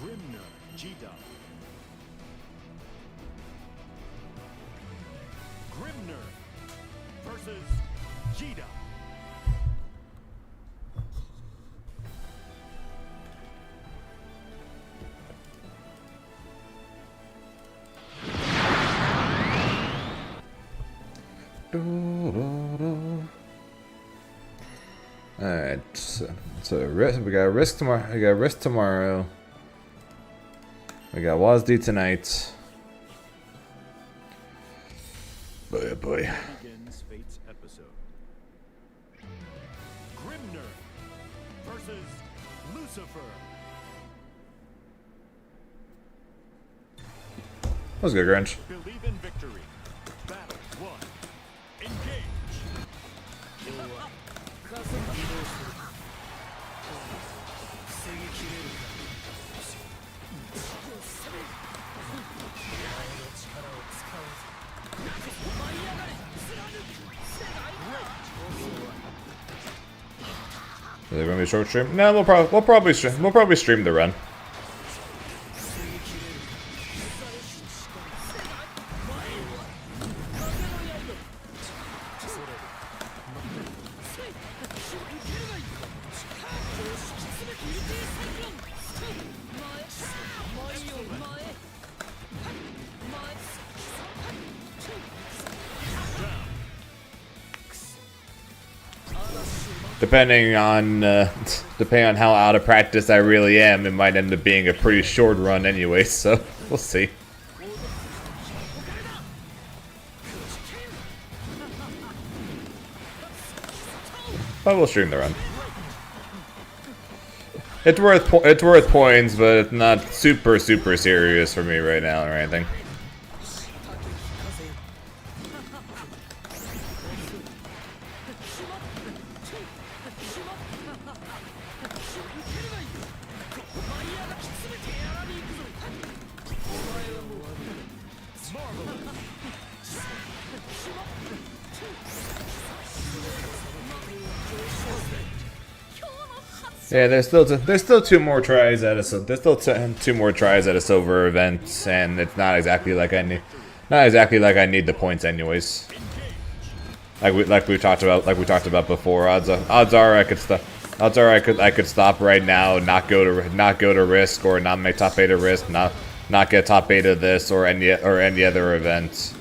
Grimner, Jida. Grimner versus Jida. Alright, so we got RISC tomorrow. We got RISC tomorrow. We got WASD tonight. Boy, boy. Begins Fate's episode. Grimner versus Lucifer. That was good, Grinch. Believe in victory. Battle 1. Engage. Is it gonna be a short stream? No, we'll probably stream the run. Depending on how out of practice I really am, it might end up being a pretty short run anyway, so we'll see. But we'll stream the run. It's worth points, but it's not super serious for me right now or anything. Yeah, there's still two more tries at a two more tries at a silver event, and it's not exactly like I need the points anyways. Like we talked about before. Odds are I could stop right now, not go to RISC or not make top 8 of RISC, not get top 8 of this or any other event,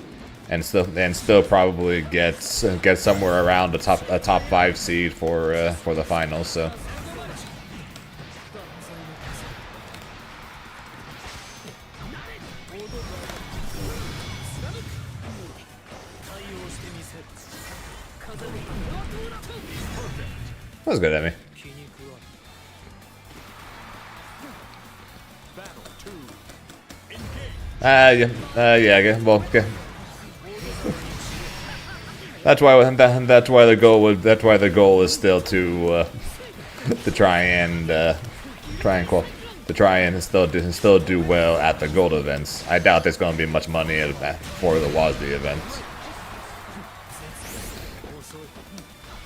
and still probably get somewhere around a top 5 seed for the finals. So. That was good at me. Yeah. Well, yeah. That's why the goal is still to try and still do well at the gold events. I doubt there's going to be much money for the WASD events.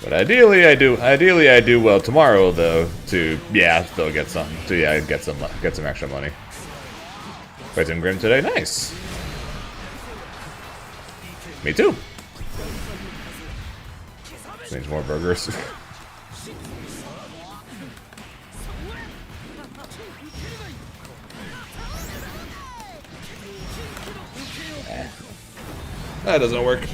But ideally I do well tomorrow though to still get some extra money. Played some Grim today, nice. Me too. Means more burgers. That doesn't work.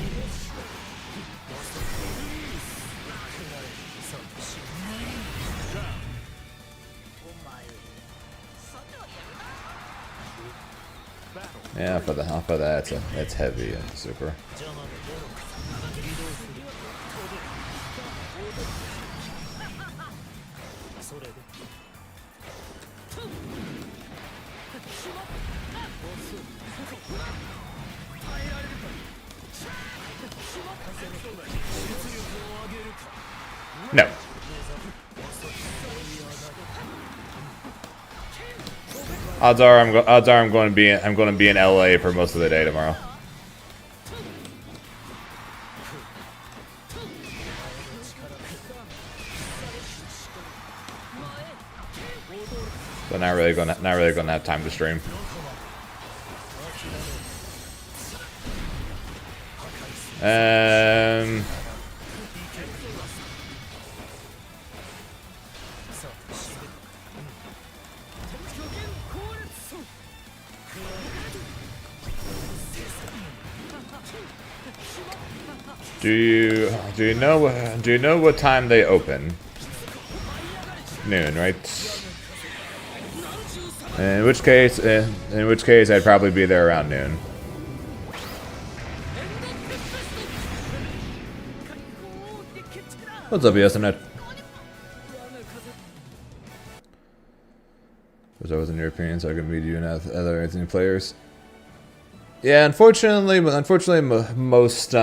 Yeah, for that, it's heavy and super. No. Odds are I'm going to be in LA for most of the day tomorrow. So not really gonna have time to stream. Do you know what time they open? Noon, right? In which case I'd probably be there around noon. What's up, Yosemite? Wish I was an European so I could meet you and other Anthony players. Yeah, unfortunately, most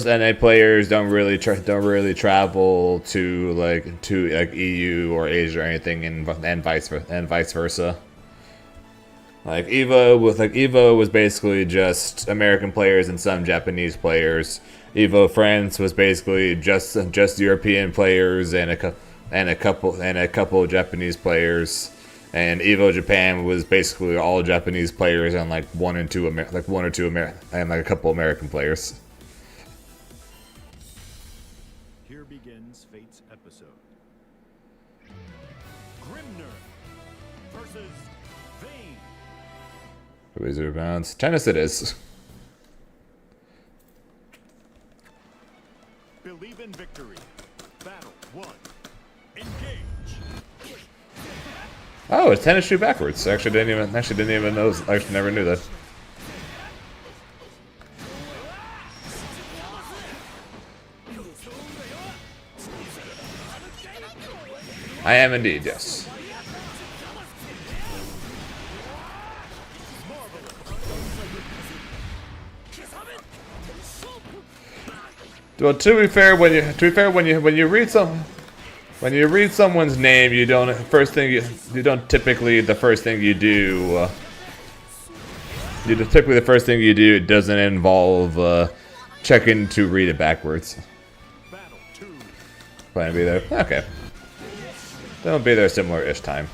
NA players don't really travel to like EU or Asia or anything, and vice versa. Like Evo was basically just American players and some Japanese players. Evo France was basically just European players and a couple of Japanese players. And Evo Japan was basically all Japanese players and like one or two and like a couple American players. Here begins Fate's episode. Grimner versus Vayne. Wizard of Bounds. Tennis it is. Believe in victory. Battle 1. Engage. Oh, it's tennis shoe backwards. Actually didn't even know. Actually never knew that. I am indeed, yes. Well, to be fair, when you read someone's name, you don't the first thing you do. Typically the first thing you do doesn't involve checking to read it backwards. Battle 2. Plan to be there. Okay. They'll be there similar-ish time.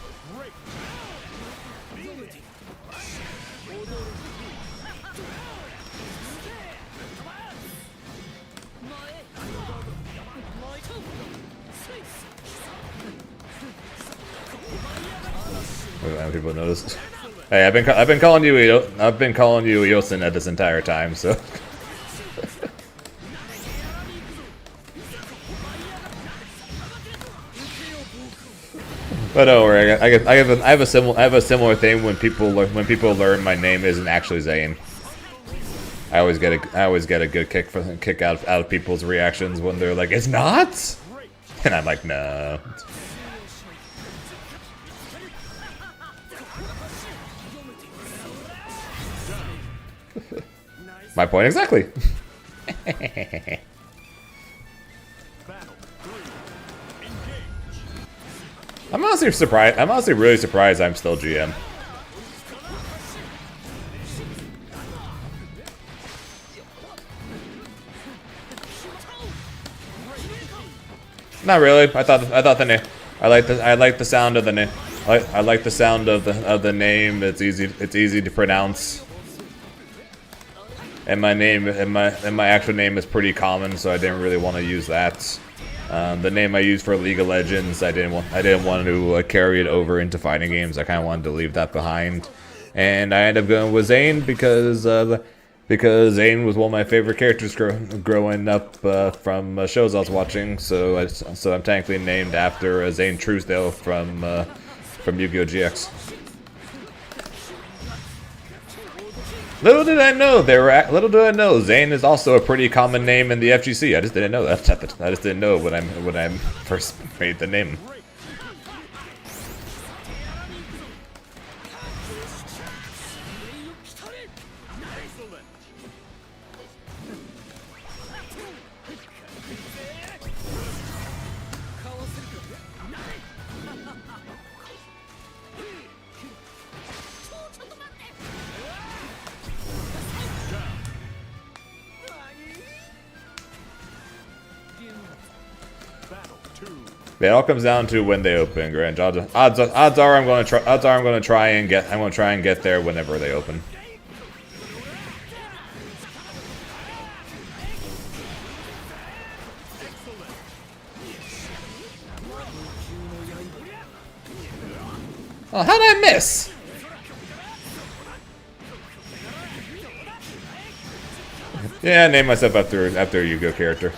People notice. Hey, I've been calling you Yosin this entire time, so. But don't worry, I have a similar thing when people learn my name isn't actually Zane. I always get a good kick out of people's reactions when they're like, "It's not," and I'm like, "No." My point exactly. I'm honestly surprised. I'm honestly really surprised I'm still GM. Not really. I thought the name. I like the sound of the name. I like the sound of the name. It's easy to pronounce. And my actual name is pretty common, so I didn't really want to use that. The name I used for League of Legends, I didn't want to carry it over into fighting games. I kind of wanted to leave that behind, and I ended up going with Zane because Zane was one of my favorite characters growing up from shows I was watching. So I'm technically named after Zane Truesdale from Yu-Gi-Oh! GX. Little did I know, Zane is also a pretty common name in the FGC. I just didn't know that. I just didn't know when I first made the name. Battle 2. Yeah, it all comes down to when they open, Grange. Odds are I'm going to try and get there whenever they open. Oh, how did I miss? Yeah, name myself after a Yu-Gi-Oh character.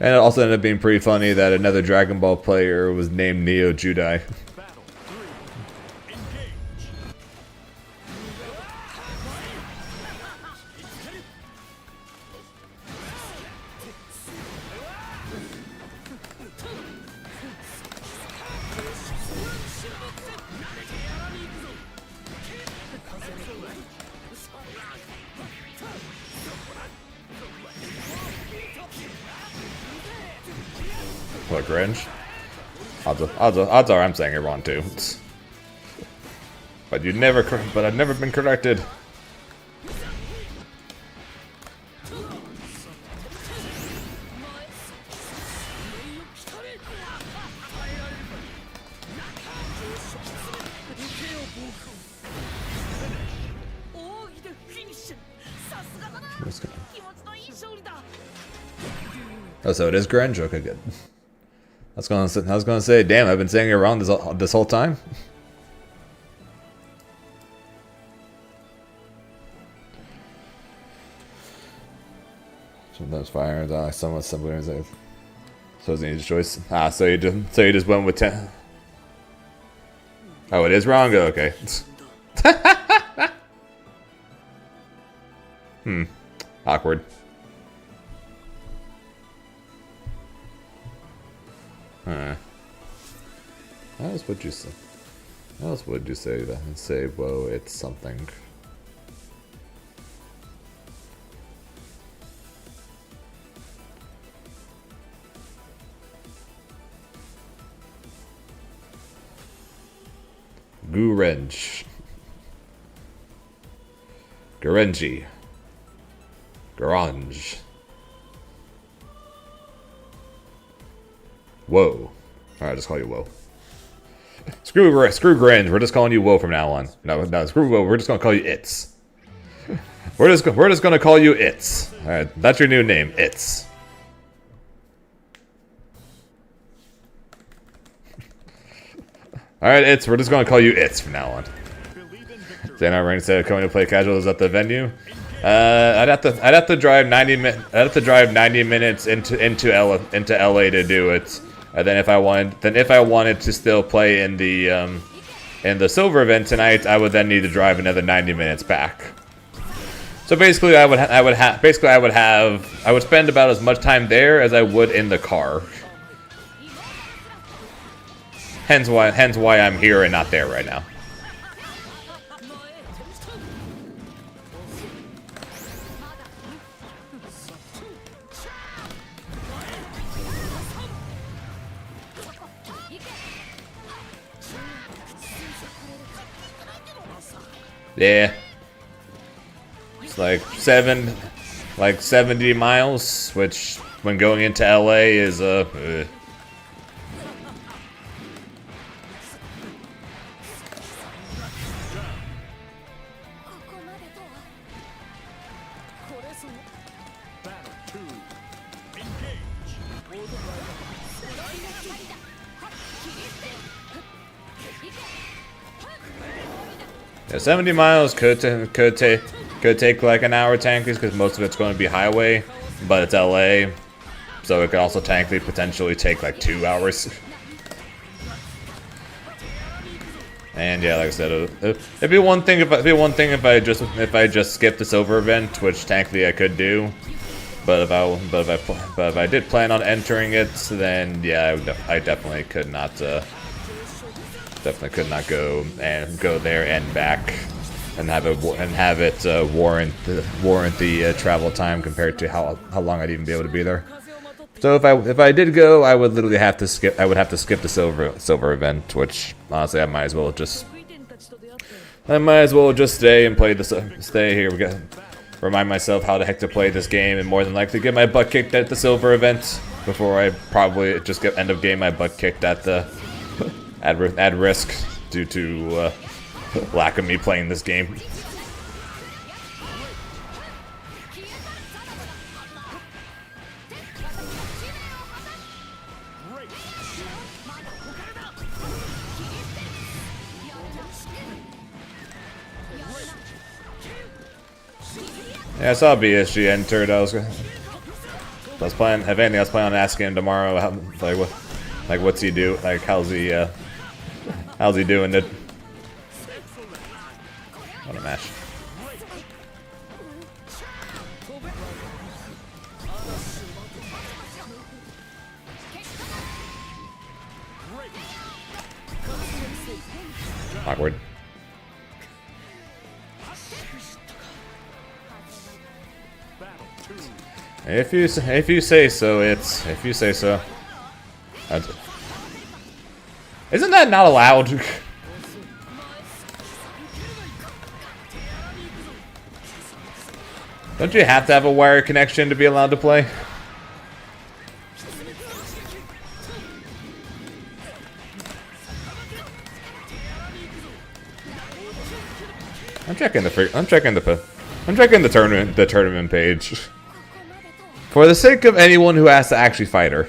And it also ended up being pretty funny that another Dragon Ball player was named Neo Judai. Battle 3. Engage. What, Grinch? Odds are I'm saying it wrong too. But I've never been corrected. Oh, so it is Grinch? Okay, good. I was gonna say, damn, I've been saying it wrong this whole time. Sometimes fires are somewhat similar. So it's an easy choice. Ah, so you just went with 10. Oh, it is wrong. Oh, okay. Awkward. Huh. How else would you say? How else would you say that? And say, whoa, it's something. Gurenj. Gurenji. Garange. Whoa. Alright, just call you Whoa. Screw Grinch, we're just calling you Whoa from now on. No, screw Whoa, we're just gonna call you It's. We're just gonna call you It's. Alright, that's your new name, It's. Alright, It's, we're just gonna call you It's from now on. Xanar Ring said coming to play casuals at the venue. I'd have to drive 90 minutes into LA to do it. And then if I wanted to still play in the silver event tonight, I would then need to drive another 90 minutes back. So basically, I would spend about as much time there as I would in the car. Hence why I'm here and not there right now. Yeah. It's like 70 miles, which when going into LA is Battle 2. Engage. yeah, 70 miles could take like an hour tankly because most of it's going to be highway, but it's LA, so it could also tankly potentially take like 2 hours. And yeah, like I said, it'd be one thing if I just skipped the silver event, which tankly I could do. But if I did plan on entering it, then yeah, I definitely could not go there and back and have it warrant the travel time compared to how long I'd even be able to be there. So if I did go, I would literally have to skip. I would have to skip the silver event, which honestly I might as well just I might as well just stay and play this. Stay here. We got remind myself how the heck to play this game, and more than likely get my butt kicked at the silver event before I probably just get end of game my butt kicked at the at RISC due to lack of me playing this game. Yeah, I saw BSG entered. I was planning. If anything, I was planning on asking him tomorrow, how, what's he do? Like, how's he doing it? What a match! Awkward. If you say so, if you say so. Isn't that not allowed? Don't you have to have a wire connection to be allowed to play? I'm checking the tournament page. For the sake of anyone who has to actually fight her.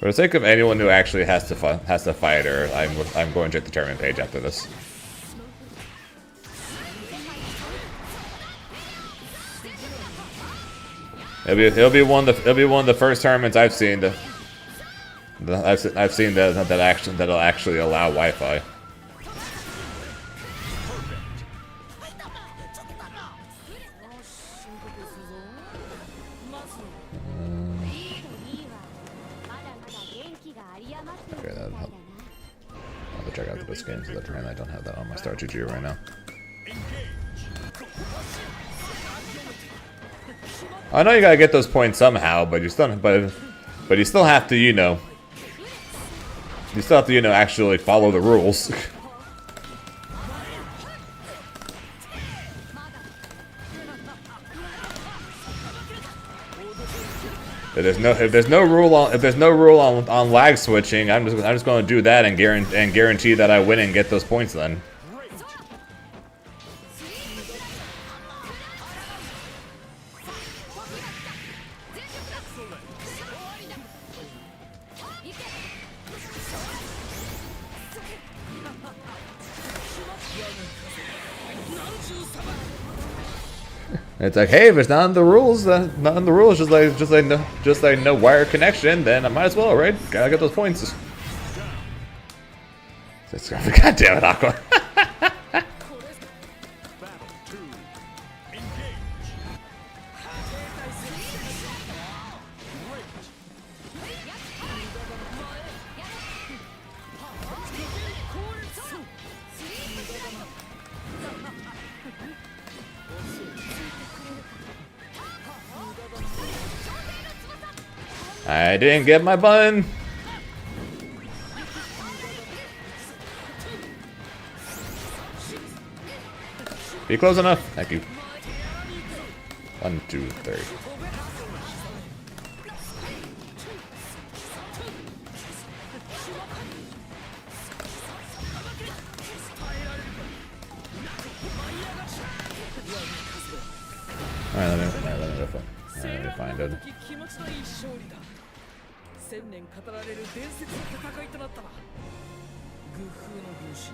For the sake of anyone who actually has to fight her, I'm going to check the tournament page after this. It'll be one of the first tournaments I've seen that'll actually allow Wi-Fi. Okay, that'll help. I'll have to check out the games of the tournament. I don't have that on my Star GG right now. I know you gotta get those points somehow, but you still have to, you know, actually follow the rules. If there's no rule on lag switching, I'm just going to do that and guarantee that I win and get those points then. It's like, hey, if it's not in the rules, just like no wire connection, then I might as well, right? Gotta get those points. God damn it, Aqua. I didn't get my button. Be close enough. Thank you. 1, 2, 3. Alright, let me find it. 1000年語られる伝説の戦いとなったな。グフの軍師、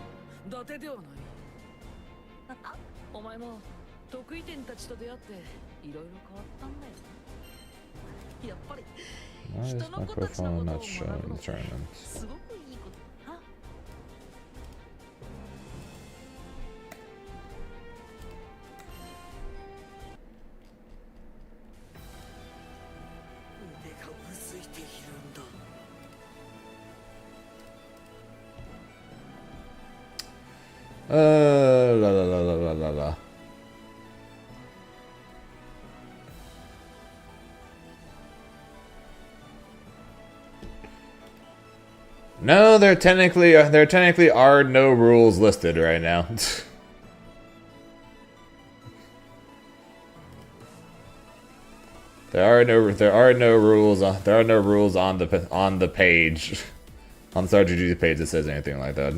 伊達ではない。お前も得意点たちと出会っていろいろ変わったんだよ。やっぱり人の子たちのことを学ぶのすごくいいことだな。腕がうずいているんだ。La la la la la la la. No, there technically are no rules listed right now. There are no rules on the page on the RGG page that says anything like that.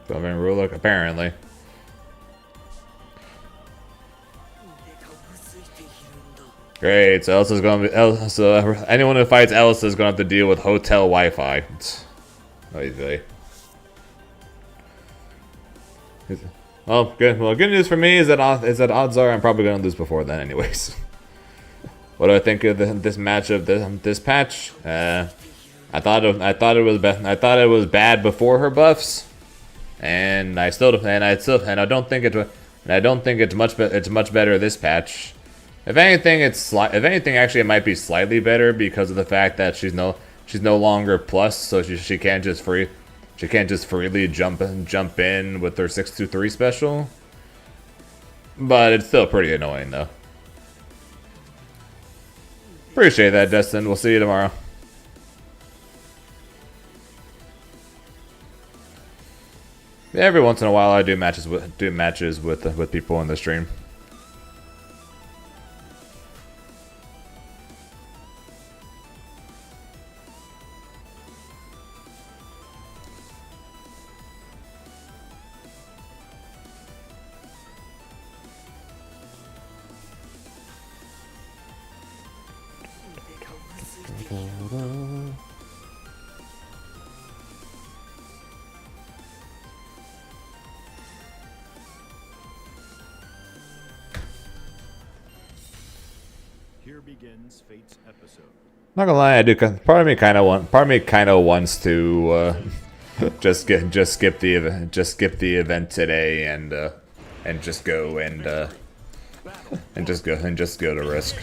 Something rule look apparently. Great, so Elsa's gonna be so anyone who fights Elsa is gonna have to deal with hotel Wi-Fi. Well, good. Well, good news for me is that odds are I'm probably gonna lose before then, anyways. What do I think of this match of this patch? I thought it was bad before her buffs, and I don't think it's much better this patch. If anything, actually it might be slightly better because of the fact that she's no longer plus, so she can't just freely jump in with her 623 special. But it's still pretty annoying though. Appreciate that, Destin. We'll see you tomorrow. Every once in a while, I do matches with people in the stream. Here begins Fate's episode. Not gonna lie, I do. Part of me kind of wants to just skip the event today and just go to Risk.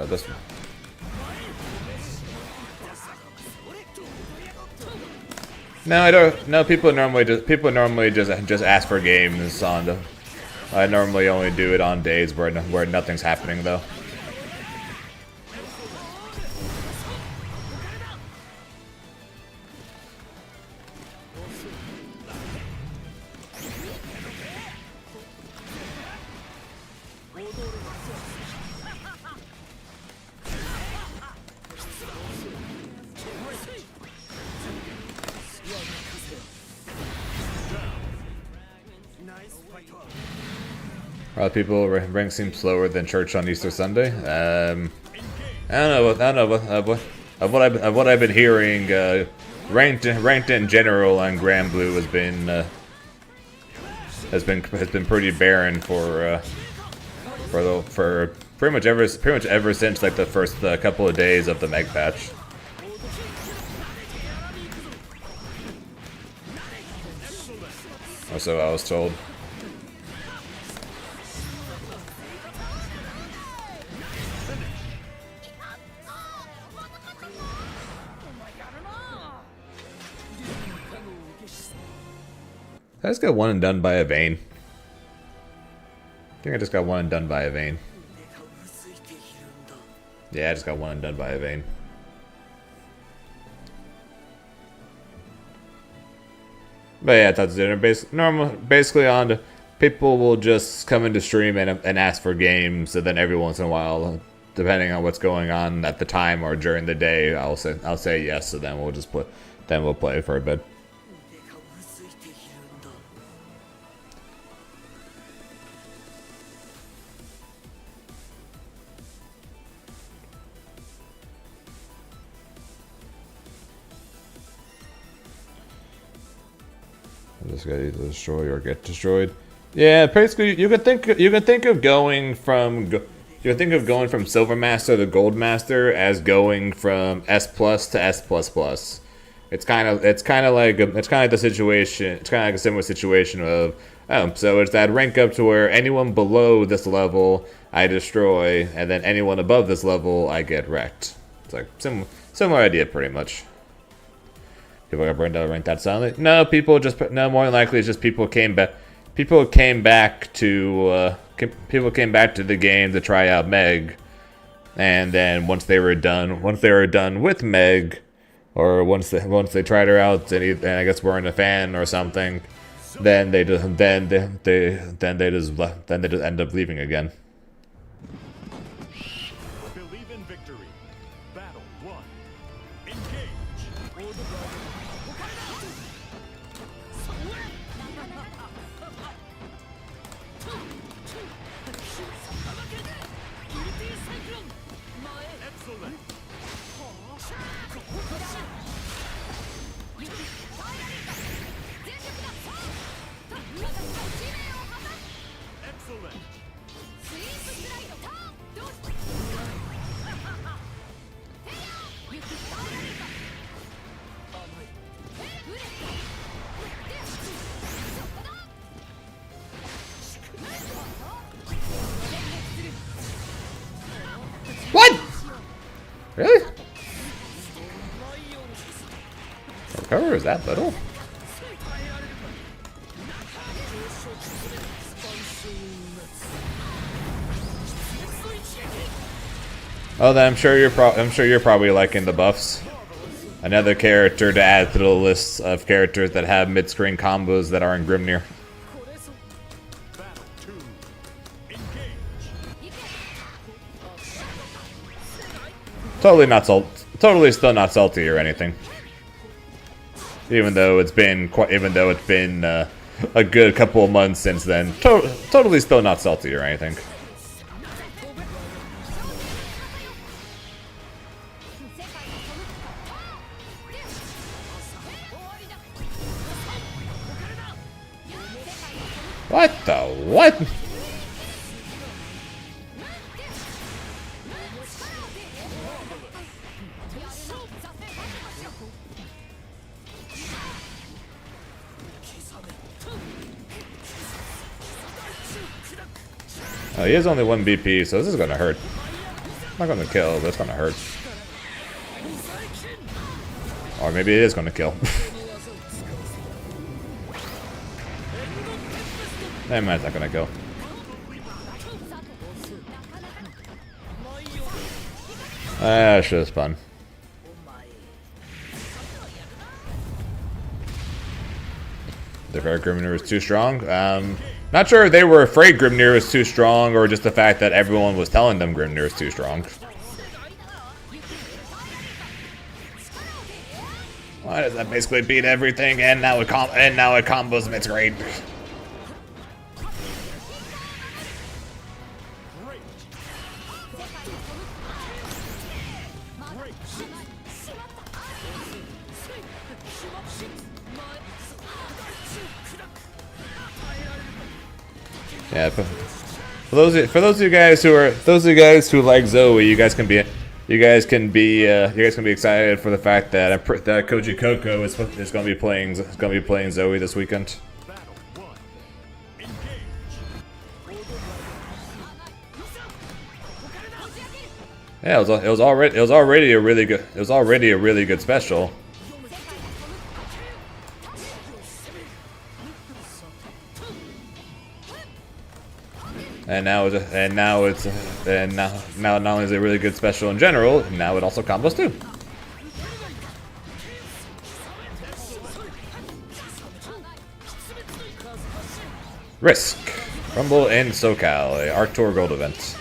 This one. No, I don't. No, people normally just ask for games on the. I normally only do it on days where nothing's happening though. People rank seems slower than church on Easter Sunday. I don't know what I've been hearing. Ranked in general on Grand Blue has been pretty barren for pretty much ever since like the first couple of days of the Meg patch. Or so I was told. I just got one and done by a Vayne. I think I just got one and done by a Vayne. Yeah, I just got one and done by a Vayne. But yeah, that's dinner. Basically on to, people will just come into stream and ask for games, and then every once in a while, depending on what's going on at the time or during the day, I'll say yes, so then we'll play for a bit. This guy either destroy or get destroyed. Yeah, basically you could think of going from Silver Master to Gold Master as going from S plus to S plus plus. It's kind of like the situation. It's kind of like a similar situation of so it's that rank up to where anyone below this level I destroy, and then anyone above this level I get wrecked. It's like similar idea pretty much. People got burned out rank that silently. No, more than likely it's just people came back. People came back to the game to try out Meg, and then once they were done with Meg, or once they tried her out and I guess weren't a fan or something, then they just end up leaving again. Believe in victory. Battle 1. Engage. Excellent. Excellent. What? Really? The cover is that little? Oh, then I'm sure you're probably liking the buffs. Another character to add to the list of characters that have mid-screen combos that are in Grimnir. Battle 2. Engage. Totally still not salty or anything. Even though it's been a good couple of months since then. Totally still not salty or anything. What the what? Oh, he has only 1 BP, so this is gonna hurt. Not gonna kill, but it's gonna hurt. Or maybe it is gonna kill. Never mind, it's not gonna kill. That's just fun. The fair Grimnir was too strong. Not sure if they were afraid Grimnir was too strong, or just the fact that everyone was telling them Grimnir is too strong. Why does that basically beat everything? And now it combos and it's great. Yeah, for those of you guys who like Zoe, you guys can be excited for the fact that Koji Coco is going to be playing Zoe this weekend. Yeah, it was already a really good special. And now not only is it a really good special in general, now it also combos too. RISC, Rumble in SoCal, a Arc Tour Gold event.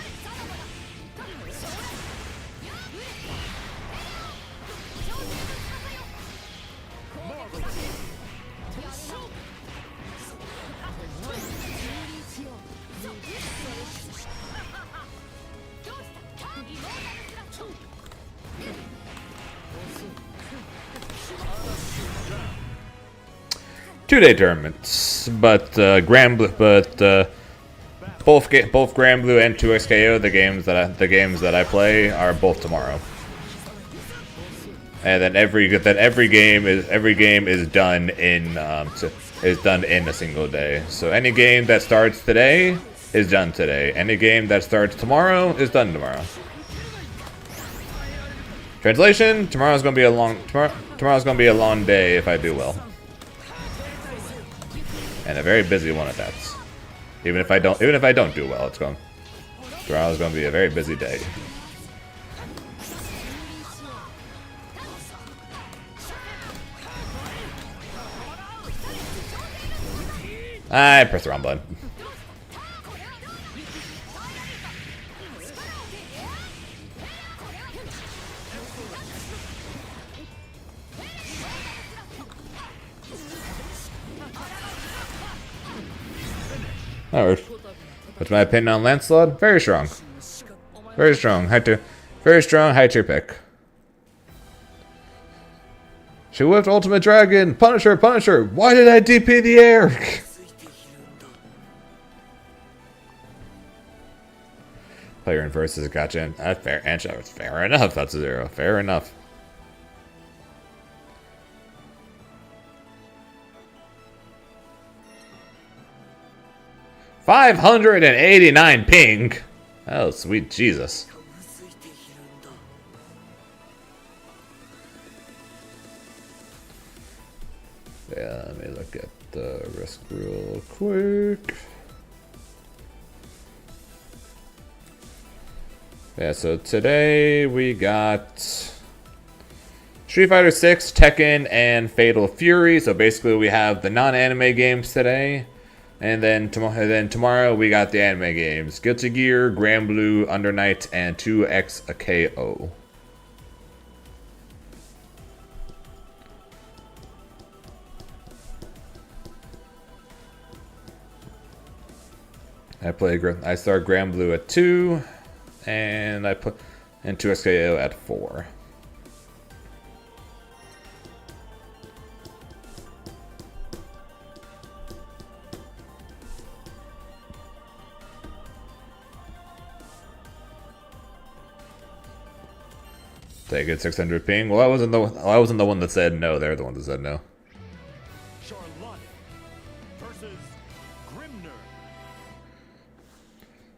2-day tournaments, but both Grand Blue and 2XKO, the games that I play, are both tomorrow. And then every game is done in a single day. So any game that starts today is done today. Any game that starts tomorrow is done tomorrow. Translation: tomorrow's gonna be a long day if I do well, and a very busy one at that. Even if I don't do well, tomorrow's gonna be a very busy day. I pressed the wrong button. Alright. What's my opinion on Lancelot? Very strong. Very strong. Very strong high tier pick. She whipped Ultimate Dragon! Punisher! Punisher! Why did I DP the air? Player in versus gotcha. Fair answer. Fair enough. That's a 0. Fair enough. $589 ping. Oh, sweet Jesus. Yeah, let me look at the RISC real quick. Yeah, so today we got Street Fighter 6, Tekken, and Fatal Fury. So basically we have the non-anime games today. And then tomorrow we got the anime games. Guilty Gear, Grand Blue, Under Night, and 2XKO. I start Grand Blue at 2, and 2XKO at 4. Take it 600 ping. Well, I wasn't the one that said no. They're the ones that said no.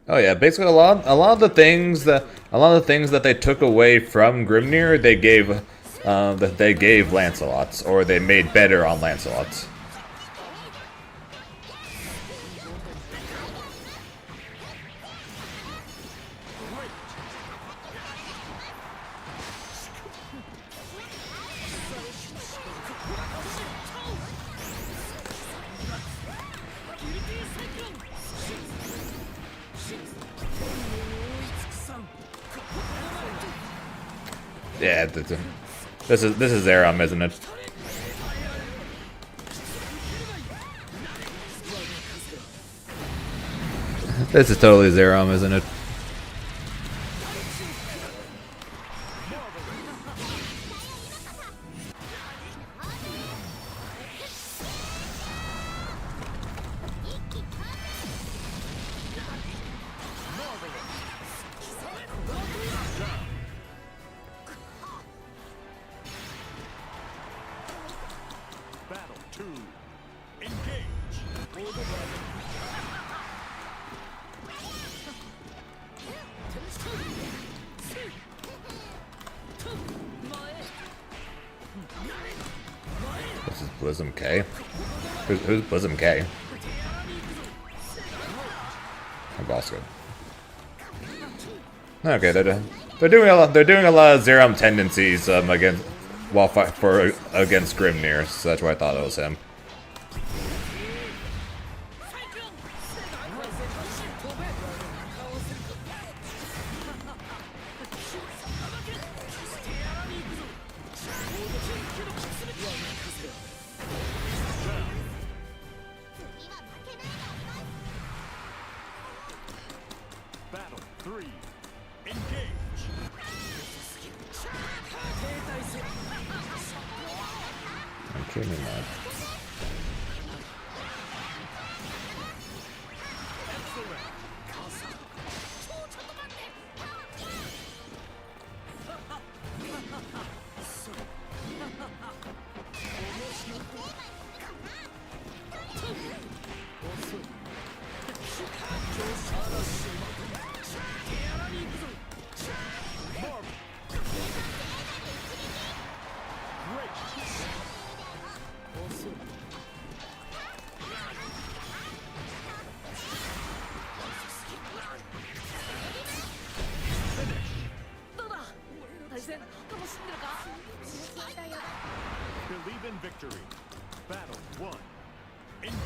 Oh yeah, basically a lot of the things that they took away from Grimnir, they gave Lancelot's, or they made better on Lancelot's. Yeah, this is Zerum, isn't it? This is totally Zerum, isn't it? This is Blizzum K. Who's Blizzum K? I'm boss good. Okay, they're doing a lot of Zerum tendencies against Grimnir, so that's why I thought it was him. Battle 3. Engage. I'm kidding that. Believe in victory. Battle 1. Engage.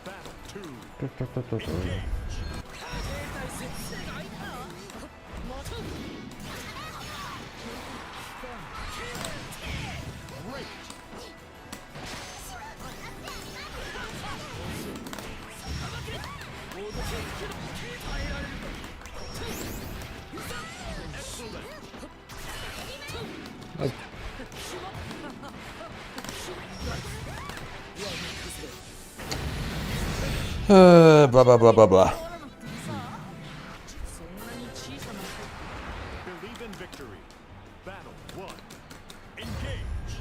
Battle 2. Blah blah blah blah blah. Believe in victory. Battle 1. Engage.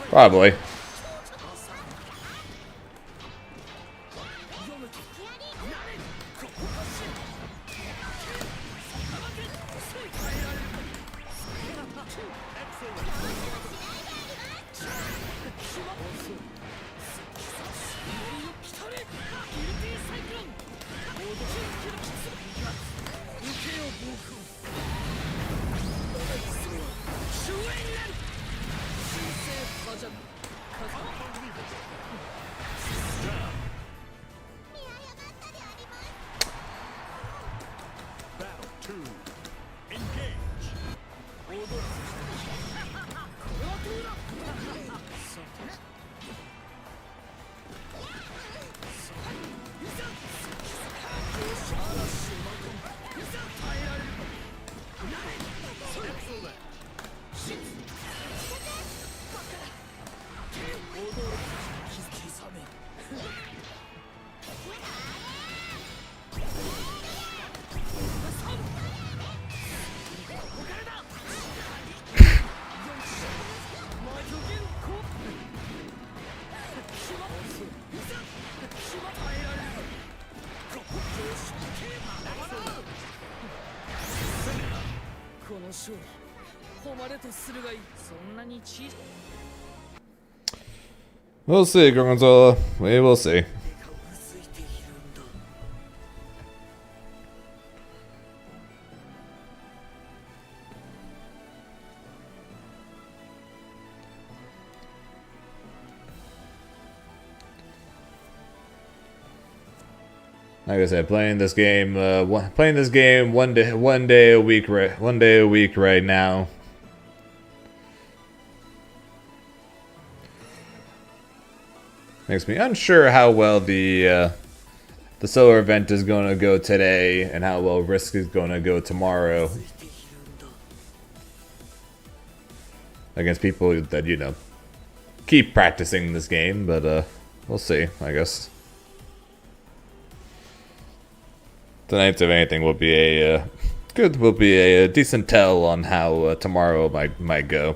Probably. Battle 2. Engage. We'll see, Gorgonzola. We will see. Like I said, playing this game one day a week right now. Makes me unsure how well the solar event is going to go today and how well RISC is going to go tomorrow against people that, you know, keep practicing this game, but we'll see, I guess. Tonight, if anything, will be a decent tell on how tomorrow might go.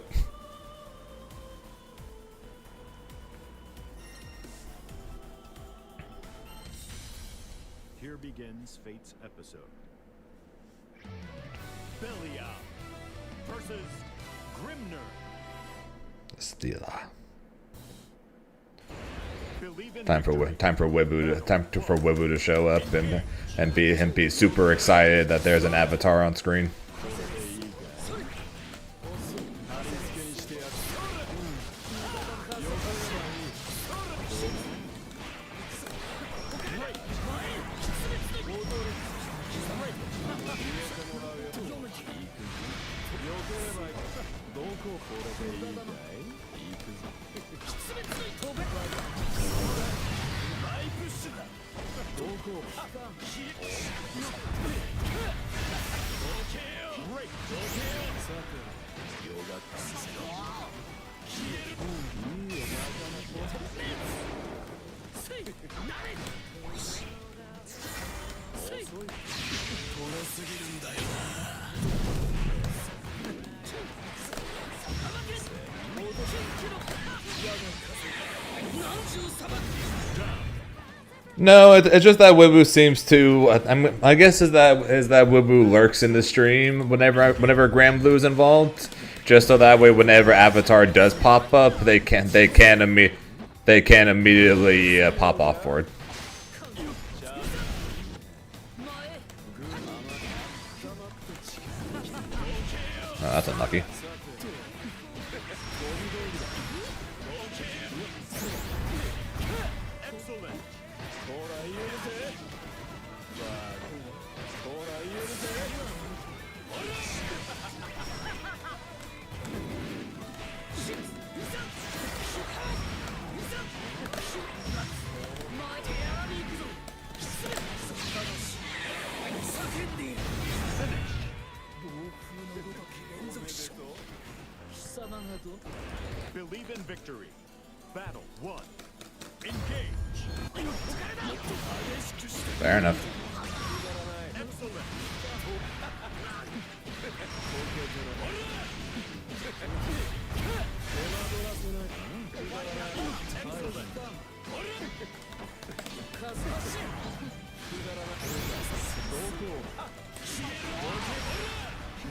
Here begins Fate's episode. Belia versus Grimner. Stila. Believe in Time for victory. Webu to show up and be super excited that there's an avatar on screen. No, it's just that Wibu seems to. I guess is that Wibu lurks in the stream whenever Grand Blue is involved, just so that way whenever Avatar does pop up, they can immediately pop off for it. Oh, that's unlucky. Believe in victory. Battle 1. Engage. Fair enough. Excellent.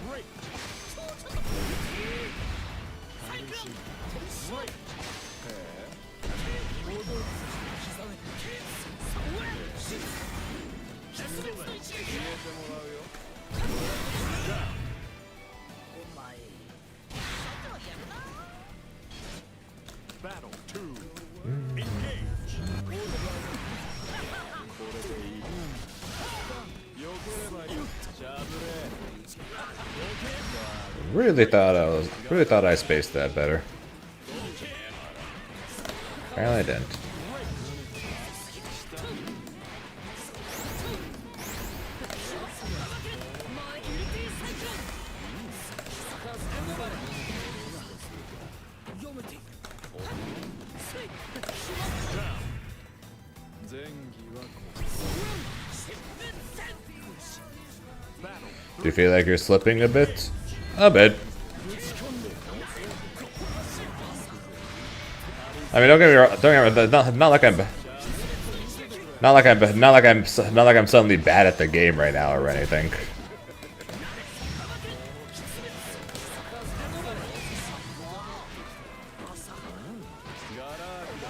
Great. Battle 2. Engage. Really thought I spaced that better. Apparently I didn't. Do you feel like you're slipping a bit? A bit. I mean, don't get me wrong. Not like I'm suddenly bad at the game right now or anything.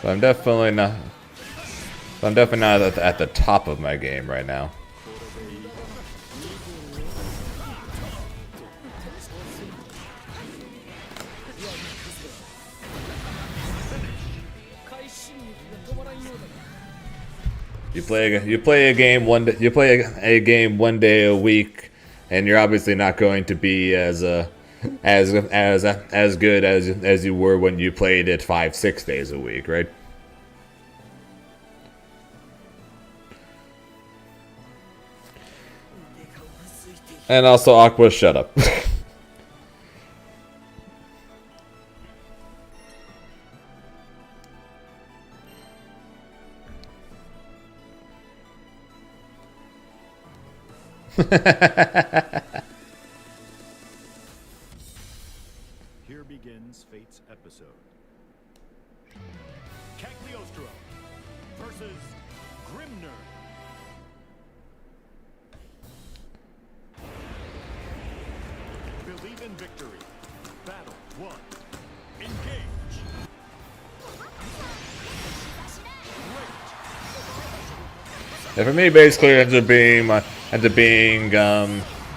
But I'm definitely not. I'm definitely not at the top of my game right now. You play a game one day a week, and you're obviously not going to be as good as you were when you played it 5-6 days a week, right? And also, Aqua, shut up. Here begins Fate's episode. Cagliostro versus Grimner. Believe in victory. Battle 1. Engage. Yeah, for me, basically, it ends up being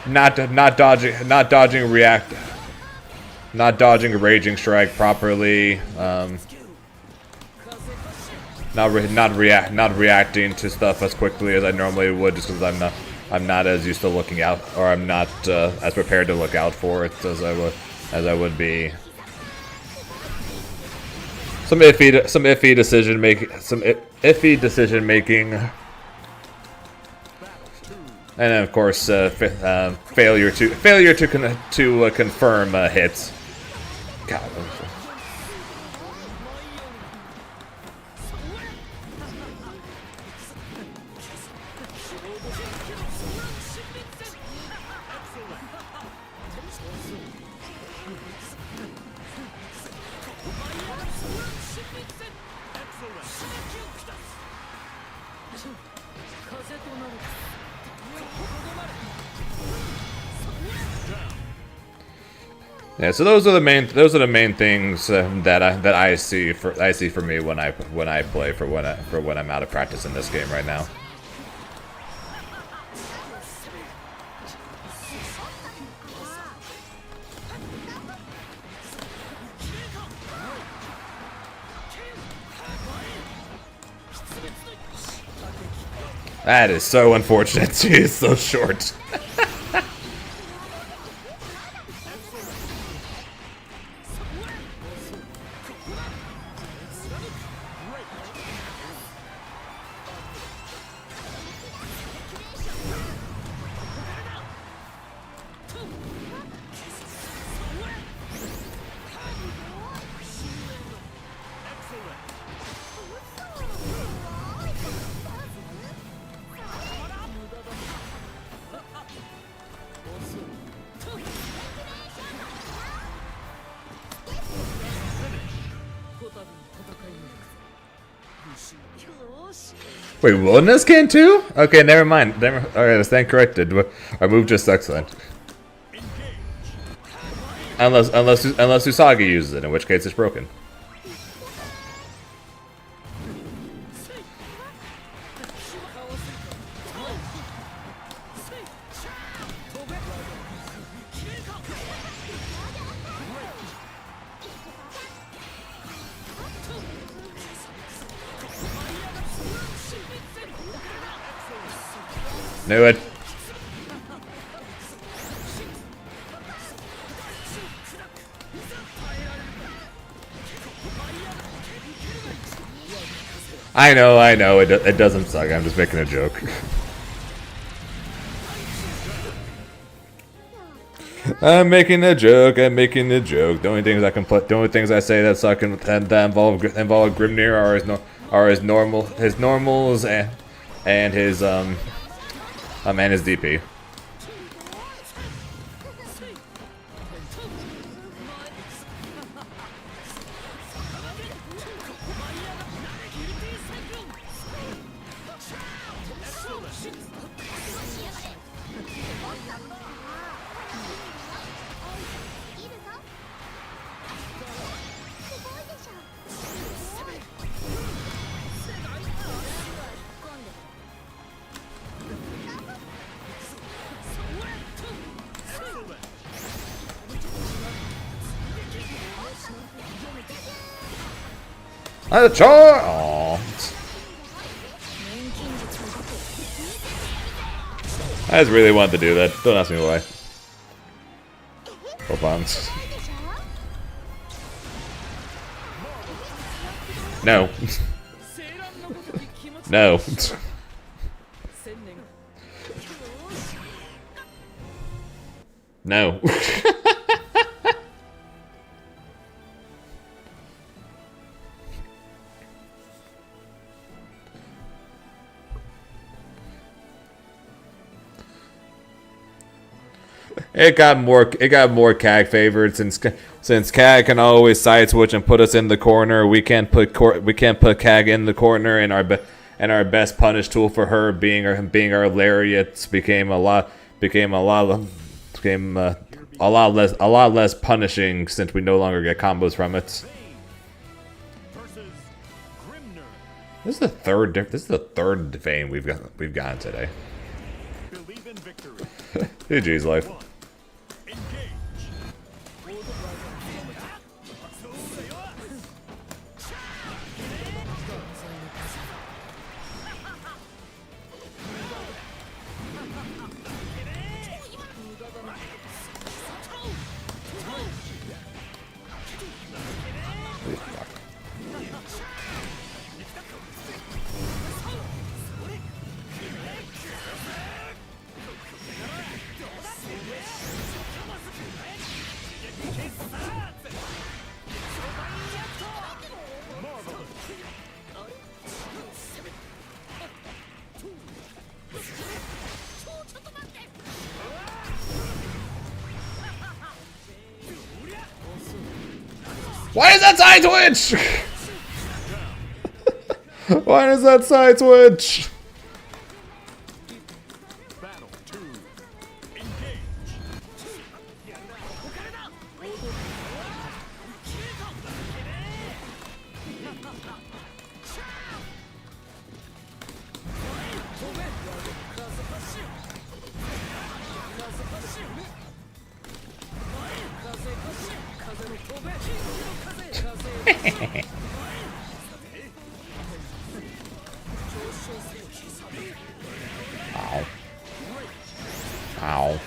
not dodging a raging strike properly, not reacting to stuff as quickly as I normally would, just because I'm not as used to looking out, or I'm not as prepared to look out for it as I would be. Some iffy decision making And then of course, failure to confirm hits. God. Yeah, so those are the main things that I see for me when I play for when I'm out of practice in this game right now. That is so unfortunate. She is so short. Wait, Wilderness can too? Okay, never mind. Alright, I stand corrected. Our move just sucks then. Unless Usagi uses it, in which case it's broken. Knew it. I know, it doesn't suck. I'm just making a joke. I'm making a joke. The only things I can put, the only things I say that suck and that involve Grimnir are his normals and his DP. A char! Aww. I just really wanted to do that. Don't ask me why. Hold on. No. No. No. It got more CAG favored since CAG can always side switch and put us in the corner. We can't put CAG in the corner, and our best punish tool for her being our lariats became a lot less punishing since we no longer get combos from it. This is the third vein we've gotten today. GG's life. Why is that side switch? Why is that side switch? Battle 2. Engage. Ow. Ow.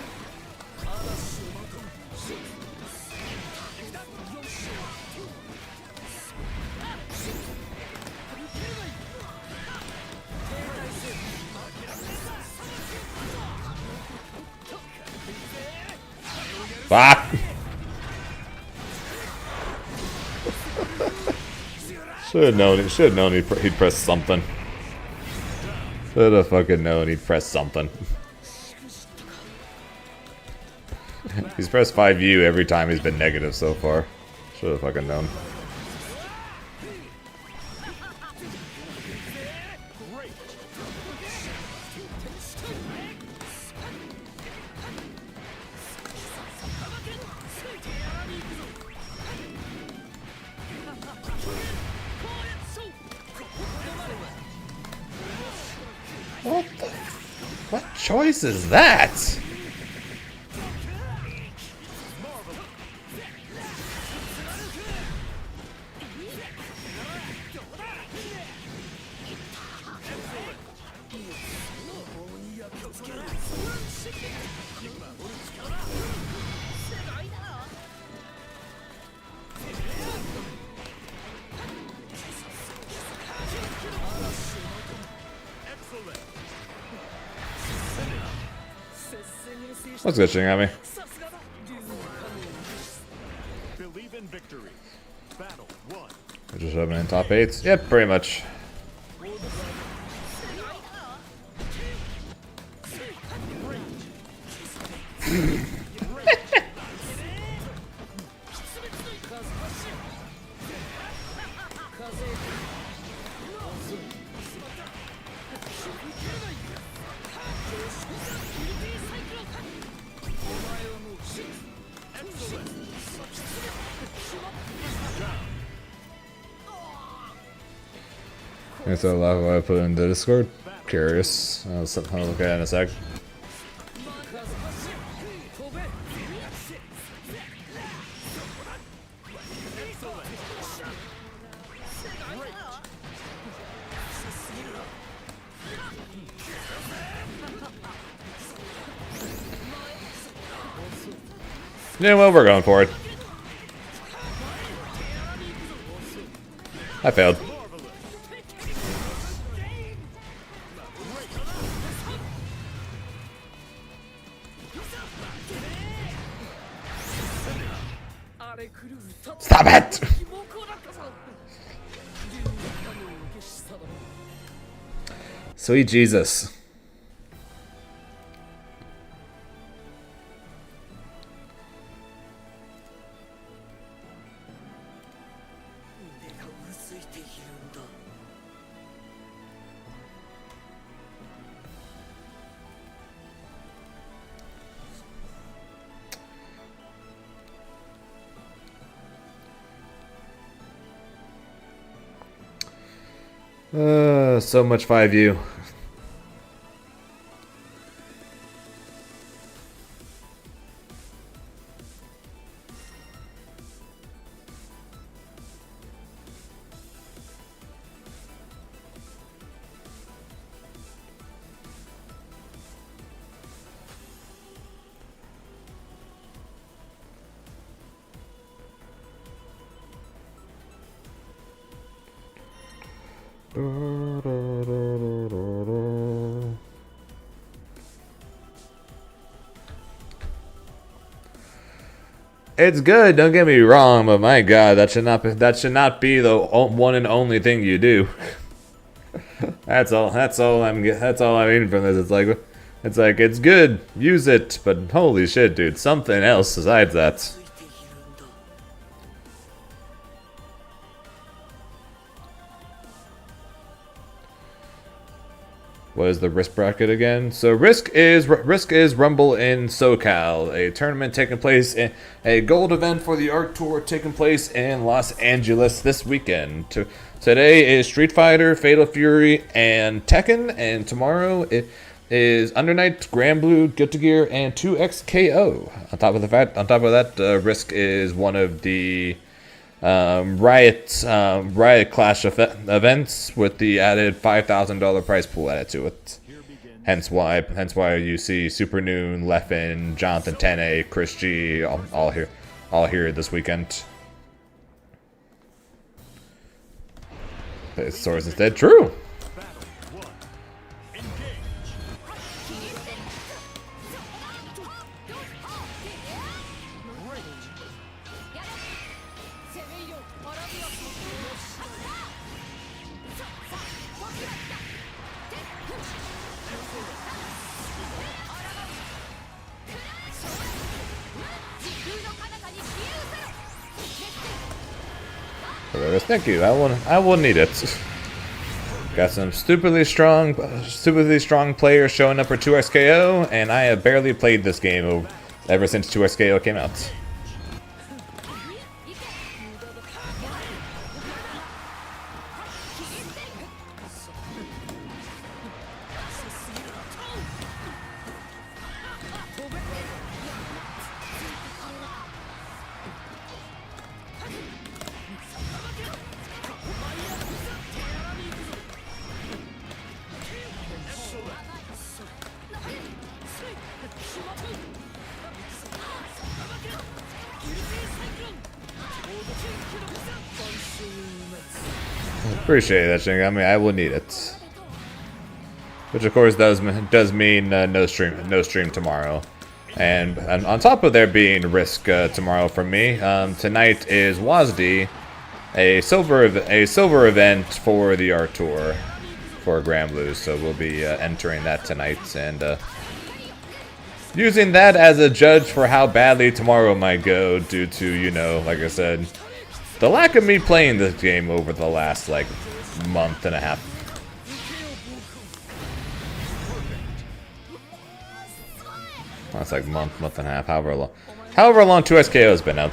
Fuck! Should have known he'd press something. Should have fucking known he'd press something. He's pressed 5U every time he's been negative so far. Should have fucking known. What choice is that? What's glitching at me? Believe in victory. Battle 1. We're just shoving in top 8s? Yep, pretty much. That's a lot of what I put in the Discord. Curious. I'll look at it in a sec. Yeah, well, we're going for it. I failed. Stop it! Sweet Jesus. So much 5U. It's good, don't get me wrong, but my God, that should not be the one and only thing you do. That's all I mean from this. It's like it's good, use it, but holy shit, dude, something else besides that. What is the RISC bracket again? So RISC is Rumble in SoCal, a tournament taking place in a gold event for the Art Tour taking place in Los Angeles this weekend. Today is Street Fighter, Fatal Fury, and Tekken, and tomorrow it is Undernight, Grand Blue, Guilty Gear, and 2XKO. On top of that, RISC is one of the Riot Clash events with the added $5,000 prize pool added to it. Hence why you see Super Noon, Leffen, Jonathan Tene, Chris G all here this weekend. The source instead true. Thank you. I will need it. Got some stupidly strong players showing up for 2XKO, and I have barely played this game ever since 2XKO came out. Appreciate that, Shing. I mean, I will need it. Which, of course, does mean no stream tomorrow. And on top of there being RISC tomorrow for me, tonight is WASD, a silver event for the Art Tour for Grand Blue. So we'll be entering that tonight and using that as a judge for how badly tomorrow might go due to, you know, like I said, the lack of me playing this game over the last, like, month and a half. That's like month and a half, however long 2XKO has been out.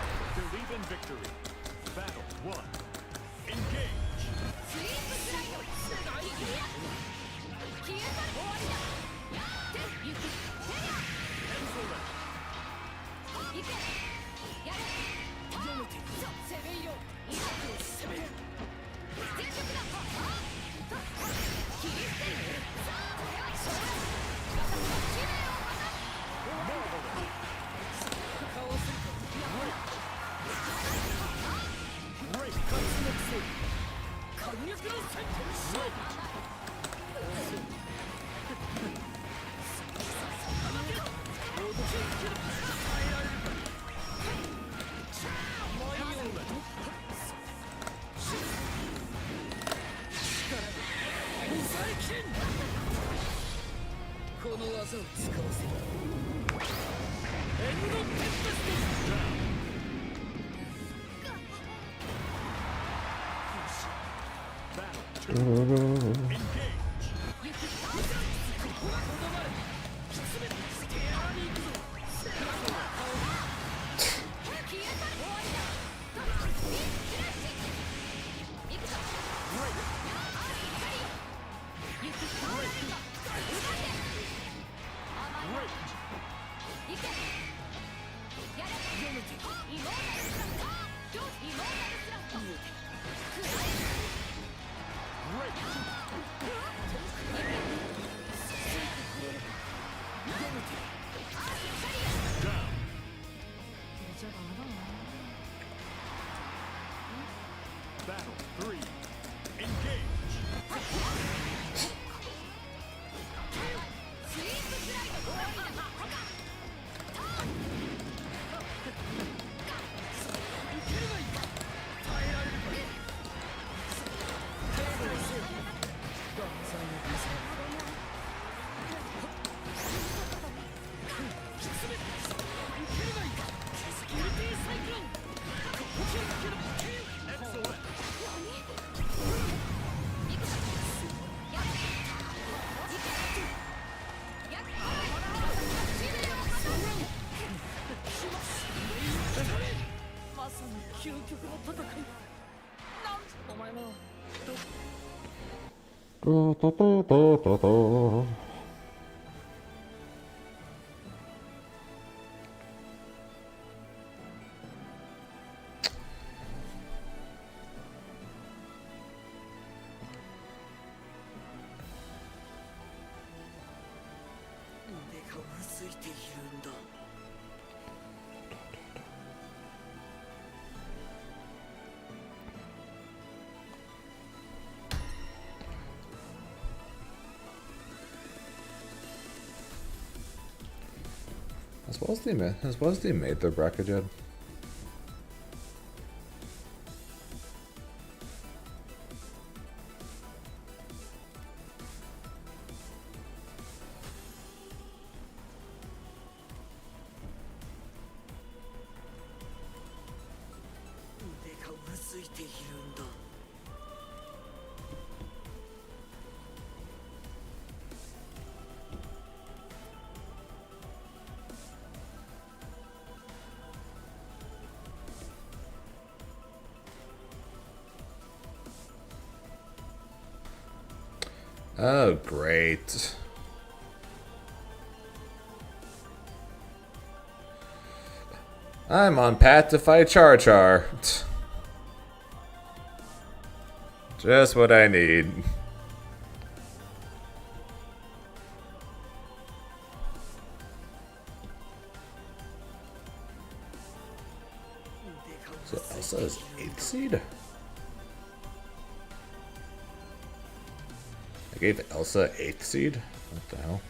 Has WASD made their bracket yet? Oh, great. I'm on path to fight Char Char. Just what I need. So Elsa is 8th seed? I gave Elsa 8th seed? What the hell?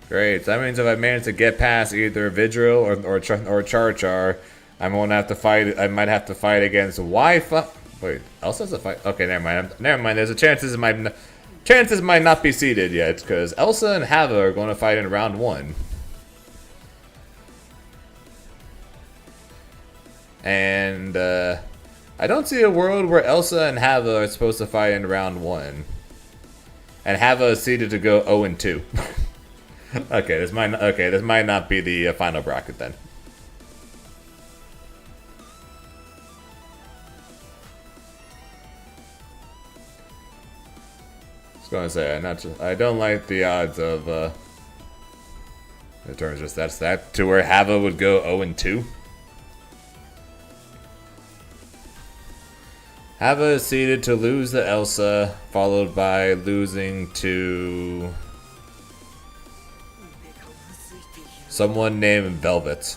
Great, so that means if I manage to get past either Vidril or Char Char, I'm gonna have to fight. I might have to fight against Wi-Fi. Wait, Elsa's a fight. Okay, never mind. Never mind. There's a chances might not be seeded yet because Elsa and Hava are going to fight in round 1. And I don't see a world where Elsa and Hava are supposed to fight in round 1. And Hava is seeded to go 0-2. Okay, this might not be the final bracket then. I was gonna say I don't like the odds of in terms of that's that to where Hava would go 0-2. Hava is seeded to lose the Elsa, followed by losing to someone named Velvet.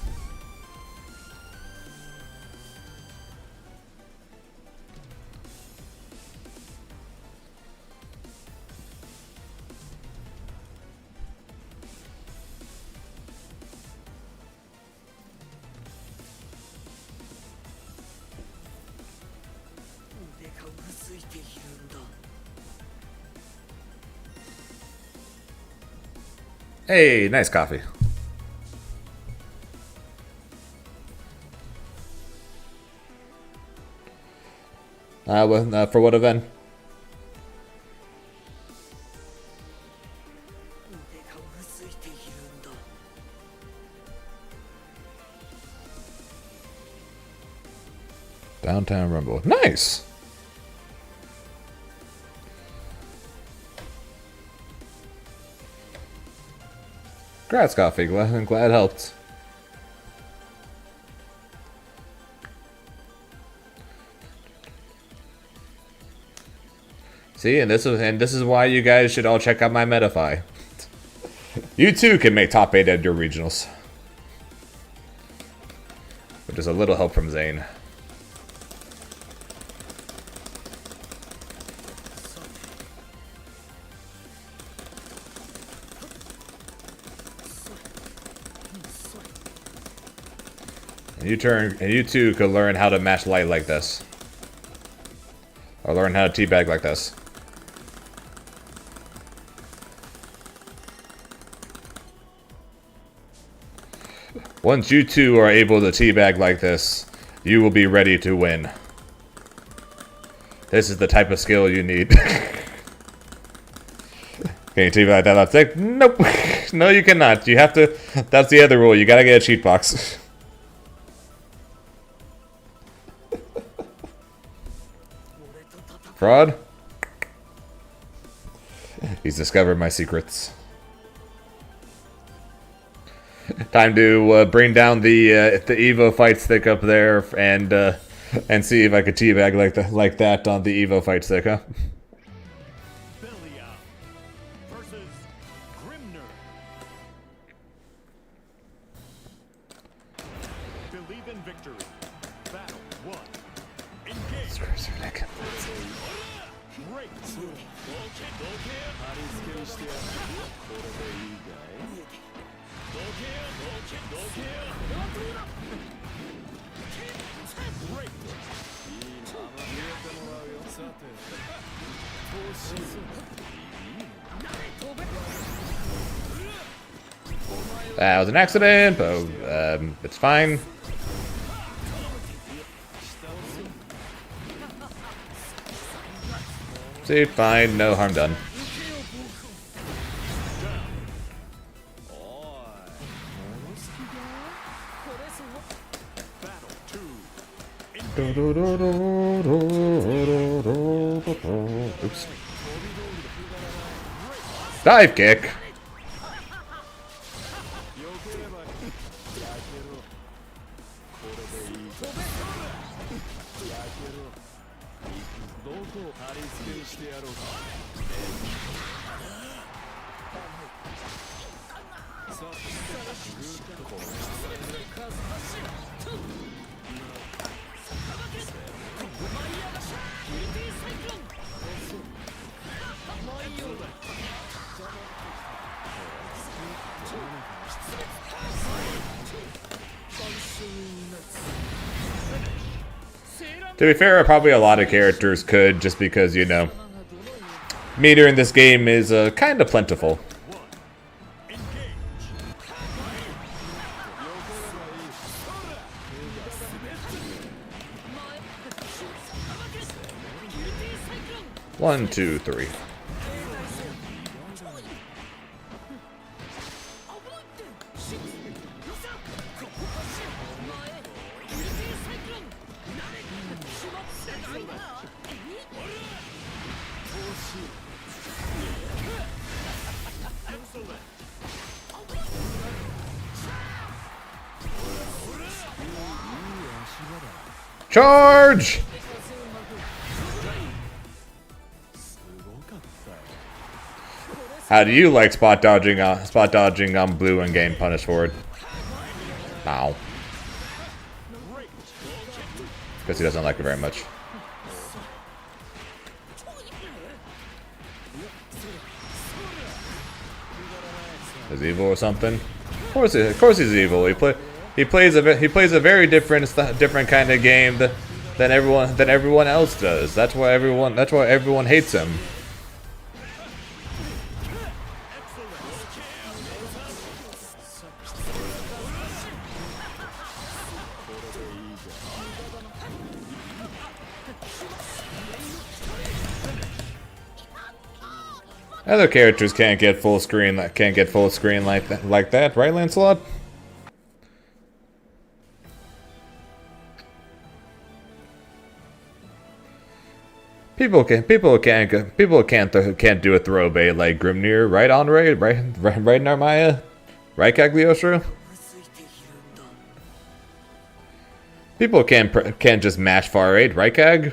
Hey, nice coffee. For what event? Downtown Rumble. Nice. Congrats, coffee. I'm glad it helped. See, and this is why you guys should all check out my Metafy. You too can make top 8 at your regionals. With just a little help from Zane. And you too could learn how to match light like this. Or learn how to teabag like this. Once you two are able to teabag like this, you will be ready to win. This is the type of skill you need. Can you teabag like that left stick? Nope. No, you cannot. You have to. That's the other rule. You gotta get a cheat box. Fraud? He's discovered my secrets. Time to bring down the Evo fight stick up there and see if I could teabag like that on the Evo fight stick, huh? Belia versus Grimner. Believe in victory. Battle 1. Engage. Screws your neck. Great. That was an accident, but it's fine. See, fine, no harm done. Oops. Dive kick. To be fair, probably a lot of characters could, just because, you know, meter in this game is kind of plentiful. One, two, three. Charge! How do you like spot dodging on blue and getting punished for it? Ow. Because he doesn't like it very much. Is evil or something? Of course he's evil. He plays a very different kind of game than everyone else does. That's why everyone hates him. Other characters can't get full screen like that, right, Lancelot? People can't do a throw bait like Grimnir, right, Andre? Right, Narmaya? Right, Cagliostro? People can't just mash far 8, right, Cag?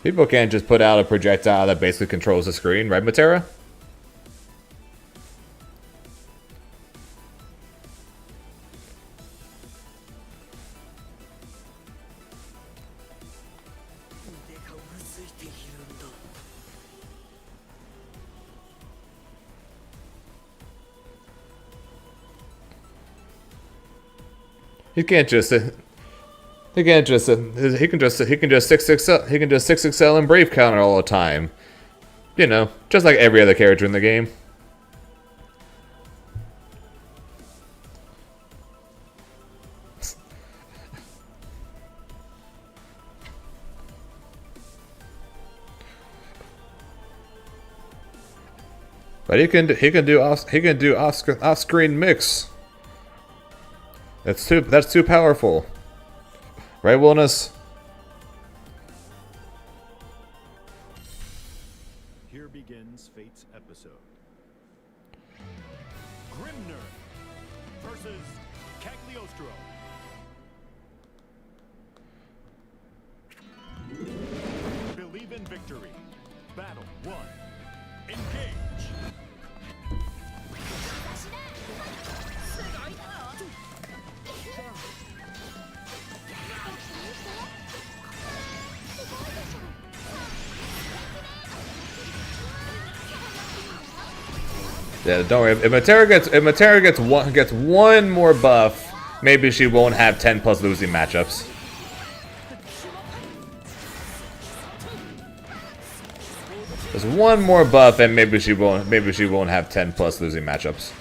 People can't just put out a projectile that basically controls the screen, right, Matera? He can just 6XL and Brave counter all the time. You know, just like every other character in the game. But he can do off screen mix. That's too powerful. Right, Wilness? Here begins Fate's episode. Grimner versus Cagliostro. Believe in victory. Battle 1. Engage. Yeah, don't worry. If Matera gets one more buff, maybe she won't have 10 plus losing matchups. Just one more buff, and maybe she won't have 10 plus losing matchups.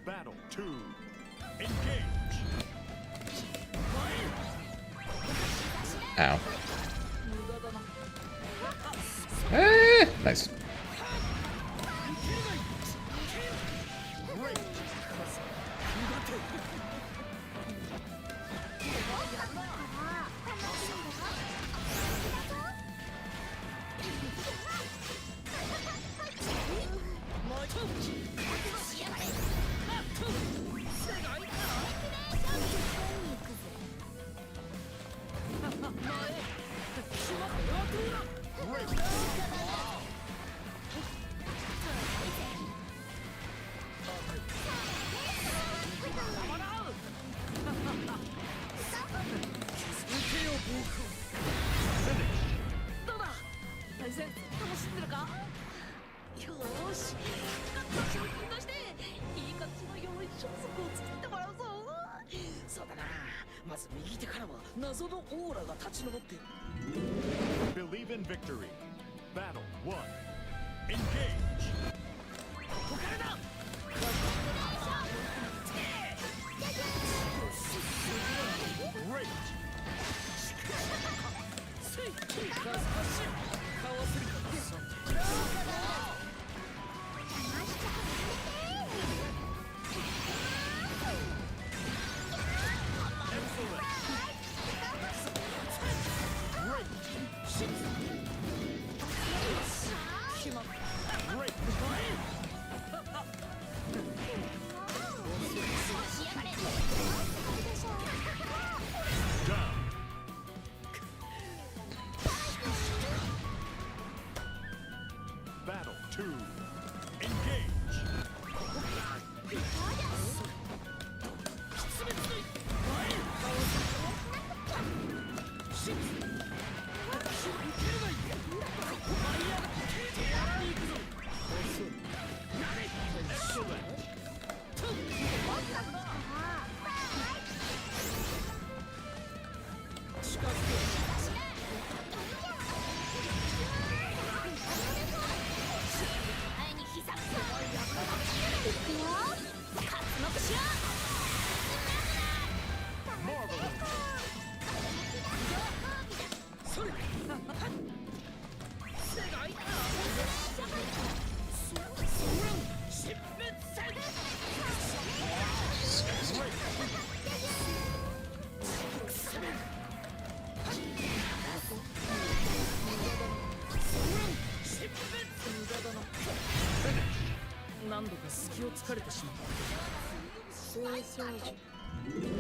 Battle 2. Engage. Ow. Nice. Believe in victory. Battle 1. Engage. Great. Battle 2. Engage.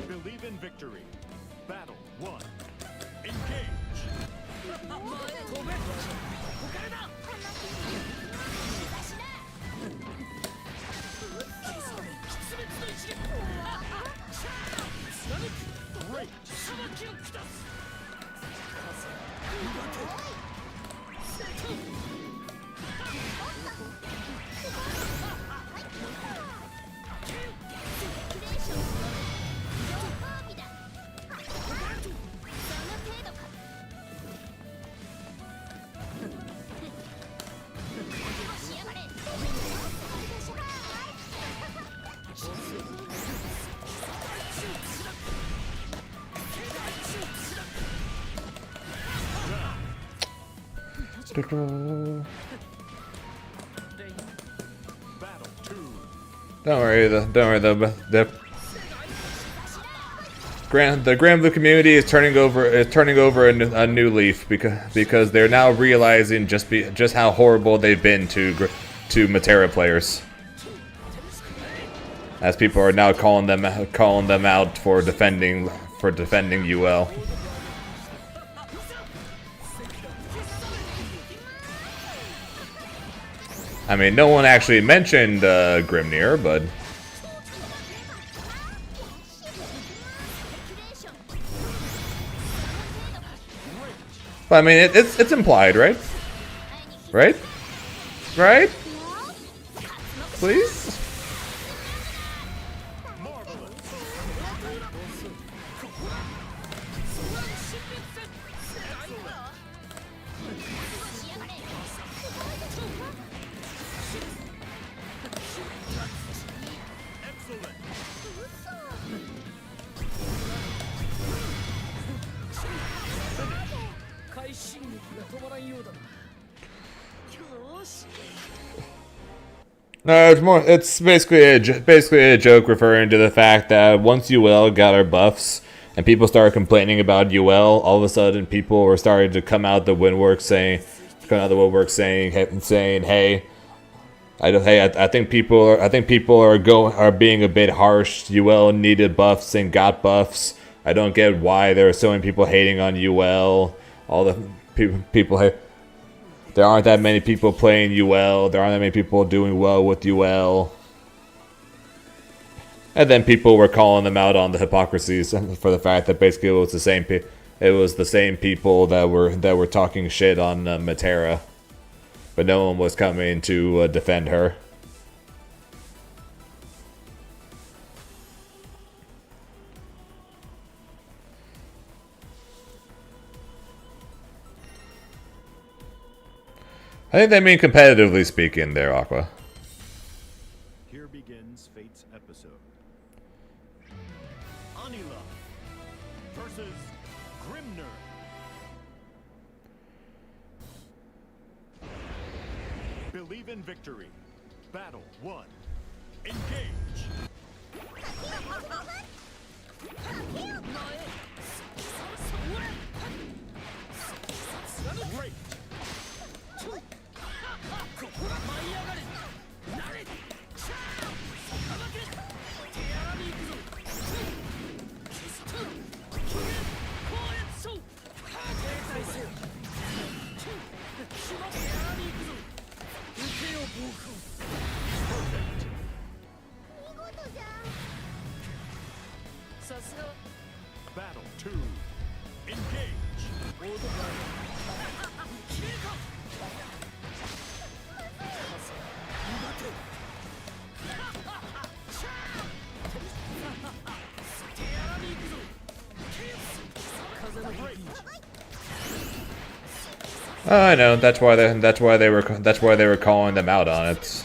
Believe in victory. Battle 1. Engage. Great. Battle 2. Don't worry, the Grand Blue community is turning over a new leaf because they're now realizing just how horrible they've been to Matera players, as people are now calling them out for defending UL. I mean, no one actually mentioned Grimnir, but I mean, it's implied, right? Right? Right? Please? No, it's basically a joke referring to the fact that once UL got our buffs and people started complaining about UL, all of a sudden people were starting to come out the woodwork saying, hey, I think people are being a bit harsh. UL needed buffs and got buffs. I don't get why there are so many people hating on UL. All the people. There aren't that many people playing UL. There aren't that many people doing well with UL. And then people were calling them out on the hypocrisies for the fact that basically it was the same people that were talking shit on Matera, but no one was coming to defend her. I think they mean competitively speaking there, Aqua. Here begins Fate's episode. Anila versus Grimnir. Believe in victory. Battle 1. Engage. Great. Battle 2. Engage. Oh, I know. That's why they were calling them out on it.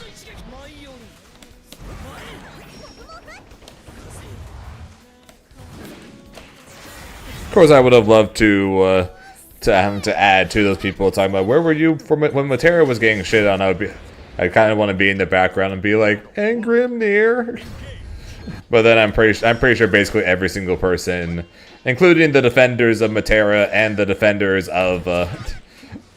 Of course, I would have loved to add to those people talking about where were you when Matera was getting shit on. I kind of want to be in the background and be like, and Grimnir. But then I'm pretty sure basically every single person, including the defenders of Matera and the defenders of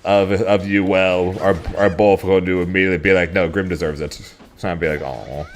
UL, are both going to immediately be like, no, Grim deserves it. So I'd be like, oh.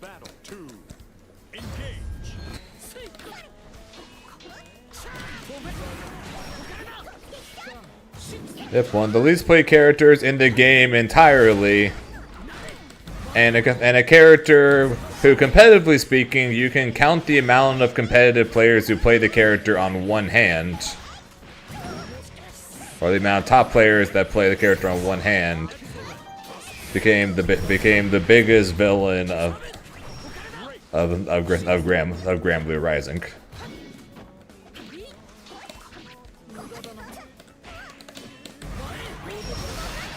Battle 2. Engage. Yep, one of the least played characters in the game entirely. and a character who, competitively speaking, you can count the amount of competitive players who play the character on one hand, or the amount of top players that play the character on one hand, became the biggest villain of Grand Blue Rising.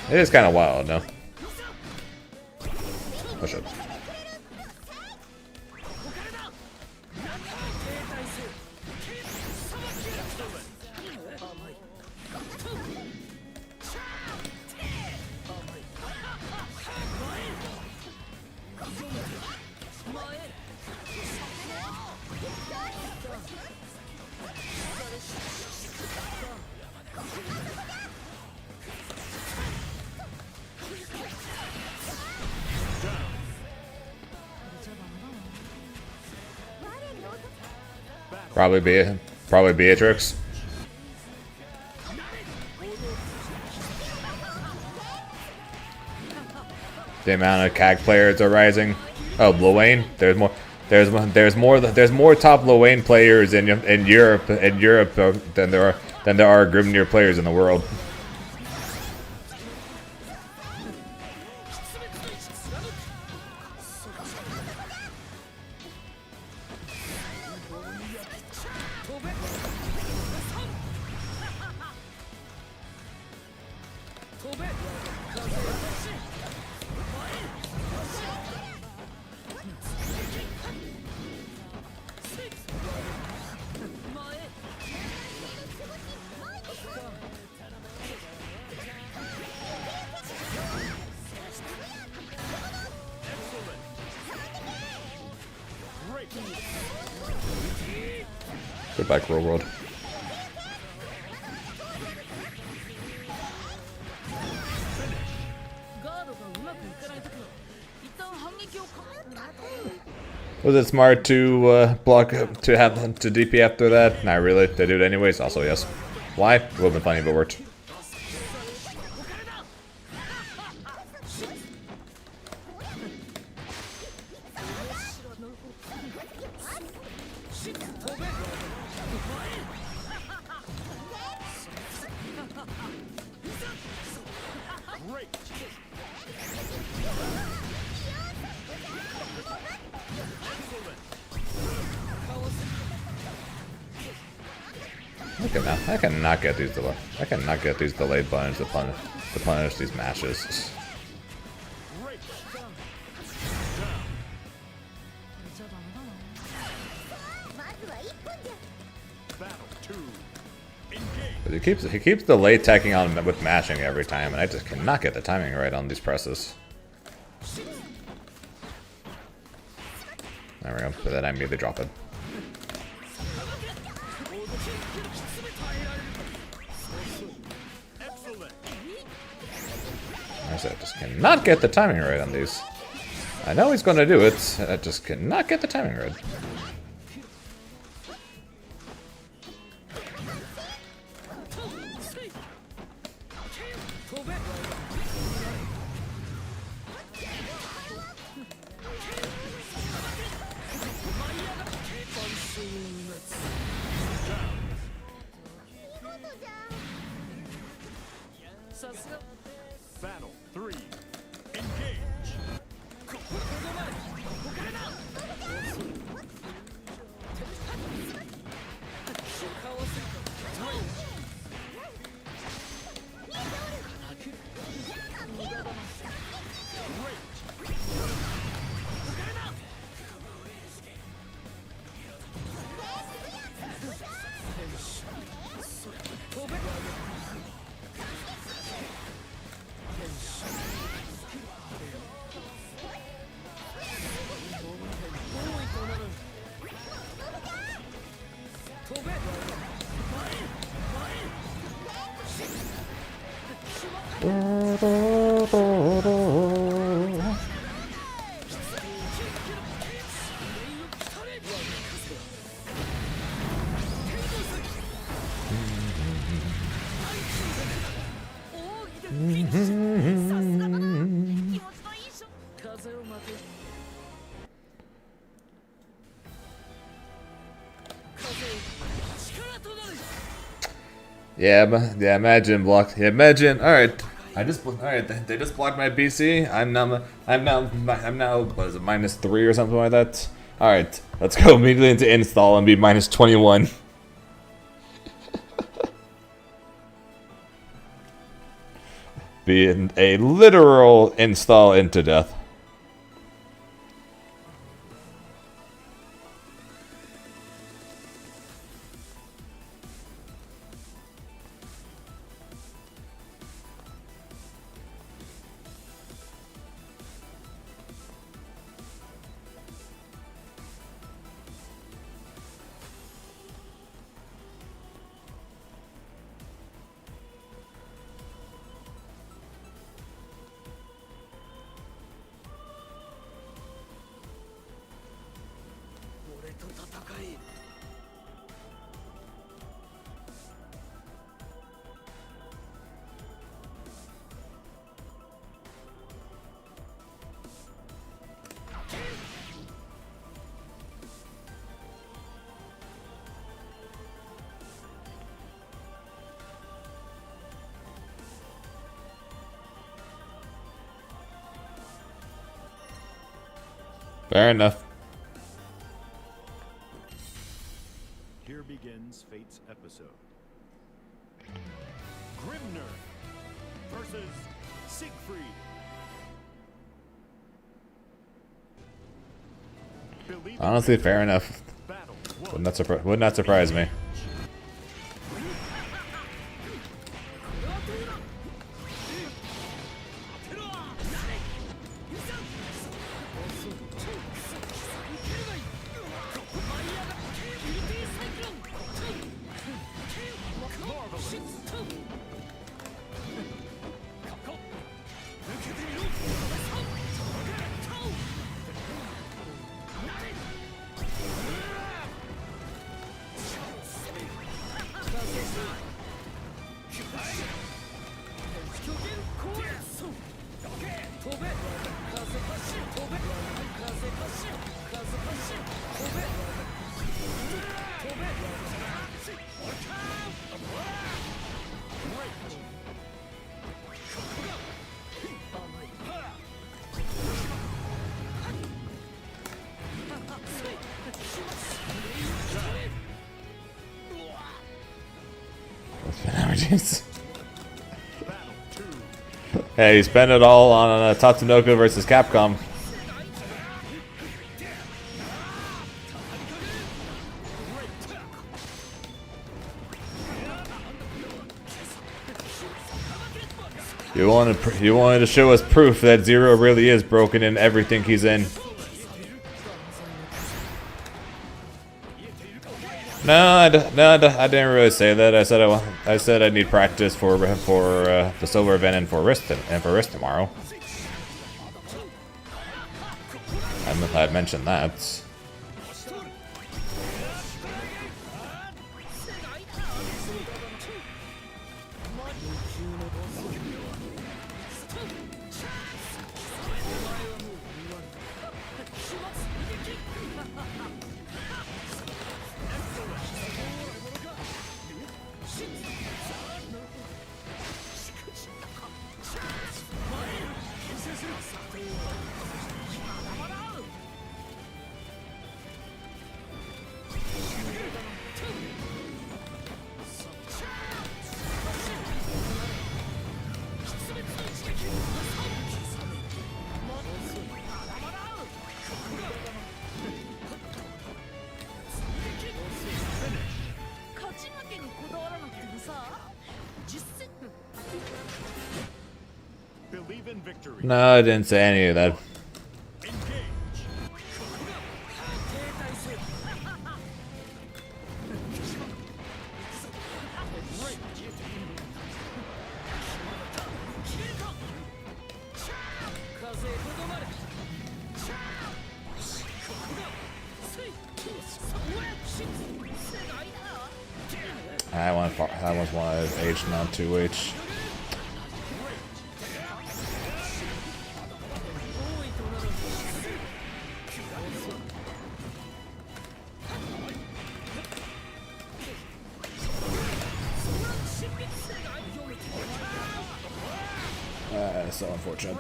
It is kind of wild, no? Oh shit. Probably Beatrix. The amount of CAG players are rising. Oh, Luane. There's more top Luane players in Europe than there are Grimnir players in the world. Goodbye, Cruel World. Was it smart to block to have to DP after that? Not really. They do it anyways. Also, yes. Why? It would have been funny if it worked. Okay, now I cannot get these delay. I cannot get these delayed buttons to punish these mashes. But he keeps delay tacking on with mashing every time, and I just cannot get the timing right on these presses. There we go. So then I immediately drop it. I just cannot get the timing right on these. I know he's going to do it. I just cannot get the timing right. Battle 3. Engage. Yeah, imagine block. Yeah, imagine. All right, all right. They just blocked my BC. I'm now. What is it? -3 or something like that. All right, let's go immediately into install and be -21. Be a literal install into death. Fair enough. Here begins Fate's episode. Grimner versus Siegfried. Honestly, fair enough. Battle Would not surprise me. Hey, you spend it all on Tatsunoko versus Capcom. You wanted to show us proof that Zero really is broken in everything he's in. No, I didn't really say that. I said I need practice for the silver event and for RISC tomorrow. I mentioned that. Believe in victory. No, I didn't say any of that. I was wanted H, not 2H. It's so unfortunate.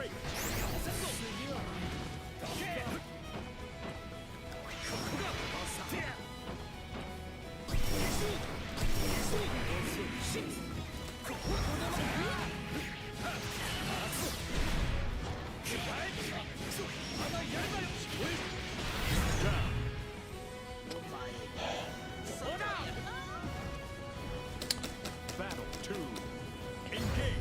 Battle 2. Engage.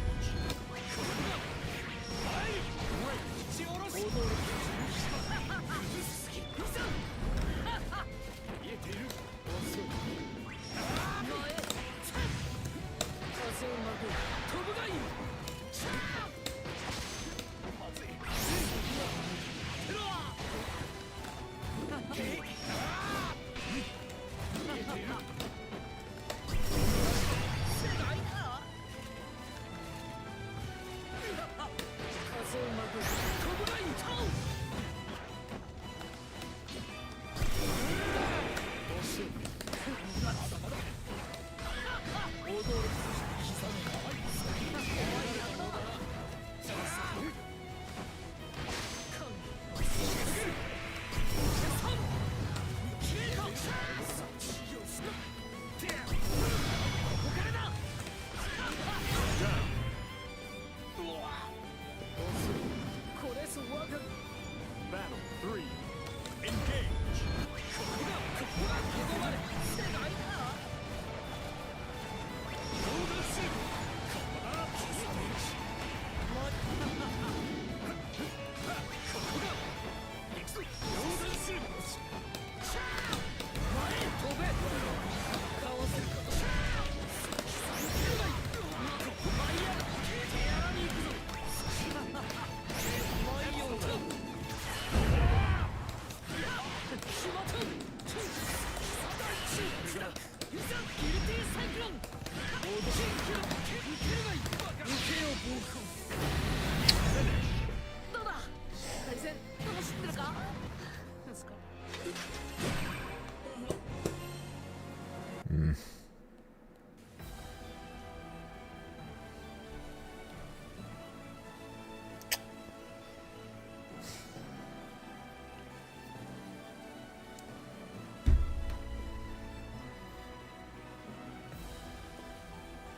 Battle 3. Engage.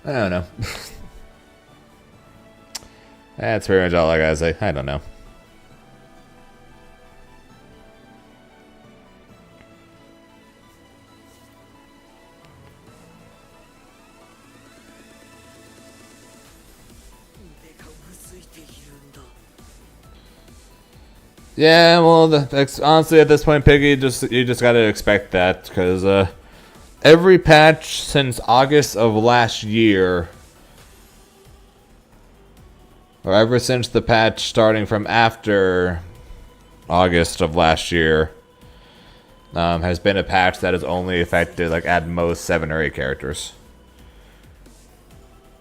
I don't know. That's pretty much all I gotta say. I don't know. Yeah, well, honestly, at this point, Piggy, you just gotta expect that, because every patch since August of last year, or ever since the patch starting from after August of last year, has been a patch that has only affected, like, at most 7 or 8 characters.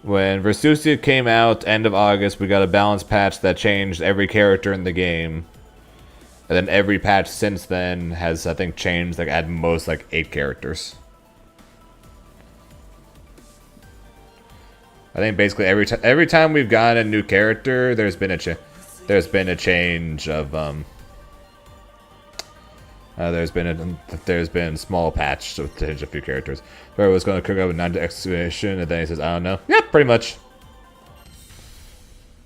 When Versusia came out, end of August, we got a balance patch that changed every character in the game. And then every patch since then has, I think, changed, like, at most, like, 8 characters. I think basically every time we've gotten a new character, there's been a change of there's been a small patch to change a few characters. Where I was going to cook up a 9 exclamation, and then he says, "I don't know." Yep, pretty much.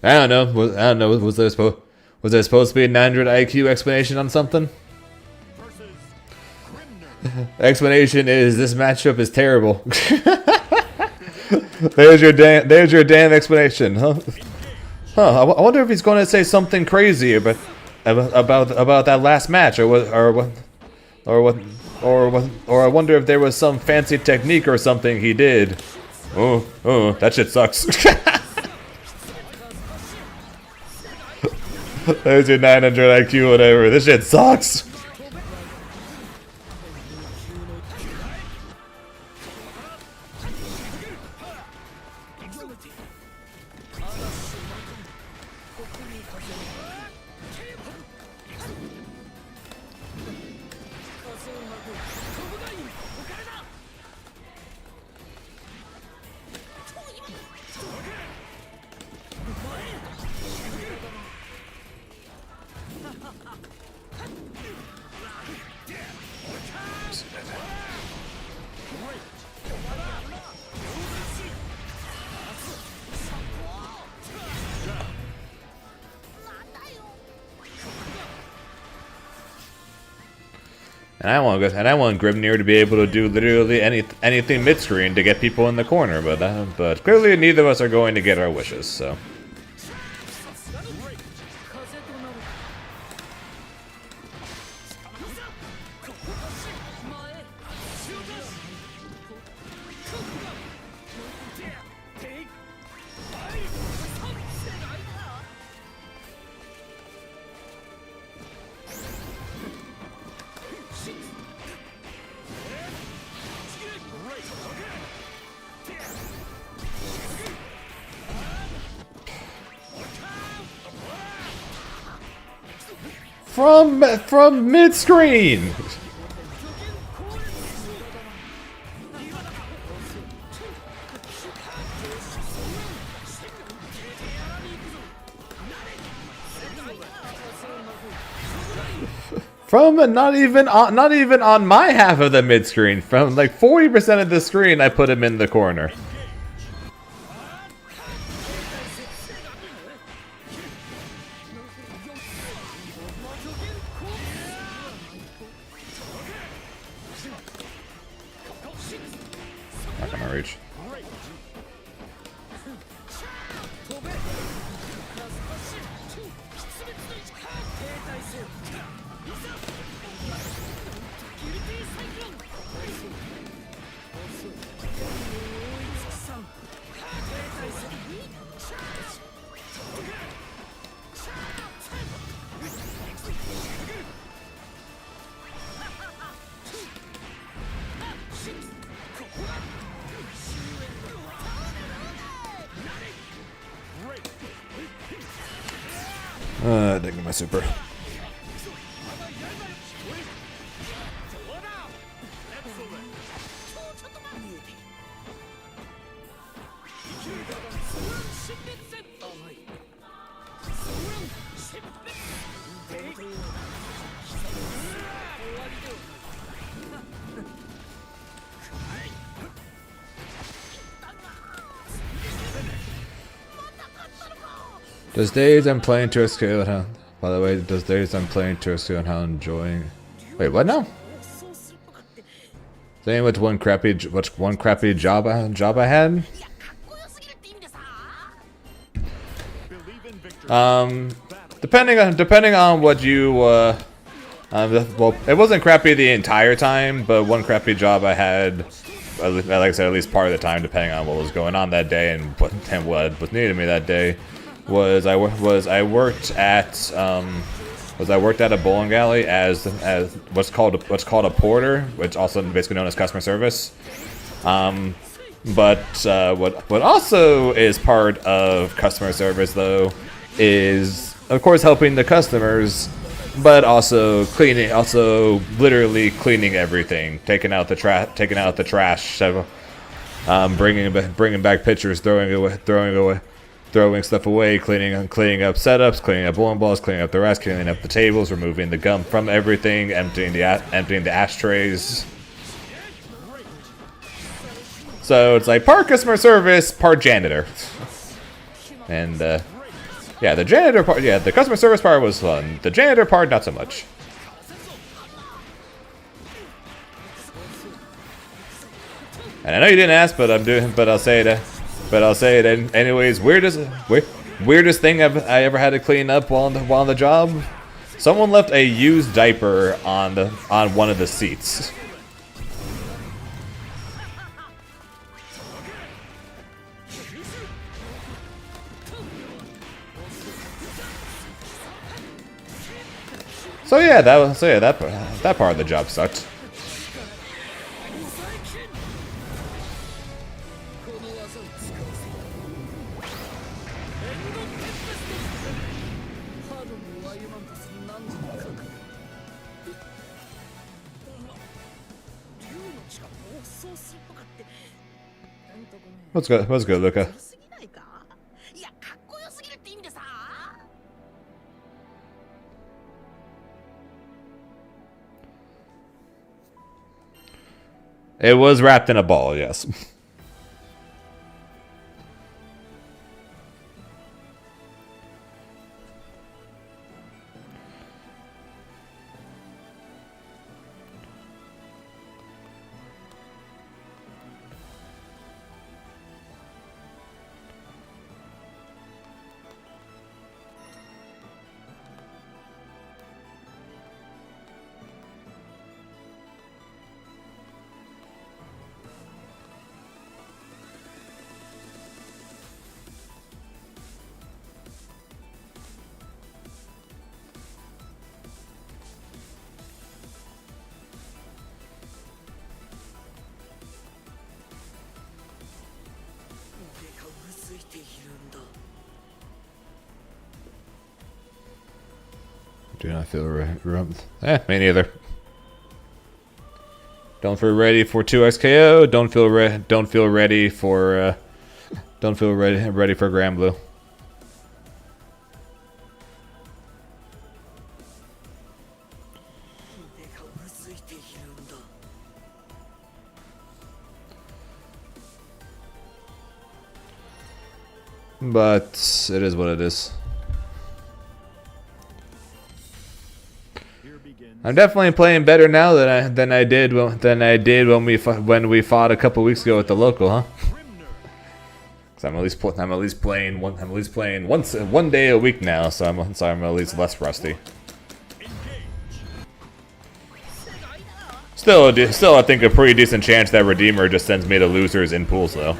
I don't know. Was there supposed to be a 900 IQ explanation on something? Explanation is this matchup is terrible. There's your damn explanation, huh? I wonder if he's going to say something crazy about that last match, or I wonder if there was some fancy technique or something he did. Oh, that shit sucks. There's your 900 IQ, whatever. This shit sucks. And I want Grimnir to be able to do literally anything mid-screen to get people in the corner, but clearly neither of us are going to get our wishes. So. From mid-screen. From not even on my half of the mid-screen. From like 40% of the screen, I put him in the corner. Not gonna reach. Didn't get my super. Does days I'm playing to a scale how? By the way, does days I'm playing to a scale how enjoying? Wait, what now? Saying what one crappy job I had? Depending on what you well, it wasn't crappy the entire time, but one crappy job I had, like I said, at least part of the time, depending on what was going on that day and what was needed of me that day. I worked at a bowling alley as what's called a porter, which also basically known as customer service. But what also is part of customer service though is of course helping the customers, but also literally cleaning everything, taking out the trash, bringing back pictures, throwing stuff away, cleaning up setups, cleaning up bowling balls, cleaning up the rest, cleaning up the tables, removing the gum from everything, emptying the ashtrays. So it's like part customer service, part janitor. And yeah, the janitor part, yeah, the customer service part was fun. The janitor part, not so much. And I know you didn't ask, but I'll say it anyways. Weirdest thing I ever had to clean up while on the job. Someone left a used diaper on one of the seats. So yeah, that part of the job sucked. What's good, Luca? It was wrapped in a ball, yes. Do not feel me neither. Don't feel ready for 2x KO. Don't feel ready for ready for Grand Blue. But it is what it is. I'm definitely playing better now than I did when we fought a couple weeks ago at the local, huh? Cause I'm at least playing one day a week now, so I'm at least less rusty. Still I think a pretty decent chance that Redeemer just sends me to losers in pools though.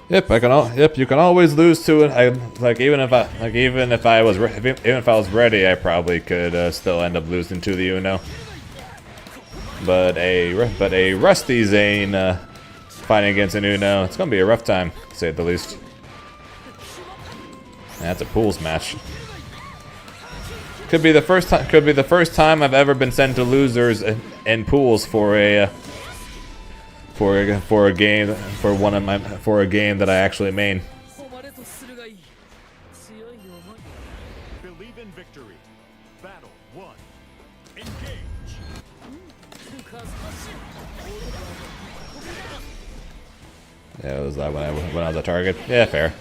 Yep, you can always lose to it. Even if I was ready, I probably could still end up losing to the Uno. But a rusty Zane fighting against an Uno, it's gonna be a rough time, to say the least. And that's a pools match. Could be the first time I've ever been sent to losers in pools for a game that I actually main. Believe in victory. Battle 1. Engage. Yeah, was that when I was a target? Yeah, fair.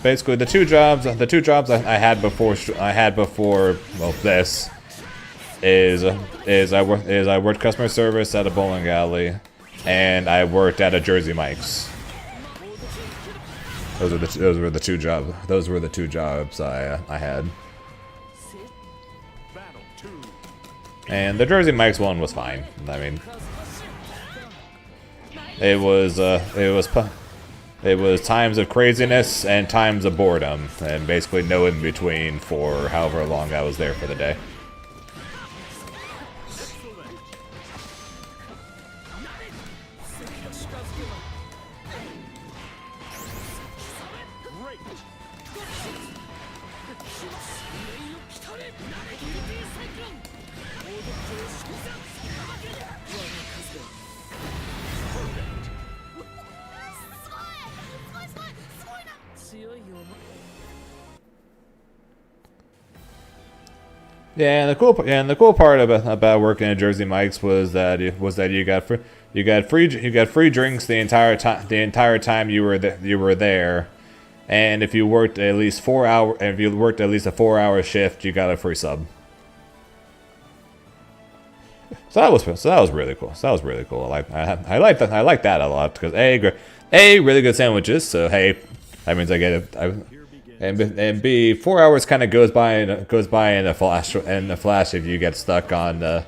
Basically the two jobs I had before well this is I worked customer service at a bowling alley and I worked at a Jersey Mike's. Those were the two jobs I had. And the Jersey Mike's one was fine. I mean, it was times of craziness and times of boredom, and basically no in between for however long I was there for the day. Yeah, and the cool part about working at Jersey Mike's was that you got free drinks the entire time you were there, and if you worked at least a 4-hour shift, you got a free sub. So that was really cool. I like that a lot because A, really good sandwiches. So hey, that means I get it. And B, 4 hours kind of goes by in a flash. If you get stuck on,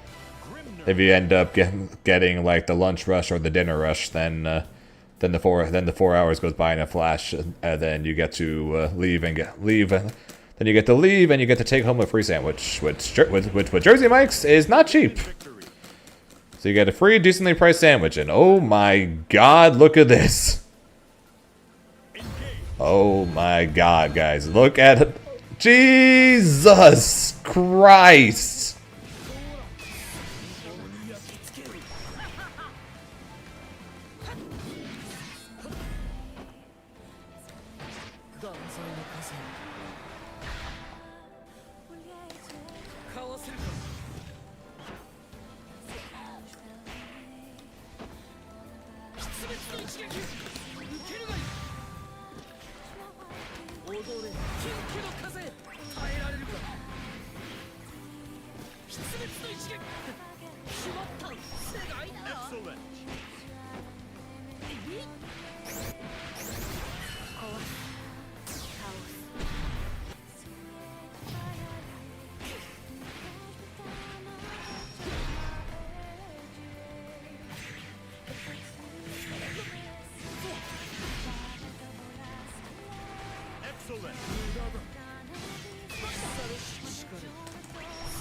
if you end up getting like the lunch rush or the dinner rush, then the 4 hours goes by in a flash, and then you get to leave. then you get to leave and you get to take home a free sandwich, which with Jersey Mike's is not cheap. So you get a free, decently priced sandwich, and oh my god, look at this. Oh my god, guys, look at it. Jesus Christ.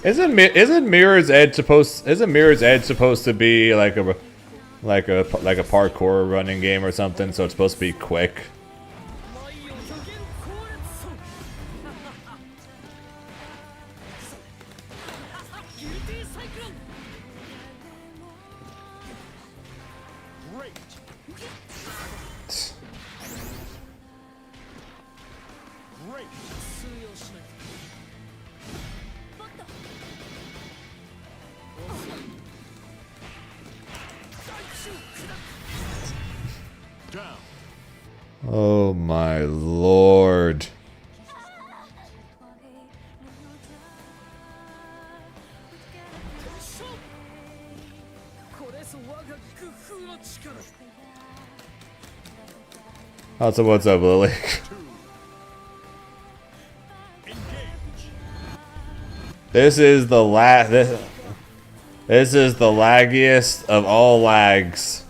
Isn't Mirror's Edge supposed to be like a parkour running game or something? So it's supposed to be quick. Oh my lord. Also, what's up, Lily? This is the this is the laggiest of all lags.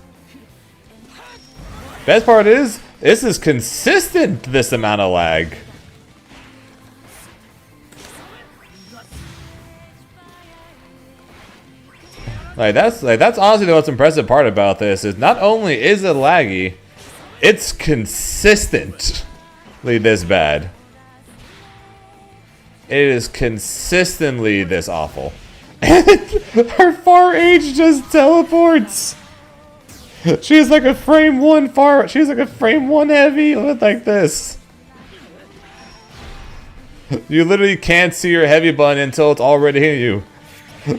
Best part is, this is consistent, this amount of lag. That's honestly the most impressive part about this, is not only is it laggy, it's consistently this bad. It is consistently this awful. And her far H just teleports. She's like a frame 1 far. She's like a frame 1 heavy with like this. You literally can't see your heavy button until it's already hitting you.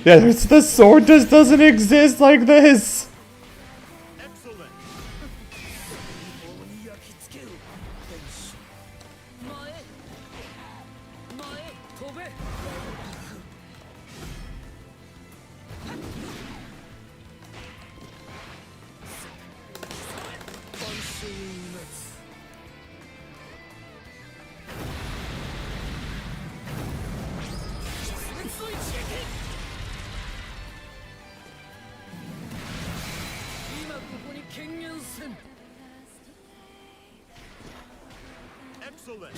Yeah, the sword just doesn't exist like this. Excellent. Excellent.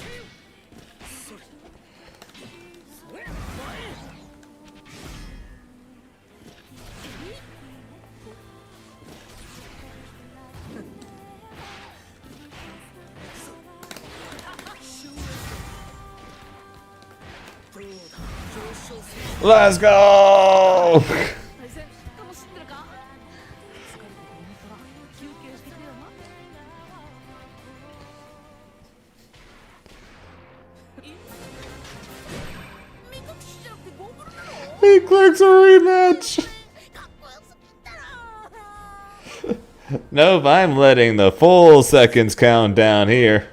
Let's go! He clicks a rematch! Nope, I'm letting the full seconds count down here.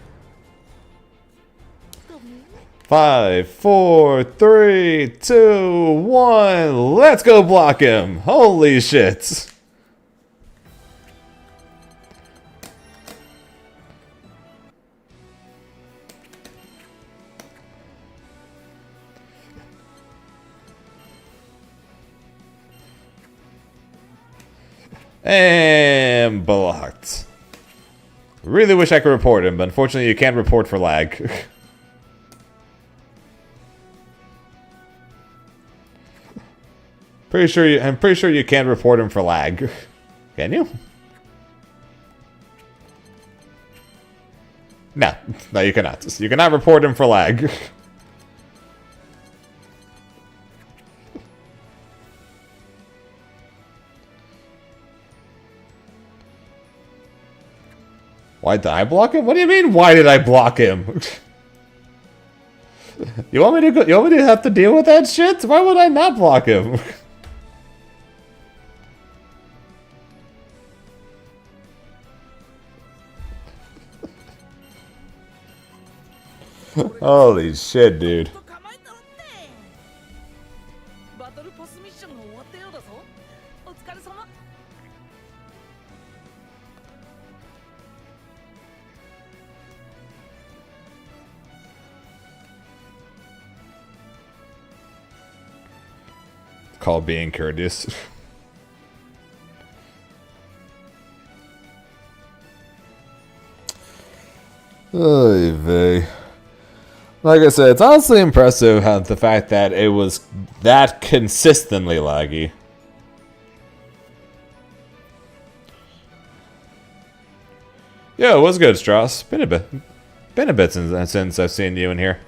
5, 4, 3, 2, 1, let's go block him! Holy shit! And blocked. Really wish I could report him, but unfortunately you can't report for lag. I'm pretty sure you can't report him for lag. Can you? No, no, you cannot. You cannot report him for lag. Why did I block him? What do you mean? Why did I block him? You want me to go? You want me to have to deal with that shit? Why would I not block him? Holy shit, dude. Called being courteous. Oy vey. Like I said, it's honestly impressive how the fact that it was that consistently laggy. Yeah, it was good, Strauss. Been a bit since I've seen you in here.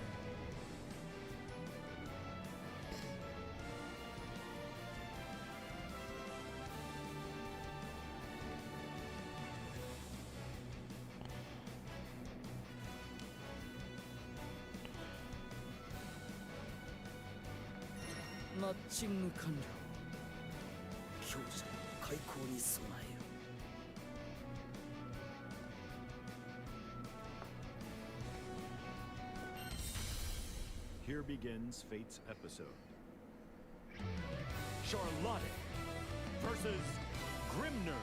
Here begins Fate's episode. Charlotte versus Grimner.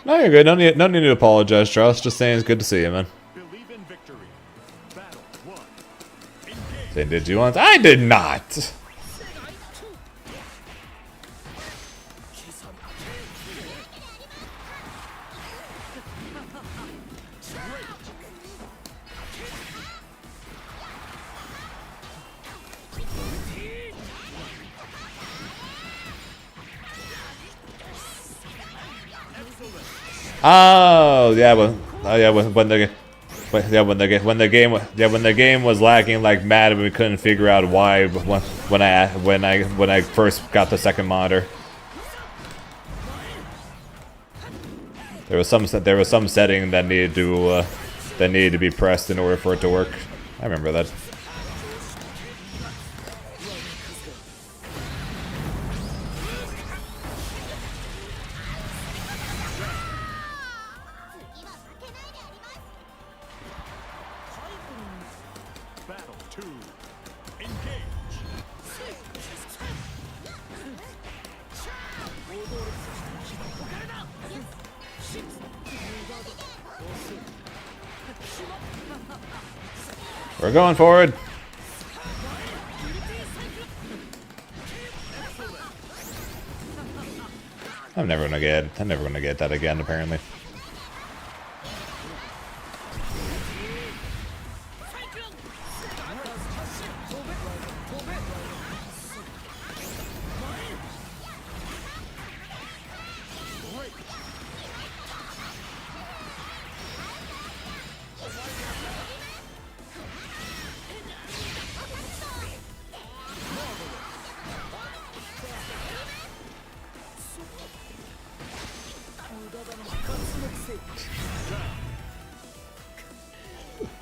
No, you're good. No need to apologize, Strauss. Just saying it's good to see you, man. Believe in victory. Battle 1. Engage. Saying, did you want? I did not. Oh yeah, when the game was lagging like mad and we couldn't figure out why when I first got the second monitor. There was some setting that needed to be pressed in order for it to work. I remember that. Battle 2. Engage. We're going forward. I'm never gonna get that again, apparently.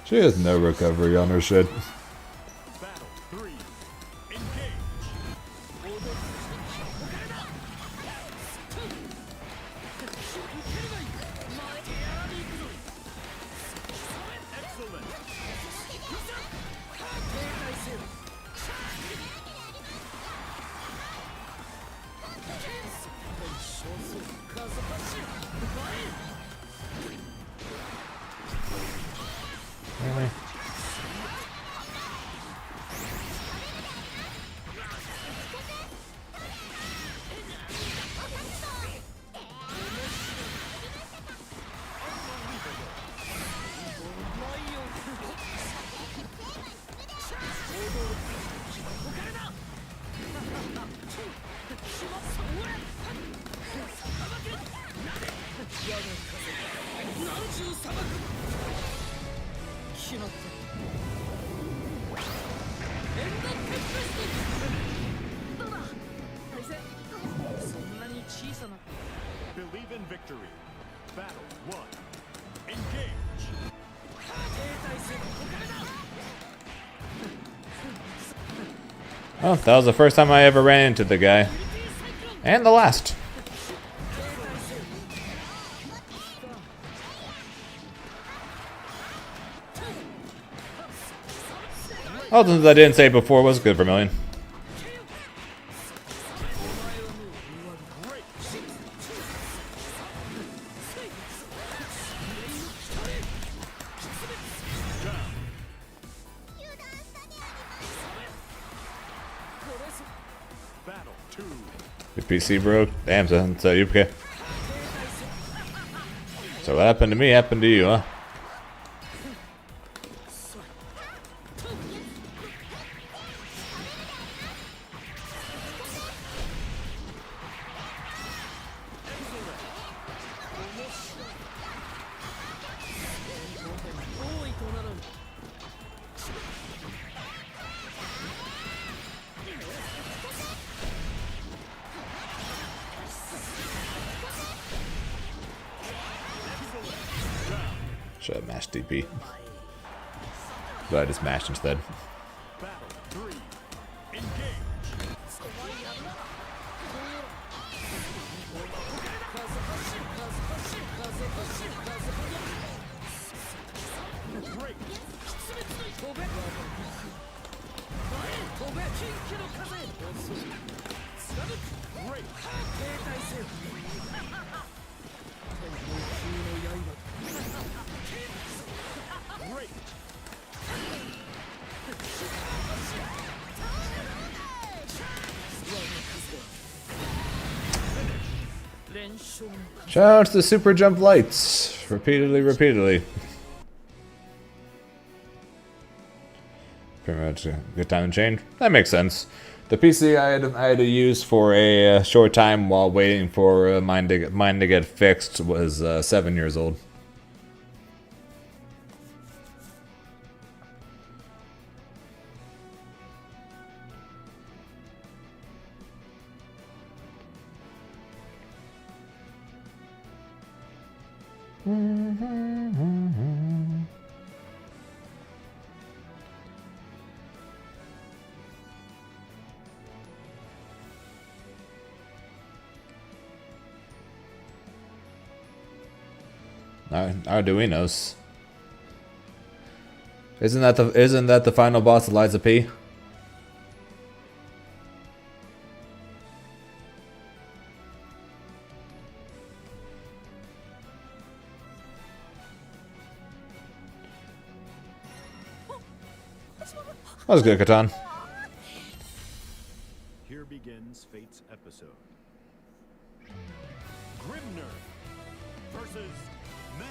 She has no recovery on her shit. Battle 3. Engage. Excellent. victory. Battle 1. Engage. Oh, that was the first time I ever ran into the guy. And the last. Oh, things I didn't say before was good, Vermilion. Battle 2. Your PC broke? Damn, so you okay? So what happened to me happened to you, huh? Should have mashed DP. But I just mashed instead. Battle 3. Engage. Great. Great. Great. Shout out to the super jump lights. Repeatedly. Pretty much a good time to change. That makes sense. The PC I had to use for a short time while waiting for mine to get fixed was 7 years old. Arduinos. Isn't that the final boss, Eliza P? That was good, Catan. Here begins Fate's episode. Grimner versus May.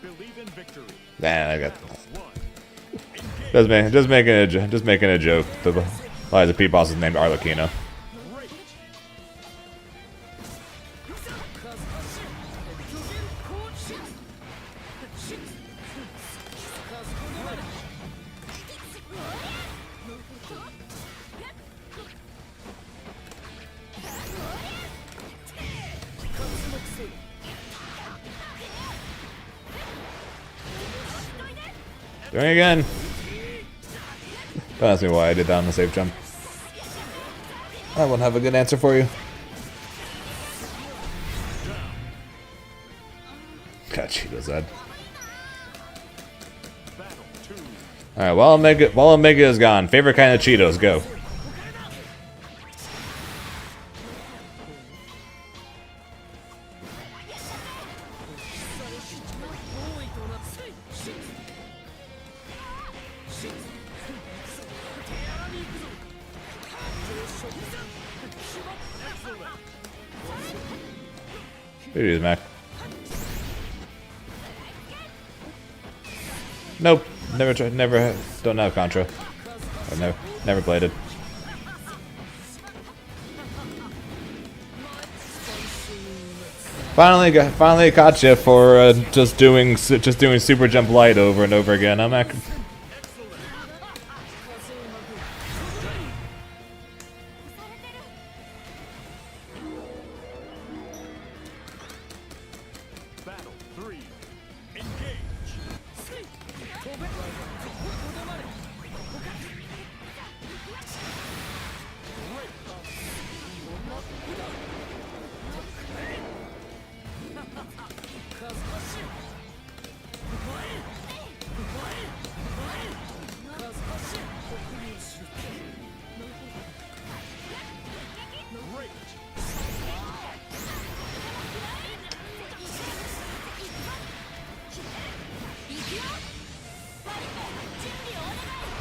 Believe in victory. Man, I got One. Engage. just making a joke. The Eliza P boss is named Arlecchino. Great. Doing it again. Don't ask me why I did that on the safe jump. I won't have a good answer for you. God, Cheeto's head. Battle 2. Alright, while Omega is gone, favorite kind of Cheetos, go. Here it is, Mac. Nope. Never, don't have Contra. Or never played it. Finally caught you for just doing Super Jump Light over and over again, huh, Mac?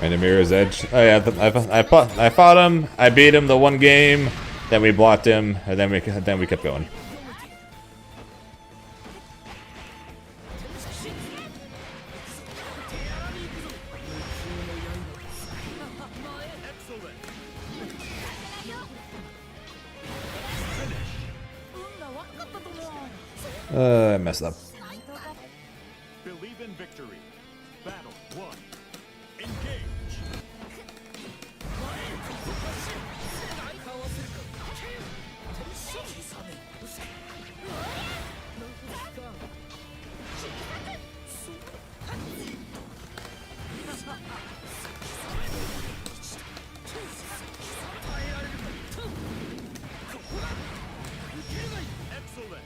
And the Mirror's Edge. Oh yeah, I fought him. I beat him the one game. Then we blocked him, and then we kept going. I messed up. Believe in victory. Battle 1. Engage. Excellent.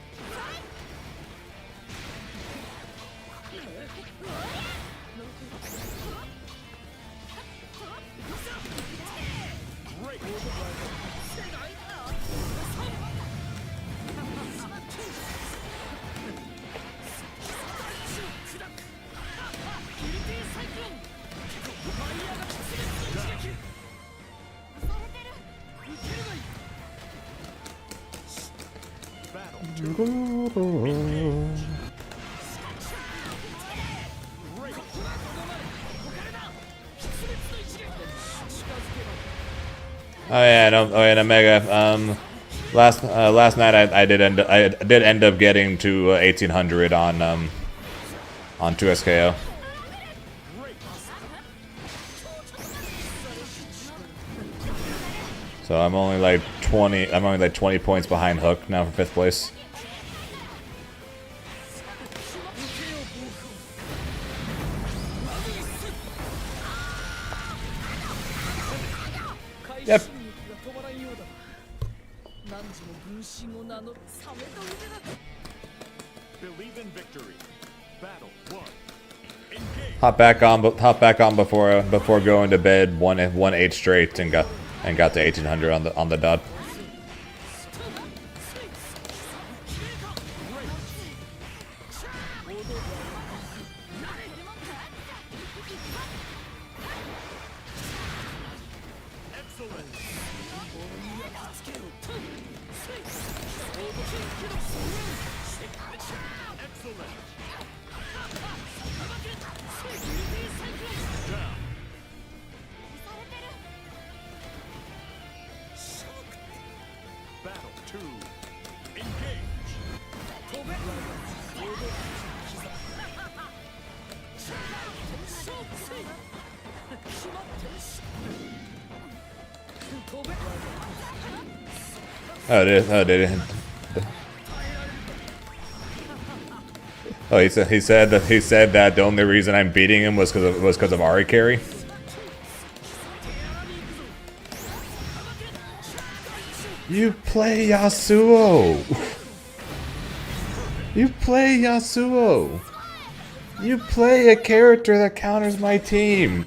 Oh yeah, no, oh yeah, Omega. Last night I did end up getting to 1800 on 2SKO. So I'm only like 20 points behind Hook now for 5th place. Yep. Believe in victory. Battle 1. Hop back on before going to bed. Won 8 straight and got to 1800 on the dot. Battle 2. Engage. Oh, did it? Oh, he said that the only reason I'm beating him was because of Ari carry. You play Yasuo. You play Yasuo. You play a character that counters my team.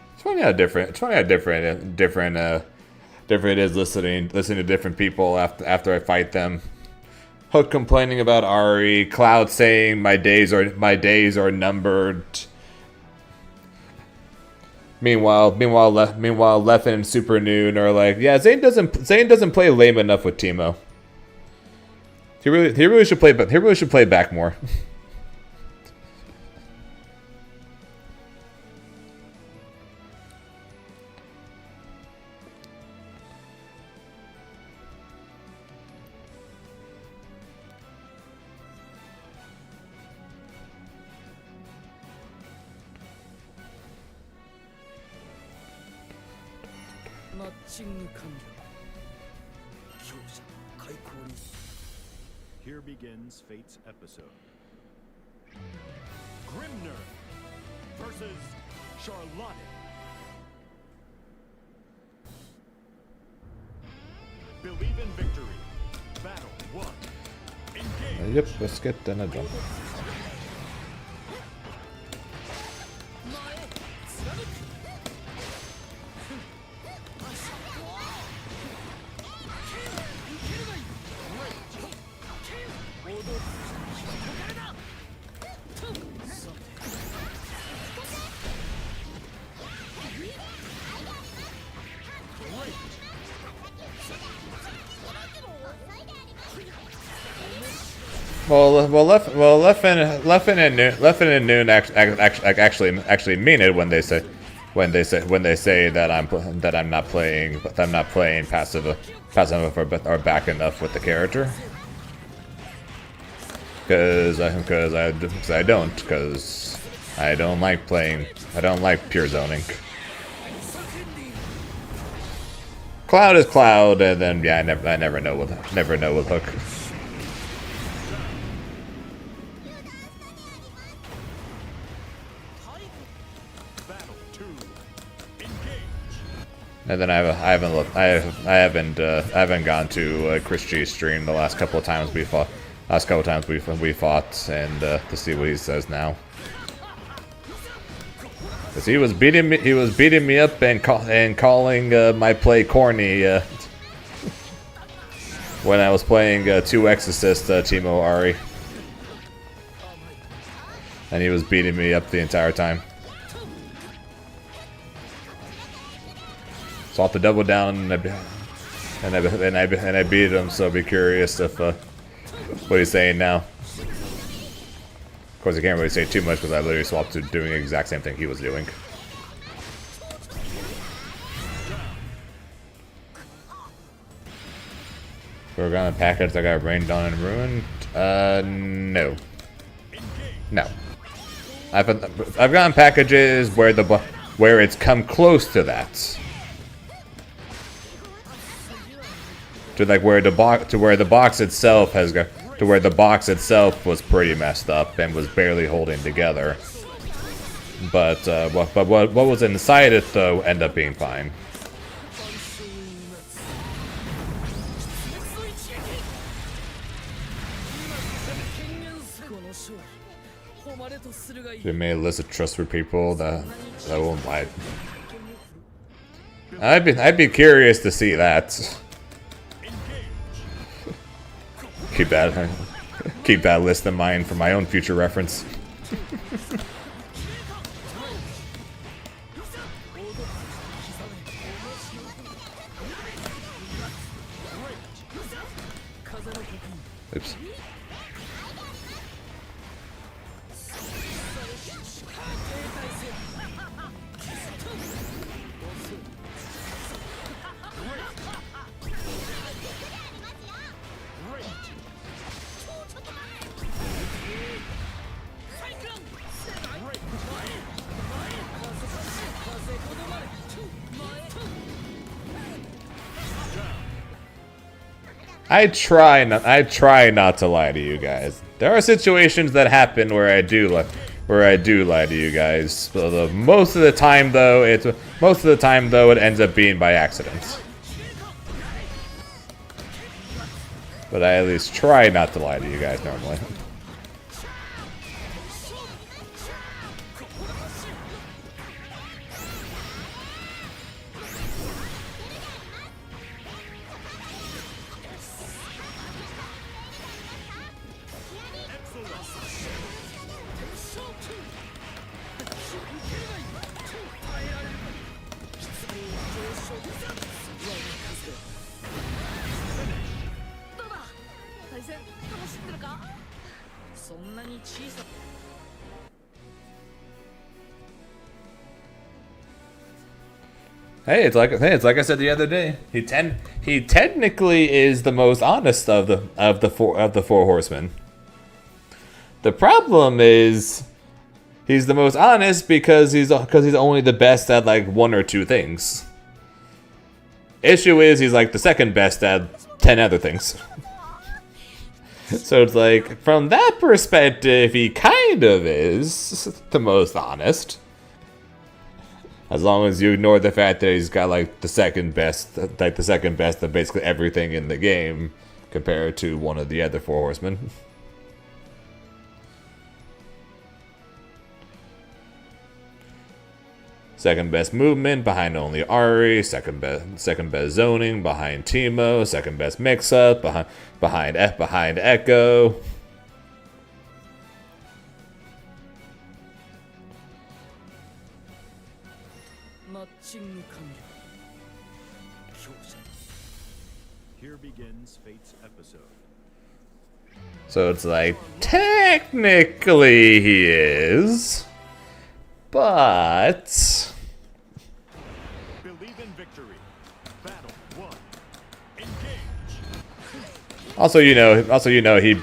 It's funny how different it is listening to different people after I fight them. Hook complaining about Ari, Cloud saying my days are numbered. Meanwhile, Leffen and Super Noon are like, yeah, Zane doesn't play lame enough with Teemo. He really should play back more. Here begins Fate's episode. Grimner versus Charlotte. Believe in victory. Battle 1. Engage. Yep, let's get done a jump. Leffen and Noon actually mean it when they say that I'm not playing passive or back enough with the character. Because I don't like pure zoning. Cloud is Cloud, and then yeah, I never know with Hook. And then I haven't gone to Chris G's stream the last couple of times we fought, and to see what he says now. Cause he was beating me up and calling my play corny when I was playing 2x assist Teemo Ari, and he was beating me up the entire time. So I'll have to double down and I beat him. So I'll be curious if what he's saying now. Of course, I can't really say too much because I literally swapped to doing the exact same thing he was doing. We're gonna package that got rained on and ruined. No. I've gotten packages where it's come close to that. To like where the box itself was pretty messed up and was barely holding together. But what was inside it though ended up being fine. They made a list of trustworthy people that won't lie. I'd be curious to see that. Keep that list in mind for my own future reference. Oops. I try not to lie to you guys. There are situations that happen where I do lie to you guys. So most of the time though, it ends up being by accident. But I at least try not to lie to you guys normally. Hey, it's like I said the other day. He technically is the most honest of the four horsemen. The problem is he's the most honest because he's only the best at like one or two things. Issue is he's like the second best at 10 other things. So it's like, from that perspective, he kind of is the most honest. As long as you ignore the fact that he's got like the second best of basically everything in the game compared to one of the other four horsemen. Second best movement behind only Ari, second best zoning behind Teemo, second best mix up behind Echo. Here begins Fate's episode. So it's like, technically he is, but Believe in victory. Battle 1. Engage. also you know he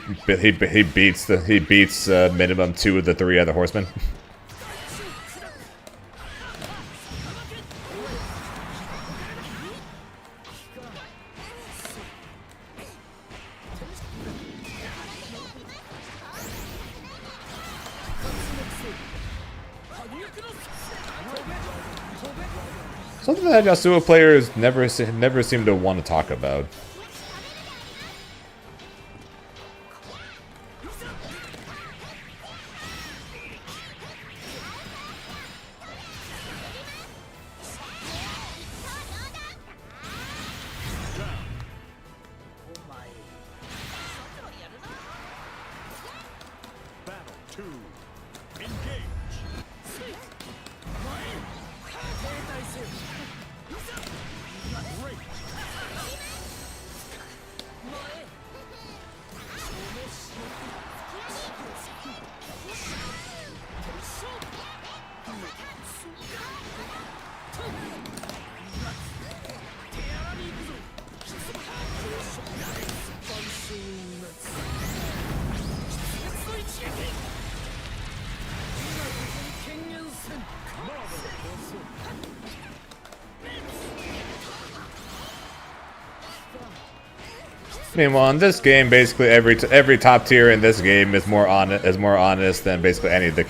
beats minimum 2 of the 3 other horsemen. Something that Yasuo players never seem to want to talk about. Battle 2. Engage. Meanwhile, in this game, basically every top tier in this game is more honest than basically any of the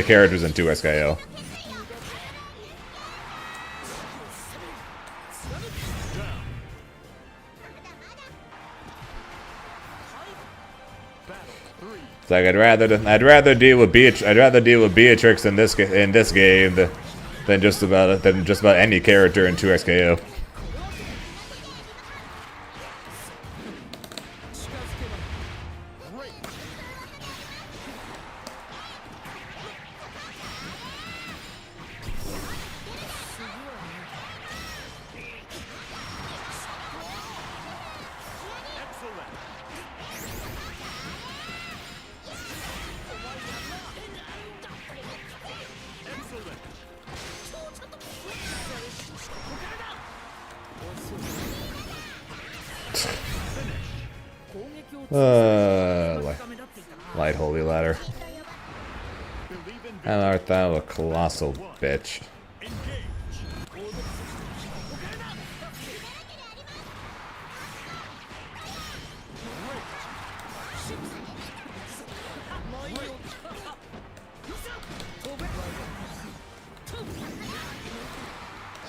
characters in 2SKO. It's like I'd rather deal with Beatrix in this game than just about any character in 2SKO. Light holy ladder. And art thou a colossal bitch.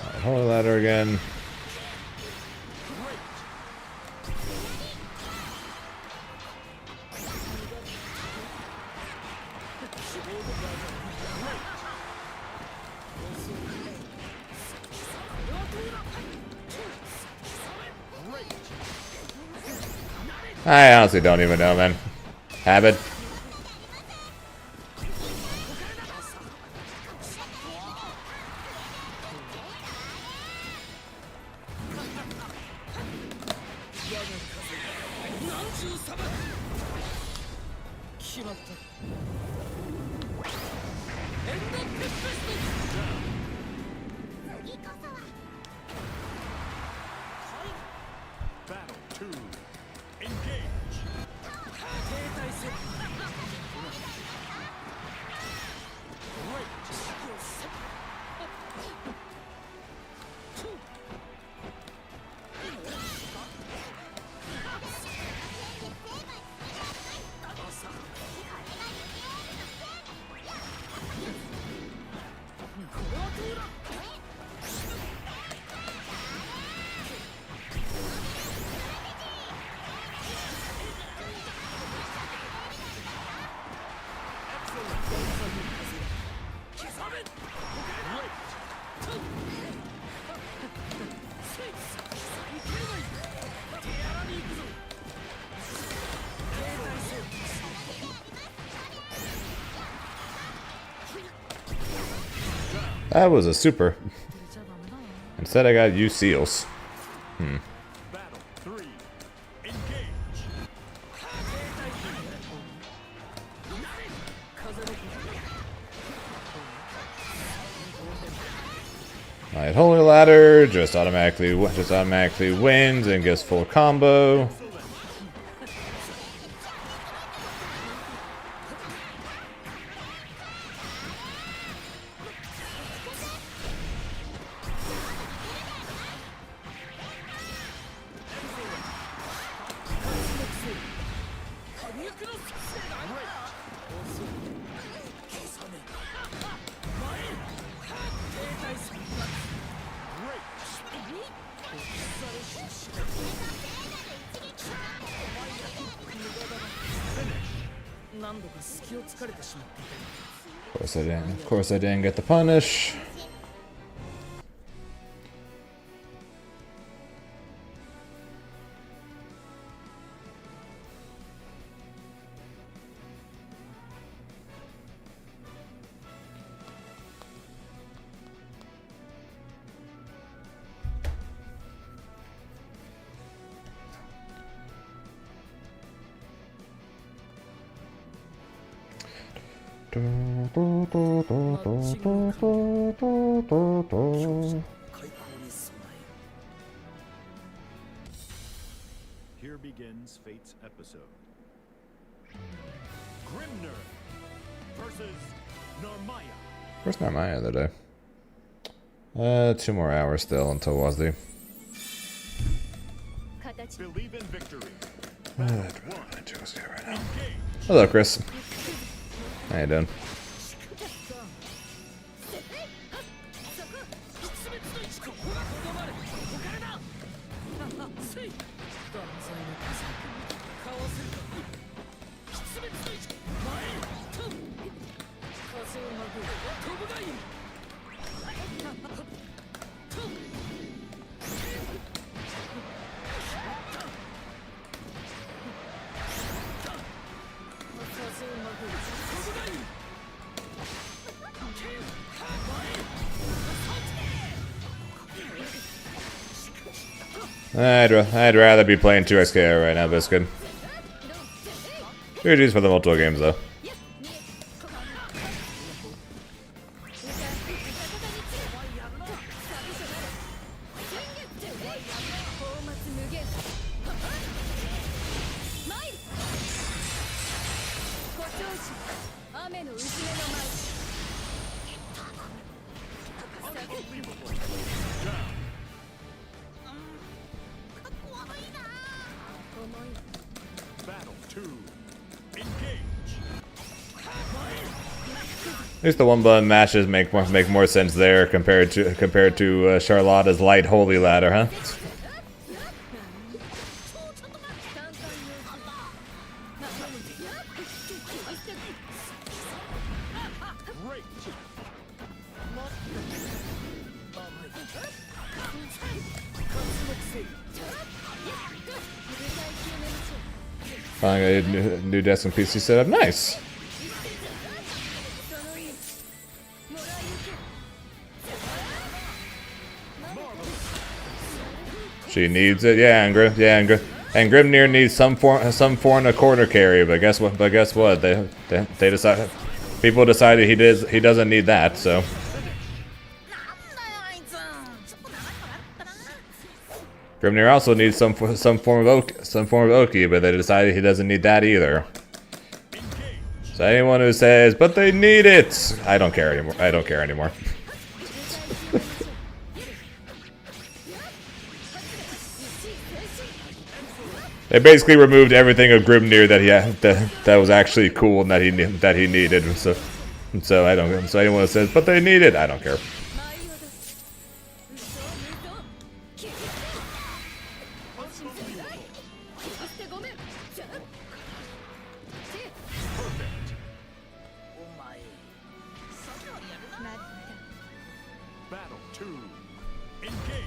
Light holy ladder again. I honestly don't even know, man. Habit. Battle 2. Engage. That was a super. Instead, I got you seals. Battle 3. Engage. Alright, Holy Ladder just automatically wins and gets full combo. Of course I didn't get the punish. Here begins Fate's episode. Grimner versus Narmaya. Where's Narmaya today? 2 more hours still until WASD. Believe in victory. Right now. Hello, Chris. How you doing? I'd rather be playing 2XKO right now, but it's good. GG's for the multiple games, though. Battle 2. Engage. At least the one button matches make more sense there compared to Charlotta's light holy ladder, huh? Finally got a new desk and PC setup. Nice. She needs it, yeah, and Grimnir needs some form of corner carry. But guess what? They decided. People decided he doesn't need that. So. Grimnir also needs some form of Oki, but they decided he doesn't need that either. So anyone who says, "But they need it," I don't care anymore. I don't care anymore. They basically removed everything of Grimnir that he had, that was actually cool and that he needed. So I don't. So anyone who says, "But they need it," I don't care. Battle 2. Engage.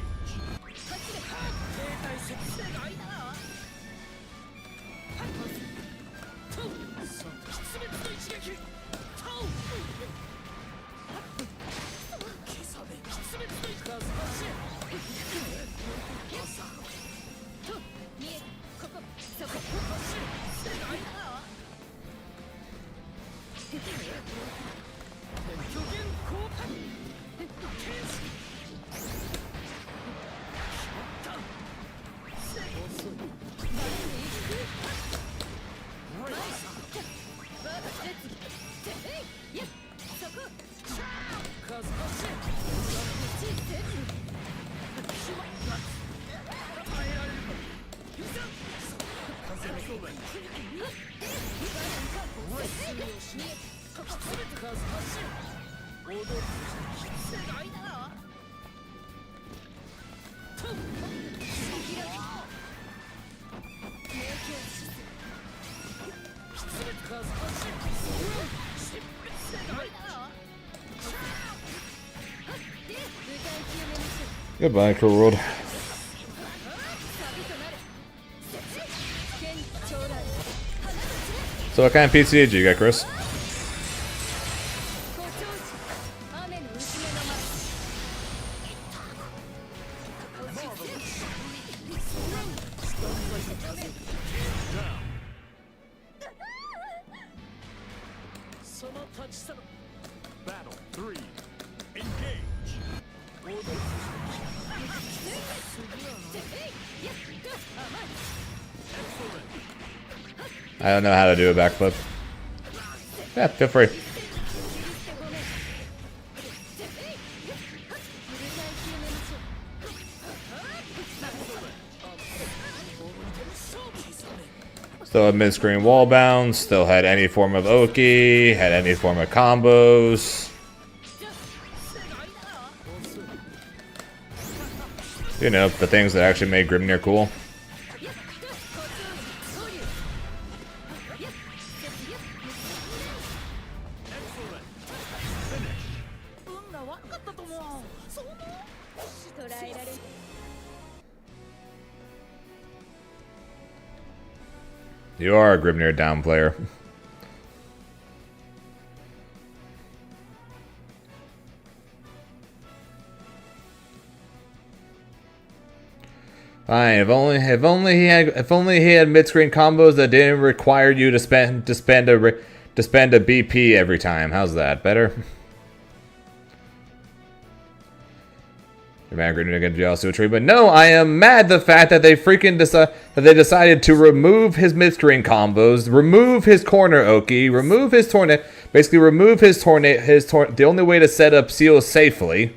Goodbye, cruel world. So what kind of PC did you get, Chris? Battle 3. Engage. I don't know how to do a backflip. Yeah, feel free. Still had mid-screen wall bounce, still had any form of Oki, had any form of combos. You know, the things that actually made Grimnir cool. You are a Grimnir down player. Fine. If only he had mid-screen combos that didn't require you to spend a BP every time. How's that? Better? You're mad Grimnir against the Yasuo tree, but no, I am mad the fact that they freaking decided to remove his mid-screen combos, remove his corner Oki, remove his tornado, basically remove his tornado, the only way to set up Seal safely.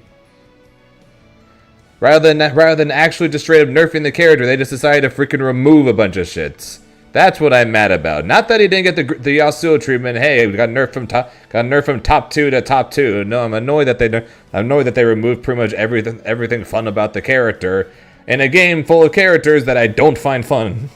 Rather than actually just straight up nerfing the character, they just decided to freaking remove a bunch of shits. That's what I'm mad about. Not that he didn't get the Yasuo treatment. Hey, we got nerfed from top 2 to top 2. No, I'm annoyed that they removed pretty much everything fun about the character in a game full of characters that I don't find fun.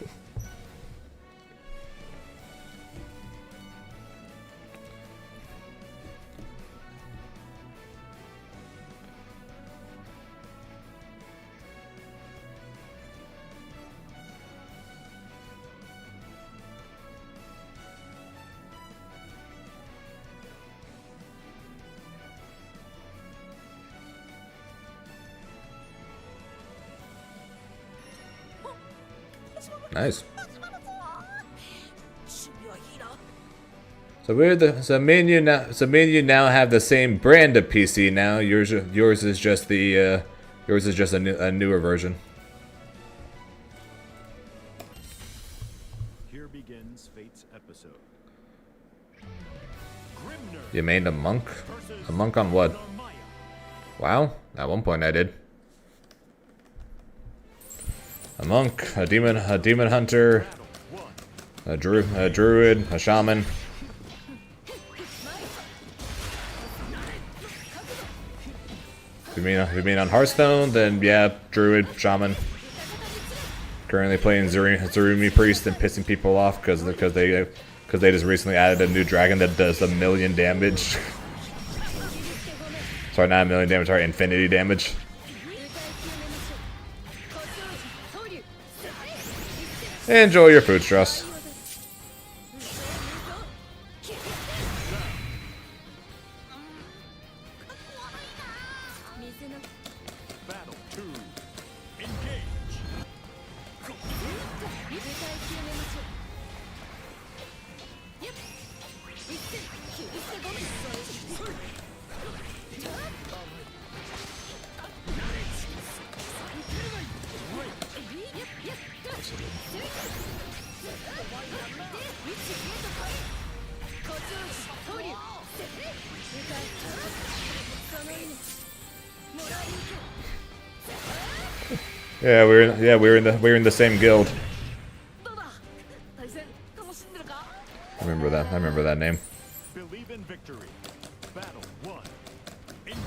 Nice. So me and you now have the same brand of PC now. Yours is just a newer version. Here begins Fate's episode. You made a monk? A monk on what? Wow, at one point I did. A monk, a demon hunter, a druid, a shaman. If you mean on Hearthstone, then yeah, druid, shaman. Currently playing Zerumi priest and pissing people off because they just recently added a new dragon that does 1,000,000 damage. Sorry, not 1,000,000 damage. Sorry, infinity damage. Enjoy your food stress. Battle 2. Engage. Yeah, we're in the same guild. I remember that. I remember that name. Believe in victory. Battle 1. Engage.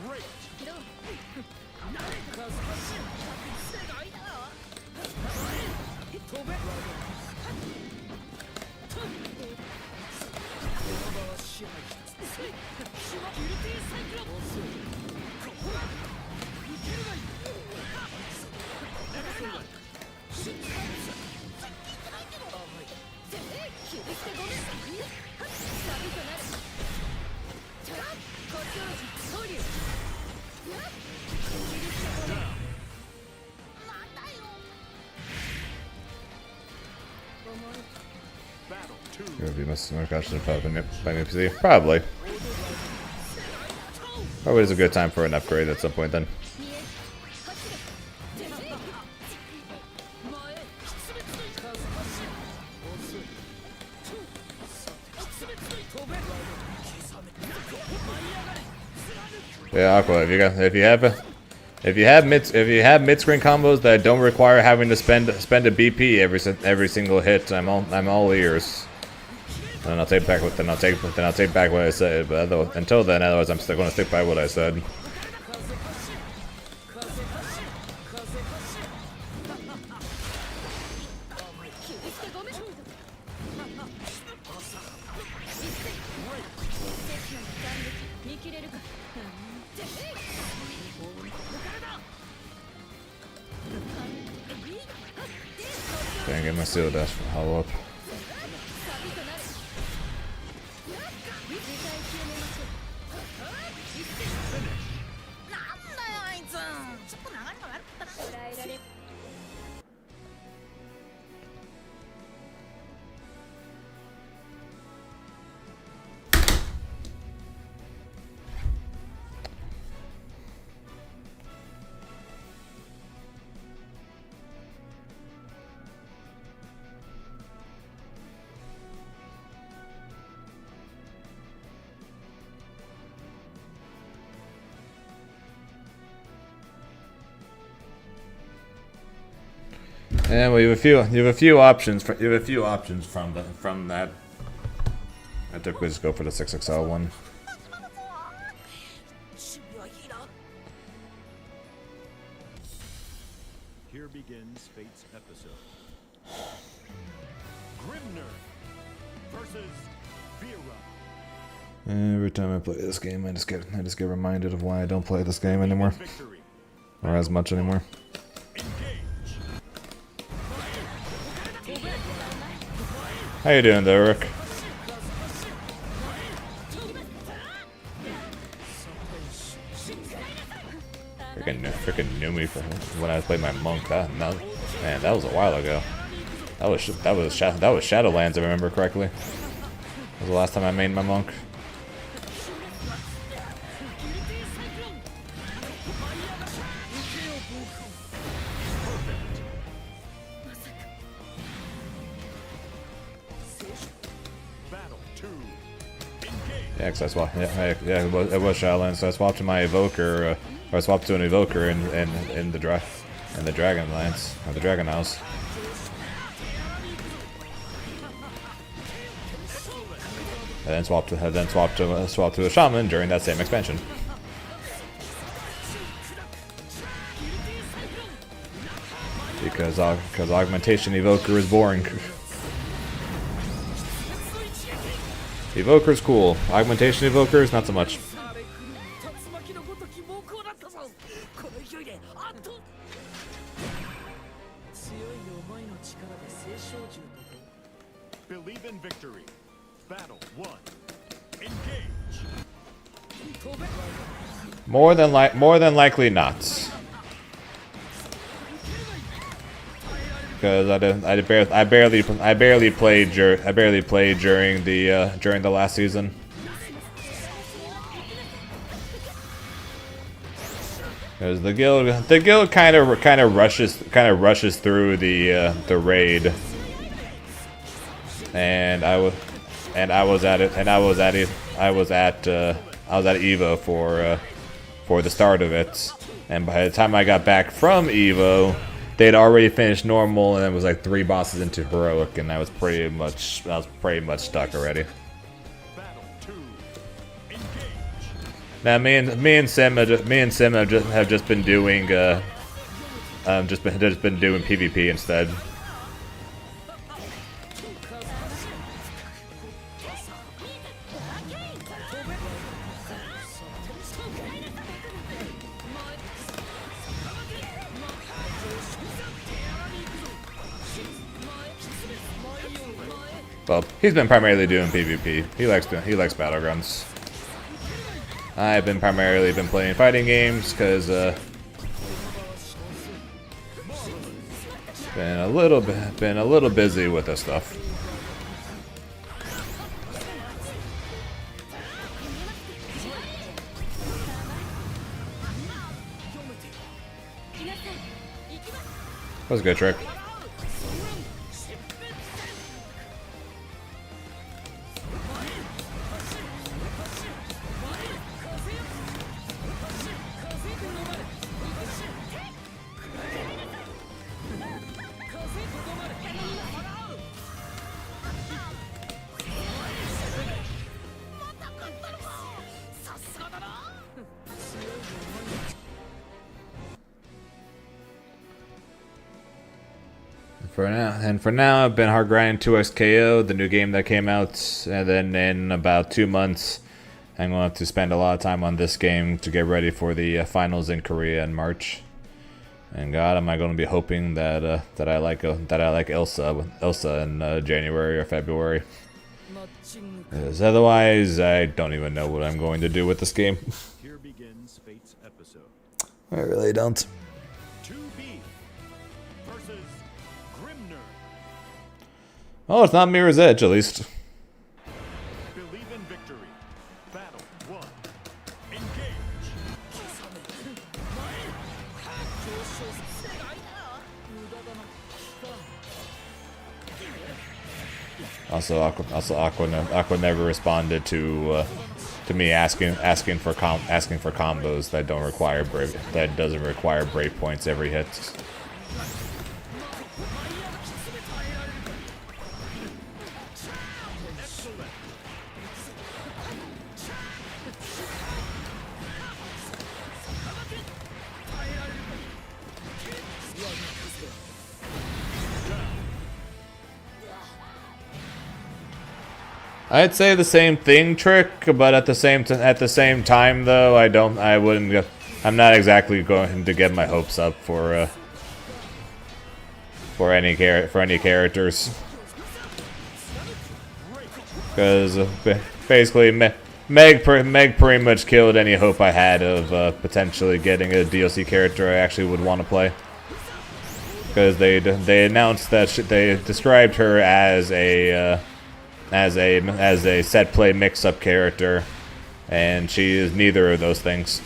Great. Battle 2. Would be more question by me PC. Probably. Probably is a good time for an upgrade at some point then. Yeah, Aqua. If you have mid-screen combos that don't require having to spend a BP every single hit, I'm all ears. And I'll take back what I'll take back what I said. But until then, otherwise I'm still going to stick by what I said. Can't get my seal dash for hollow up. Yeah, well, you have a few options from that. I typically just go for the 6XL one. Here begins Fate's episode. Grimner versus Vera. Every time I play this game, I just get reminded of why I don't play this game anymore, Victory. or as much anymore. Engage. How you doing there, Rick? Freaking knew me from when I played my monk. Man, that was a while ago. That was Shadowlands, if I remember correctly. That was the last time I made my monk. Battle 2. Yeah, cause I swapped. Yeah, it was Shadowlands. So I swapped to my evoker, or I swapped to an evoker in the Dragon Lance or the Dragon House. And then swapped to a shaman during that same expansion. Because augmentation evoker is boring. Evoker's cool. Augmentation evoker is not so much. Believe in victory. Battle 1. Engage. More than likely not. Because I barely played during the last season. Because the guild kind of rushes through the raid, and I was at Evo for the start of it, and by the time I got back from Evo, they'd already finished normal, and it was like 3 bosses into heroic, and I was pretty much stuck already. Now me and Sim have just been doing doing PvP instead. Well, he's been primarily doing PvP. He likes battlegrounds. I've been primarily playing fighting games because been a little busy with this stuff. That was a good trick. For now, I've been hard grinding 2XKO, the new game that came out, and then in about 2 months, I'm going to have to spend a lot of time on this game to get ready for the finals in Korea in March. And God, am I going to be hoping that I like Elsa in January or February? Because otherwise, I don't even know what I'm going to do with this game. Here begins Fate's episode. I really don't. 2B versus Grimner. Oh, it's not Mirror's Edge, at least. Believe in victory. Battle 1. Engage. Also, Aqua never responded to me asking for combos that doesn't require break points every hit. I'd say the same thing, Trick, but at the same time, though, I'm not exactly going to get my hopes up for any characters, because basically Meg pretty much killed any hope I had of potentially getting a DLC character I actually would want to play, because they announced that they described her as a set play mix-up character, and she is neither of those things.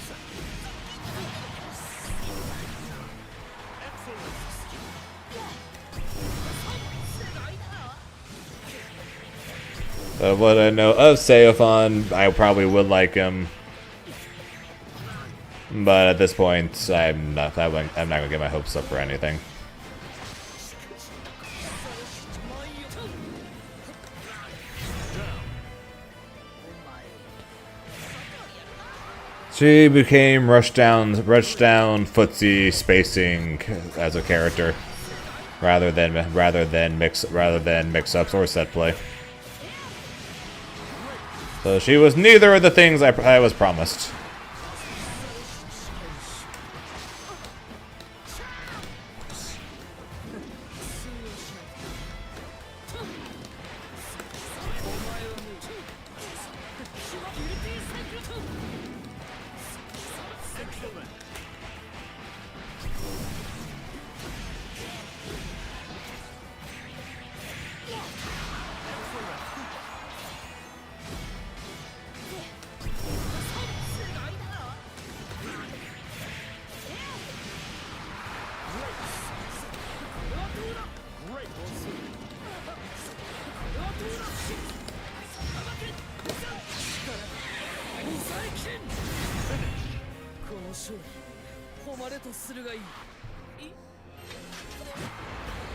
But what I know of Seophon, I probably would like him, but at this point, I'm not gonna get my hopes up for anything. She became rushdown footsie spacing as a character, rather than mix-ups or set play. So she was neither of the things I was promised.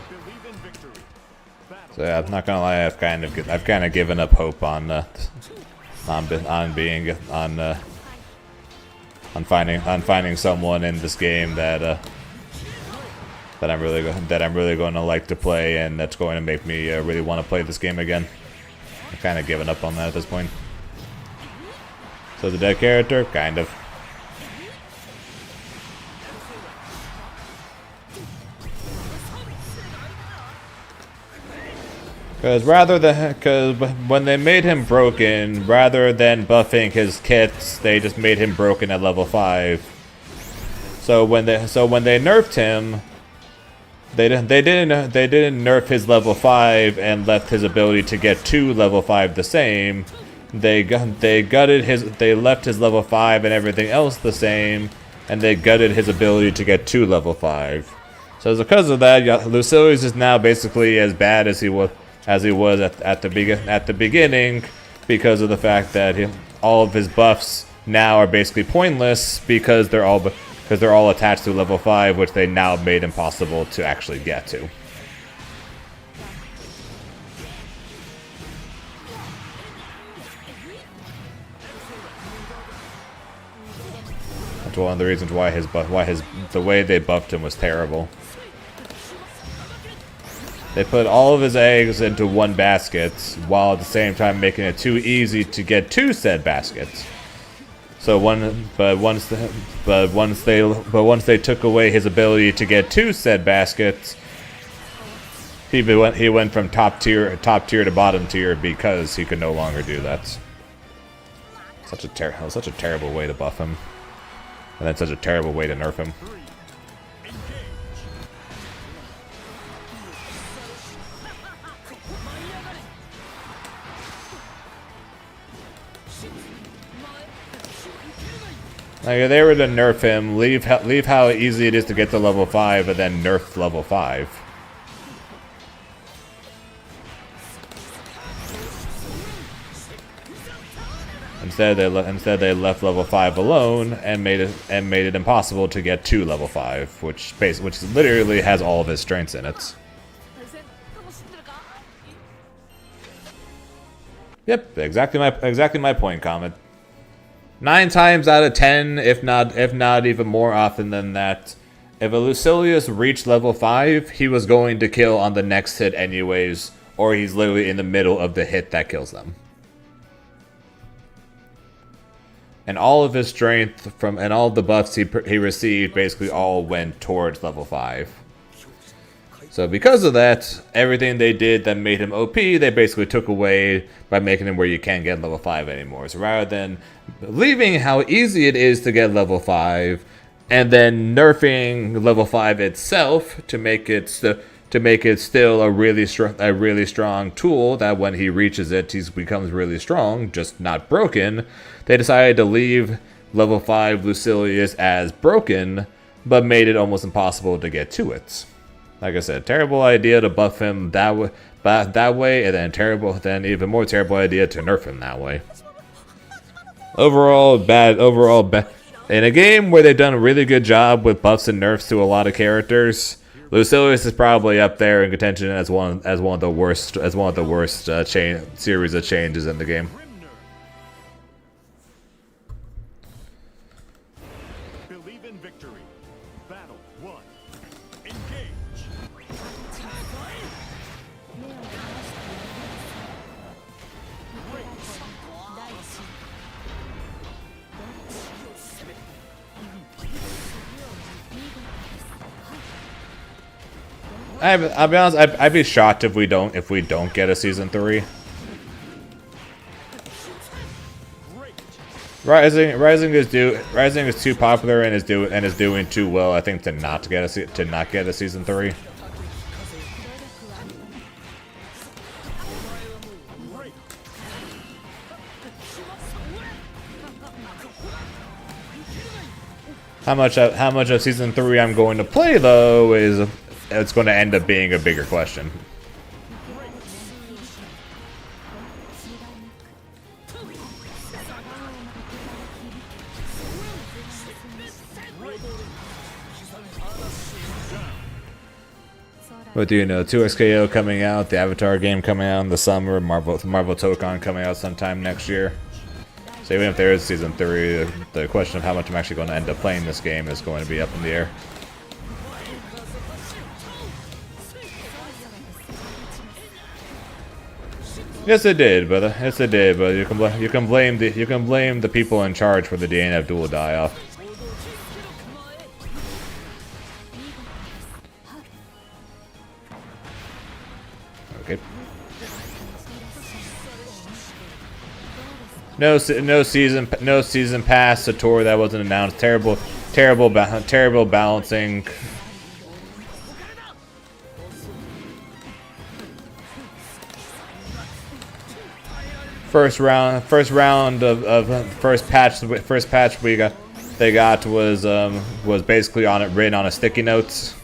Believe in victory. Battle. So yeah, I'm not gonna lie, I've kind of given up hope on finding someone in this game that I'm really going to like to play, and that's going to make me really want to play this game again. I'm kind of given up on that at this point. So the dead character, kind of. Because when they made him broken, rather than buffing his kits, they just made him broken at level 5. So when they nerfed him, they didn't nerf his level 5 and left his ability to get to level 5 the same. They left his level 5 and everything else the same, and they gutted his ability to get to level 5. So because of that, Lucilius is now basically as bad as he was at the beginning, because of the fact that all of his buffs now are basically pointless because they're all attached to level 5, which they now made impossible to actually get to. That's one of the reasons why the way they buffed him was terrible. They put all of his eggs into one basket, while at the same time making it too easy to get to said baskets. So once they took away his ability to get to said baskets, he went from top tier to bottom tier because he could no longer do that. Such a terrible way to buff him, and then such a terrible way to nerf him. Like, if they were to nerf him, leave how easy it is to get to level 5, and then nerf level 5. Instead they left level 5 alone and made it impossible to get to level 5, which literally has all of his strengths in it. Yep, exactly my point, Comet. 9 times out of 10, if not even more often than that, if a Lucilius reached level 5, he was going to kill on the next hit anyways, or he's literally in the middle of the hit that kills them. And all of his strength and all of the buffs he received basically all went towards level 5. So because of that, everything they did that made him OP, they basically took away by making him where you can't get level 5 anymore. So rather than leaving how easy it is to get level 5, and then nerfing level 5 itself to make it still a really strong tool that when he reaches it, he becomes really strong, just not broken, they decided to leave level 5 Lucilius as broken, but made it almost impossible to get to it. Like I said, terrible idea to buff him that way, and then even more terrible idea to nerf him that way. Overall bad. In a game where they've done a really good job with buffs and nerfs to a lot of characters, Lucilius is probably up there in contention as one of the worst series of changes in the game. Believe in victory. Battle 1. Engage. I'll be honest. I'd be shocked if we don't get a season 3. Rising is too popular and is doing too well, I think, to not get a season 3. How much of season 3 I'm going to play though is it's going to end up being a bigger question. With 2XKO coming out, the Avatar game coming out in the summer, Marvel Tokon coming out sometime next year. So even if there is Season 3, the question of how much I'm actually going to end up playing this game is going to be up in the air. Yes, it did, but you can blame the people in charge for the DNF dual die-off. Okay. No season pass to tour that wasn't announced. Terrible balancing. First patch they got was basically written on a sticky notes.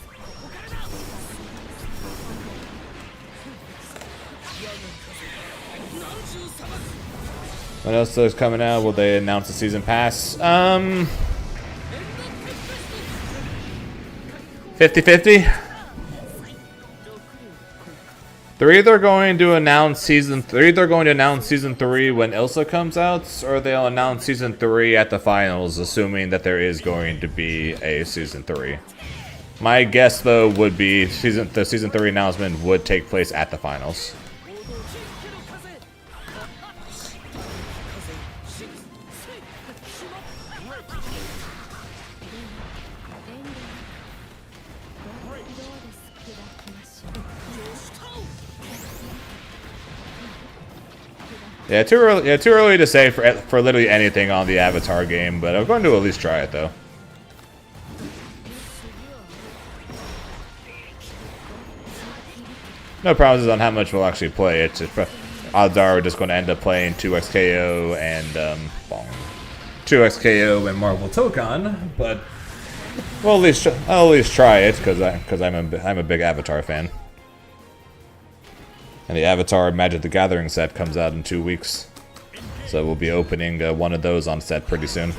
What else is coming out? Will they announce the season pass? 50-50. They're either going to announce season 3 when Ilsa comes out, or they'll announce season 3 at the finals, assuming that there is going to be a season 3. My guess, though, would be the season 3 announcement would take place at the finals. Yeah, too early to say for literally anything on the Avatar game, but I'm going to at least try it though. No promises on how much we'll actually play. It's just, odds are we're just going to end up playing 2XKO and 2XKO and Marvel Tokon, but I'll at least try it because I'm a big Avatar fan. And the Avatar Magic the Gathering set comes out in 2 weeks. So we'll be opening one of those on set pretty soon.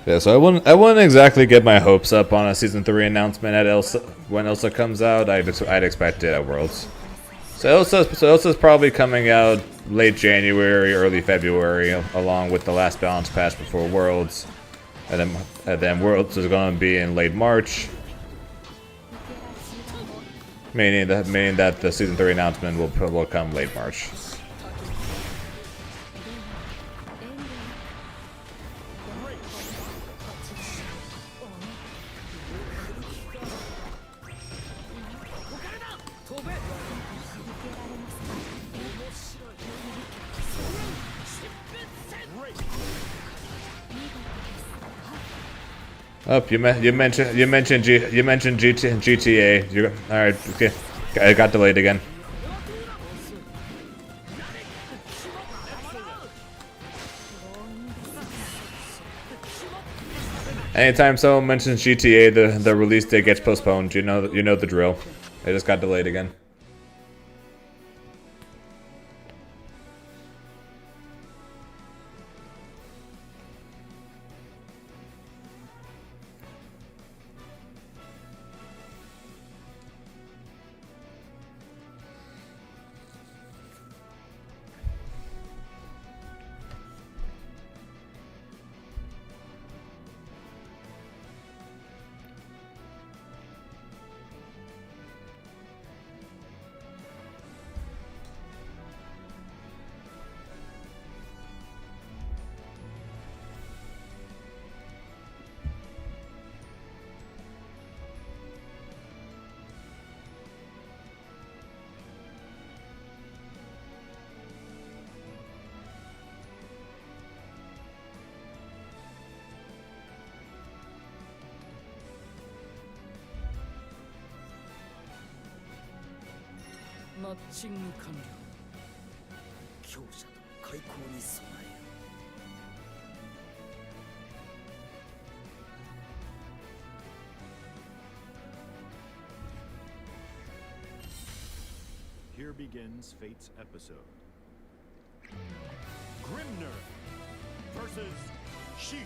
Yeah, so I wouldn't exactly get my hopes up on a season 3 announcement at Ilsa when Ilsa comes out. I'd expect it at Worlds. So Ilsa's probably coming out late January, early February, along with the last balance patch before Worlds, and then Worlds is going to be in late March, meaning that the season 3 announcement will come late March. Oh, you mentioned GTA. All right, okay. It got delayed again. Anytime someone mentions GTA, the release date gets postponed. You know the drill. It just got delayed again. マッチング完了。強者との開口に備えよ。Here begins Fate's episode. Grimner versus Sheath.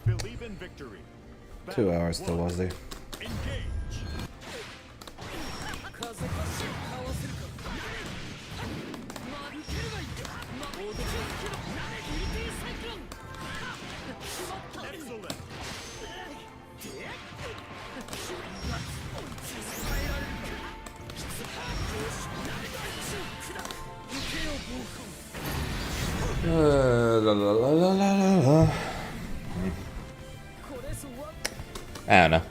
Believe in victory. 2 hours till WASD. Engage. 風越しかわせるか。負けるがいい。大敵をつけろ。ギリギリサイクロン。決まった。 Excellent. La, la, la, la, la, la. I don't know.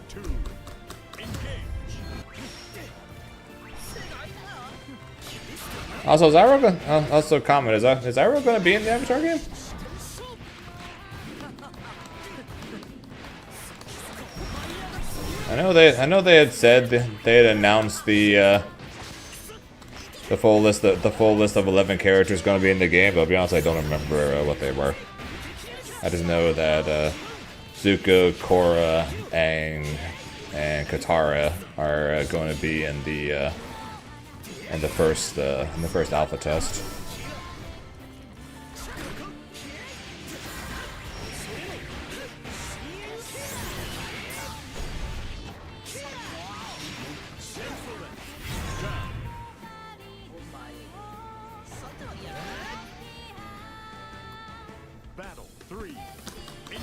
Also, is Iroh gonna, also comment, is Iroh gonna be in the Avatar game? I know they had said they had announced the full list of 11 characters going to be in the game, but I'll be honest, I don't remember what they were. I just know that Zuko, Korra, Aang, and Katara are going to be in the first alpha test. Battle 3. Engage.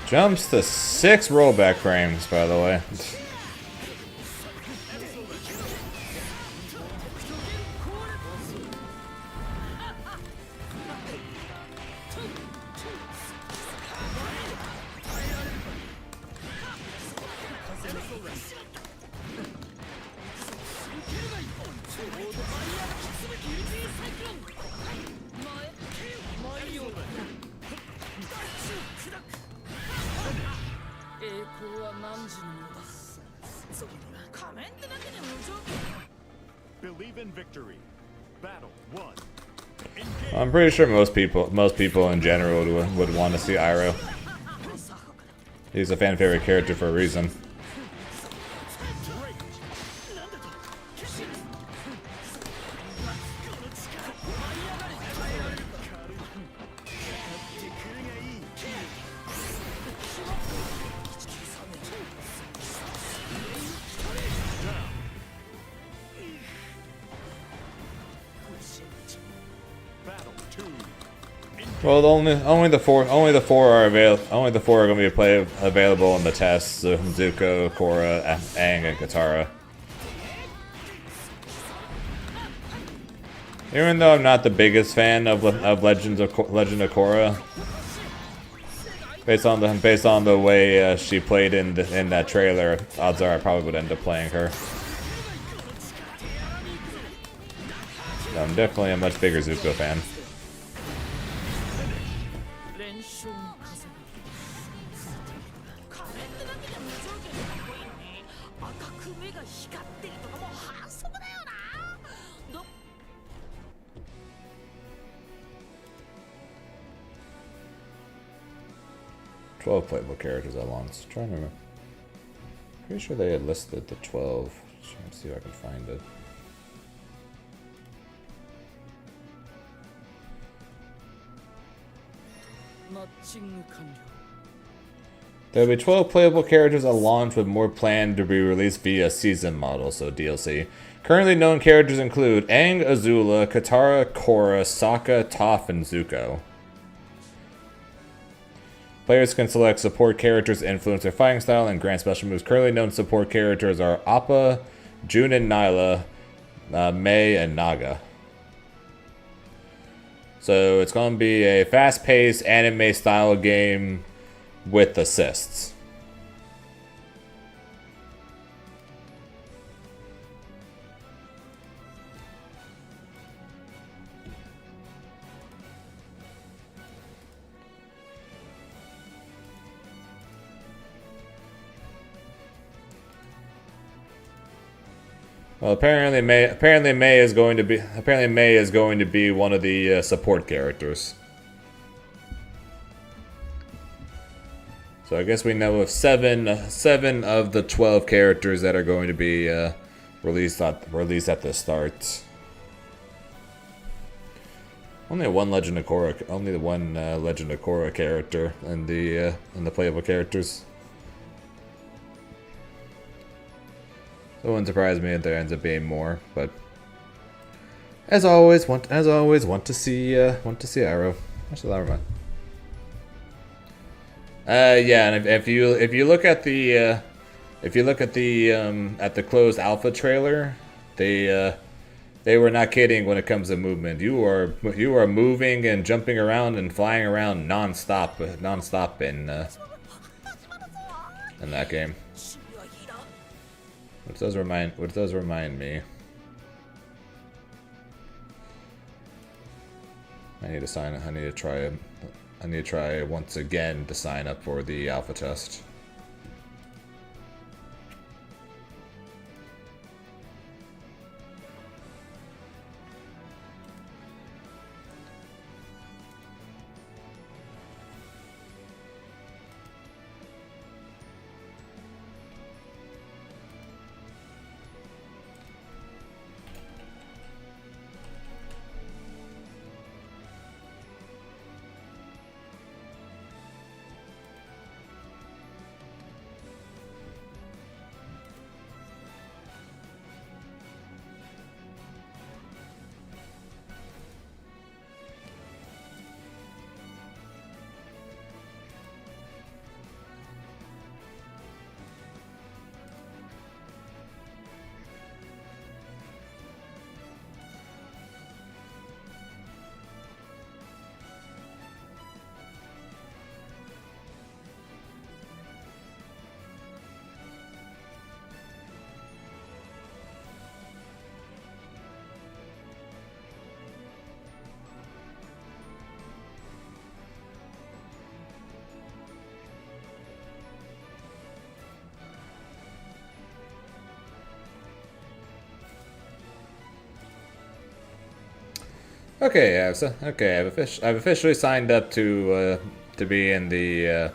Jumps to 6 rollback frames, by the way. Believe in victory. Battle 1. I'm pretty sure most people in general would want to see Iroh. He's a fan favorite character for a reason. Battle 2. Well, only the four are going to be available in the tests. So Zuko, Korra, Aang, and Katara. Even though I'm not the biggest fan of Legend of Korra, based on the way she played in that trailer, odds are I probably would end up playing her. So I'm definitely a much bigger Zuko fan. Twelve playable characters at once. Trying to remember. Pretty sure they had listed the 12. Let's see if I can find it. There will be 12 playable characters at launch, with more planned to be released via season model, so DLC. Currently known characters include Aang, Azula, Katara, Korra, Sokka, Toph, and Zuko. Players can select support characters to influence their fighting style and grant special moves. Currently known support characters are Appa, June and Nyla, Mei, and Naga. So it's going to be a fast-paced anime-style game with assists. Well, apparently May is going to be one of the support characters. So I guess we know of seven of the 12 characters that are going to be released at the start. Only one Legend of Korra character in the playable characters. So it wouldn't surprise me if there ends up being more, but as always, want to see Arrow. Actually, never mind. Yeah, and if you look at the closed alpha trailer, they were not kidding when it comes to movement. You are moving and jumping around and flying around non-stop in that game. Which does remind me. I need to try once again to sign up for the alpha test. Okay, I've officially signed up to be in the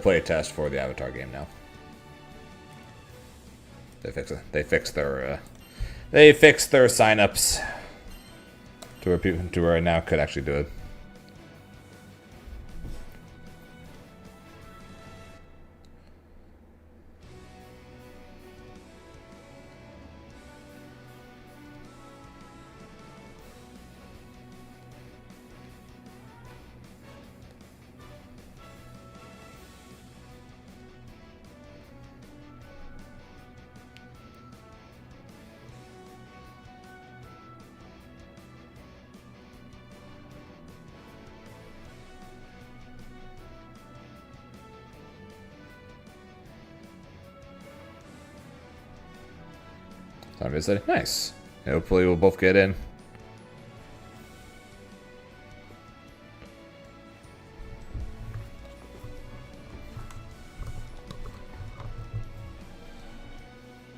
play test for the Avatar game now. They fixed their signups to where I now could actually do it. Obviously, nice. Hopefully, we'll both get in.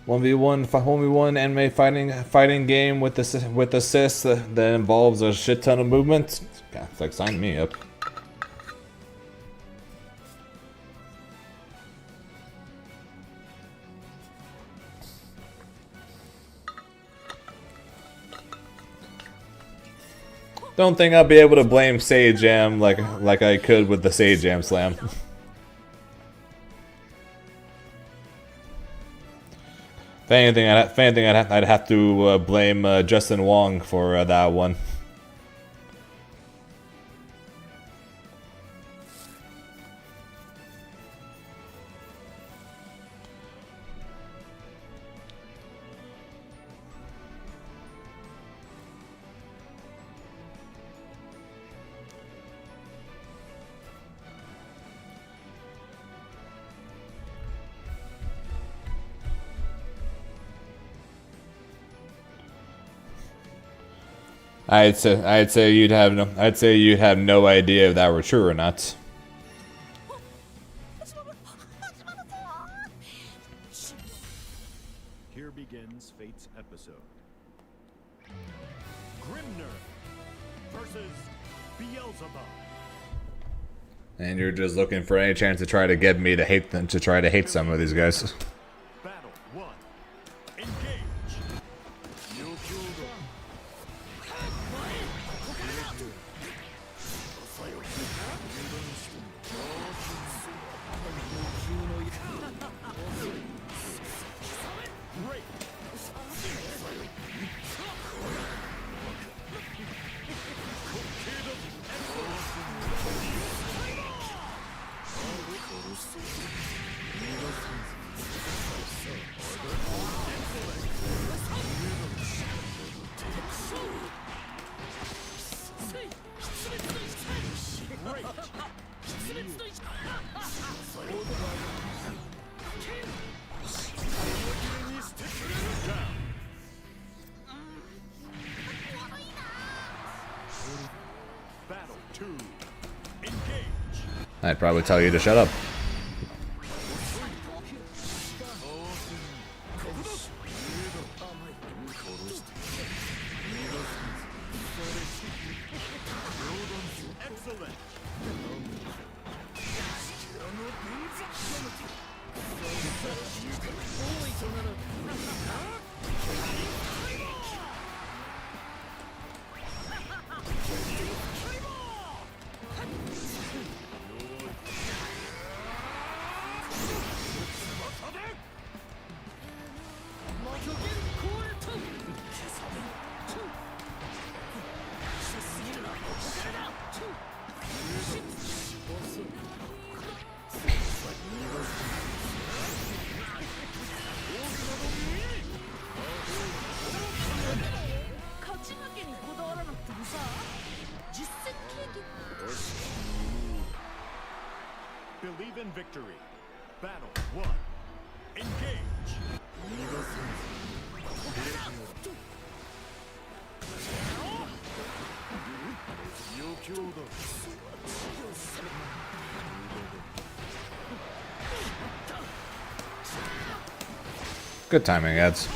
One v one anime fighting game with assists that involves a shit ton of movement. Yeah, it's like, sign me up. Don't think I'll be able to blame Sage Jam like I could with the Sage Jam Slam. If anything, I'd have to blame Justin Wong for that one. I'd say you'd have no idea if that were true or not. Here begins Fate's episode. And you're just looking for any chance to try to get me to hate them, to try to hate some of these guys. Battle 1. Engage. Battle 2. Engage. I'd probably tell you to shut up. Excellent. Believe in victory. Battle 1. Engage. Good timing, Eds.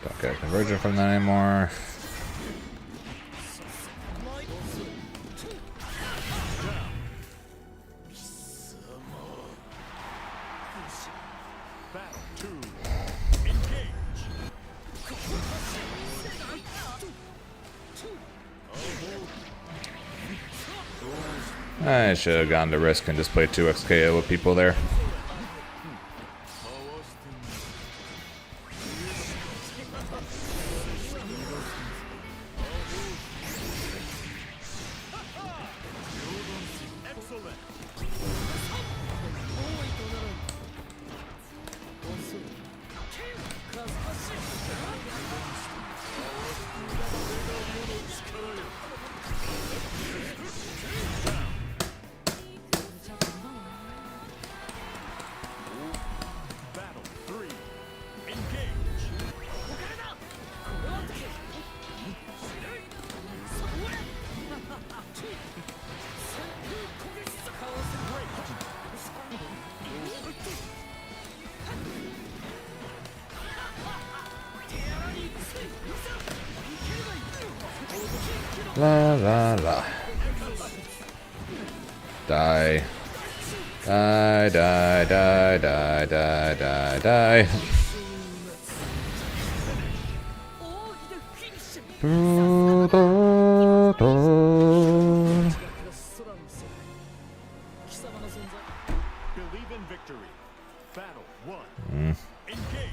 Don't get a conversion from that anymore. Battle 2. Engage. I should have gone to RISC and just played 2x KO with people there. Excellent. Battle 3. Engage. La la la. Die. Die, die, die, die, die, die, die. Du, du, du. Believe in victory. Battle 1. Engage.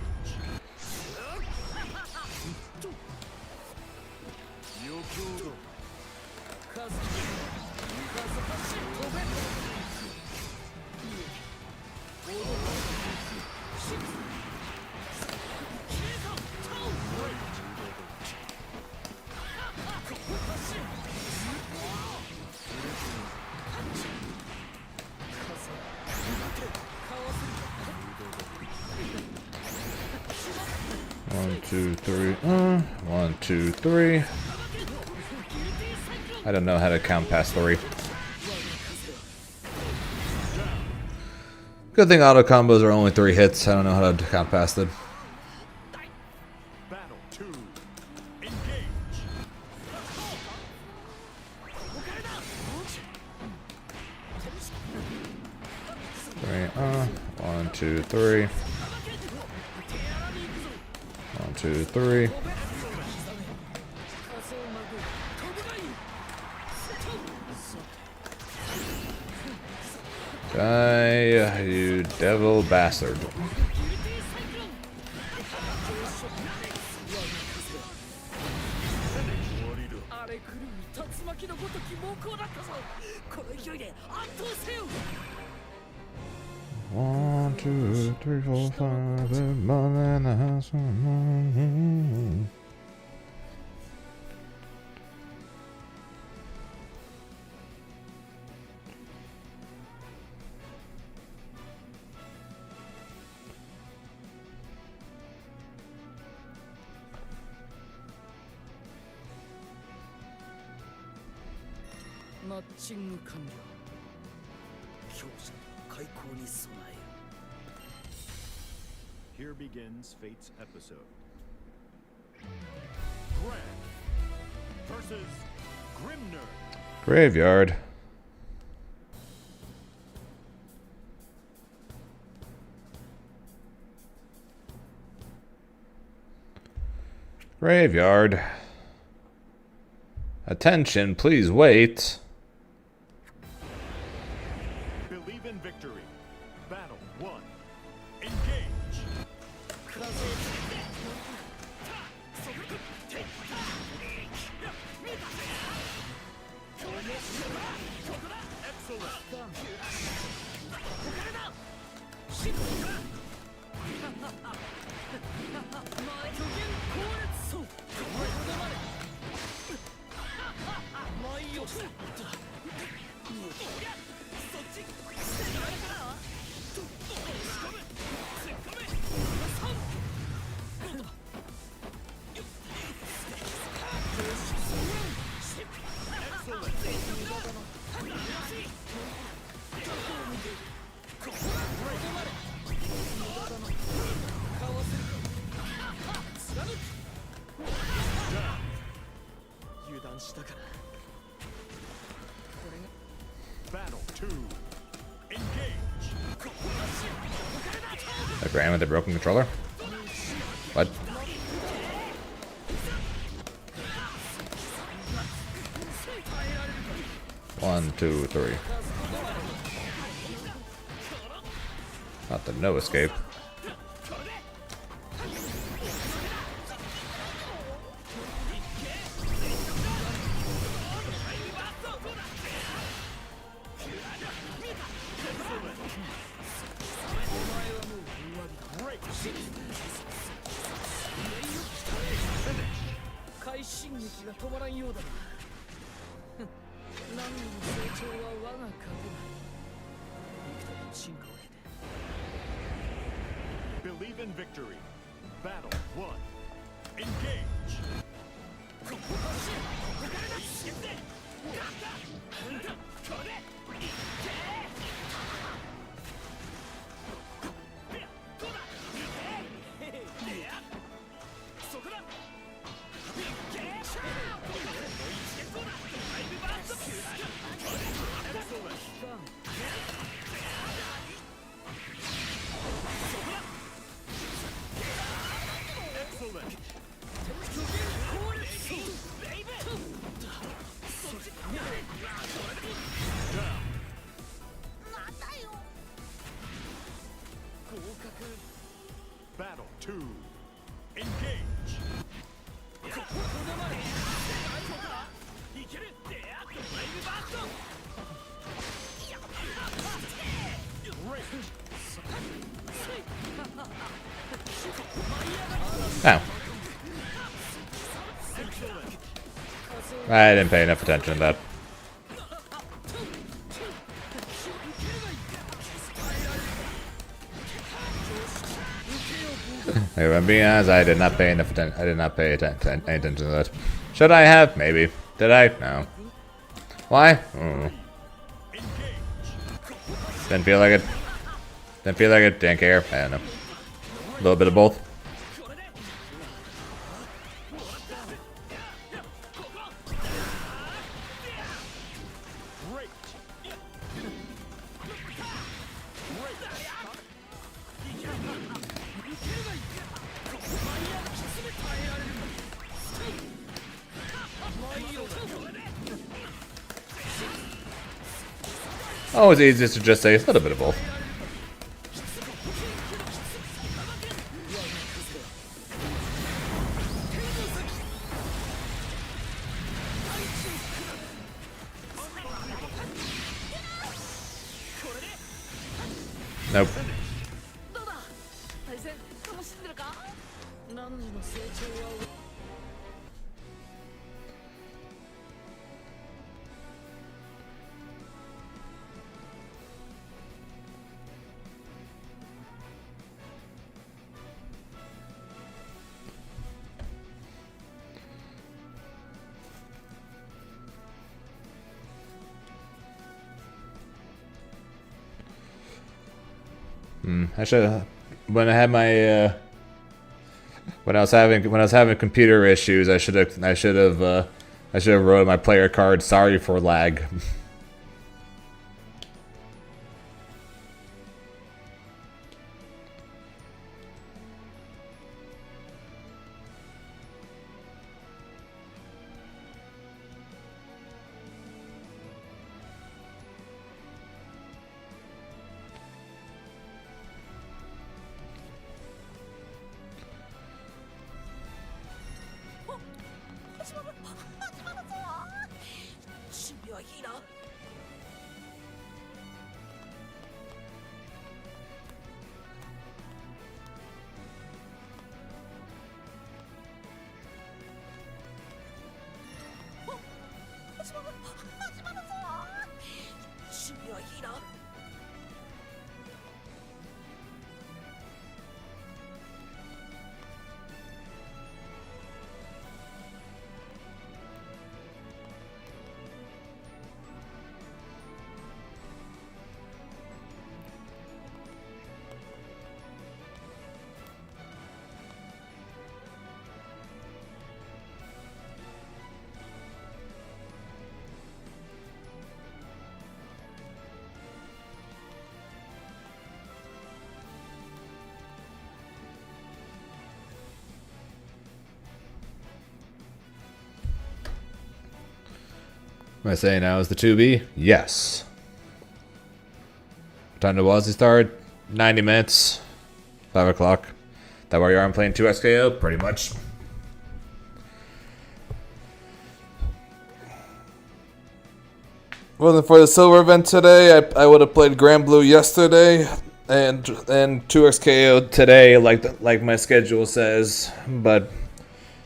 2, 3. 1, 2, 3. I don't know how to count past 3. Good thing auto combos are only 3 hits. I don't know how to count past it. Battle 2. Engage. 3. 1, 2, 3. 1, 2, 3. Die, you devil bastard. One, two, three, 4, 5, more than a house. Here begins Fate's episode. Grant versus Grimner. Graveyard. Graveyard. Attention, please wait. Believe in victory. Battle 1. Engage. Battle 2. Engage. A Graham with a broken controller? What? One, two, three. Not the no escape. Believe in victory. Battle 1. Engage. Battle 2. Engage. Oh. I didn't pay enough attention to that. If I'm being honest, I did not pay enough attention. I did not pay any attention to that. Should I have? Maybe. Did I? No. Why? Didn't feel like it. Didn't feel like it. Didn't care. I don't know. A little bit of both. Always easiest to just say a little bit of both. Nope. どうだ対戦楽しんでるか何にも成長は I should when I had my when I was having computer issues, I should have wrote my player card sorry for lag. Am I saying now is the 2B? Yes. What time to WASD start? 90 minutes. 5 o'clock. That where you are? I'm playing 2XKO? Pretty much. Well, for the silver event today, I would have played Grand Blue yesterday and 2XKO Today, like my schedule says, but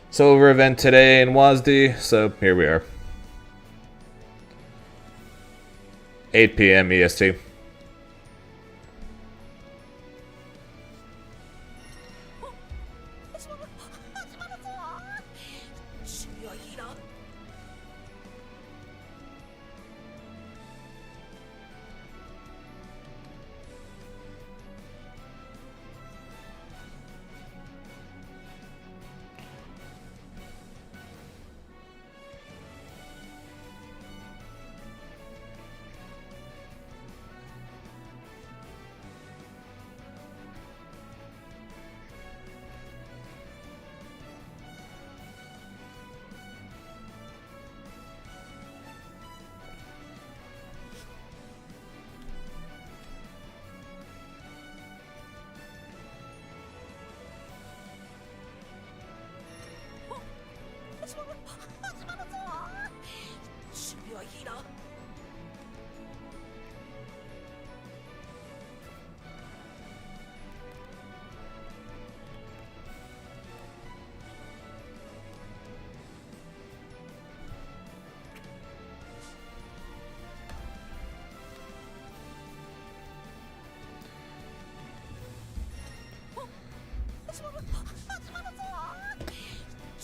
silver event today in WASD, so here we are. 8 p.m. EST.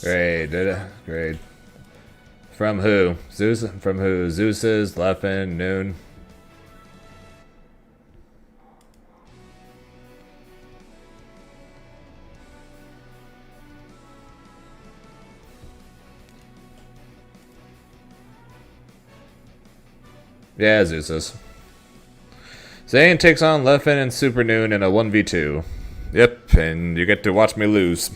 Great, did it? Great. From who? Zeus? From who? Zeus's, Leffen, Noon. Yeah, Zeus's. Zane takes on Leffen and Super Noon in a 1v2. Yep, and you get to watch me lose.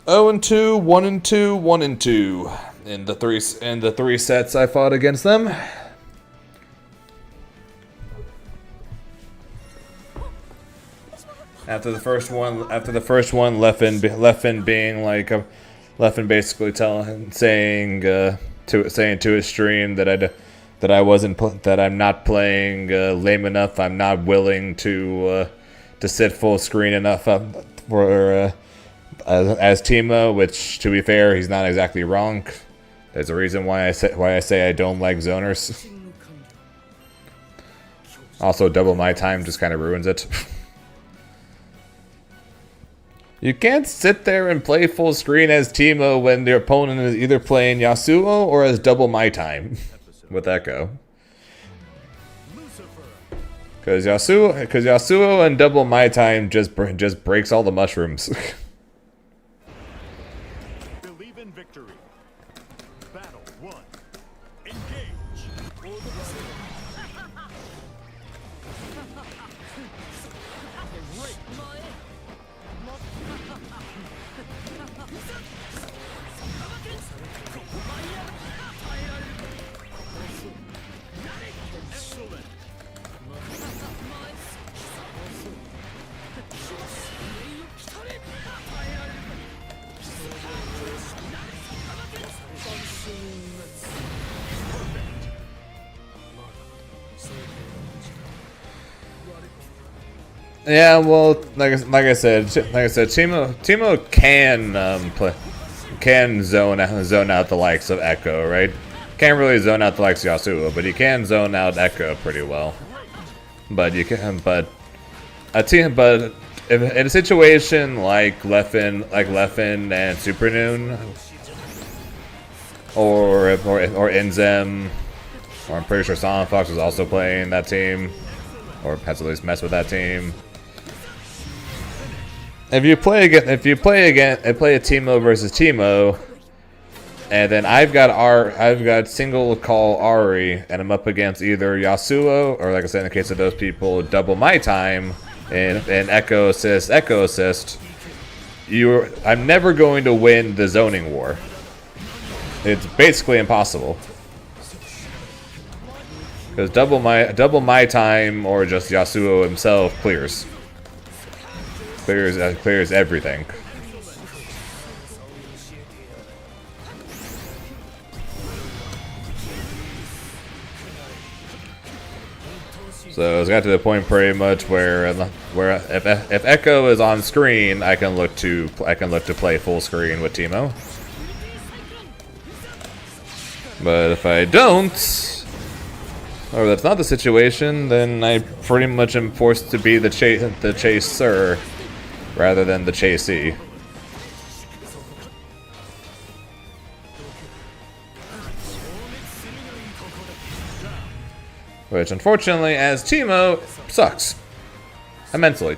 0-2, 1-2, 1-2 in the three sets I fought against them. After the first one, Leffen being like, Leffen basically saying to his stream that I'm not playing lame enough. I'm not willing to sit full screen enough for as Timo. Which, to be fair, he's not exactly wrong. There's a reason why I say I don't like zoners. Also, double my time just kind of ruins it. You can't sit there and play full screen as Timo when your opponent is either playing Yasuo or as double my time with Echo. Because Yasuo and double my time just breaks all the mushrooms. Believe in victory. Battle 1. Engage. Excellent. Yeah, well, like I said, Timo can zone out the likes of Echo, right? Can't really zone out the likes of Yasuo, but he can zone out Echo pretty well. But if in a situation like Leffen and Super Noon, or Inzem, or I'm pretty sure Sonic Fox is also playing that team, or has at least messed with that team. If you play a Timo versus Timo, and then I've got single call Ari, and I'm up against either Yasuo, or like I said in the case of those people, double my time, and Echo assist. I'm never going to win the zoning war. It's basically impossible. Because double my time, or just Yasuo himself clears everything. So it's got to the point pretty much where if Echo is on screen, I can look to play full screen with Timo. But if I don't, or that's not the situation, then I pretty much am forced to be the chaser rather than the chasee. Which, unfortunately, as Timo, sucks. Immensely.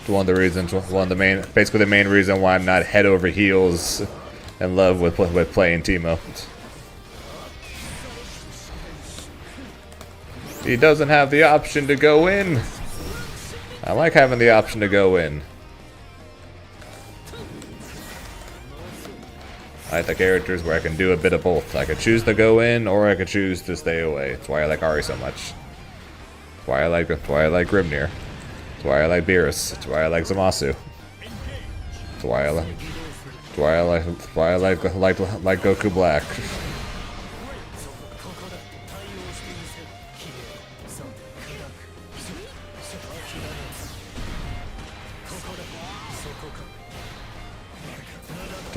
Basically the main reason why I'm not head over heels in love with playing Timo. He doesn't have the option to go in. I like having the option to go in. I like the characters where I can do a bit of both. I could choose to go in, or I could choose to stay away. That's why I like Ari so much. That's why I like Grimnir. That's why I like Beerus. That's why I like Zamasu. That's why I like Goku Black.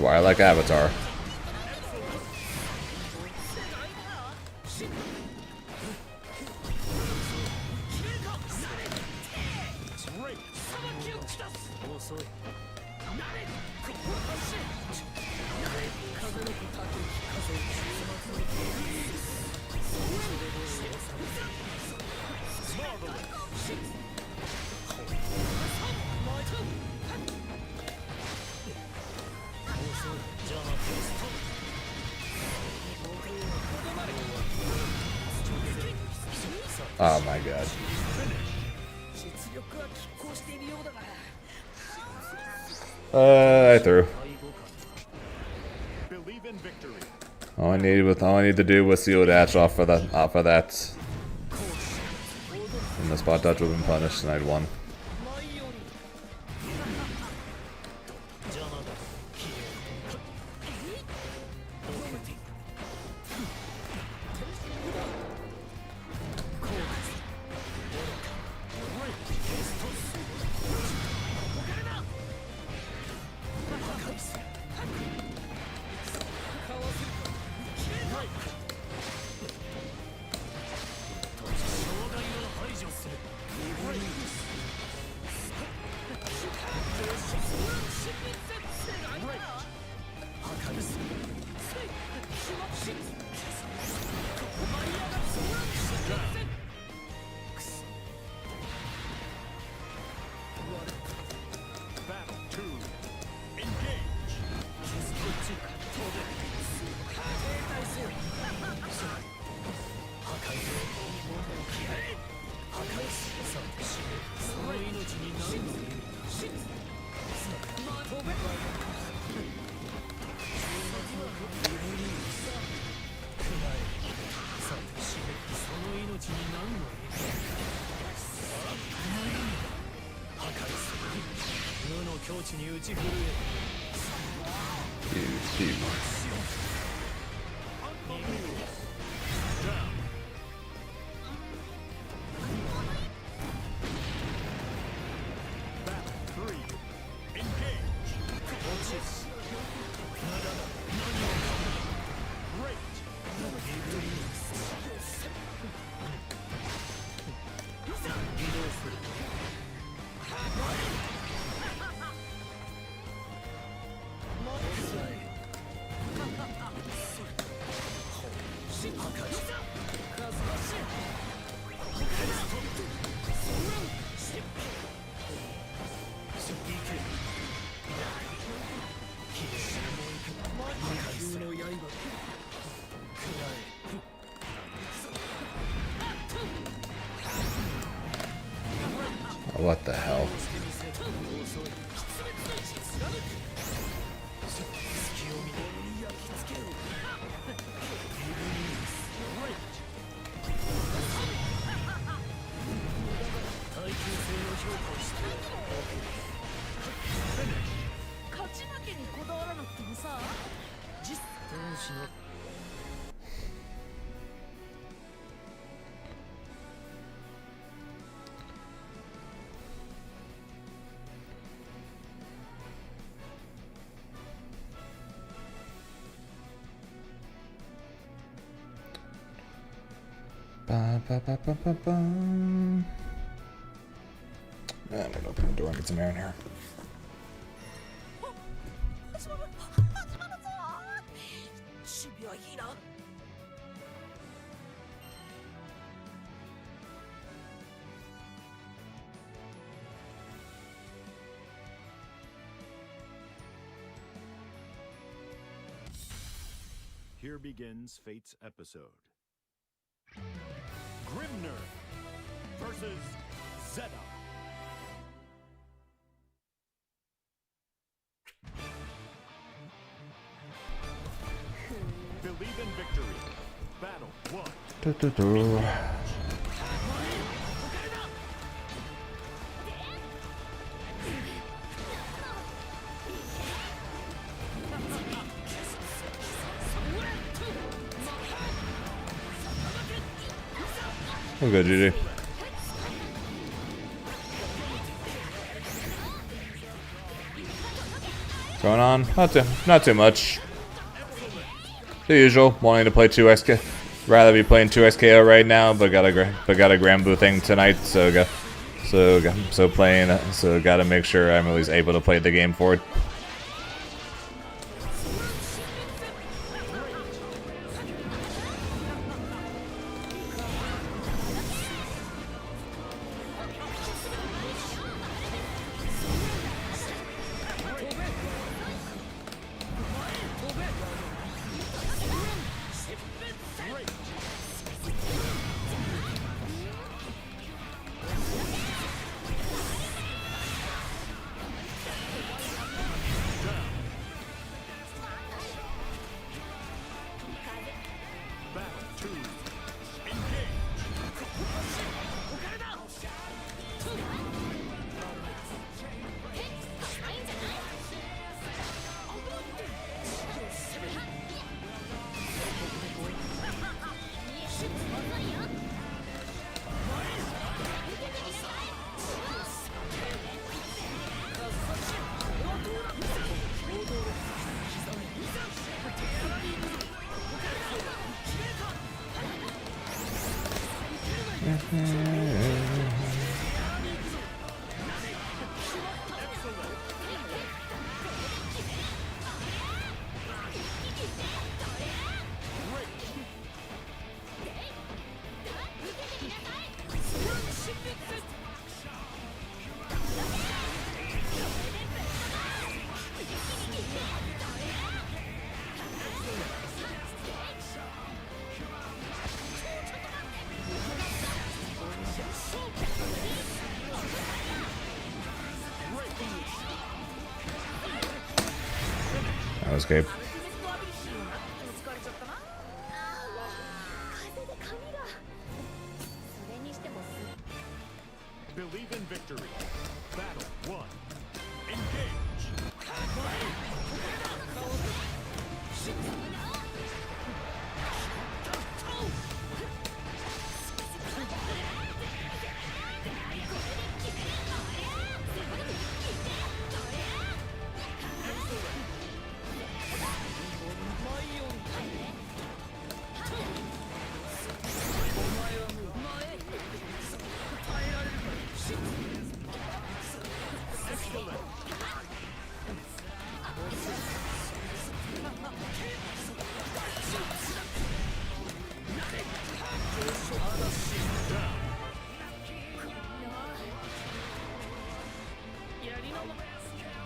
why I like Avatar. Oh my god. 実力は拮抗しているようだが I threw. Believe in victory. All I need to do was seal dash off for that. And the spot dodge would have been punished and I'd won. ないように Battle 2. Engage. 無の境地に打ち震え Battle 3. Engage. Great. What the hell? Ba, ba, ba, ba, ba, ba. I'm gonna open the door and get some air in here. 始まるぞ守備はいいな Here begins Fate's episode. Grimner versus Zeta. Believe in victory. Battle 1. We're good, GG. Going on? Not too much. The usual, wanting to play 2SK. Rather be playing 2SKO right now, but got a Granblue thing tonight, so gotta make sure I'm at least able to play the game for it. That was good. Believe in victory. Battle 1. Engage.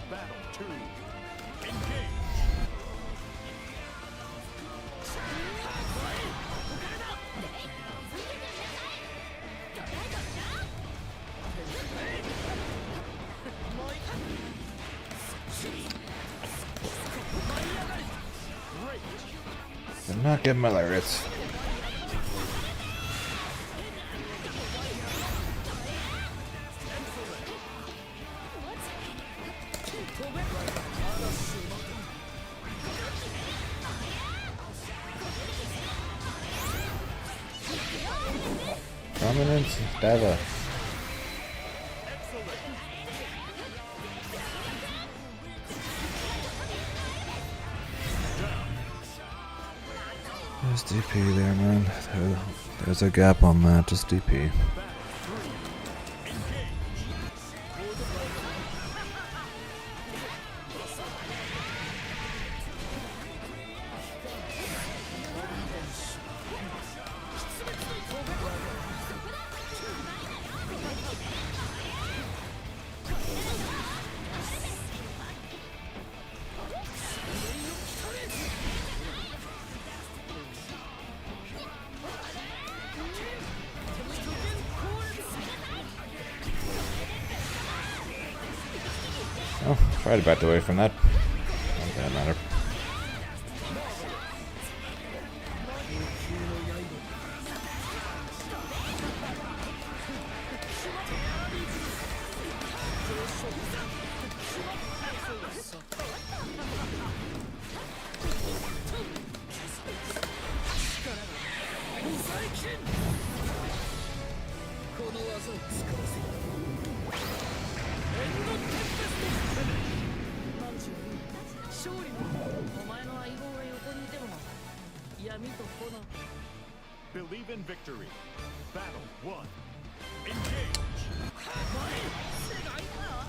Battle 2. Engage. I'm not getting my lyrics. Dominance, Deva. There's DP there, man. There's a gap on that. Just DP. Oh, tried to back away from that. Not that matter. 勝利お前の相棒が横にいても闇と炎 Believe in victory. Battle 1. Engage. 世界だ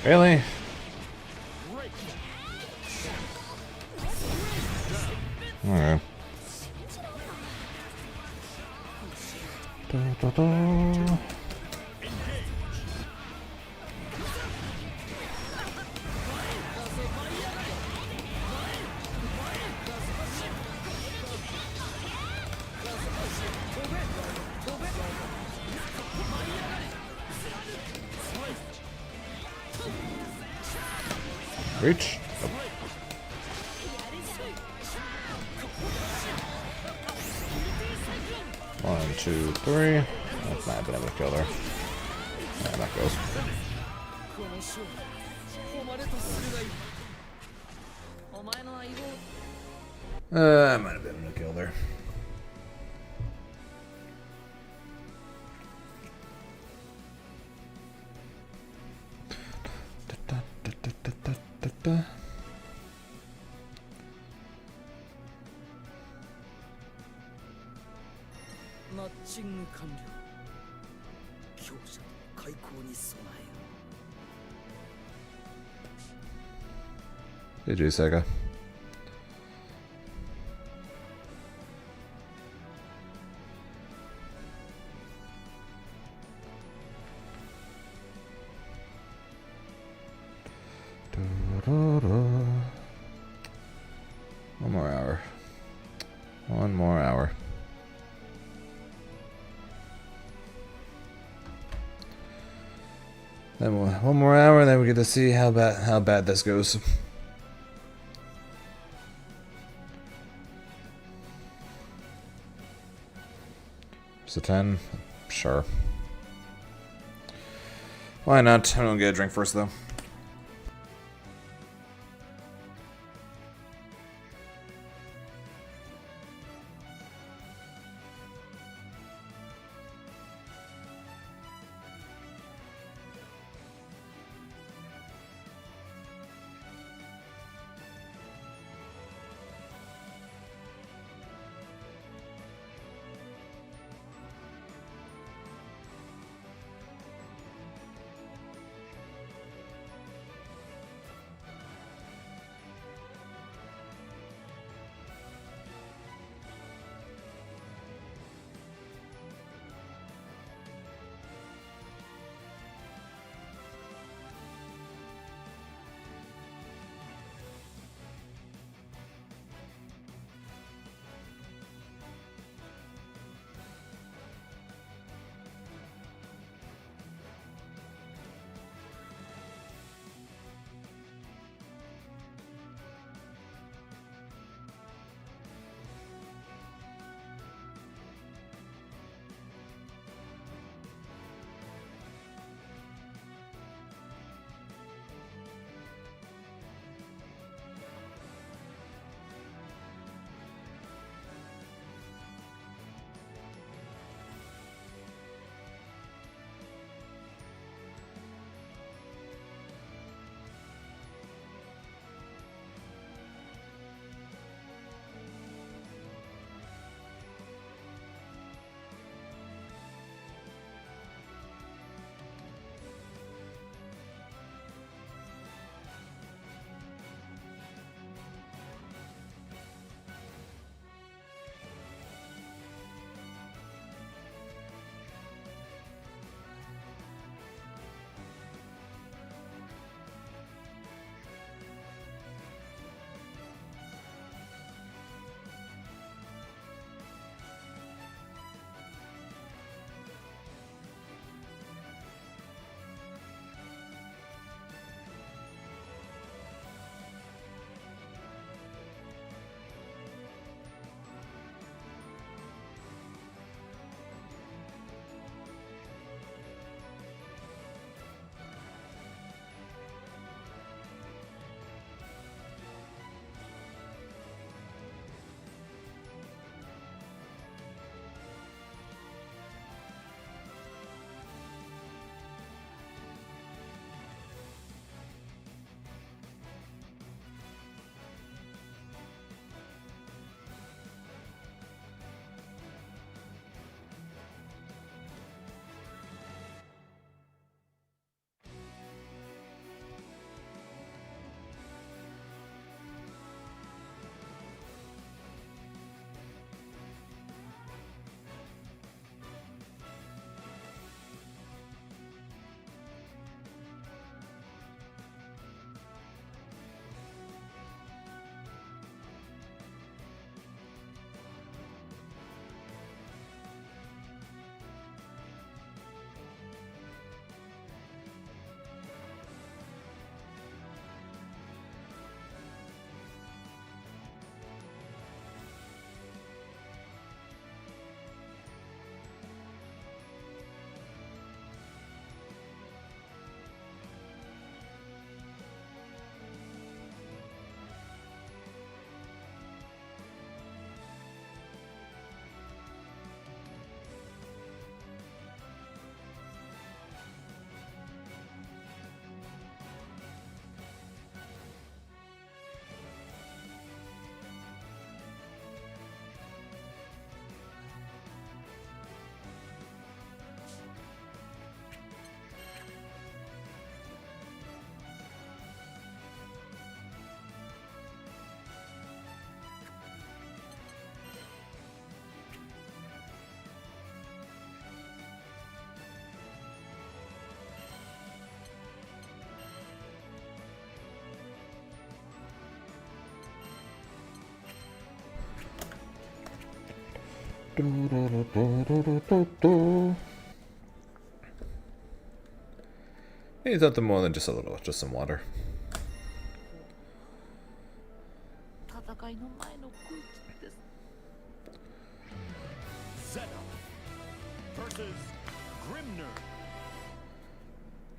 Great. Really? Alright. Da, da, da. Reach. One, two, three. That's not been able to kill her. Yeah, that goes. この勝負誉れとするがいいお前の相棒 I might have been able to kill her. Da, da, da, da, da, da, da. Matching 完了強者の開口に備えよ GG, Sega. One more hour. One more hour. Then one more hour, and then we get to see how bad this goes. Just a 10? Sure. Why not? I'm gonna get a drink first, though. Need something more than just just some water. 戦いの前の空気です。 Zeta versus Grimner.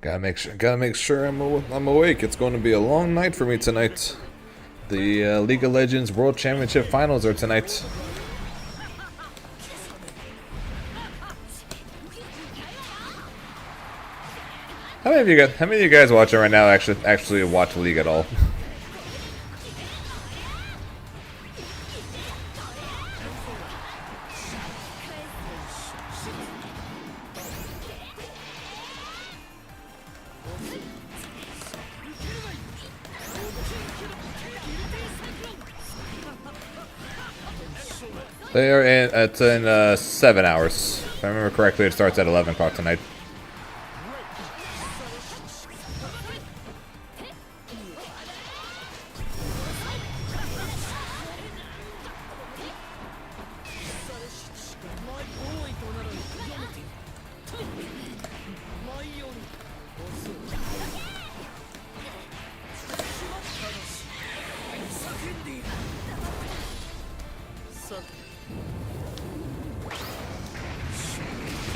Gotta make sure I'm awake. It's going to be a long night for me tonight. The League of Legends World Championship Finals are tonight. How many of you guys watching right now actually watch League at all? They are in. It's in 7 hours. If I remember correctly, it starts at 11 o'clock tonight.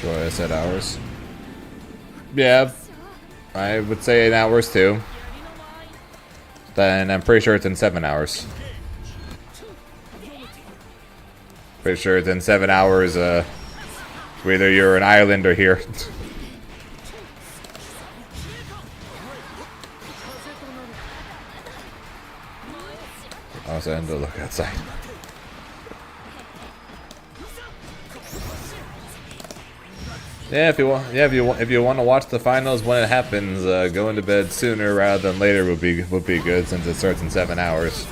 What I said hours. Yeah, I would say 8 hours too. Then I'm pretty sure it's in 7 hours. Pretty sure it's in 7 hours. Whether you're an island or here. I was going to look outside. Yeah, if you want to watch the finals when it happens, going to bed sooner rather than later would be good since it starts in 7 hours.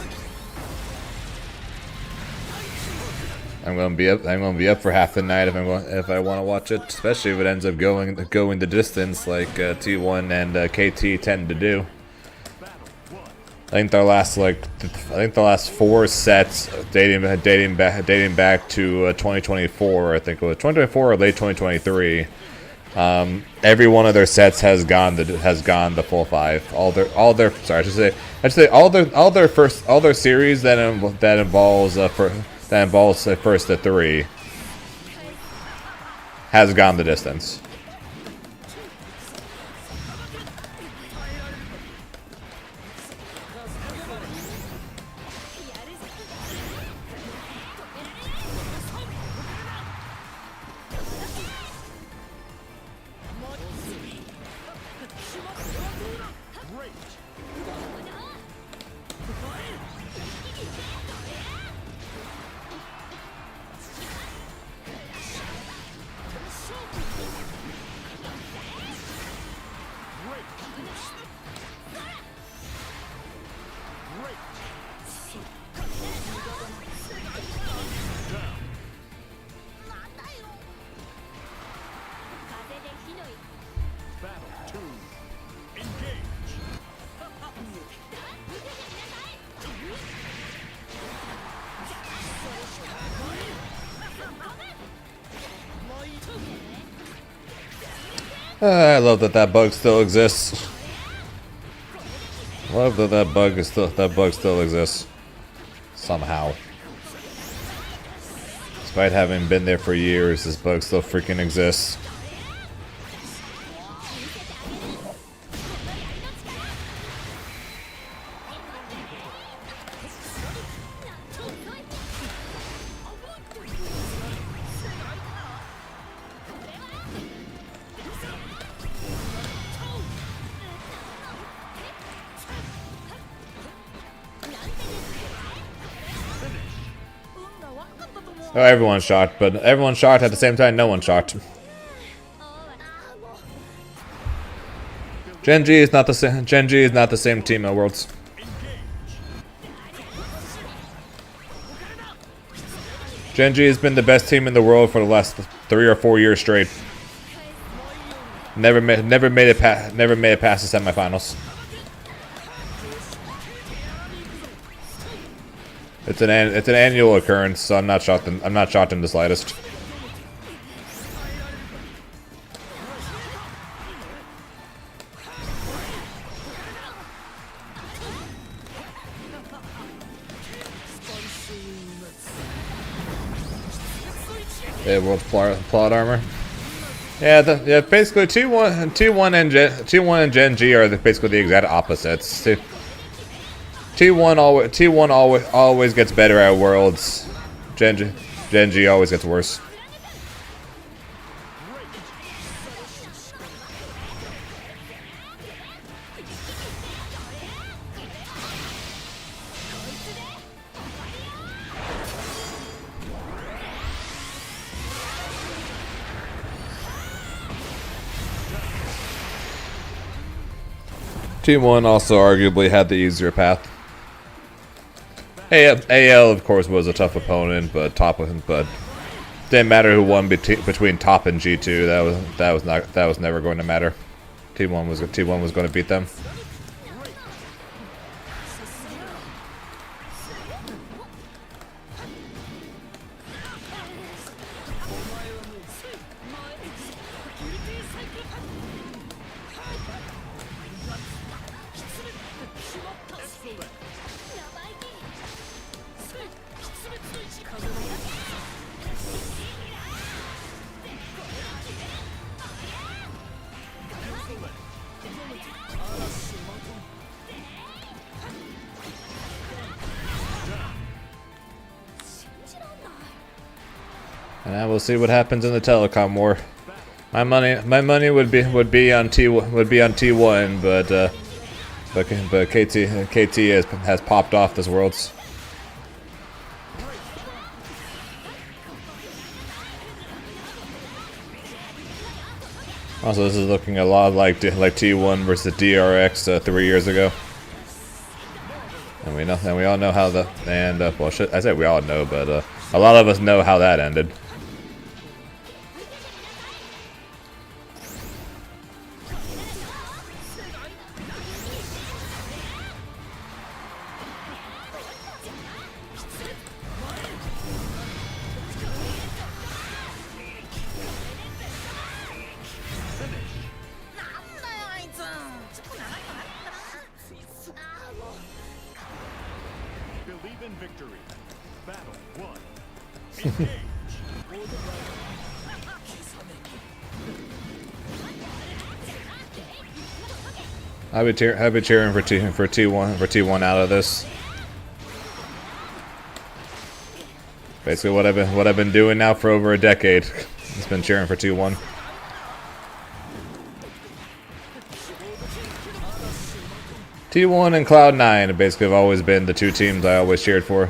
I'm gonna be up for half the night if I want to watch it, especially if it ends up going the distance like T1 and KT tend to do. I think the last 4 sets dating back to 2024. I think it was 2024 or late 2023. Every one of their sets has gone the full 5. All their series that involves the first to 3 has gone the distance. I love that bug still exists. Love that bug still exists somehow. Despite having been there for years, this bug still freaking exists. Oh, everyone's shocked, but everyone's shocked at the same time. No one's shocked. Gen G is not the same. Gen G is not the same team at Worlds. Gen G has been the best team in the world for the last 3 or 4 years straight. Never made it past the semifinals. It's an annual occurrence, so I'm not shocked in the slightest. Yeah, world's plot armor. Yeah, yeah. Basically, 2-1 and Gen G are basically the exact opposites. T1 always gets better at Worlds. Gen G always gets worse. T1 also arguably had the easier path. AL of course was a tough opponent, but didn't matter who won between top and G2. That was never going to matter. T1 was going to beat them. And I will see what happens in the telecom war. My money would be on T1, but KT has popped off this Worlds. Also, this is looking a lot like T1 versus DRX 3 years ago. And we all know how well, I said we all know, but a lot of us know how that ended. Believe in victory. Battle 1. Engage. I'll be cheering for T1 out of this. Basically, what I've been doing now for over a decade. It's been cheering for T1. T1 and Cloud9 basically have always been the two teams I always cheered for.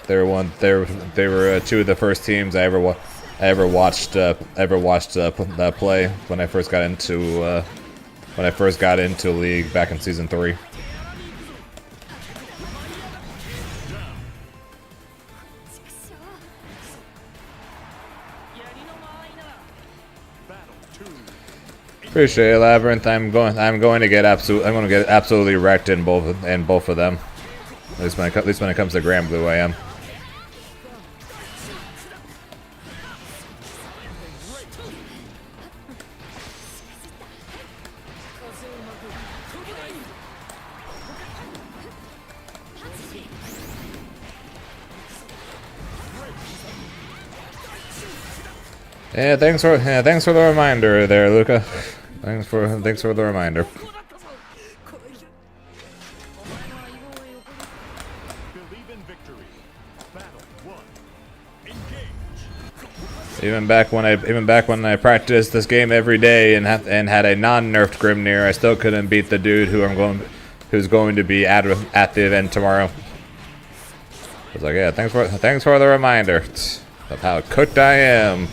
They were two of the first teams I ever watched play when I first got into League back in Season 3. Appreciate it, Labyrinth. I'm going to get absolutely wrecked in both of them. At least when it comes to Grand Blue, I am. Yeah, thanks for the reminder there, Luca. Thanks for the reminder. Believe in victory. Battle 1. Engage. Even back when I practiced this game every day and had a non-nerfed Grimnir, I still couldn't beat the dude who's going to be at the event tomorrow. I was like, yeah, thanks for the reminder of how cooked I am.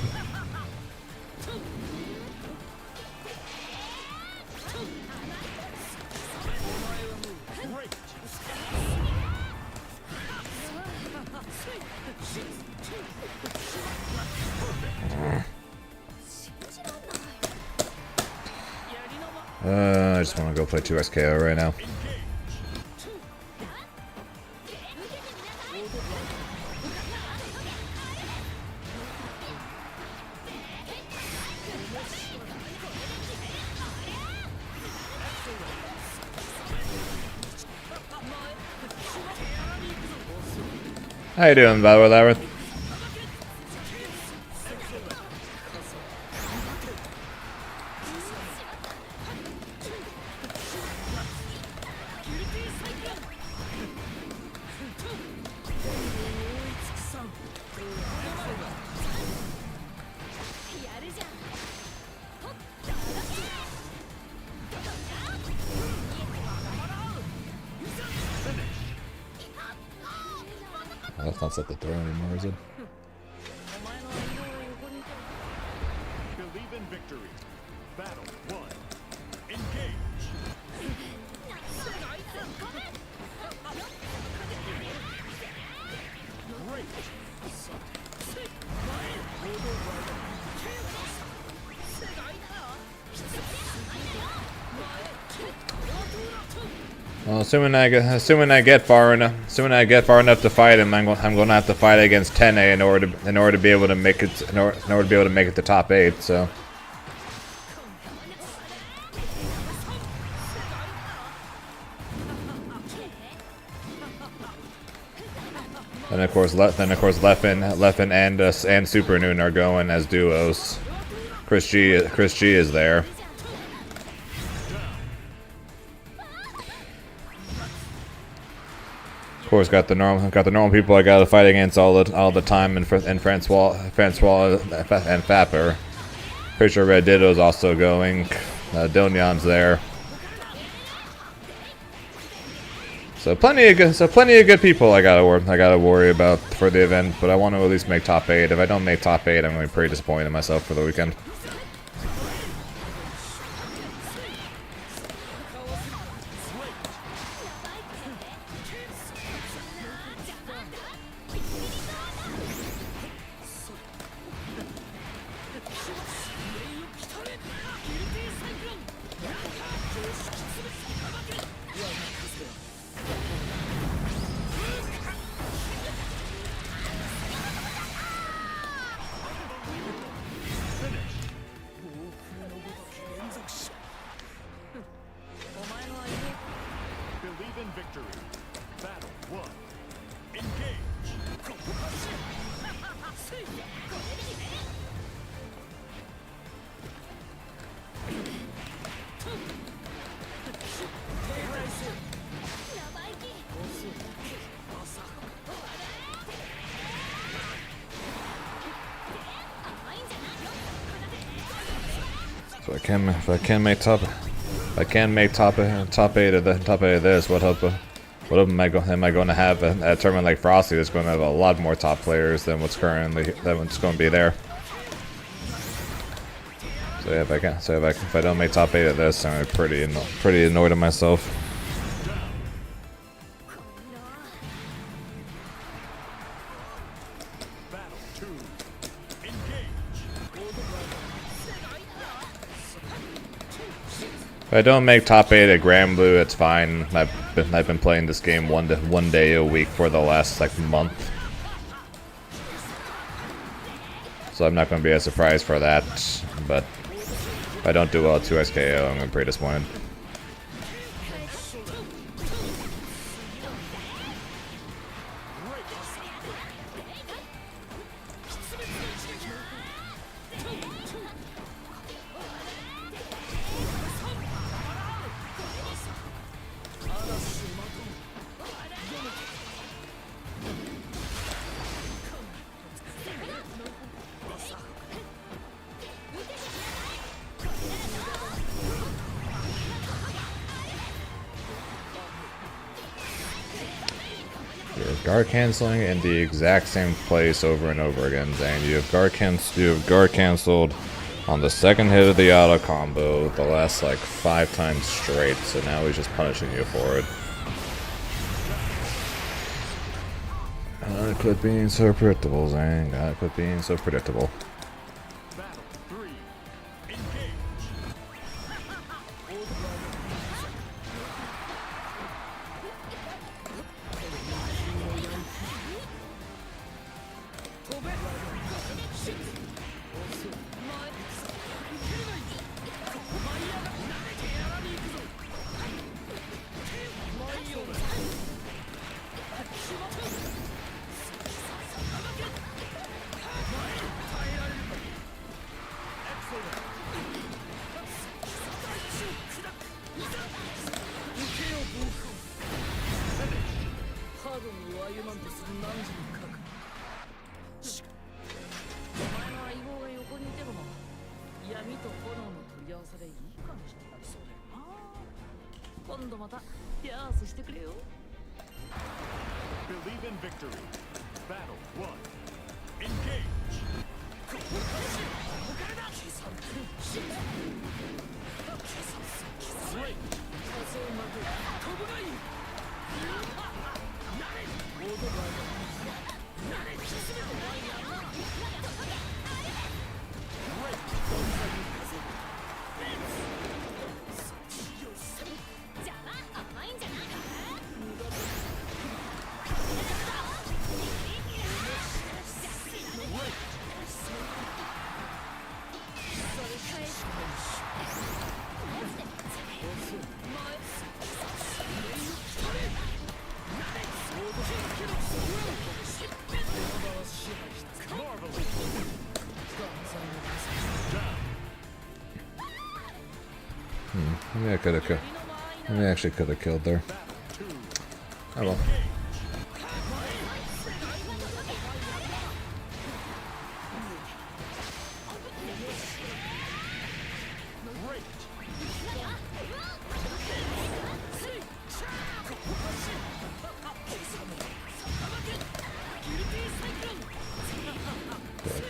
I just want to go play 2SKO right now. How you doing, by the way, Labyrinth? Oh, that's not set the throw anymore, is it? Believe in victory. Battle 1. Engage. Great. Well, assuming I get far enough to fight him, I'm going to have to fight against Tourney in order to be able to make it to top 8. So. And of course, Leffen and Super Noon are going as duos. Chris G is there. Of course, got the normal people I gotta fight against all the time, and Francois and Fapper. Pretty sure Red Ditto's also going. Donion's there. So plenty of good people I gotta worry about for the event, but I want to at least make top 8. If I don't make top 8, I'm gonna be pretty disappointed in myself for the weekend. Believe in victory. Battle 1. Engage. So if I can make top 8 of this, what hope am I going to have at a tournament like Frosty that's going to have a lot more top players than what's going to be there. So yeah, if I don't make top 8 of this, I'm pretty annoyed at myself. Battle 2. Engage. If I don't make top 8 at Grand Blue, it's fine. I've been playing this game one day a week for the last like month, so I'm not going to be as surprised for that. But if I don't do well at 2 SKO, I'm going to be pretty disappointed. You're guard canceling in the exact same place over and over again, Zane. You have guard canceled on the second hit of the auto combo the last like 5 times straight, so now he's just punishing you for it. Quit being so predictable, Zane. Gotta quit being so predictable. Battle 3. Engage. 道を歩まんとする汝にかく。お前の相棒が横にいても闇と炎の取り合わせでいい感じになりそうだよな。今度また手合わせしてくれよ。 Believe in victory. Battle 1. Engage. Maybe I could have killed. Maybe I actually could have killed there. Oh well.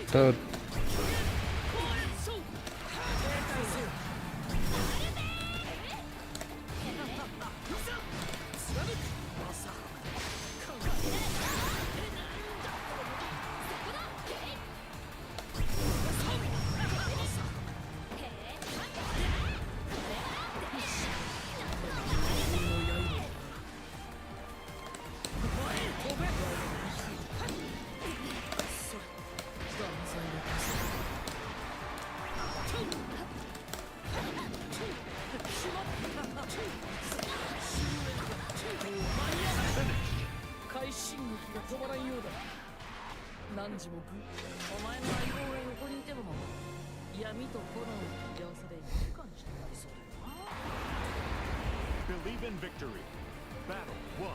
Toad. Believe in victory. Battle 1.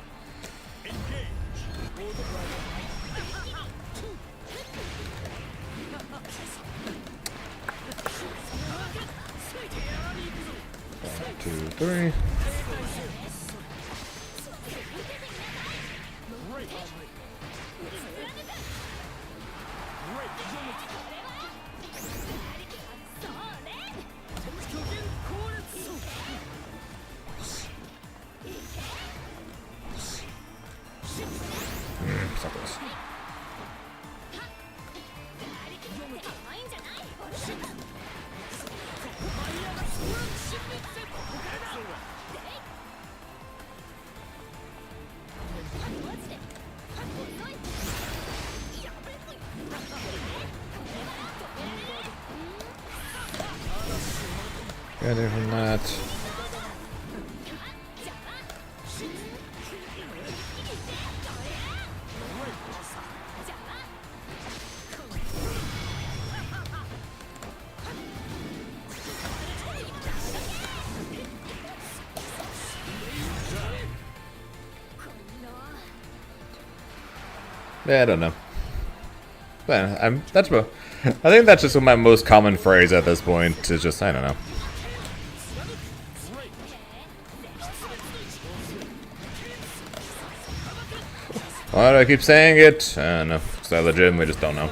Engage. One, two, three. Stop this. Get it from that. Yeah, I don't know. But that's about. I think that's just my most common phrase at this point. Is just I don't know. Why do I keep saying it? I don't know. Because I legitimately just don't know.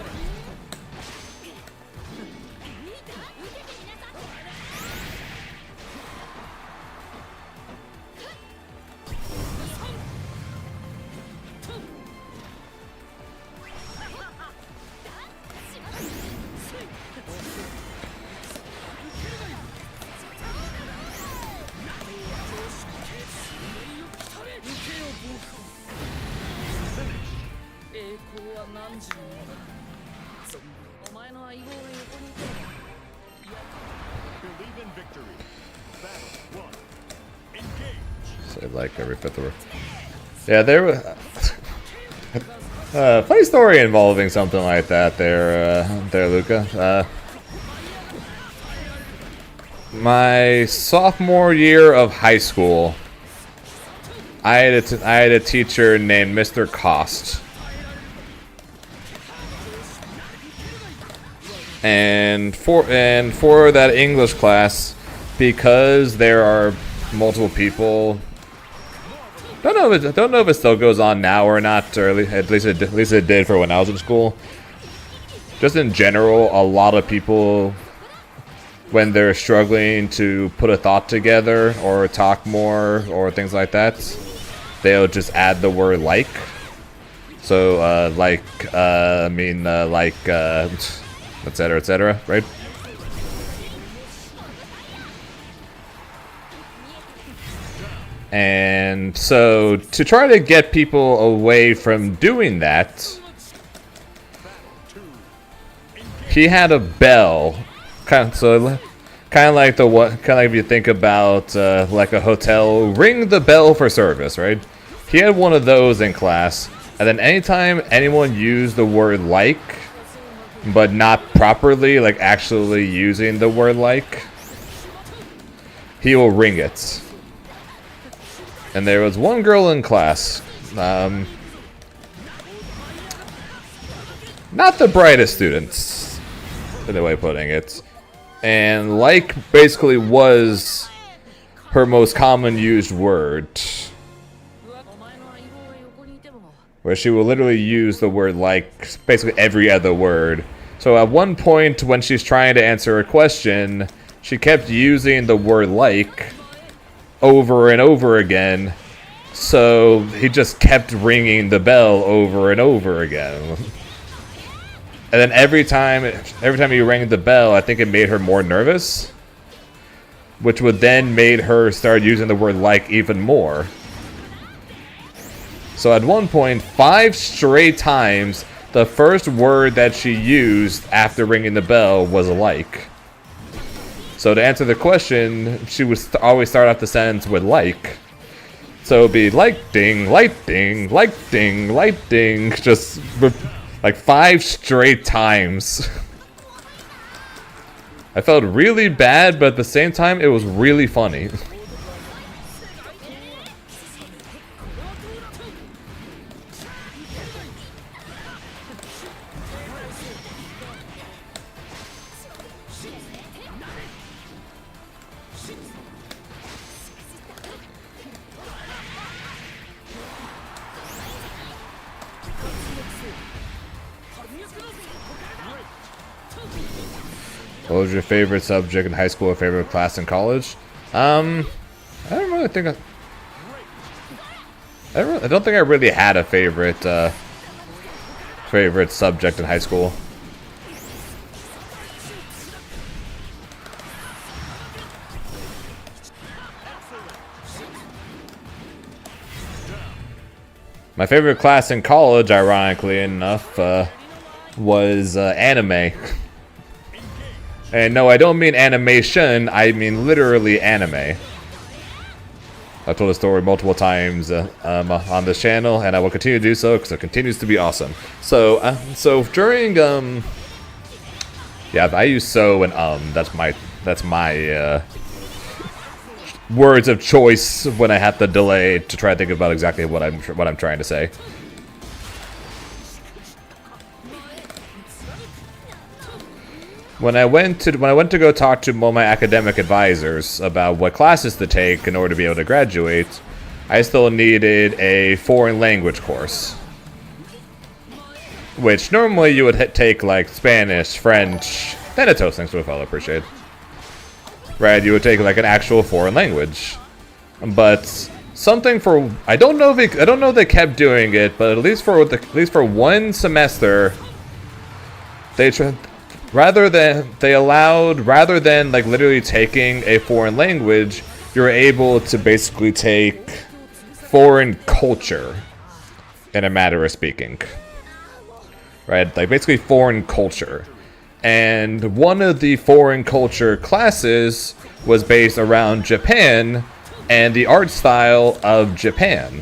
Believe in victory. Battle 1. Engage. Say like every fifth word. Yeah, there was. Funny story involving something like that there, Luca. My sophomore year of high school, I had a teacher named Mr. Cost. And for that English class, because there are multiple people, don't know if it still goes on now or not, or at least it did for when I was in school. Just in general, a lot of people, when they're struggling to put a thought together or talk more or things like that, they'll just add the word like. So etc., right? And so to try to get people away from doing that, he had a bell, kind of like if you think about like a hotel, ring the bell for service, right? He had one of those in class, and then anytime anyone used the word like, but not properly, like actually using the word like, he will ring it. And there was one girl in class, not the brightest students, in the way of putting it, and like basically was her most common used word, where she will literally use the word like basically every other word. So at one point when she's trying to answer a question, she kept using the word like over and over again, so he just kept ringing the bell over and over again. And then every time he rang the bell, I think it made her more nervous, which would then made her start using the word like even more. So at one point, 5 straight times, the first word that she used after ringing the bell was like. So to answer the question, she would always start off the sentence with like. So it'd be like ding, like ding, like ding, like ding, just like 5 straight times. I felt really bad, but at the same time, it was really funny. What was your favorite subject in high school or favorite class in college? I don't really think I don't think I really had a favorite favorite subject in high school. My favorite class in college, ironically enough, was anime. And no, I don't mean animation, I mean literally anime. I've told the story multiple times on this channel, and I will continue to do so because it continues to be awesome. So, during yeah, I use so and That's my words of choice when I have to delay to try to think about exactly what I'm trying to say. When I went to go talk to all my academic advisors about what classes to take in order to be able to graduate, I still needed a foreign language course, which normally you would take like Spanish, French, then it's those things which I'll appreciate. Right, you would take like an actual foreign language, but something for I don't know if they kept doing it, but at least for one semester, rather than like literally taking a foreign language, you're able to basically take foreign culture, in a matter of speaking. Right, like basically foreign culture. And one of the foreign culture classes was based around Japan and the art style of Japan.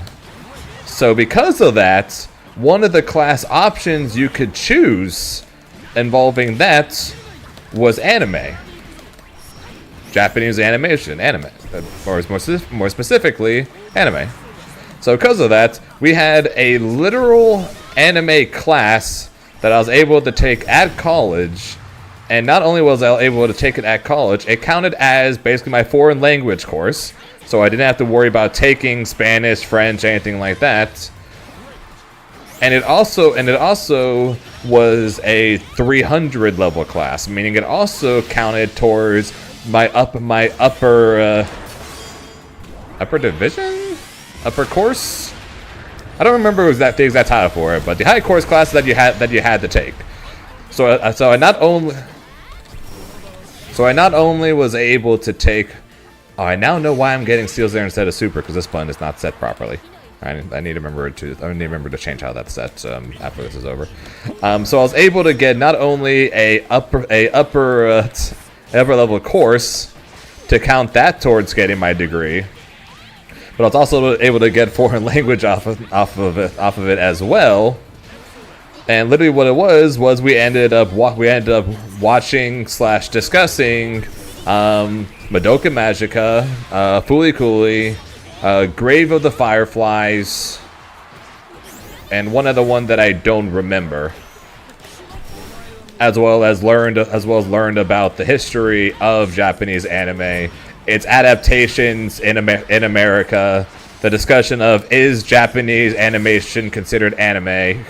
So because of that, one of the class options you could choose involving that was anime. Japanese animation, or more specifically, anime. So because of that, we had a literal anime class that I was able to take at college. And not only was I able to take it at college, it counted as basically my foreign language course. So I didn't have to worry about taking Spanish, French, anything like that. And it also was a 300 level class, meaning it also counted towards my upper division, upper course. I don't remember the exact title for it, but the high course class that you had to take. So I not only was able to take. Oh, I now know why I'm getting Steel's there instead of Super, because this button is not set properly. I need to remember to change how that's set after this is over. So I was able to get not only a upper level course to count that towards getting my degree, but I was also able to get foreign language off of it as well. And literally, what it was we ended up watching / discussing Madoka Magica, Fooly Cooly, Grave of the Fireflies, and one other one that I don't remember. As well as learned about the history of Japanese anime, its adaptations in America, the discussion of is Japanese animation considered anime,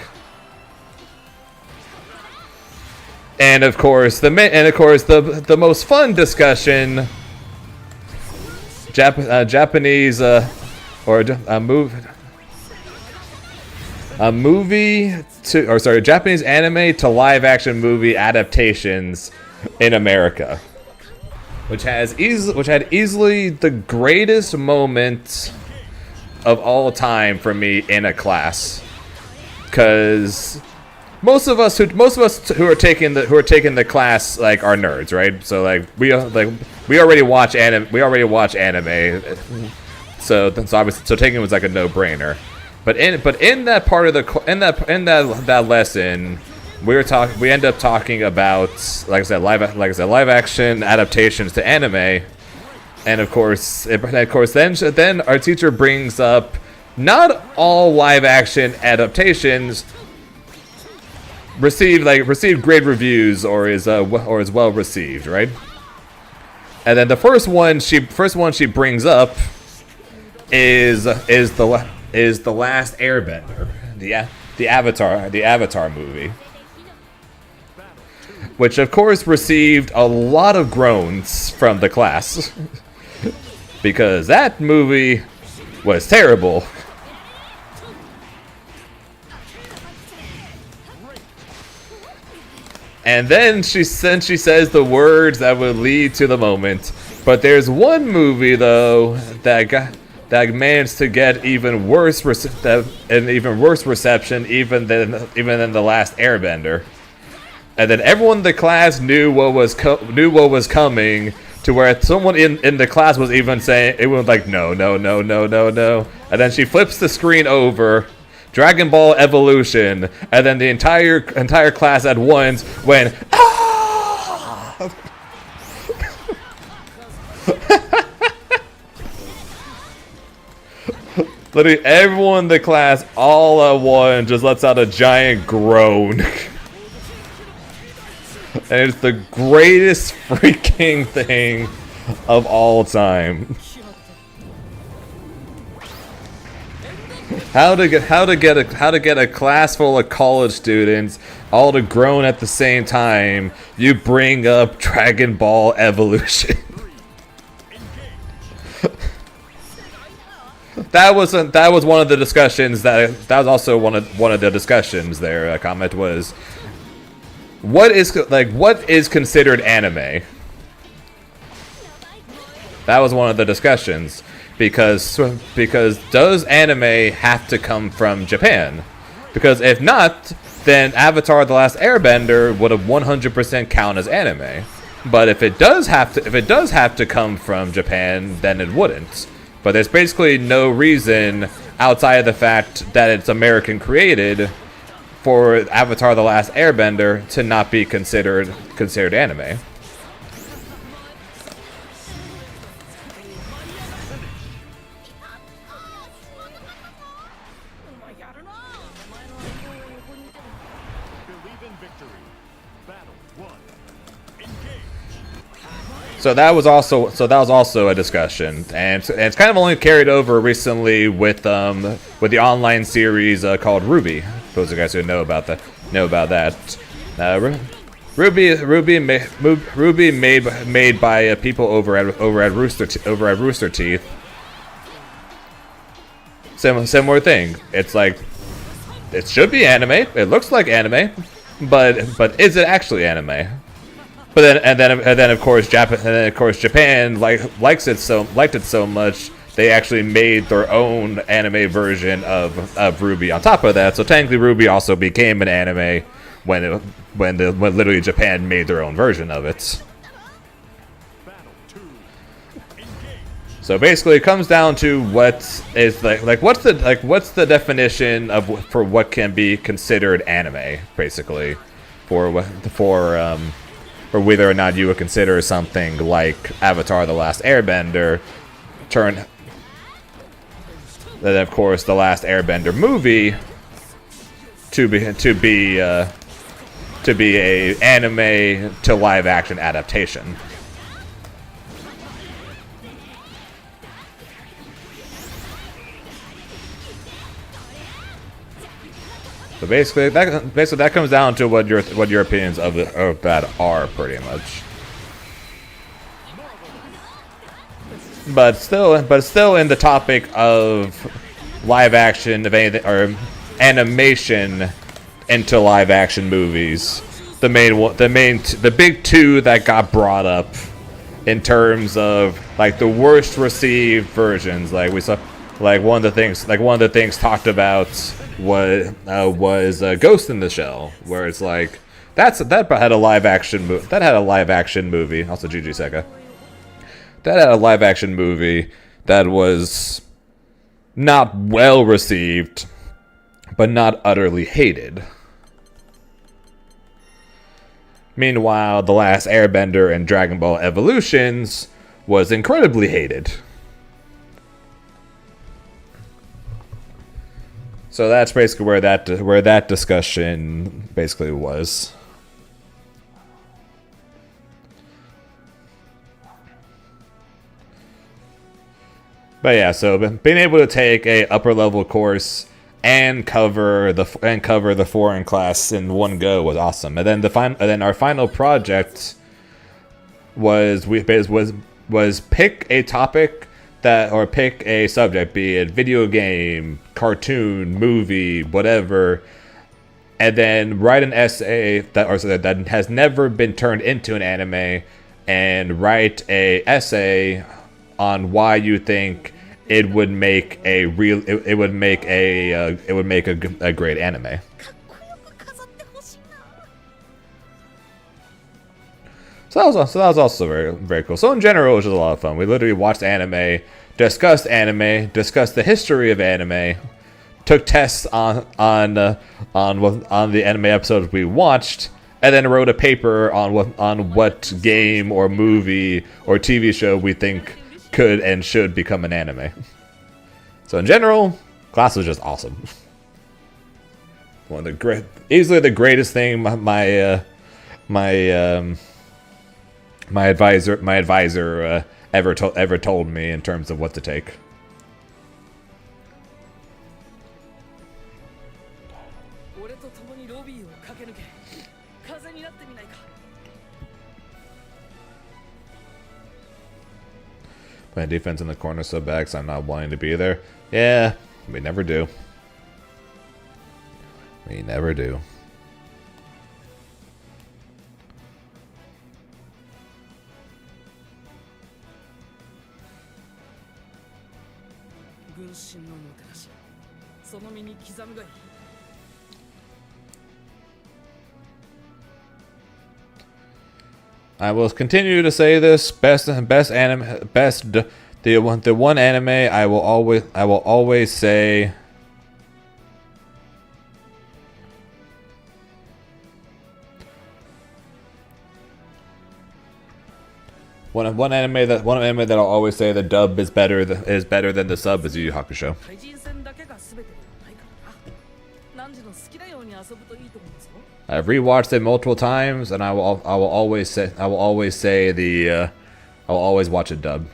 and of course the most fun discussion. Japanese Japanese anime to live action movie adaptations in America, which had easily the greatest moment of all time for me in a class, because most of us who are taking the class like are nerds, right? So we already watch anime. So taking it was like a no-brainer. But in that part of that lesson, we end up talking about live action adaptations to anime, and of course then our teacher brings up not all live action adaptations received great reviews or is well received, right? And then the first one she brings up is the Last Airbender, the Avatar movie, which of course received a lot of groans from the class because that movie was terrible. And then she says the words that would lead to the moment. But there's one movie though that managed to get even worse reception even than the Last Airbender. And then everyone in the class knew what was coming, to where someone in the class was even saying it was like no. And then she flips the screen over. Dragon Ball Evolution, and then the entire class at once went, ah! Literally everyone in the class all at once just lets out a giant groan. And it's the greatest freaking thing of all time. How to get a class full of college students all to groan at the same time? You bring up Dragon Ball Evolution. That was one of the discussions that was also one of the discussions there. A comment was, what is considered anime? That was one of the discussions. Because does anime have to come from Japan? Because if not, then Avatar: The Last Airbender would have 100% count as anime. But if it does have to come from Japan, then it wouldn't. But there's basically no reason outside of the fact that it's American created for Avatar: The Last Airbender to not be considered anime. Victory. Battle 1. Engage. So that was also a discussion, and it's kind of only carried over recently with the online series called Ruby. For those of you guys who know about that. Ruby made by people over at Rooster Teeth. Similar thing. It's like it should be anime. It looks like anime, but is it actually anime? But then of course Japan liked it so much they actually made their own anime version of Ruby on top of that. So technically Ruby also became an anime when literally Japan made their own version of it. Battle 2. Engage. So basically it comes down to what is what's the definition for what can be considered anime, basically, for whether or not you would consider something like Avatar: The Last Airbender then of course the Last Airbender movie to be a anime to live action adaptation. So basically that comes down to what your opinions of that are, pretty much. But still in the topic of live action, of anything, or animation into live action movies, the big two that got brought up in terms of like the worst received versions, like we saw, one of the things talked about was Ghost in the Shell, where it's like that had a live action movie. Also, GG Seka. That had a live action movie that was not well received, but not utterly hated. Meanwhile, The Last Airbender and Dragon Ball Evolutions was incredibly hated. So that's basically where that discussion basically was. But yeah, so being able to take a upper level course and cover the foreign class in one go was awesome. And then our final project was pick a topic or pick a subject, be it video game, cartoon, movie, whatever, and then write an essay that has never been turned into an anime, and write a essay on why you think it would make a great anime. So that was also very, very cool. So in general, it was just a lot of fun. We literally watched anime, discussed the history of anime, took tests on the anime episodes we watched, and then wrote a paper on what game or movie or TV show we think could and should become an anime. So in general, class was just awesome. One of the easily the greatest thing my advisor ever told me in terms of what to take. Playing defense in the corner so bad 'cause I'm not wanting to be there. Yeah, we never do. We never do. I will continue to say this: the one anime I will always say. One anime that I'll always say the dub is better than the sub is Yu Yu Hakusho. 何時の好きなように遊ぶといいと思うぞ。 I've rewatched it multiple times, and I will always say I will always watch it dubbed.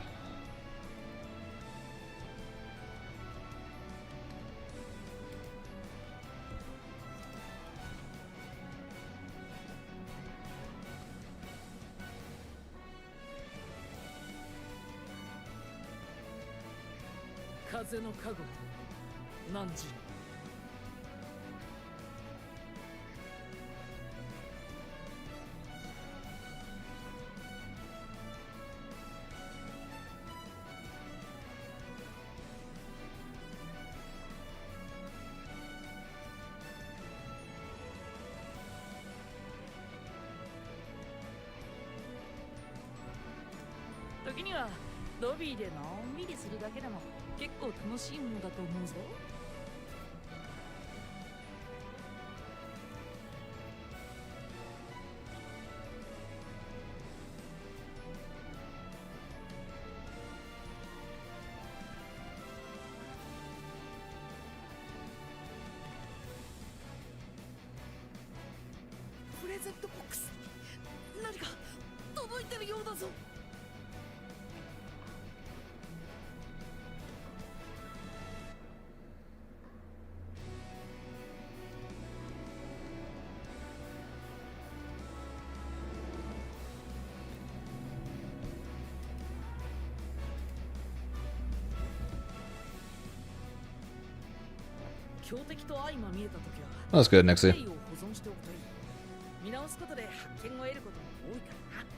風の加護何時。時にはロビーでのんびりするだけでも結構楽しいものだと思うぞ。プレゼントボックス何か届いてるようだぞ。強敵と相まみえた時は That's good, プ Nixie. レイを保存しておくといい。見直すことで発見を得ることも多いからな。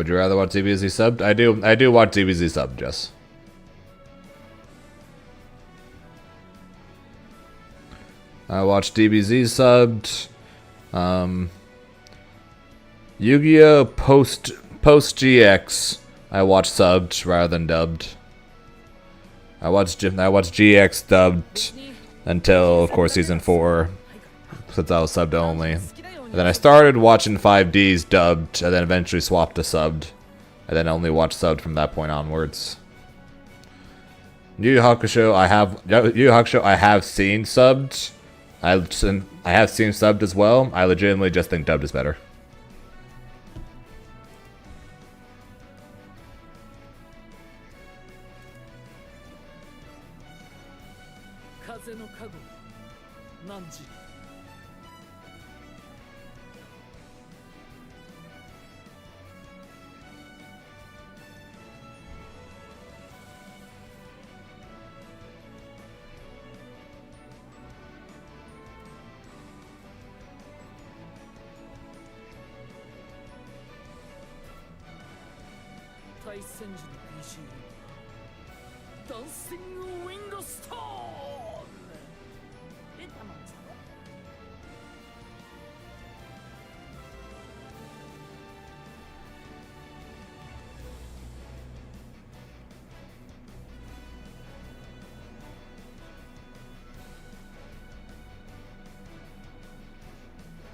Would you rather watch DBZ subbed? I do watch DBZ subbed, Jess. I watch DBZ subbed. Yu-Gi-Oh! Post GX. I watch subbed rather than dubbed. I watched GX dubbed until, of course, season 4, since I was subbed only. And then I started watching 5Ds dubbed, and then eventually swapped to subbed, and then only watched subbed from that point onwards. Yu Yu Hakusho, I have seen subbed. I have seen subbed as well. I legitimately just think dubbed is better. 風の加護何時。対戦時の BGM ダンシングウィンドストーン出たもんぞ。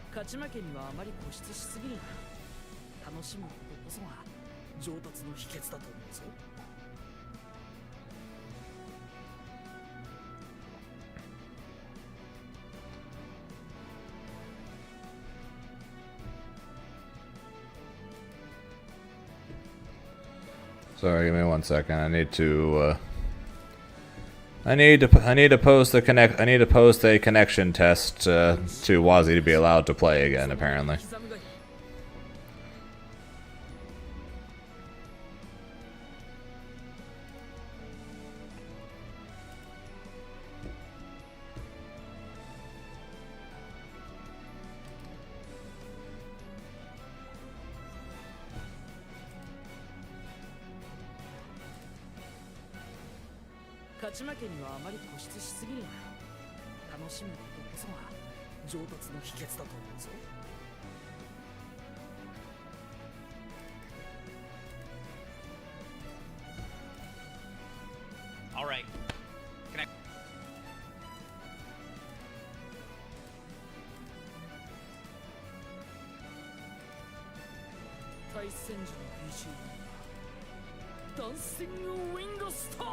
勝ち負けにはあまり固執しすぎるな。楽しむことこそが上達の秘訣だと思うぞ。Sorry, give me 1 second. I need to post a connection test to WASD to be allowed to play again, apparently. 勝ち負けにはあまり固執しすぎるな。楽しむことこそが上達の秘訣だと思うぞ。Alright. Connect. 対戦時の BGM ダンシングウィンドストーン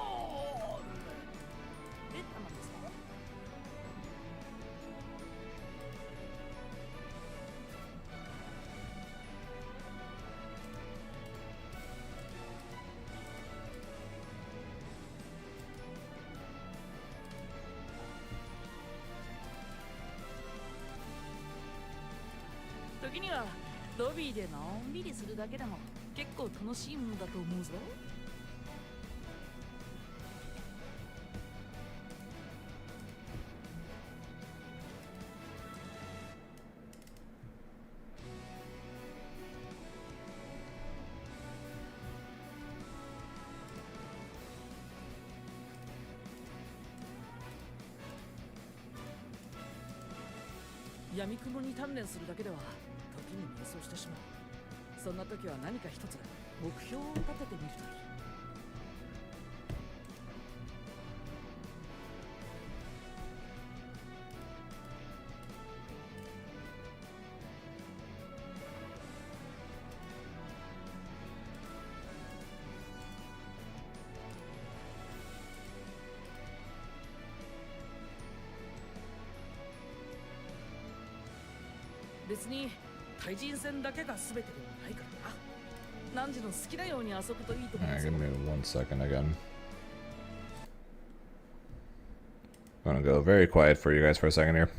時にはロビーでのんびりするだけでも結構楽しいものだと思うぞ。闇雲に鍛錬するだけでは時に迷走してしまう。そんな時は何か一つ目標を立ててみるといい。別に対人戦だけが全てではないからな。何時の好きなように遊ぶといいと思う Alright, ぞ。 give me 1 second again. I'm gonna go very quiet for you guys for a second here.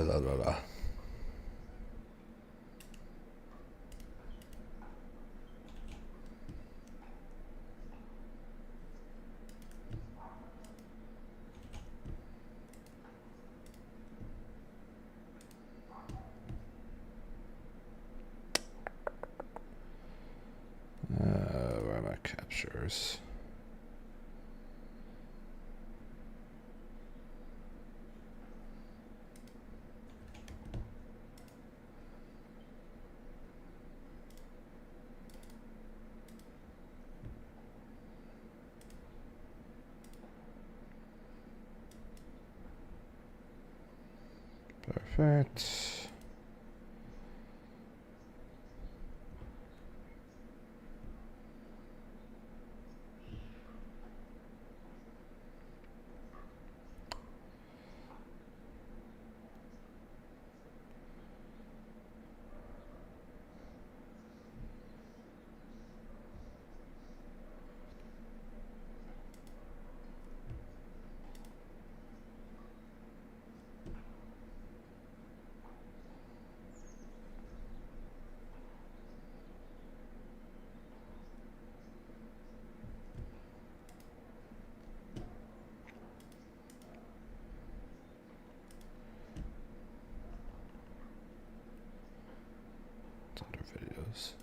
La, la, la. Where are my captures? Perfect. Other videos.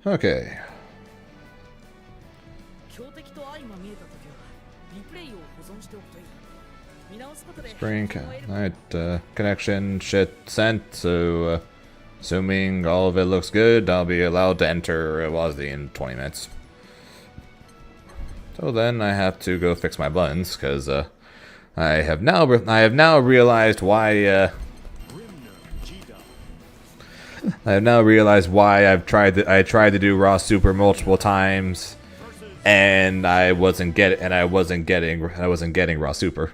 Okay. 強敵と相まみえた時はリプレイを保存しておくといい。Spring. Alright, connection shit sent. So, assuming all of it looks good, I'll be allowed to enter WASD in 20 minutes. So then I have to go fix my buttons because I have now realized why. I have now realized why I tried to do raw super multiple times, and I wasn't getting raw super.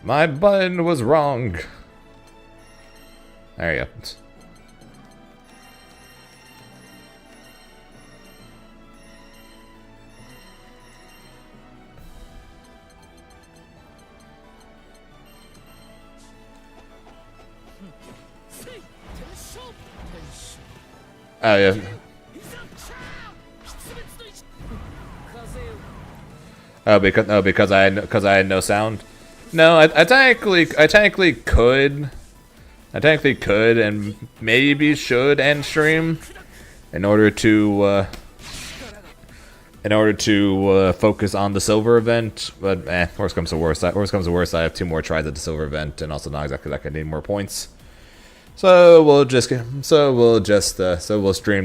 My button was wrong. There you go. Oh yeah. Because I had no sound. No, I technically could and maybe should end stream in order to focus on the silver event. But worst comes to worst, I have 2 more tries at the silver event, and also not exactly like I need more points. So we'll stream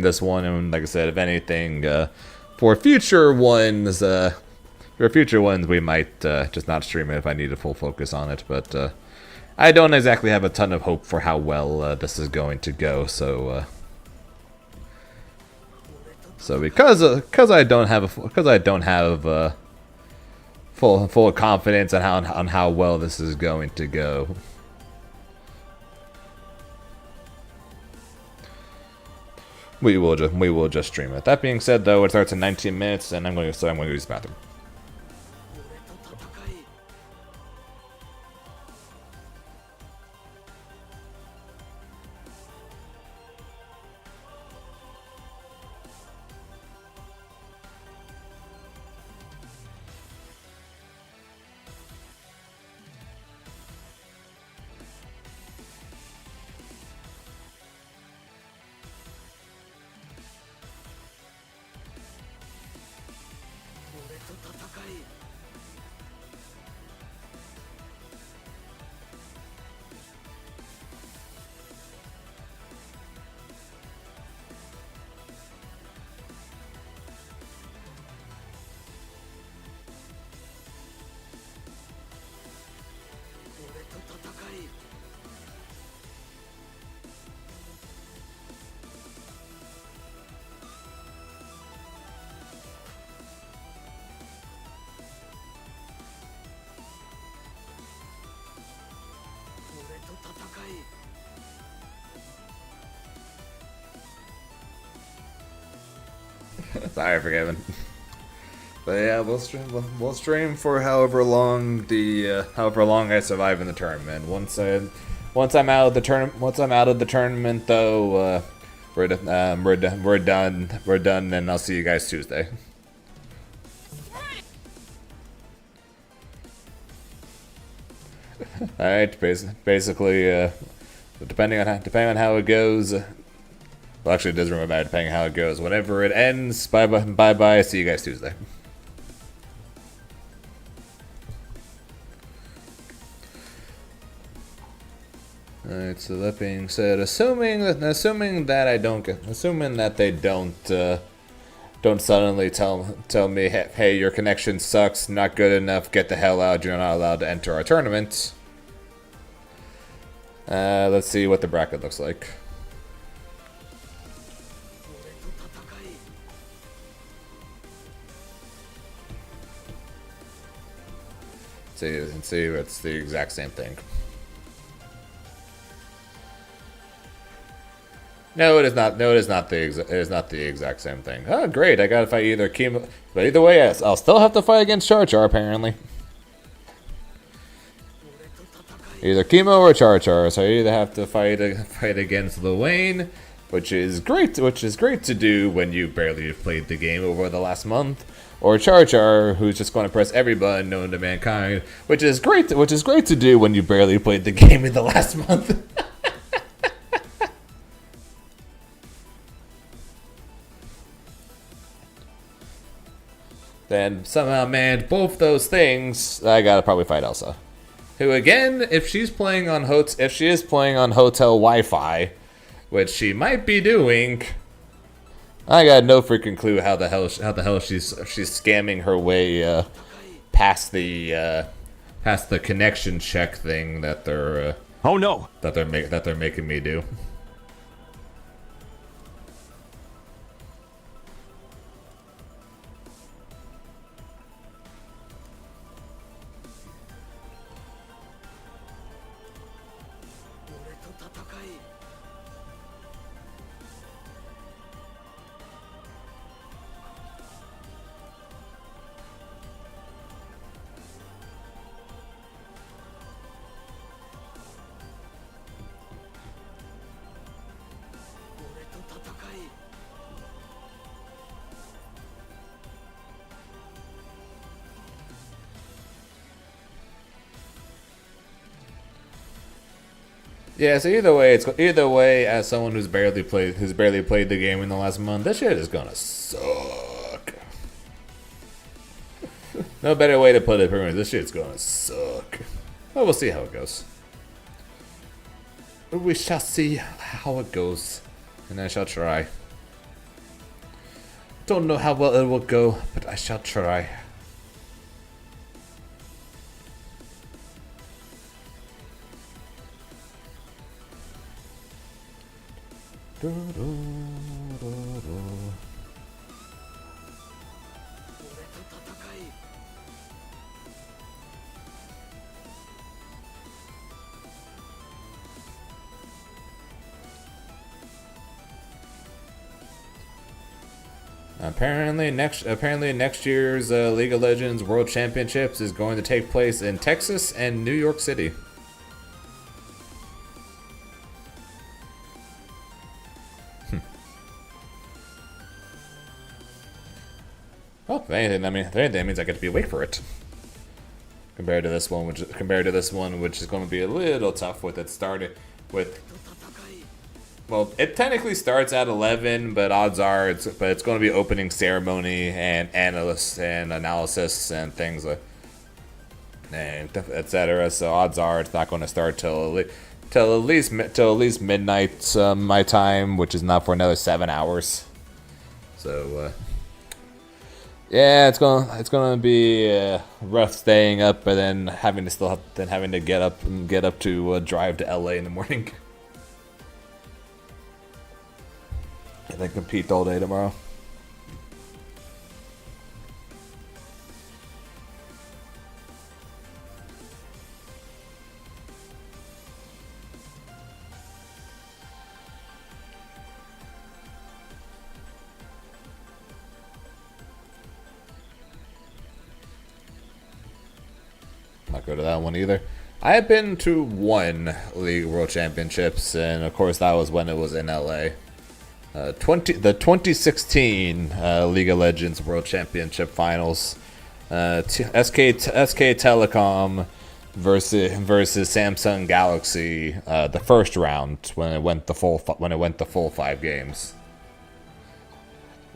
this one, and like I said, if anything, for future ones, we might just not stream it if I need a full focus on it. But I don't exactly have a ton of hope for how well this is going to go. So because I don't have full confidence on how well this is going to go. We will just stream it. That being said, though, it starts in 19 minutes, and I'm going to use the bathroom. Sorry, forgiven. But yeah, we'll stream for however long I survive in the tournament. Once I'm out of the tournament, though, we're done, and I'll see you guys Tuesday. All right, basically, depending on how it goes. Well, actually, it doesn't really matter depending on how it goes. Whenever it ends, bye. See you guys Tuesday. Alright, so that being said, assuming that they don't suddenly tell me, hey, your connection sucks, not good enough, get the hell out, you're not allowed to enter our tournament. Let's see what the bracket looks like. See, it's the exact same thing. No, it is not. No, it is not the exact same thing. Oh, great! I gotta fight either Chemo, but either way, yes, I'll still have to fight against Char Char apparently. Either Chemo or Char Char, so I either have to fight against Luane, which is great to do when you barely have played the game over the last month, or Char Char, who's just going to press every button known to mankind, which is great to do when you barely played the game in the last month. then somehow managed both those things, I gotta probably fight Elsa. Who again, if she is playing on hotel Wi-Fi, which she might be doing, I got no freaking clue how the hell she's scamming her way past the connection check thing that they're Oh no! that they're making me do. Yeah, so either way, as someone who's barely played the game in the last month, this shit is gonna suck. No better way to put it, pretty much. This shit's gonna suck. But we'll see how it goes. We shall see how it goes, and I shall try. Don't know how well it will go, but I shall try. Apparently next year's League of Legends World Championships is going to take place in Texas and New York City. Well, if anything, that means I get to be awake for it. Compared to this one, which is going to be a little tough with it starting with. Well, it technically starts at 11, but odds are it's going to be opening ceremony and analysis and things like and etc. So odds are it's not going to start till at least midnight my time, which is not for another 7 hours. So yeah, it's gonna be rough staying up, but then having to get up to drive to LA in the morning. And then compete all day tomorrow. Not go to that one either. I have been to one League World Championships, and of course that was when it was in LA. The 2016 League of Legends World Championship Finals, SK Telecom versus Samsung Galaxy, the first round when it went the full 5 games.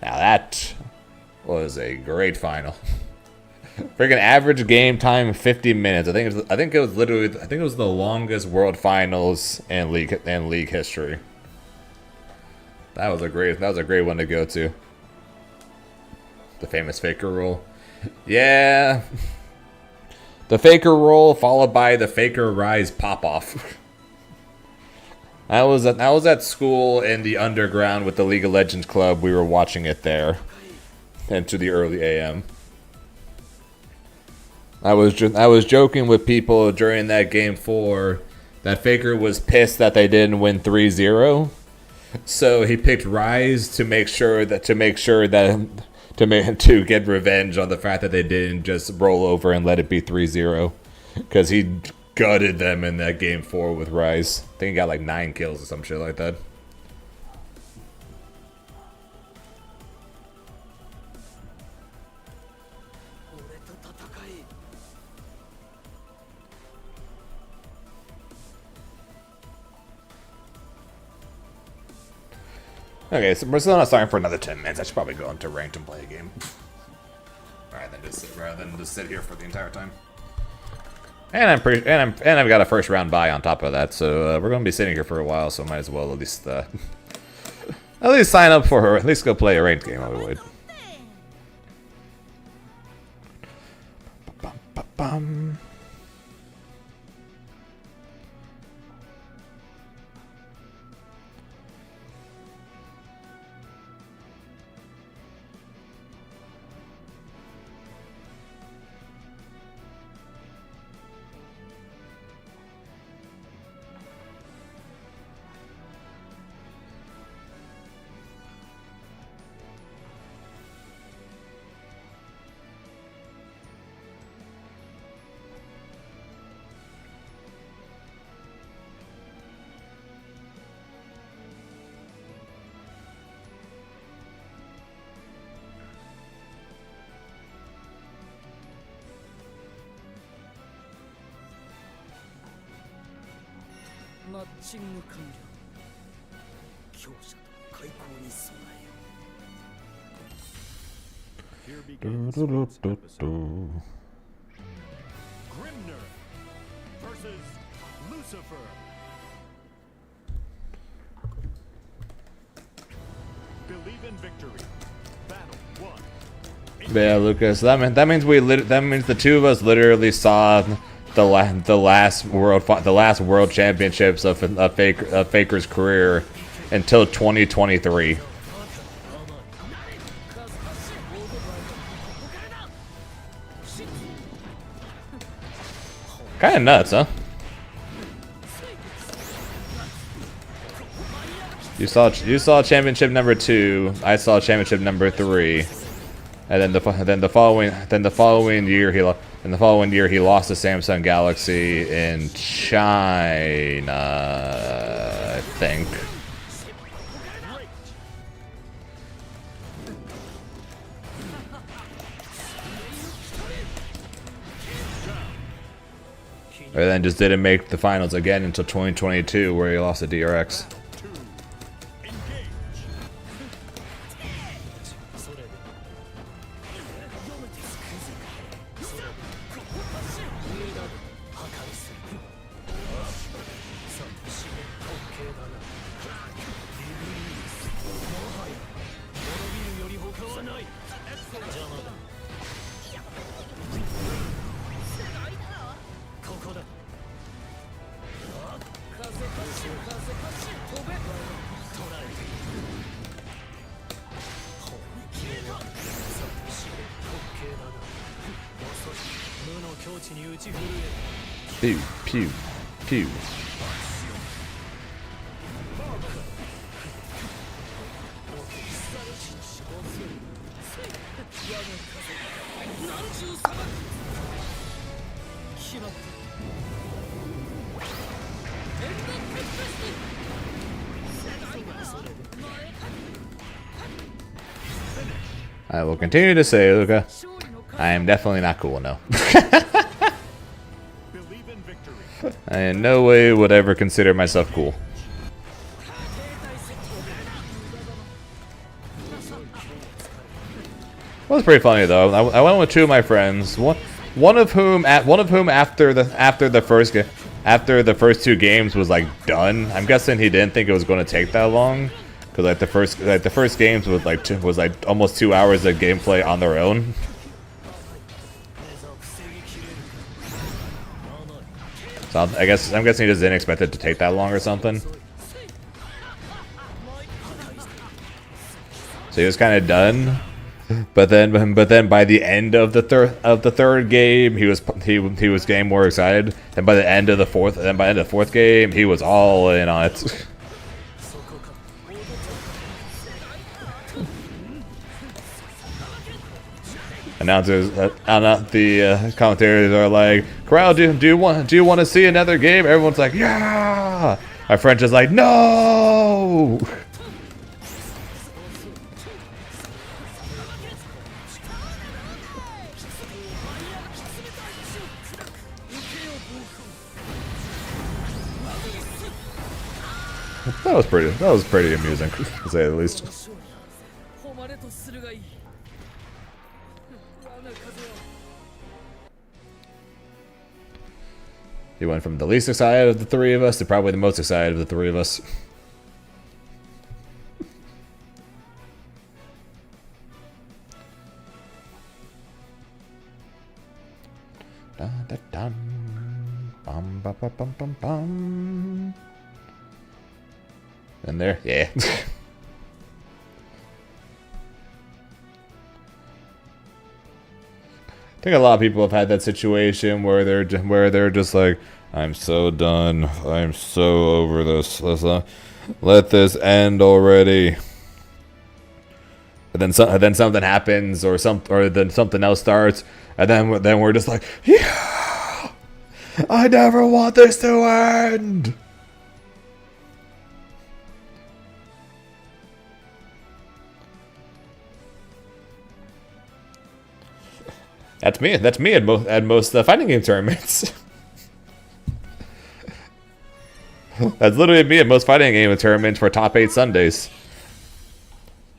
Now that was a great final. Freaking average game time 50 minutes. I think it was the longest World Finals in league history. That was a great one to go to. The famous Faker roll. Yeah. The Faker roll followed by the Faker Rise pop off. I was at school in the underground with the League of Legends club. We were watching it there into the early AM. I was joking with people during that game 4 that Faker was pissed that they didn't win 3-0. So he picked Rise to get revenge on the fact that they didn't just roll over and let it be 3-0, because he gutted them in that game 4 with Rise. I think he got like 9 kills or some shit like that. Okay, so we're still not starting for another 10 minutes. I should probably go into ranked and play a game. rather than just sit here for the entire time. And I've got a first round bye on top of that, so we're gonna be sitting here for a while. So might as well at least sign up for her. At least go play a ranked game while we wait. Bum. Here begins tonight's episode. Grimner versus Lucifer. Believe in victory. Battle 1. Yeah, Lucas. That means the two of us literally saw the last world championships of Faker's career until 2023. Kind of nuts, huh? You saw championship number 2. I saw championship number 3, and then the following year he lost to Samsung Galaxy in China, I think. And then just didn't make the finals again until 2022, where he lost to DRX. Pew, pew, pew. I will continue to say, Luca, I am definitely not cool, no. I in no way would ever consider myself cool. It was pretty funny though. I went with 2 of my friends. One of whom after the first 2 games was like done. I'm guessing he didn't think it was going to take that long, because like the first games was like almost 2 hours of gameplay on their own. So I'm guessing he just didn't expect it to take that long or something. So he was kind of done, but then by the end of the third game, he was getting more excited, and by the end of the fourth game, he was all in on it. Announcers, the commentators are like, "Crowd, do you want to see another game?" Everyone's like, "Yeah!" My friend just like, "No!" That was pretty amusing, to say the least. He went from the least excited of the three of us to probably the most excited of the three of us. Dun, dun, dun. Bum, bum, bum, bum, bum, bum. In there? Yeah. I think a lot of people have had that situation where they're just like, I'm so done. I'm so over this. Let this end already. But then something happens, or then something else starts, and then we're just like, yeah, I never want this to end. That's me. That's me at most fighting game tournaments. That's literally me at most fighting game tournaments for top 8 Sundays.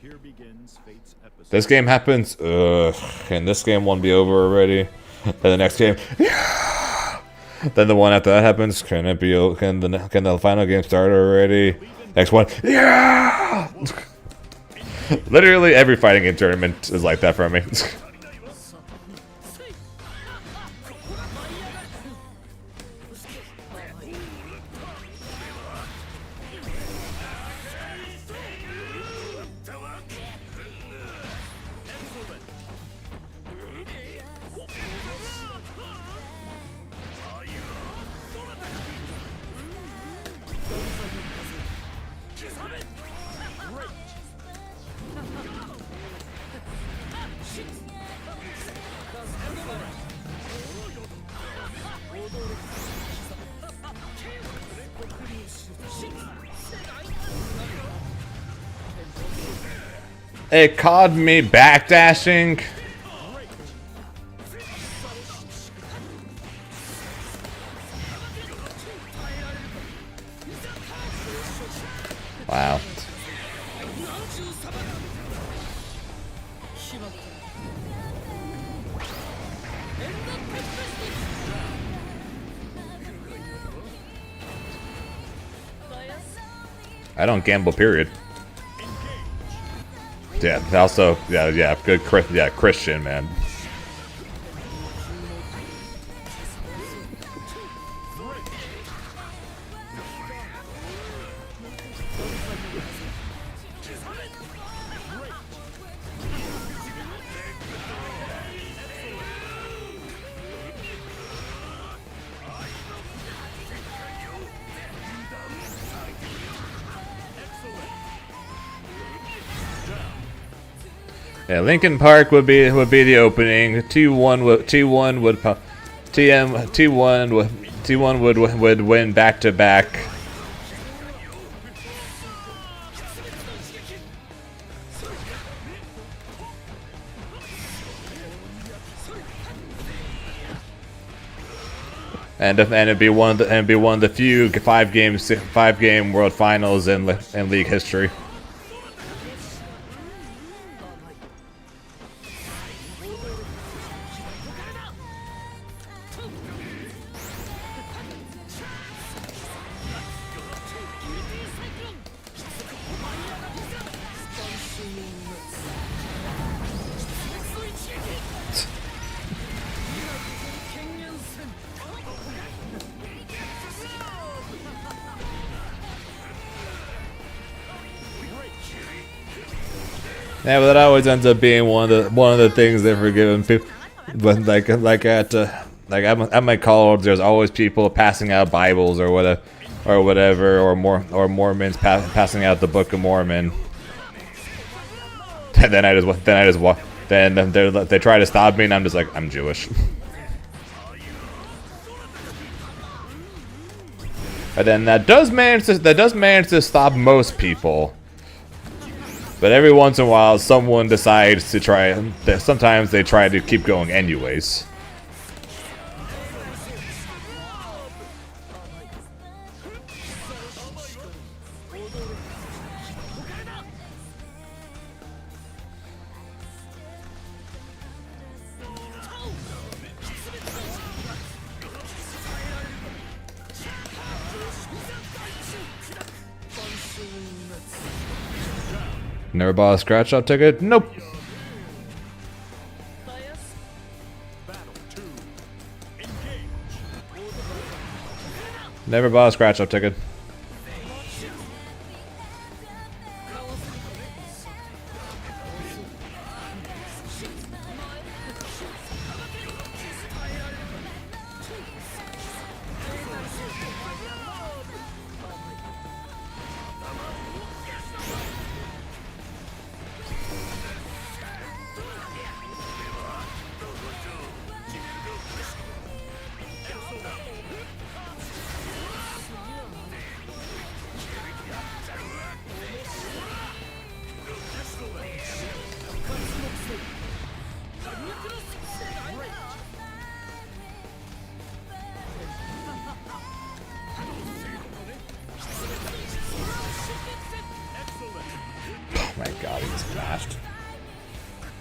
Here begins fate's episode. This game happens. Can this game one be over already? Then the next game. Yeah! Then the one after that happens. Can it be? Can the final game start already? Next one. Yeah! Literally every fighting game tournament is like that for me. It caught me backdashing. Wow. I don't gamble, period. Yeah, also, yeah, good, Christian, man. Yeah, Lincoln Park would be the opening. T1 would win back to back. And it'd be one of the few five game world finals in league history. Yeah, but that always ends up being one of the things they're forgiving people. But like at my college, there's always people passing out Bibles or whatever, or Mormons passing out the Book of Mormon. And then they try to stop me, and I'm just like, I'm Jewish. And then that does manage to stop most people. But every once in a while, someone decides to try. Sometimes they try to keep going anyways. Never bought a scratch out ticket? Nope. Battle 2. Engage. Never bought a scratch out ticket. Oh my god, he just mashed.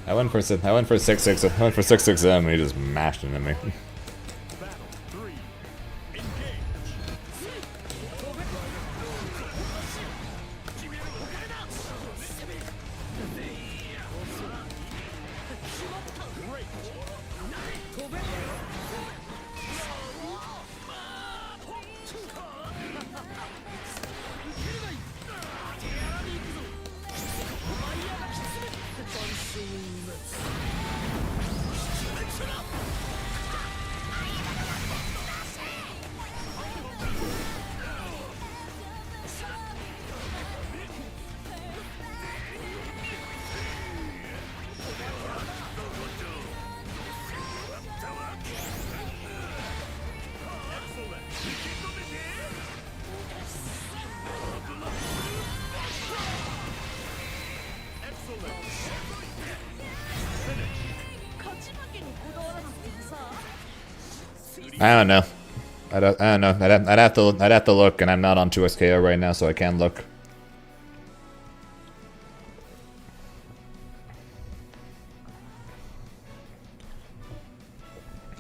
I went for 6-6 and he just mashed into me. Battle 3. Engage. I don't know. I don't know. I'd have to look, and I'm not on 2SKO right now, so I can't look.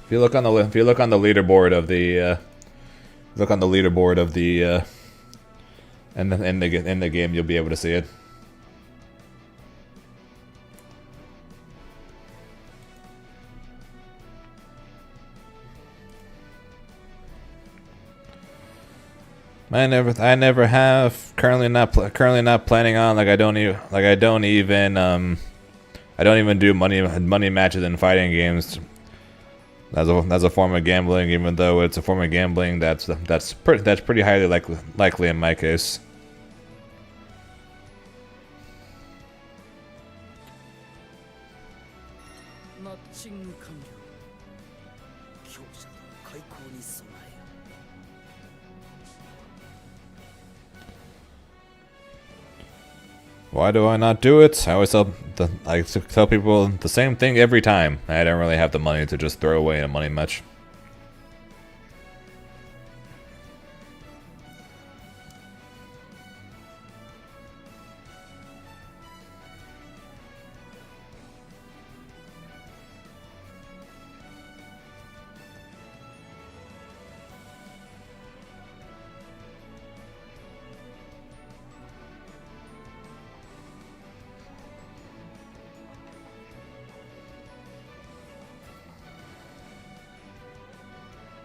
If you look on the leaderboard of the in the game, you'll be able to see it. I never have. Currently not planning on. I don't even do money matches in fighting games. That's a form of gambling, even though it's a form of gambling that's pretty highly likely in my case. Why do I not do it? I always tell people the same thing every time. I don't really have the money to just throw away in a money match.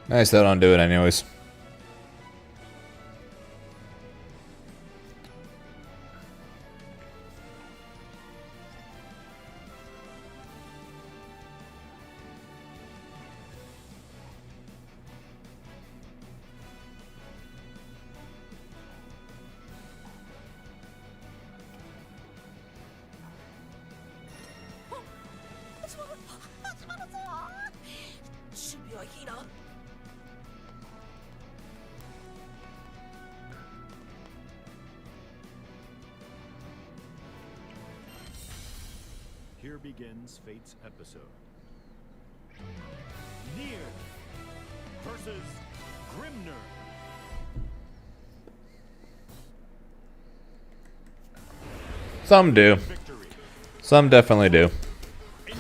I still don't do it anyways. Here begins Fate's episode. Nier versus Grimner. Some do. Victory. Some definitely do. Engage.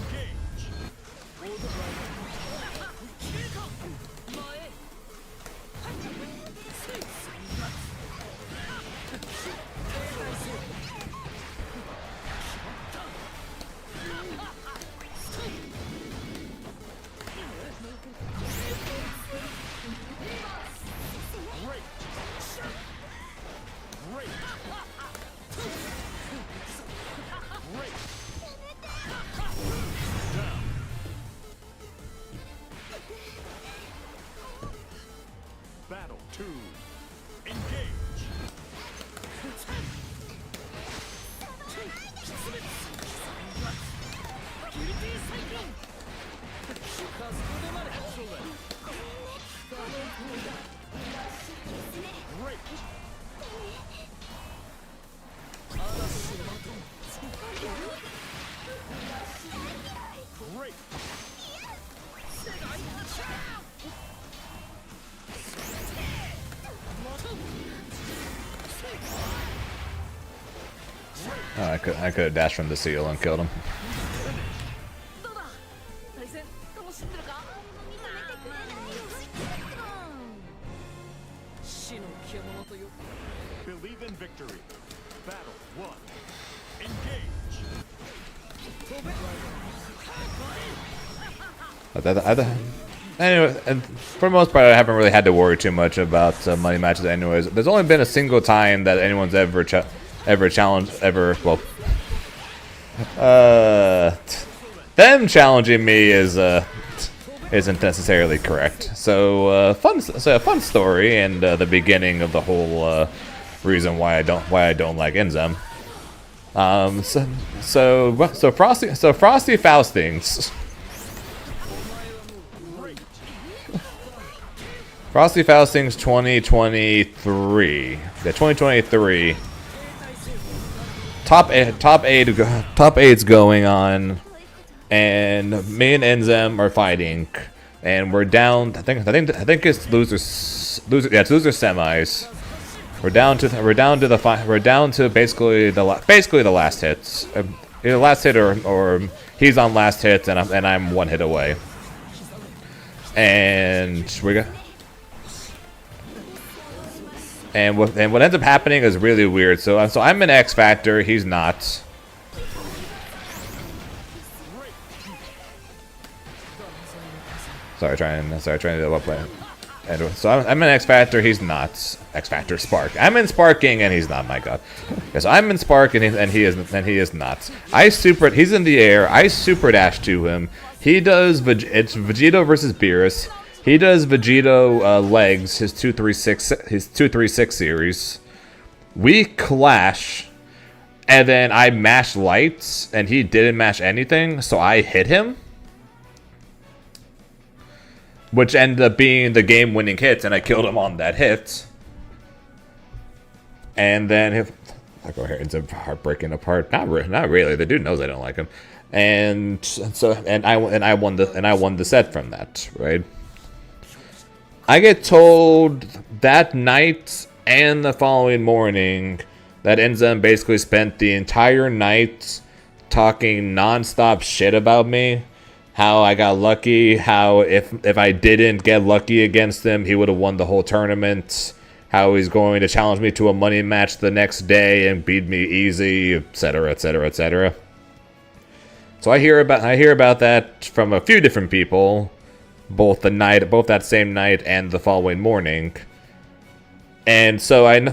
break. Oh, I could have dashed from the seal and killed him. どうだ対戦楽しんでるか死の獣とよ Believe in victory. Battle 1. Engage. Anyway, and for the most part, I haven't really had to worry too much about money matches. Anyways, there's only been a single time that anyone's ever challenged them challenging me isn't necessarily correct. So a fun story and the beginning of the whole reason why I don't like Inzem. So Frosty Faustings. Frosty Faustings 2023. The 2023 top eight's going on, and me and Inzem are fighting, and we're down. I think it's loser. Yeah, it's loser semis. We're down to basically the last hits. Either last hit or he's on last hit, and I'm one hit away. And we got. And what ends up happening is really weird. So I'm an X Factor. He's not. Sorry, trying to do a play. Anyway, so I'm an X Factor. He's not. X Factor Spark. I'm in Sparking and he's not. My God. Yeah, so I'm in Spark and he is not. He's in the air. I super dash to him. He does. It's Vegito versus Beerus. He does Vegito legs, his 236 series. We clash, and then I mash lights, and he didn't mash anything, so I hit him, which ended up being the game-winning hit, and I killed him on that hit. And then I go here, it's heartbreaking apart. Not really. The dude knows I don't like him, and I won the set from that, right? I get told that night and the following morning that Inzem basically spent the entire night talking non-stop shit about me. How I got lucky, how if I didn't get lucky against him, he would have won the whole tournament. How he's going to challenge me to a money match the next day and beat me easy, etc., etc., etc. So I hear about that from a few different people. Both that same night and the following morning, and so I'm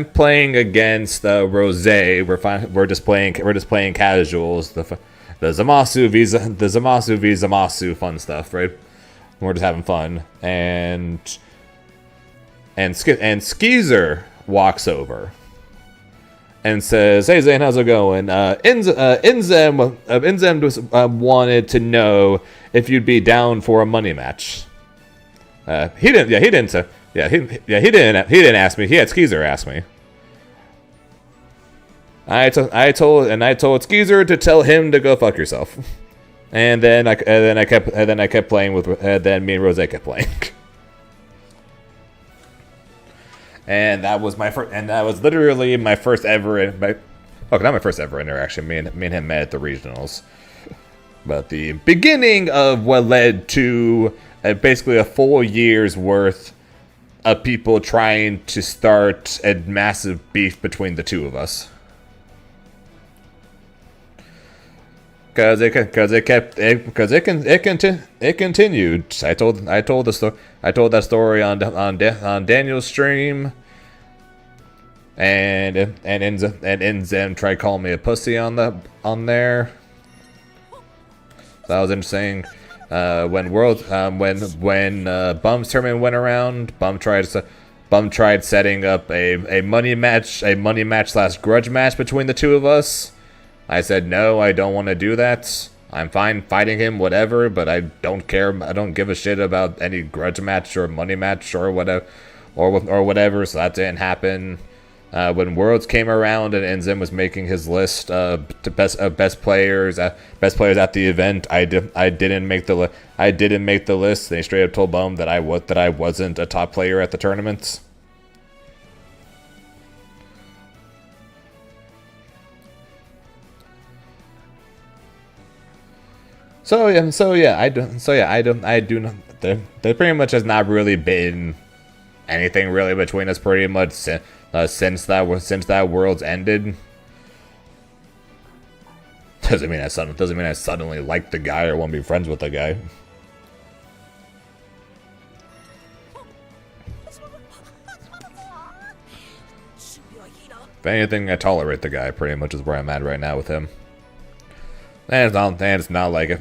playing against Rose. We're just playing casuals. The Zamasu v Zamasu fun stuff, right? We're just having fun, and Skeezer walks over and says, "Hey Zane, how's it going? Inzem was, wanted to know if you'd be down for a money match." He didn't ask me. He had Skeezer ask me. I told Skeezer to tell him to go fuck yourself. And then I kept playing with. Then me and Rose kept playing. And that was literally my first ever. Not my first ever interaction. Me and him met at the regionals. But the beginning of what led to basically a full year's worth of people trying to start a massive beef between the two of us. Because it continued. I told that story on Daniel's stream, and Inzem tried calling me a pussy on there. That was interesting. When Bum's tournament went around, Bum tried setting up a money match / grudge match between the two of us. I said no, I don't want to do that. I'm fine fighting him, whatever, but I don't care. I don't give a shit about any grudge match or money match or whatever, so that didn't happen. When Worlds came around and Enzim was making his list of best players at the event, I didn't make the list. They straight up told Bohm that I wasn't a top player at the tournament. I do not. There pretty much has not really been anything really between us pretty much since that Worlds ended. Doesn't mean I suddenly like the guy or want to be friends with the guy. If anything, I tolerate the guy pretty much is where I'm at right now with him. And it's not like I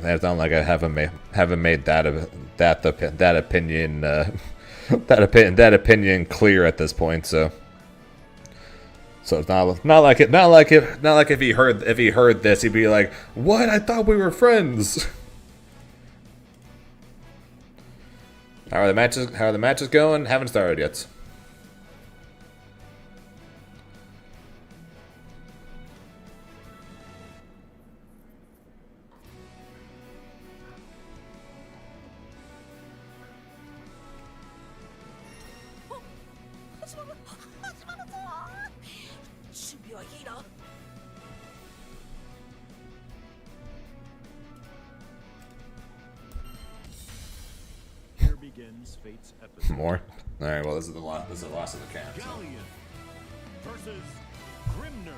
haven't made that opinion that opinion clear at this point. So it's not like if he heard this, he'd be like, "What? I thought we were friends." How are the matches going? Haven't started yet. Here begins fate's episode. More. All right. Well, this is the last of the camp. So. Galleon versus Grimner.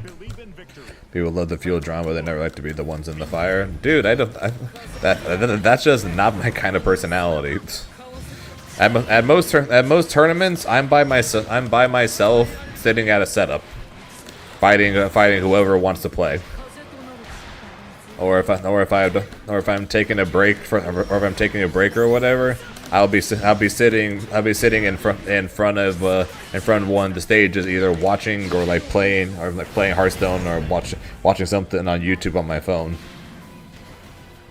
Believe in victory. People love the fuel drama. They never like to be the ones in the fire. Dude, that's just not my kind of personality. At most tournaments, I'm by myself, sitting at a setup, fighting whoever wants to play. Or if I'm taking a break or whatever, I'll be sitting in front of one of the stages, either watching or playing Hearthstone or watching something on YouTube on my phone.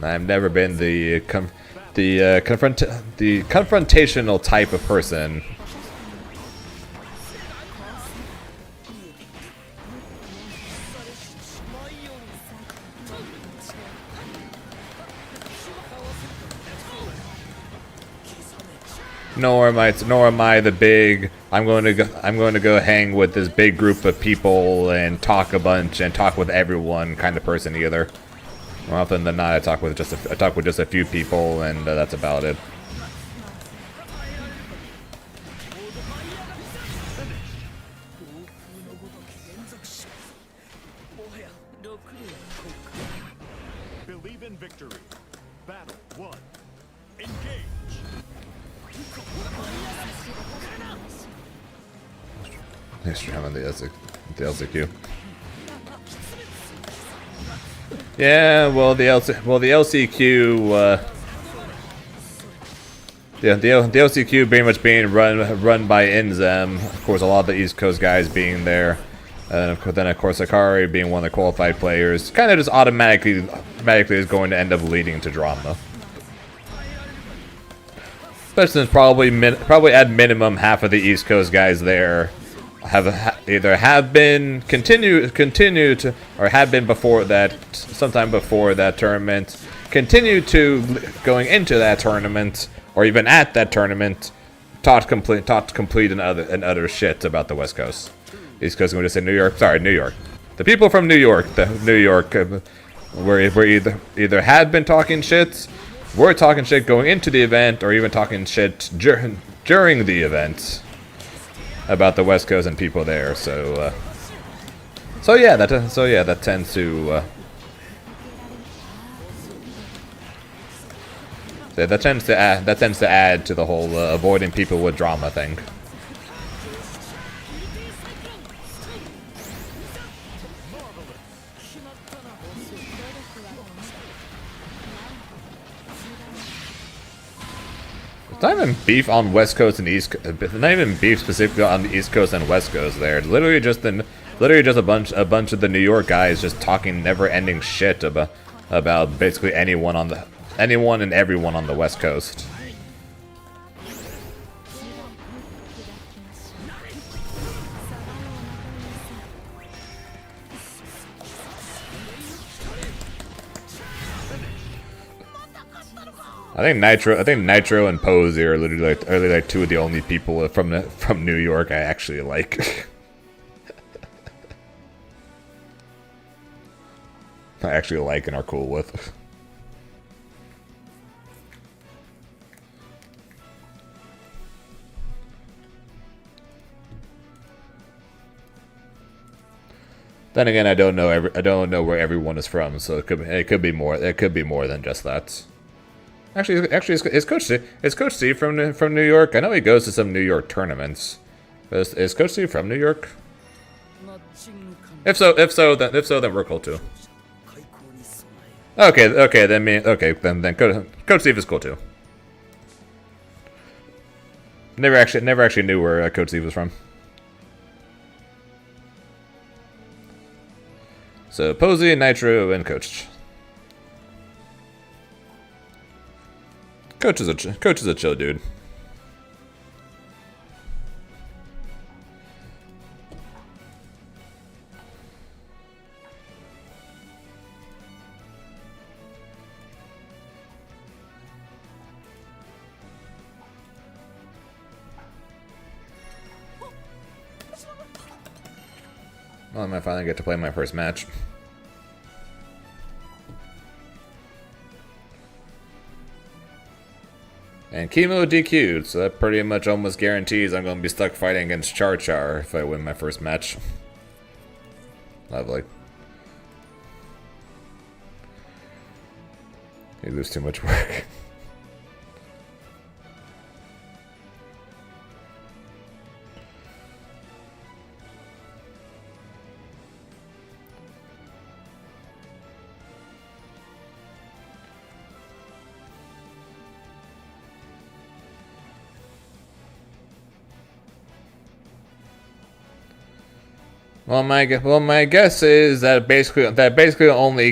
I've never been the confrontational type of person. Nor am I the big. I'm going to go hang with this big group of people and talk a bunch and talk with everyone kind of person either. More often than not, I talk with just a few people, and that's about it. Believe in victory. Battle 1. Engage. Nice try on the LCQ. Yeah, well the LCQ. Yeah, the LCQ pretty much being run by Inzem. Of course, a lot of the East Coast guys being there, and then of course Akari being one of the qualified players, kind of just automatically is going to end up leading to drama. Especially since probably at minimum half of the East Coast guys there have been before that, sometime before that tournament, continue to going into that tournament, or even at that tournament, taught complete and other shit about the West Coast. East Coast, I'm going to say New York. Sorry, New York. The people from New York, were either had been talking shit, were talking shit going into the event, or even talking shit during the event about the West Coast and people there. So yeah, that tends to. That tends to add to the whole avoiding people with drama thing. It's not even beef on West Coast and East. Not even beef specifically on the East Coast and West Coast. There, it's literally just a bunch of the New York guys just talking never-ending shit about basically anyone and everyone on the West Coast. I think Nitro and Posey are literally like two of the only people from New York I actually like. I actually like and are cool with. Then again, I don't know where everyone is from, so it could be more than just that. Actually, is Coach C from New York? I know he goes to some New York tournaments. Is Coach C from New York? If so, then we're cool too. Okay, then Coach Steve is cool too. Never actually knew where Coach Steve was from. So Posey, Nitro, and Coach. Coach is a chill dude. Well, I might finally get to play my first match. And Chemo DQ'd, so that pretty much almost guarantees I'm going to be stuck fighting against Char Char if I win my first match. Lovely. He lose too much work. Well, my guess is that basically only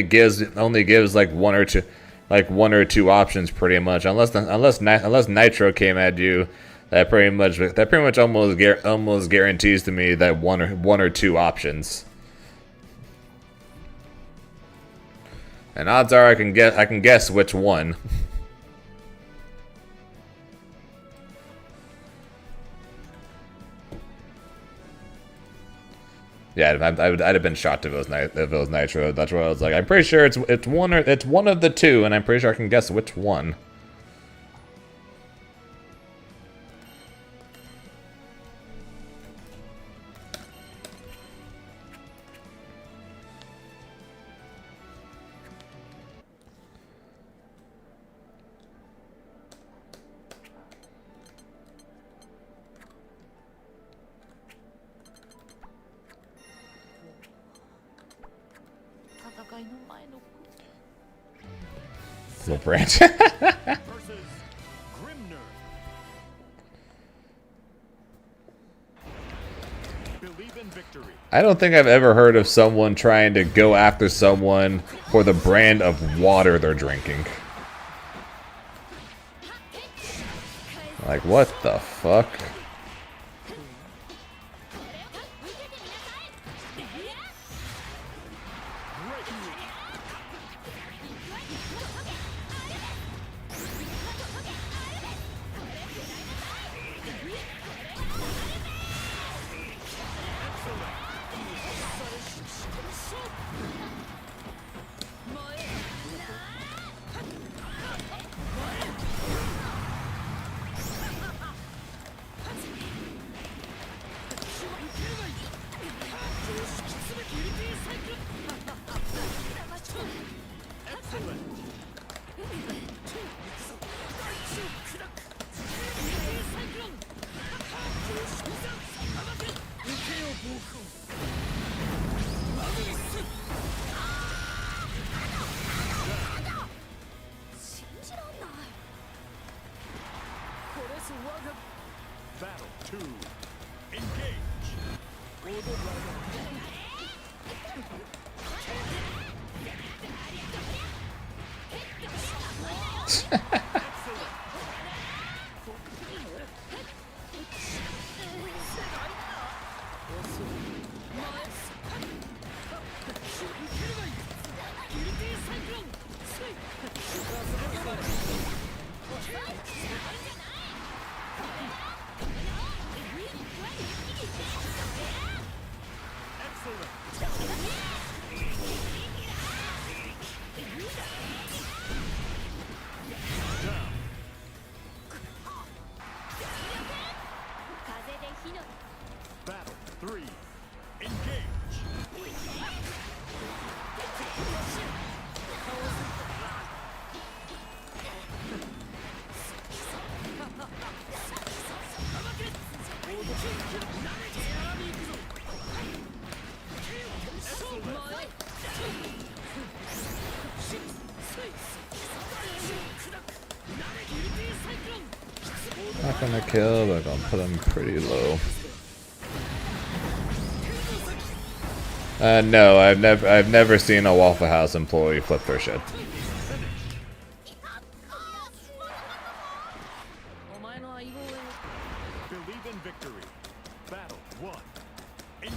gives like one or two options pretty much, unless Nitro came at you. That pretty much almost guarantees to me that one or two options. And odds are I can guess which one. Yeah, I'd have been shocked if it was Nitro. That's why I was like, I'm pretty sure it's one of the two, and I'm pretty sure I can guess which one. Little branch. Versus Grimner. Believe in victory. I don't think I've ever heard of someone trying to go after someone for the brand of water they're drinking. Like, what the fuck? Battle 2. Engage. Battle 3. Engage. Not gonna kill, but I'll put him pretty low. No, I've never seen a Waffle House employee flip their shit. Believe in victory. Battle 1. Engage.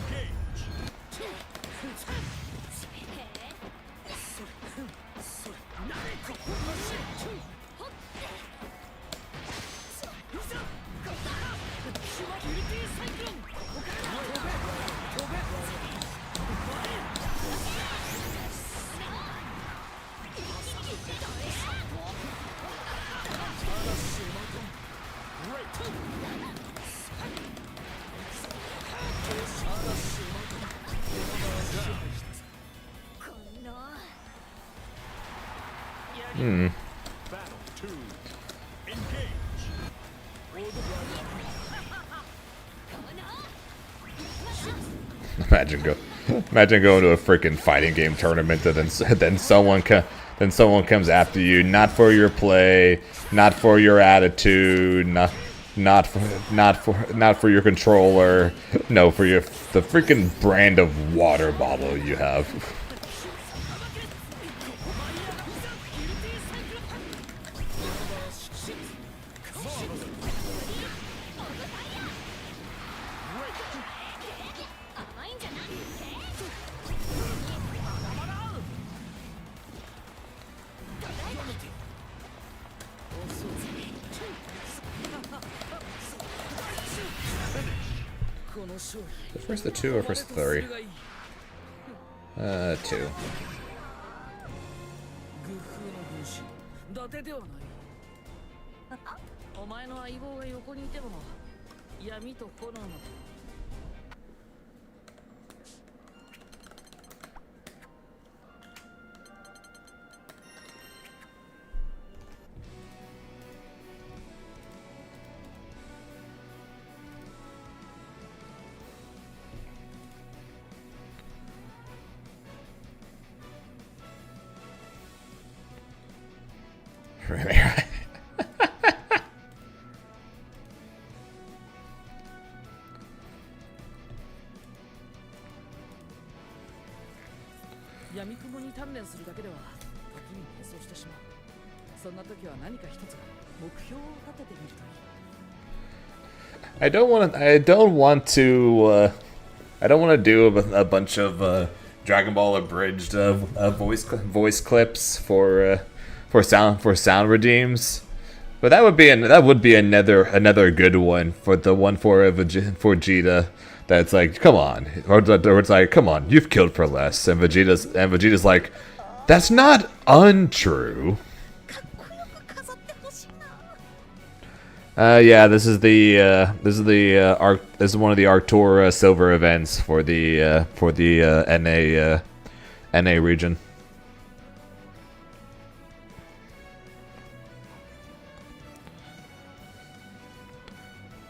Battle 2. Engage. Imagine going to a freaking fighting game tournament and then someone comes after you, not for your play, not for your attitude, not for your controller, no, for the freaking brand of water bottle you have. First the 2 or first the 3? 2. お前の相棒が横にいても闇と炎の 闇雲に鍛錬するだけでは時に迷走してしまう。そんな時は何か一つ目標を立ててみるといい。I don't want to do a bunch of Dragon Ball abridged voice clips for sound redeems, but that would be another good one for Vegeta. That's like, come on, or it's like, come on, you've killed for less, and Vegeta's like, that's not untrue. Yeah, this is one of the Arctura silver events for the NA region.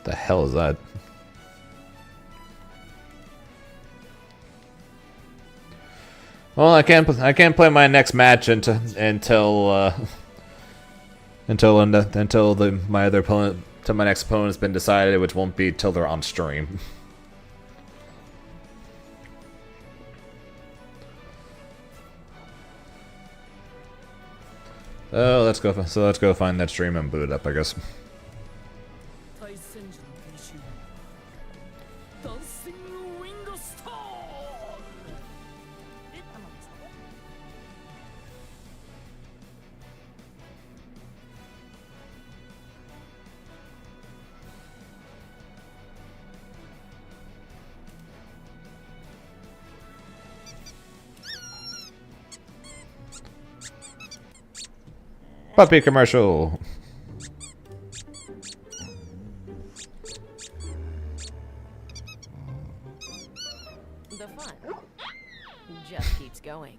The hell is that? Well, I can't play my next match until my next opponent has been decided, which won't be till they're on stream. Oh, let's go find that stream and boot it up, I guess. 対戦時の練習ダンシングウィングスターで頼むぞ。Puppy commercial. The fun just keeps going.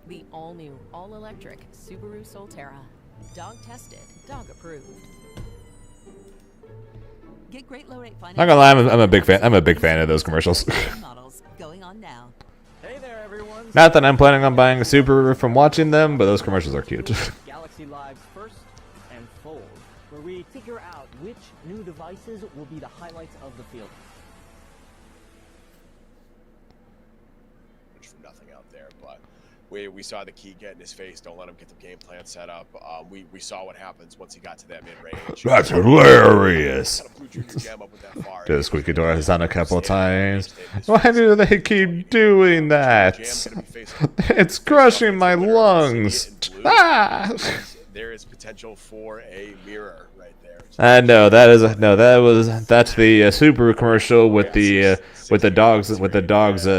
The all-new, all-electric Subaru Solterra. Dog-tested, dog-approved. Get great low rate Not gonna lie, I'm a big fan. I'm a big fan of those commercials. models going on now. Hey there, everyone. Not that I'm planning on buying a Subaru from watching them, but those commercials are cute. Galaxy Live's First and Fold, where we figure out which new devices will be the highlights of the field. From nothing out there, but we saw the key get in his face. Don't let him get the game plan set up. We saw what happens once he got to that mid-range. That's hilarious. Kind of blew Junior Jam up with that far Did the squeaky door has done a couple of times. Why do they keep doing that? It's crushing my lungs. Ah! There is potential for a mirror right there. That's the Subaru commercial with the dogs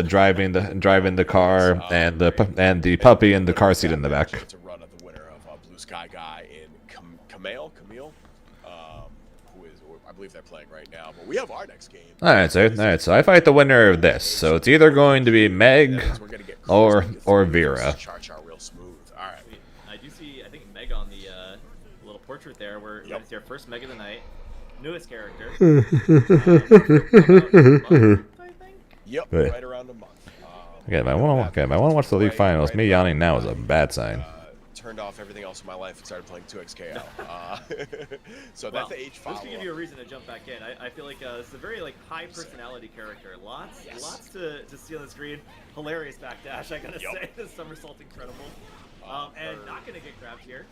driving the car and the puppy in the car seat in the back. To run of the winner of Blue Sky Guy in Camille, who is, I believe they're playing right now. But we have our next game. All right, so I fight the winner of this. So it's either going to be Meg or Vera. Char real smooth. All right. I do see, I think, Meg on the little portrait there. We're going to see our first Meg of the night. Newest character. Yep, Wait. right around a month. Okay, I want to watch the league finals. Me yawning now is a bad sign. Turned off everything else in my life and started playing 2XKL. So Well, that's the H this follow. could give you a reason to jump back in. I feel like it's a very high personality character. Lots to see on the screen. Hilarious backdash, I gotta say. The somersault incredible. And not gonna get grabbed here.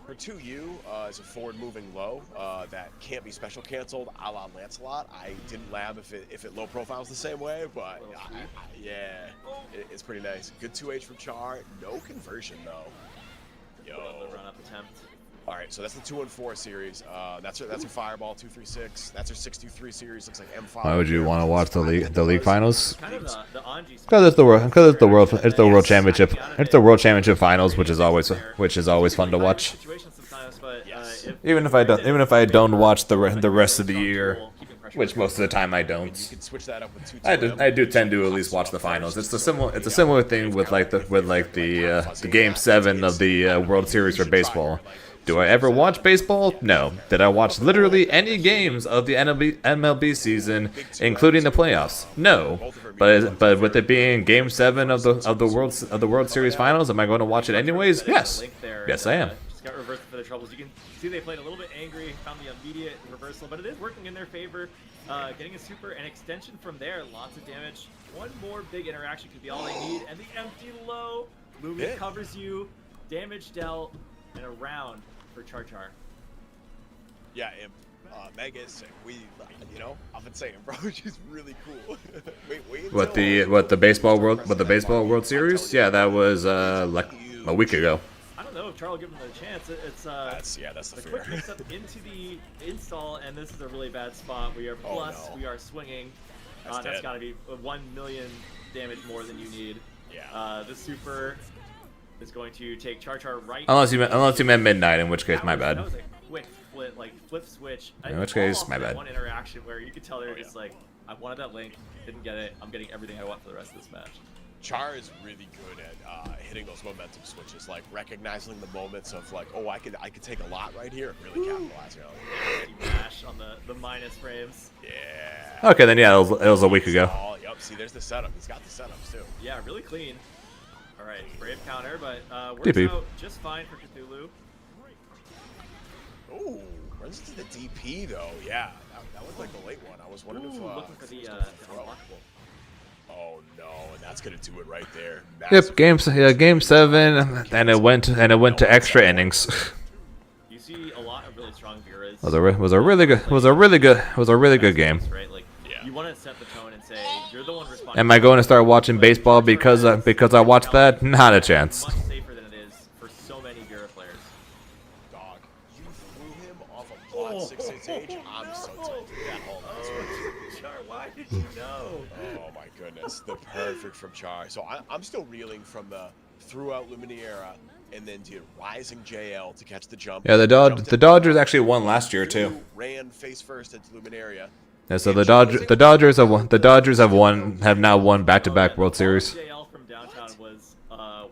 Her 2U is a forward-moving low that can't be special canceled, a la Lancelot. I didn't lab if it low profiles the same way, but yeah, it's pretty nice. Good 2H from Char, no conversion though. The run-up attempt. All right, so that's the 2-4 series. That's her Fireball 2-3-6. That's her 6-2-3 series. Looks like M5. Why would you want to watch the league finals? Kind of the Anji Because it's the world championship. It's the world championship finals, which is always fun to watch. situation sometimes, but Even if I don't watch the rest of the year, which most of the time I You don't. can switch that up with 2 I do tend to at least watch the finals. It's a similar thing with the game 7 of the World Series for baseball. Do I ever watch baseball? No. Did I watch literally any games of the MLB season, including the playoffs? No. But with it being Game 7 of the World Series Finals, am I going to watch it anyways? Yes. Yes, I am. Just got reversed for the troubles. You can see they played a little bit angry, found the immediate reversal, but it is working in their favor. Getting a super and extension from there. Lots of damage. One more big interaction could be all they need, and the empty low. Lumi covers you. Damage dealt, and a round for Char. Yeah, Meg is sick. I've been saying, bro, she's really cool. What the baseball World Series? Yeah, that was like a week ago. I don't know if Charles will give him a chance. It's that's the quick fear. mix up into the install, and this is a really bad spot. We are plus, we are swinging. That's got to be 1 million damage more than you need. Yeah. The super is going to take Char right. Unless you meant midnight, in which case my That bad. was a quick flip switch. In which All case, off my that bad. One interaction where you could tell they're just like, I wanted that link, didn't get it. I'm getting everything I want for the rest of this match. Char is really good at hitting those momentum switches, like recognizing the moments of like, oh, I could take a lot right here, and really capitalizing on it. You mash on the minus frames. Yeah. Okay, then yeah, it was a week ago. Oh, yep. See, there's the setup. He's got the setups too. Yeah, really clean. All right, brave counter, but works DP. out just fine for Cthulhu. Ooh, runs into the DP though. Yeah, that looked like the late one. I was wondering if Looking for the throw. unblockable. Oh no, and that's gonna do it right there. Yep, game 7, and it went to extra innings. You see a lot of really strong Viras. was a really good game. Right? Like, you want to set the tone and say you're the one responding. Am I going to start watching baseball because I watched that? Not a chance. Much safer than it is for so many Vira players. Dog, you threw him off a plot 6-6H. I'm so tilted. That whole match. Char, why did you know? Oh my goodness, the perfect from Char. So I'm still reeling from the throughout Luminaria and then did rising JL to catch the jump. Yeah, the Jumped in. Dodgers actually won last year too. Ran face first into Luminaria. Yeah, so the Dodgers have now won back-to-back World Series. JL from downtown was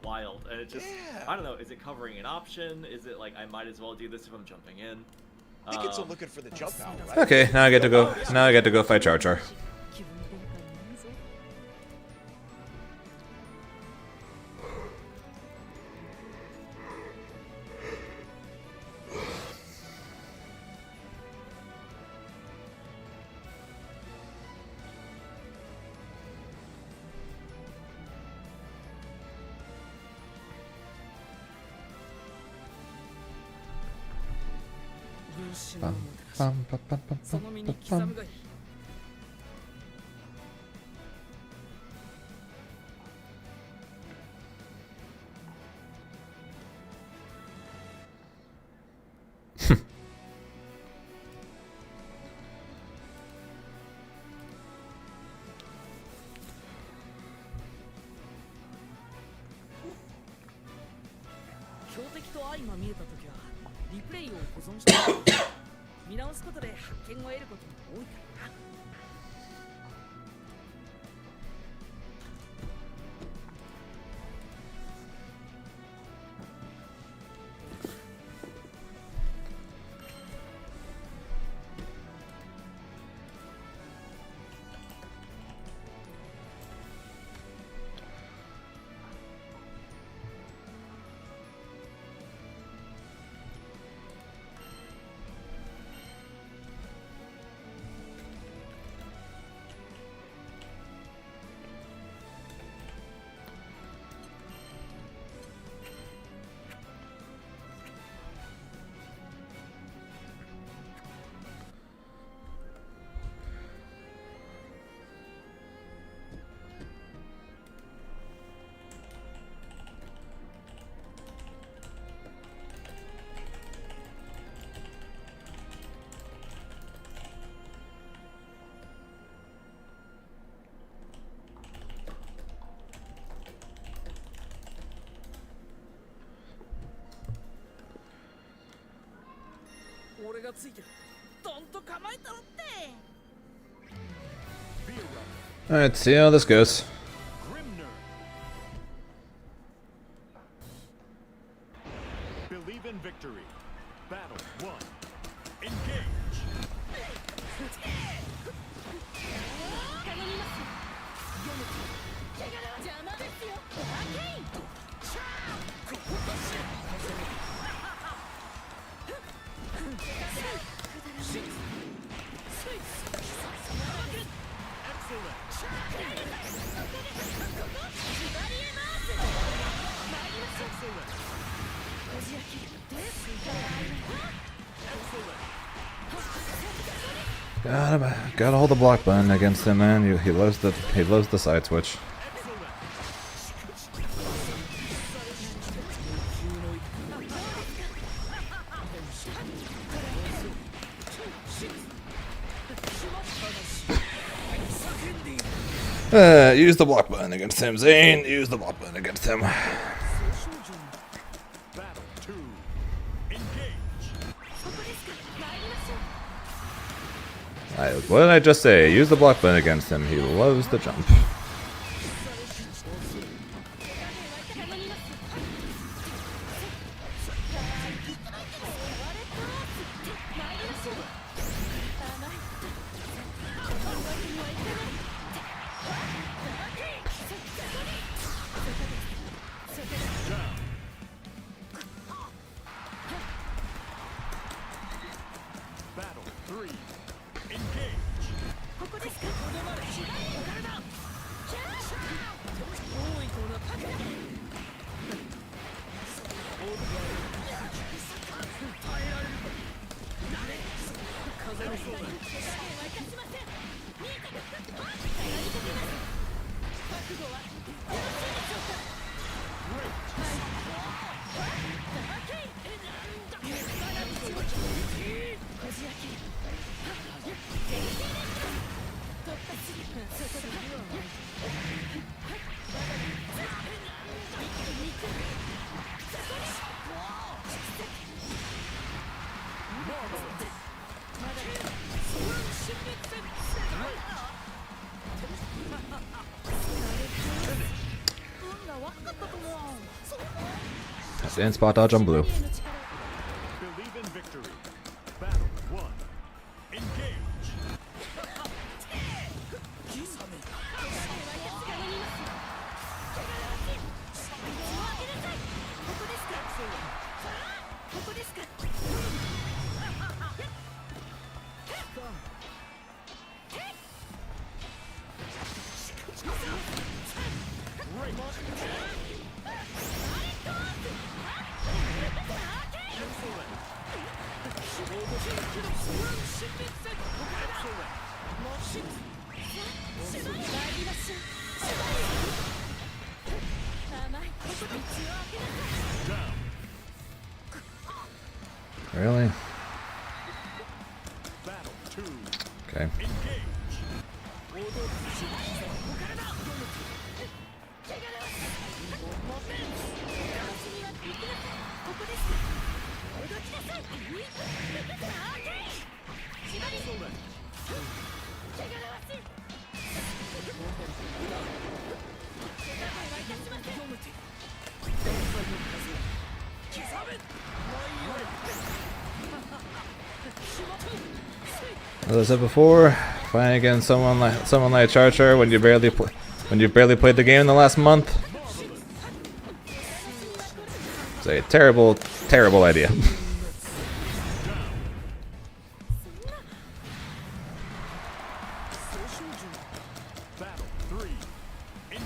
wild, and it just I don't know. Is it covering an option? Is it like I might as well do this if I'm jumping in? I think it's looking for the jump out, right? Okay, now I get to go. Now I get to go fight Char Char. 気分転換になるぞ 分子のおもてなしその身に刻むがいい 強敵と相まみえた時はリプレイを保存して見直すことで発見を得ることも多いからな 俺がついてるどんと構えたろって Alright, see how this goes. Grimner. Believe in victory. Battle 1. Engage. 頼みます邪魔ですよアケイン Gotta hold the block button against him, man. He loves the side switch. Use the block button against him, Zane. Use the block button against him. Battle 2. Engage. What did I just say? Use the block button against him. He loves the jump. Battle 3. Engage. 「and spot dodge on blue. Believe in victory. Battle 1. Engage. 甘い Really? Battle 2. Okay. Engage. As I said before, fighting against someone like Charger when you barely played the game in the last month, it's a terrible, terrible idea. Battle 3. Engage.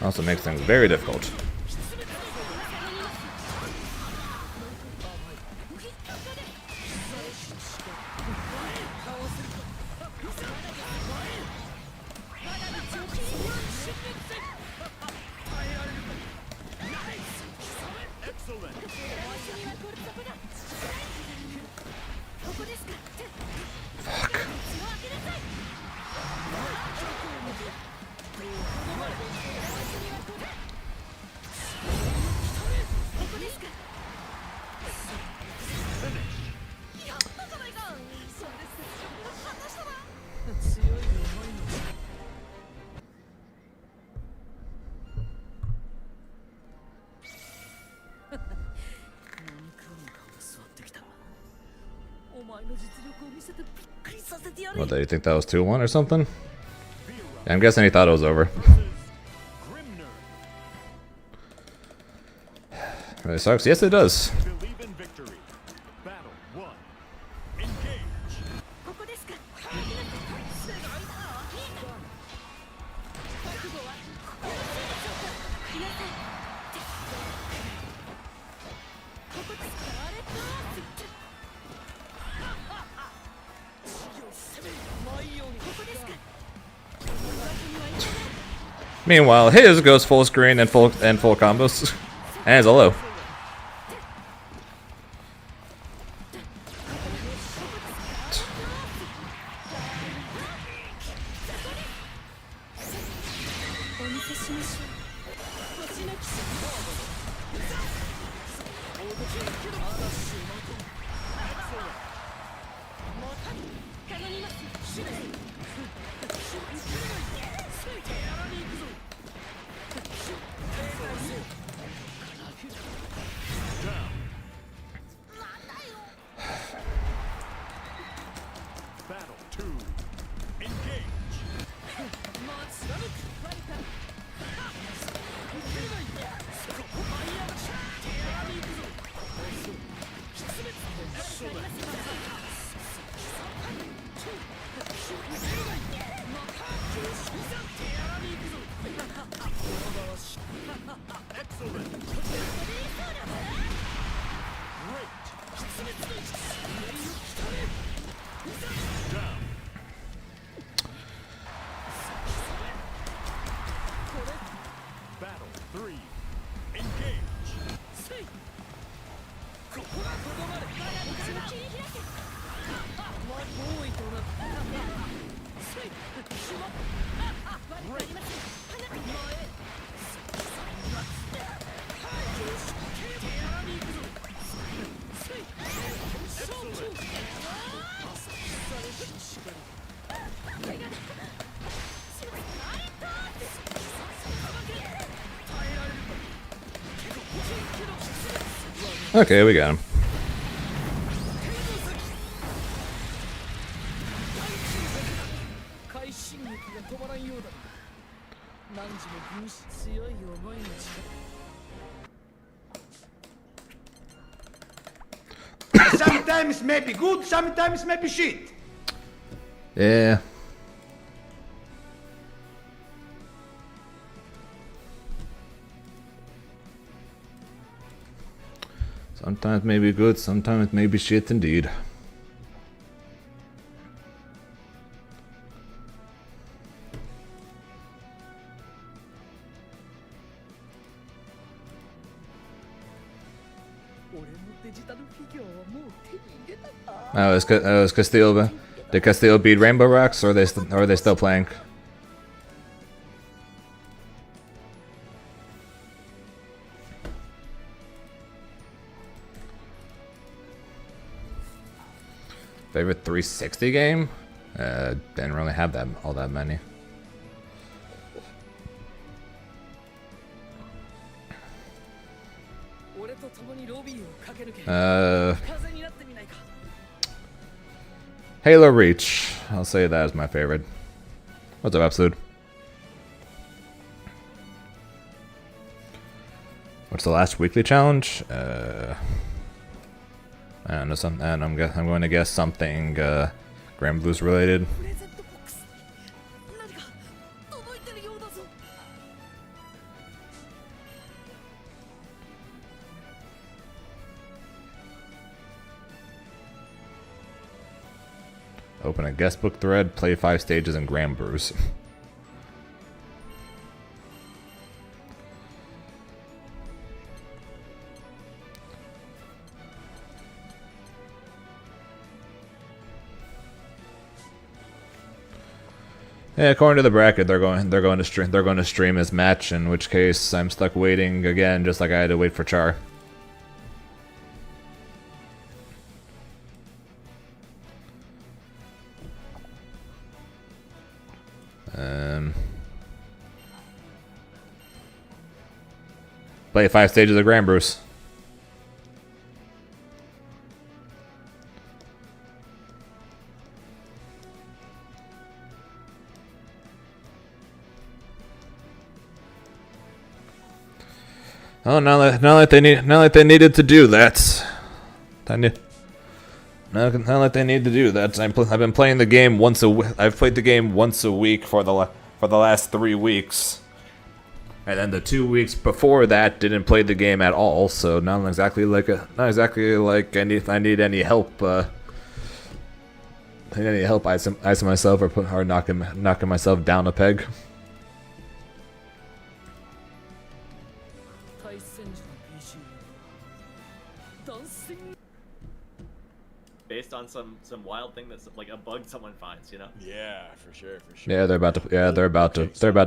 Also makes things very difficult. Excellent. What, do you think that was 2-1 or something? Yeah, I'm guessing he thought it was over. Really sucks. Yes, it does. Believe in victory. Battle 1. Engage. Meanwhile, his goes full screen and full combos, and it's a low. Battle 2. Engage. Excellent. Down. Battle 3. Engage. Okay, we got him. 快進撃が止まらんようだ。何時も軍師強い思いの力。 Sometimes maybe good, sometimes maybe shit. Yeah. Sometimes maybe good, sometimes maybe shit indeed. Oh, is Castillo? Did Castillo beat Rainbow Rocks, or are they still playing? Favorite 360 game? Didn't really have all that many. Halo Reach. I'll say that is my favorite. What's up, Absolute? What's the last weekly challenge? I don't know, and I'm going to guess something Grand Blues related. Open a guest book thread, play 5 stages, and Grand Brews. Yeah, according to the bracket, they're going to stream this match. In which case, I'm stuck waiting again, just like I had to wait for Char. Play 5 stages of Grand Bruce. Oh, now that they needed to do that. Now that they need to do that, I've been playing the game once a week. I've played the game once a week for the last 3 weeks. And then the 2 weeks before that didn't play the game at all, so not exactly like I need any help. Icing myself or knocking myself down a peg. Based on some wild thing that's like a bug someone finds, you know? Yeah, for sure. Yeah, they're about to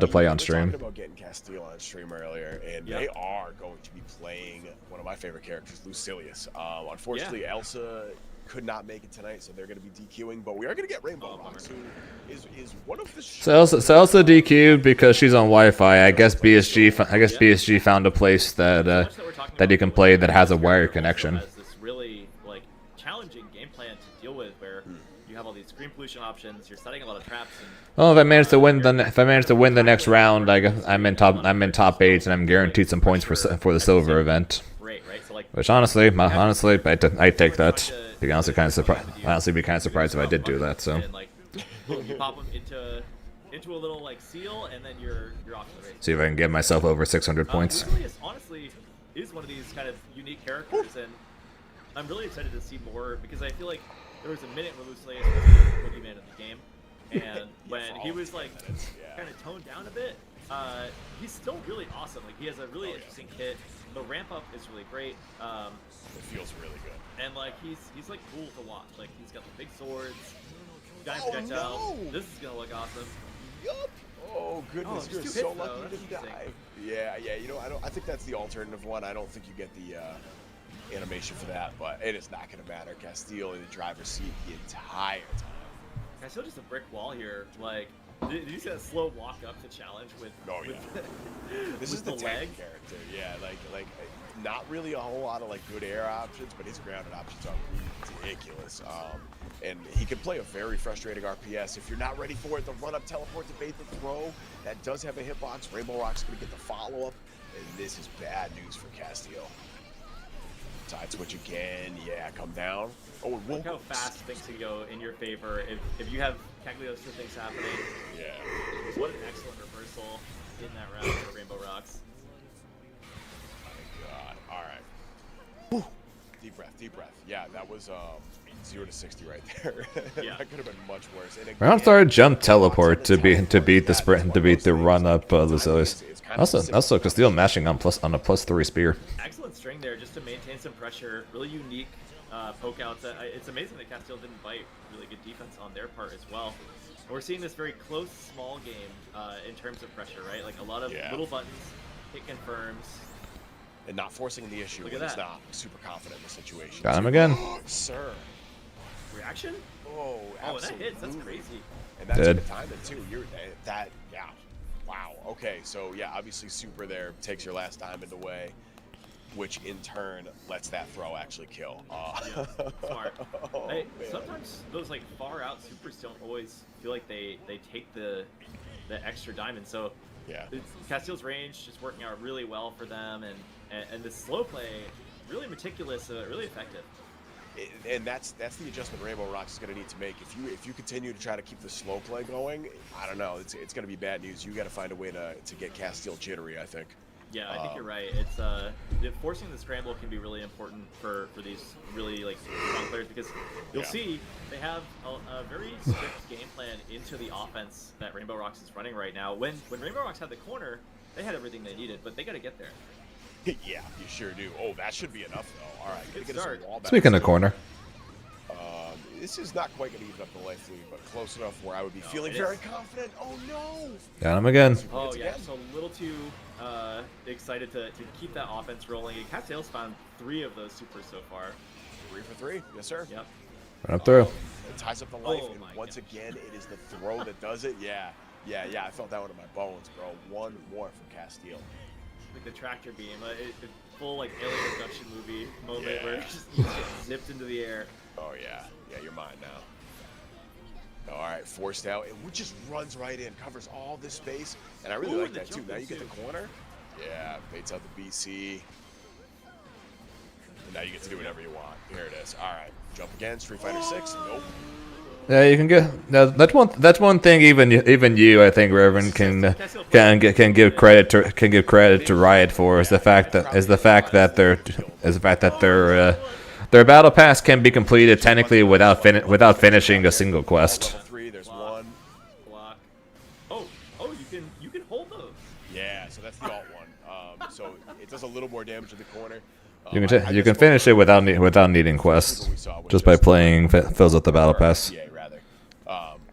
play on stream. We were talking about getting Castile on stream earlier, and they are going to be playing one of my favorite characters, Lucilius. Unfortunately, Elsa could not make it tonight, so they're going to be DQing. But we are going to get Rainbow Rocks, who is one of the. So Elsa DQ'd because she's on Wi-Fi. I guess BSG found a place that you can play that has a wired connection. This really challenging game plan to deal with, where you have all these screen pollution options. You're setting a lot of traps. Well, if I manage to win the next round, I'm in top 8, and I'm guaranteed some points for the silver event. Great, right? So which honestly, I take that. Be honestly kind of surprised. Honestly, be kind of surprised if I did do that. So. And, you pop them into a little seal, and then you're off to the race. See if I can get myself over 600 points. Lucilius honestly is one of these kind of unique characters, and I'm really excited to see more, because I feel like there was a minute where Lucilius was the boogeyman of the game, and when he was kind of toned down a bit, he's still really awesome. He has a really interesting kit. The ramp up is really great. It feels really good. And he's cool to watch. He's got the big swords, giant projectile. No! This is gonna look awesome. Yup. Oh goodness, you're so lucky to die. Yeah. I think that's the alternative one. I don't think you get the animation for that, but it is not gonna matter. Castile in the driver's seat the entire time. Castile just a brick wall here. Did you see that slow walk up to challenge with? Oh, yeah. With, This with is the leg? tank character, yeah. Like not really a whole lot of like good air options, but his grounded options are ridiculous. And he can play a very frustrating RPS. If you're not ready for it, the run up teleport to bait the throw, that does have a hitbox. Rainbow Rock's gonna get the follow up, and this is bad news for Castillo. Side switch again, yeah, come down. Oh, and Look how fast things can go in your favor if you have Cagliostro things happening. Yeah. What an excellent reversal in that round for Rainbow Rocks. My God. All right. Whew. Deep breath, deep breath. Yeah, that was 0 to 60 right there. Yeah. That could have been much worse. And Round started jump teleport to beat the sprint to beat the run up Lucilius. Also Castillo mashing on a +3 spear. Excellent string there just to maintain some pressure. Really unique poke outs. It's amazing that Castillo didn't bite. Really good defense on their part as well. We're seeing this very close, small game in terms of pressure, right? Like a lot of little buttons, hit confirms. And not forcing the issue Look when at he's that. not super confident in the situation. Got him again. Oh, sir. Reaction? Oh, Oh, absolutely. that hits. That's crazy. And that's Dead. good timing too. Yeah. Wow. Okay, so yeah, obviously super there takes your last diamond away, which in turn lets that throw actually kill. Yeah, smart. Oh, Hey, man. sometimes those like far out supers don't always feel like they take the extra diamond. So Yeah. Castillo's range just working out really well for them, and the slow play really meticulous, really effective. And that's the adjustment Rainbow Rocks is going to need to make. If you continue to try to keep the slow play going, I don't know. It's going to be bad news. You got to find a way to get Castile jittery, I think. Yeah, I think you're right. It's forcing the scramble can be really important for these really like strong players, because you'll see they have a very strict game plan into the offense that Rainbow Rocks is running right now. When Rainbow Rocks had the corner, they had everything they needed, but they got to get there. Yeah, you sure do. Oh, that should be enough though. All right, Good gonna get us start. a wall back. Speaking of corner. This is not quite going to even up the life lead, but close enough where I would be feeling it very is. confident. Oh no! Got him again. Oh It's yeah, again. so a little too excited to keep that offense rolling. And Castile's found 3 of those supers so far. 3 for 3, yes sir. Yep. Run up through. It ties up the life, Oh and my once gosh. again, it is the throw that does it. Yeah. I felt that one in my bones, bro. 1 more from Castile. Like the tractor beam, full like alien abduction movie moment Yeah. where it just you get zipped into the air. Oh yeah, you're mine now. All right, forced out. It just runs right in, covers all this space, and I really Ooh, like the that too. jump Now in you get the too. corner. Yeah, baits out the BC. And now you get to do whatever you want. Here it is. All right, jump again. Street Fighter 6. Nope. Yeah, you can get. No, that's one thing. Even you, I think, Reverend, can give credit to Riot for is the fact that their battle pass can be completed technically without finishing a single quest. Level 3. There's one. Block. Oh, you can hold those. Yeah, so that's the alt one. So it does a little more damage in the corner. You can finish it without needing quests, just by playing fills up the battle pass. Yeah, rather.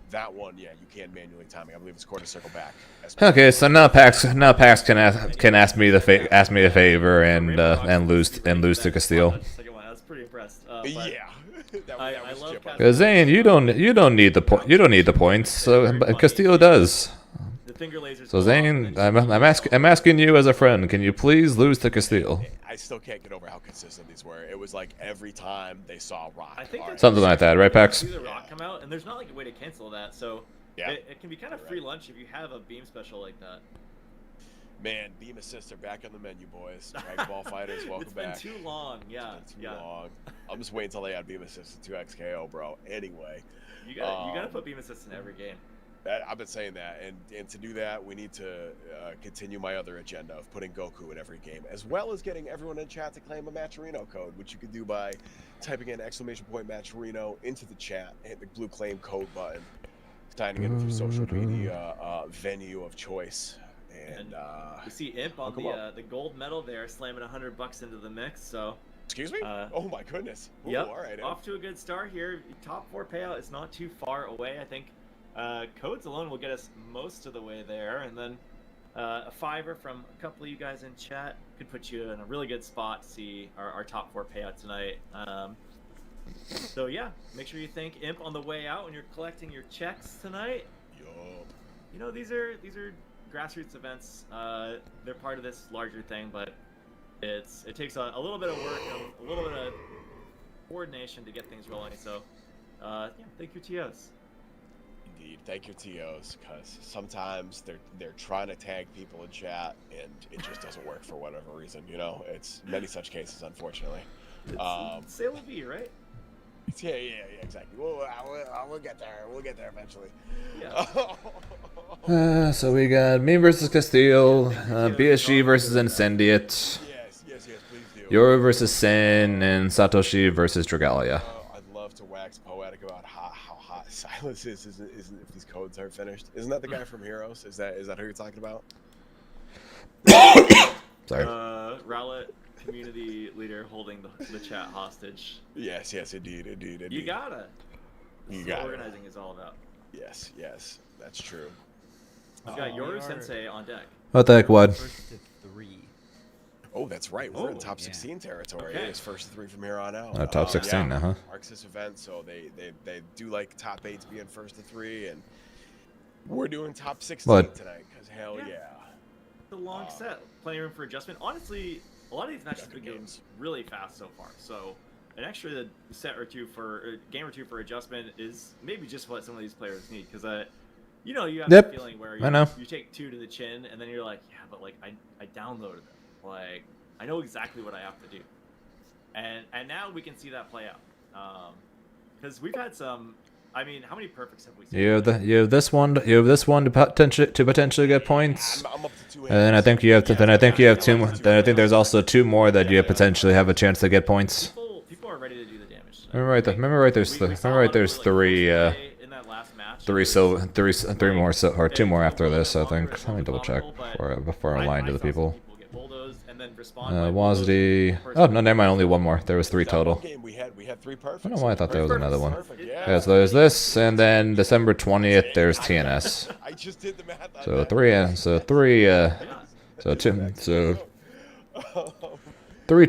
That one, yeah, you can manually timing. I believe it's quarter circle back. Okay, so now Pax can ask me a favor and lose to Castile. Second one, I was pretty impressed. But Yeah. that I was love chip on. Because Zane, you don't need the points, so but Castillo does. the finger lasers. So go off, Zane, and then I'm asking you as a friend, can you please lose to Castile? I still can't get over how consistent these were. It was like every time they saw Rock. I think all right. Something like that, right, Pax? see the rock come out, and there's not like a way to cancel that, so Yeah. it can be kind of free lunch if you have a beam special like that. Man, Beam Assist are back on the menu, boys. Dragon Ball Fighters, welcome It's been back. too long, yeah. It's been too long. I'm just waiting until they add Beam Assist to 2XKO, bro. Anyway. You gotta put beam assist in every game. I've been saying that, and to do that, we need to continue my other agenda of putting Goku in every game, as well as getting everyone in chat to claim a Matcherino code, which you can do by typing in !Matcherino into the chat, hit the blue claim code button, signing in with your social media venue of choice, and We see Imp on hook 'em up. the gold medal there, slamming $100 into the mix. So excuse me? Oh my goodness! Ooh, yep, all right, Imp. off to a good start here. Top 4 payout is not too far away. I think codes alone will get us most of the way there, and then a $5 from a couple of you guys in chat could put you in a really good spot to see our top 4 payout tonight. So yeah, make sure you thank Imp on the way out when you're collecting your checks tonight. Yup. you know, these are grassroots events. They're part of this larger thing, but it takes a little bit of work, a little bit of coordination to get things rolling. So, yeah, thank you, TOs. Indeed, thank your TOs, because sometimes they're trying to tag people in chat and it just doesn't work for whatever reason. You know, it's many such cases, unfortunately. Say will be, right? Yeah, exactly. We'll get there. We'll get there eventually. Yeah. So we got me versus Castillo, BSG versus Incendiate, Yes, please do. Yoru versus Sin, and Satoshi versus Dragalia. I'd love to wax poetic about how hot Silas is if these codes aren't finished. Isn't that the guy from Heroes? Is that who you're talking about? Sorry. Rowlett, community leader, holding the chat hostage. Yes, indeed. You gotta. This You is got what it. organizing is all about. Yes, that's true. I've got Yoru Sensei on deck. What the heck, what? First to 3. Oh, that's right. We're in Oh, top yeah. 16 territory. Okay. It's first to 3 from here on out. Top 16 now, huh? Marks this event, so they do like top 8 to be in first to 3, and we're doing top 16 What? tonight. Cause hell yeah. It's a long set. Plenty of room for adjustment. Honestly, a lot of these matches have been going really fast so far. So an extra set or two game or two for adjustment is maybe just what some of these players need. Because you know, you have Yep, the feeling where I know. you take 2 to the chin, and then you're like, yeah, but like I downloaded them. Like I know exactly what I have to do. And now we can see that play out. Because we've had some. I mean, how many perfects have we seen? You have this one to potentially get points. I'm up to 2 And then I think you have two more. Then I think there's also 2 more that you potentially have a chance to get points. People are ready to do the damage. Remember right there's 3 in that last match. 3 more, or 2 more after this, I think. Let me double check before I lie to the people. WASD. Oh no, never mind. Only 1 more. There was 3 total. Game we had 3 perfects. I don't know why I thought there was another one. Perfect, Yeah, so there's this, and then December 20th there's TNS. I just did the math on So that. 3, so 3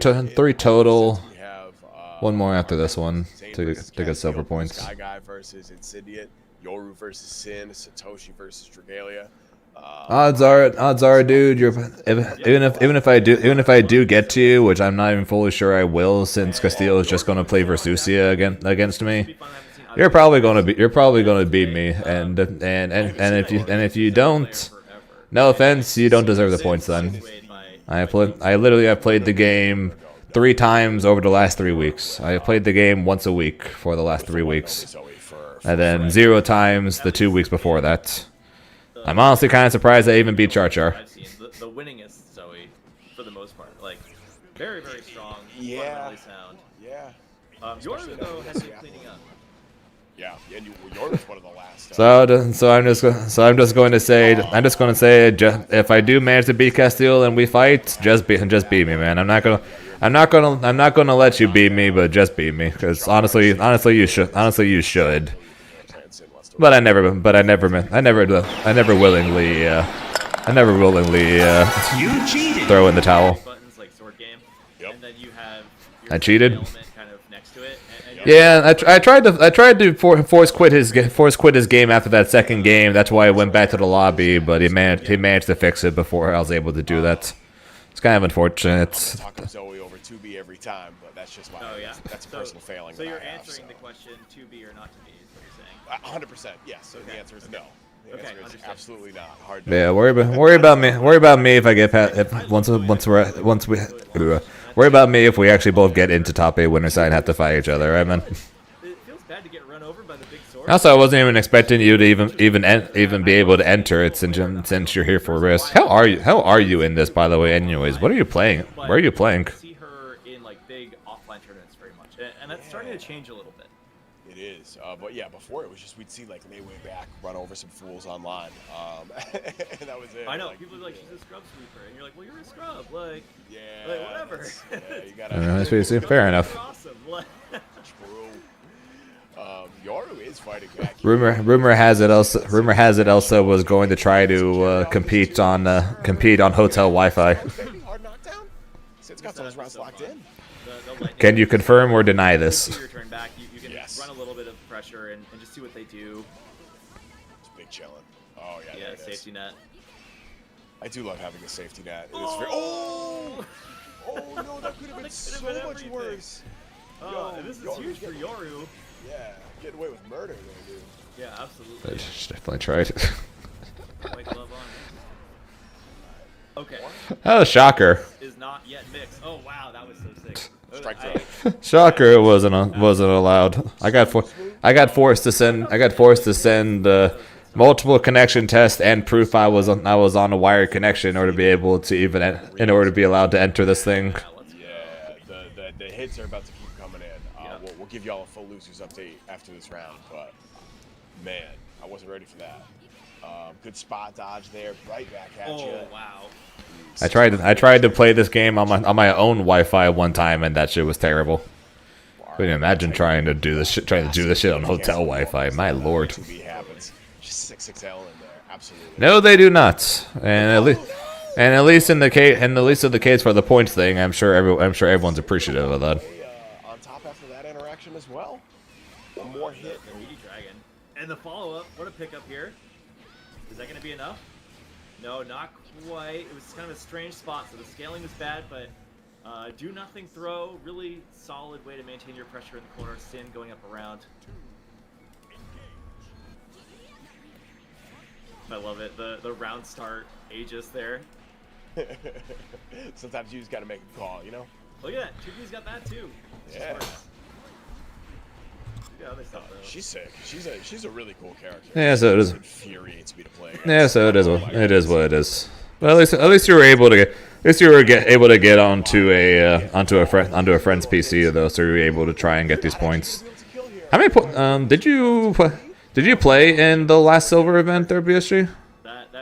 total. We have 1 more after this one Zane to versus get silver Castillo, points. Sky Guy versus Incendiate, Yoru versus Sin, Satoshi versus Dragalia. Odds are, dude. Even if I do get to you, which I'm not even fully sure I will, since Castillo is just going to play Versusia against me. You're probably going to beat me, and if you don't, no offense, you don't deserve the points. Then I literally have played the game 3 times over the last 3 weeks. I have played the game once a week for the last 3 weeks, and then 0 times the 2 weeks before that. I'm honestly kind of surprised I even beat Char Char. I've seen the winningest Zoe for the most part. Like very strong, Yeah. fundamentally sound. Yeah. Yours though has been cleaning up. Yeah, and Yoru's one of the last. So I'm just going to say if I do manage to beat Castillo and we fight, just beat me, man. I'm not gonna let you beat me, but just beat me, because honestly you should. But I never willingly throw in the towel. Buttons like sword game, Yep. and then you have your I cheated. element kind of next to it. And Yeah, I tried to force quit his game after that second game. That's why I went back to the lobby, but he managed to fix it before I was able to do that. It's kind of unfortunate. Talk Zoe over 2B every time, but that's just why. Oh yeah, That's a personal failing. So that you're I have, answering the so. question to be or not to be is what you're saying. 100%. Yes. So the answer is no. The Okay, answer is understood. absolutely not. Hard. Yeah, worry about me if I get past worry about me if we actually both get into top 8 winner side and have to fight each other. I mean, It feels bad to get run over by the big sword. also I wasn't even expecting you to even be able to enter it since you're here for RISC. How are you in this, by the way? Anyways, what are you playing? Where are you playing? See her in like big offline tournaments very much, and that's starting to change a little bit. It is. But yeah, before it was just we'd see like lay way back, run over some fools online, and that was it. I know Like, people are like, she's a scrub sweeper, and you're like, well, you're a scrub, like, Yeah. like whatever. Yeah, you gotta. That's what you see. Fair enough. You're awesome. Like, True. Yoru is fighting back. Rumor has it Elsa was going to try to compete on hotel Wi-Fi. Baby, hard knockdown. Sid's got those rounds locked in. the lightning- Can you confirm or deny You this? see your turn back, you can Yes. run a little bit of pressure and just see what they do. It's big chillin'. Oh yeah. Yeah, there it is. safety net. I do love having a safety net. It's very. Oh! Oh no, that could have been so much everything. worse. Oh, and this is huge for Yoru. Yeah, getting away with murder there, dude. Yeah, I absolutely. just definitely tried. White glove on. Okay. Oh, shocker. Is not yet mixed. Oh wow, that was so sick. Strike I- throw. Shocker, it wasn't allowed. I got forced to send multiple connection tests and proof I was on a wired connection in order to be able to be allowed to enter this thing. Yeah, the hits are about to keep coming in. We'll give y'all a full losers update after this round, but man, I wasn't ready for that. Good spot dodge there, right back at you. Oh wow. I tried to play this game on my own Wi-Fi one time, and that shit was terrible. Couldn't imagine trying to do this shit on hotel Wi-Fi. My lord. Happens. Just 6XL in there, absolutely. No, they do not. And at least in the case for the points thing, I'm sure everyone's appreciative of that. On top after that interaction as well. One more hit. The meaty dragon. And the follow-up. What a pickup here. Is that going to be enough? No, not quite. It was kind of a strange spot, so the scaling was bad, but do nothing throw. Really solid way to maintain your pressure in the corner. Sin going up around. I love it. The round start Aegis there. Sometimes you just got to make a call, you know? Look at that. Chuki's got that too. Yeah. Yeah, other stuff though. She's sick. She's a really cool character. Yeah, so it is. It infuriates me to play against. Yeah, so it is what it is. But at least you were able to get onto a friend's PC though, so you were able to try and get these points. How many did you play in the last silver event there, BSG?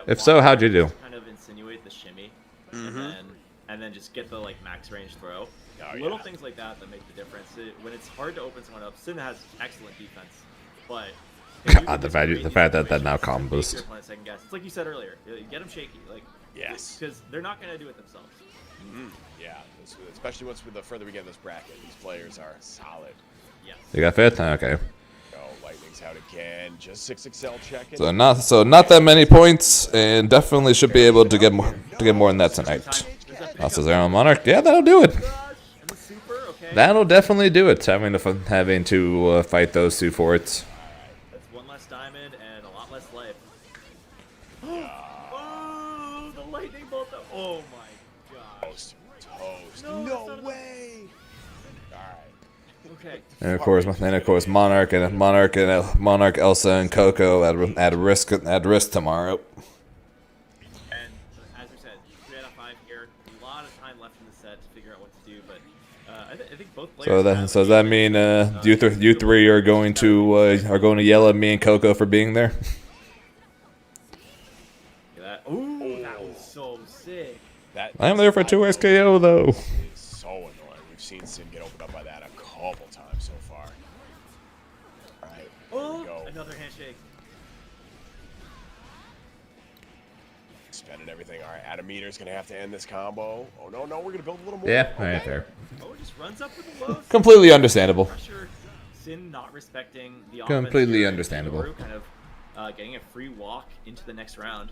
If so, how'd you do? Kind of insinuate the shimmy, Mm-hmm. and then just get the like max range throw. Oh, Little yeah. things like that make the difference. When it's hard to open someone up, Sin has excellent defense, but if you God, can the fact that just now make your combos. opponent second guess. It's like you said earlier. You get them shaky, like Yes. because they're not gonna do it themselves. Yeah, especially the further we get in this bracket, these players are solid. Yes. You got fifth? Okay. Oh, Lightning's out again. Just 6XL checking. So not that many points, and definitely should be able to get more than that tonight. Also, Zero Monarch. Yeah, that'll do it. And the super, okay. That'll definitely do it. Having to fight those two forts. That's one less diamond and a lot less life. Oh, the lightning bolt! Oh my god. Toast. No, No that's not way. All right. Okay. And of course, Monarch, Elsa, and Coco at risk tomorrow. And as we said, 3 out of 5 here. A lot of time left in the set to figure out what to do, but I think both players. So does that mean you three are going to yell at me and Coco for being there? Ooh, that was so sick. I'm there for 2 SKO though. Is so annoying. We've seen Sin get opened up by that a couple times so far. All right. Here we go. Another handshake. Spending everything. All right. Adameter's gonna have to end this combo. Oh no, we're gonna build a little more. Yeah, right there. Oh, it just runs up with the lows. Completely understandable. Pressure. Sin not respecting the Completely offense here, understandable. Yoru kind of getting a free walk into the next round.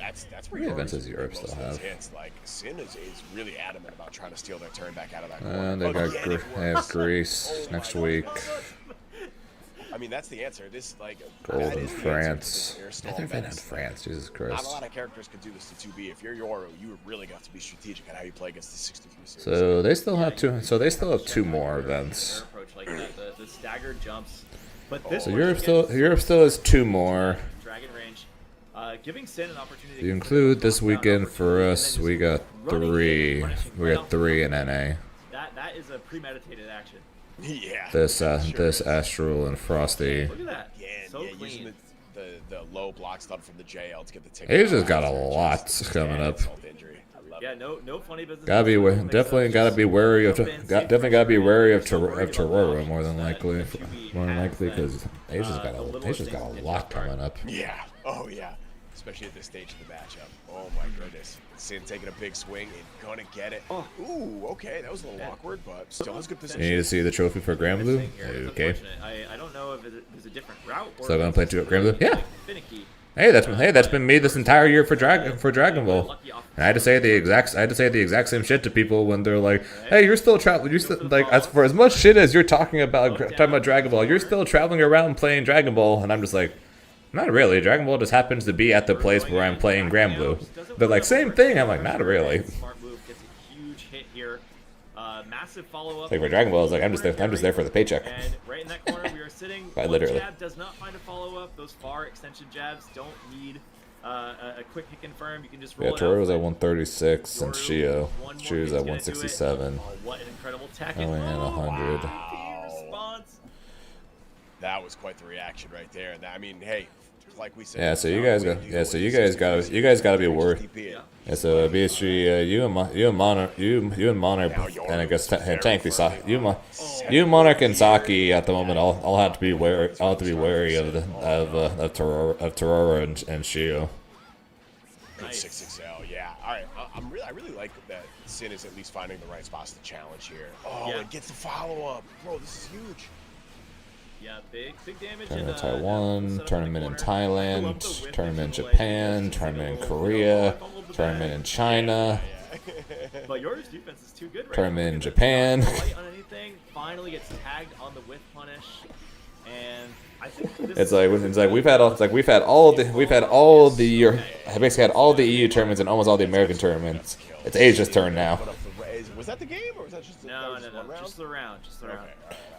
That's where many Yoru's events does doing Europe most still of those have? hits. Like Sin is really adamant about trying to steal their turn back out of that corner. And they got Again, it they works. have Greece Oh next my week. God. I mean, that's the answer. This that Gold is in the answer to France. this I Airstall think they had events. France. Jesus Not a Christ. lot of characters could do this to 2B. If you're Yoru, you really got to be strategic on how you play against the 63 series. So they still have two. So they still have 2 more events. Their approach like that, the staggered jumps. But this So one Europe still has 2 more. Dragon range, giving Sin an opportunity. If you include this weekend for us, we got 3. We got 3 in NA. That is a premeditated action. Yeah. This sure is. Astral and Frosty. Look at that. Again, So using clean. the low block stun from the JL to get the ticket. Asia's got a lot coming up. Injury. I love Yeah, it. no funny business. Definitely gotta be wary of Tororo more than likely because Asia's got a lot coming up. Yeah. Oh yeah. Especially at this stage of the matchup. Oh my goodness. Sin taking a big swing and gonna get it. Oh. Ooh. Okay. That was a little awkward, but still has good You need position. to see the trophy for Grand Blue. Okay. I don't know if there's a different route. Or So gonna play 2 at Grand Blue? Yeah. Finicky. Hey, that's been me this entire year for Dragon Ball. And I had to say the exact same shit to people when they're like, "Hey, you're still traveling. You're still like, as for as much shit as you're talking about Dragon Ball, you're still traveling around playing Dragon Ball." And I'm just like, not really. Dragon Ball just happens to be at the place where I'm playing Grand Blue. They're like, same thing. I'm like, not really. Smart move gets a huge hit here. Massive follow-up. Like for Dragon Ball, I was like, I'm just there for the paycheck. And right in that corner, we are sitting. Quite literally. Jab does not find a follow-up. Those far extension jabs don't need a quick hit confirm. You can just roll Yeah, it Toro's out. at 136 and Shio's at 167. Oh, what an incredible tech. Oh, and 100. Response. That was quite the reaction right there. And I mean, hey, like we said. Yeah, so you guys gotta be worried. Yeah, so BSG, you and Monarch, and I guess Tank, you and Monarch and Saki at the moment. I'll have to be wary. I'll have to be wary of Torora and Shio. Good 6XL, yeah. All right, I really like that Sin is at least finding the right spots to challenge here. Oh, Yeah. and gets the follow up, bro. This is huge. Yeah, big damage. Tournament in in Taiwan, tournament in Thailand, tournament in in Japan, tournament in Korea, tournament in China, But yours defense is too good right tournament now. in Japan. Light on anything, finally gets tagged on the whiff punish, and I think this It's like we've had all the I basically had all the EU tournaments and almost all the American tournaments. It's Asia's turn now. Was that the game, or was that just no, one round? just the round.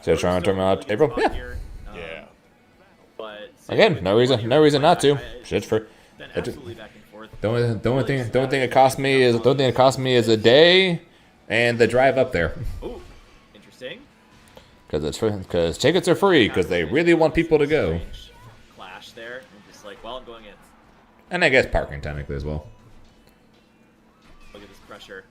So trying to tournament out April. Yeah. Yeah. But Again, no reason not to. Shit's for. been absolutely back and forth. The only thing it cost me is a day and the drive up there. Ooh, interesting. Because tickets are free because they really want people to go. Strange clash there. I'm just like, well, I'm going in. And I guess parking technically as well. Look at this pressure.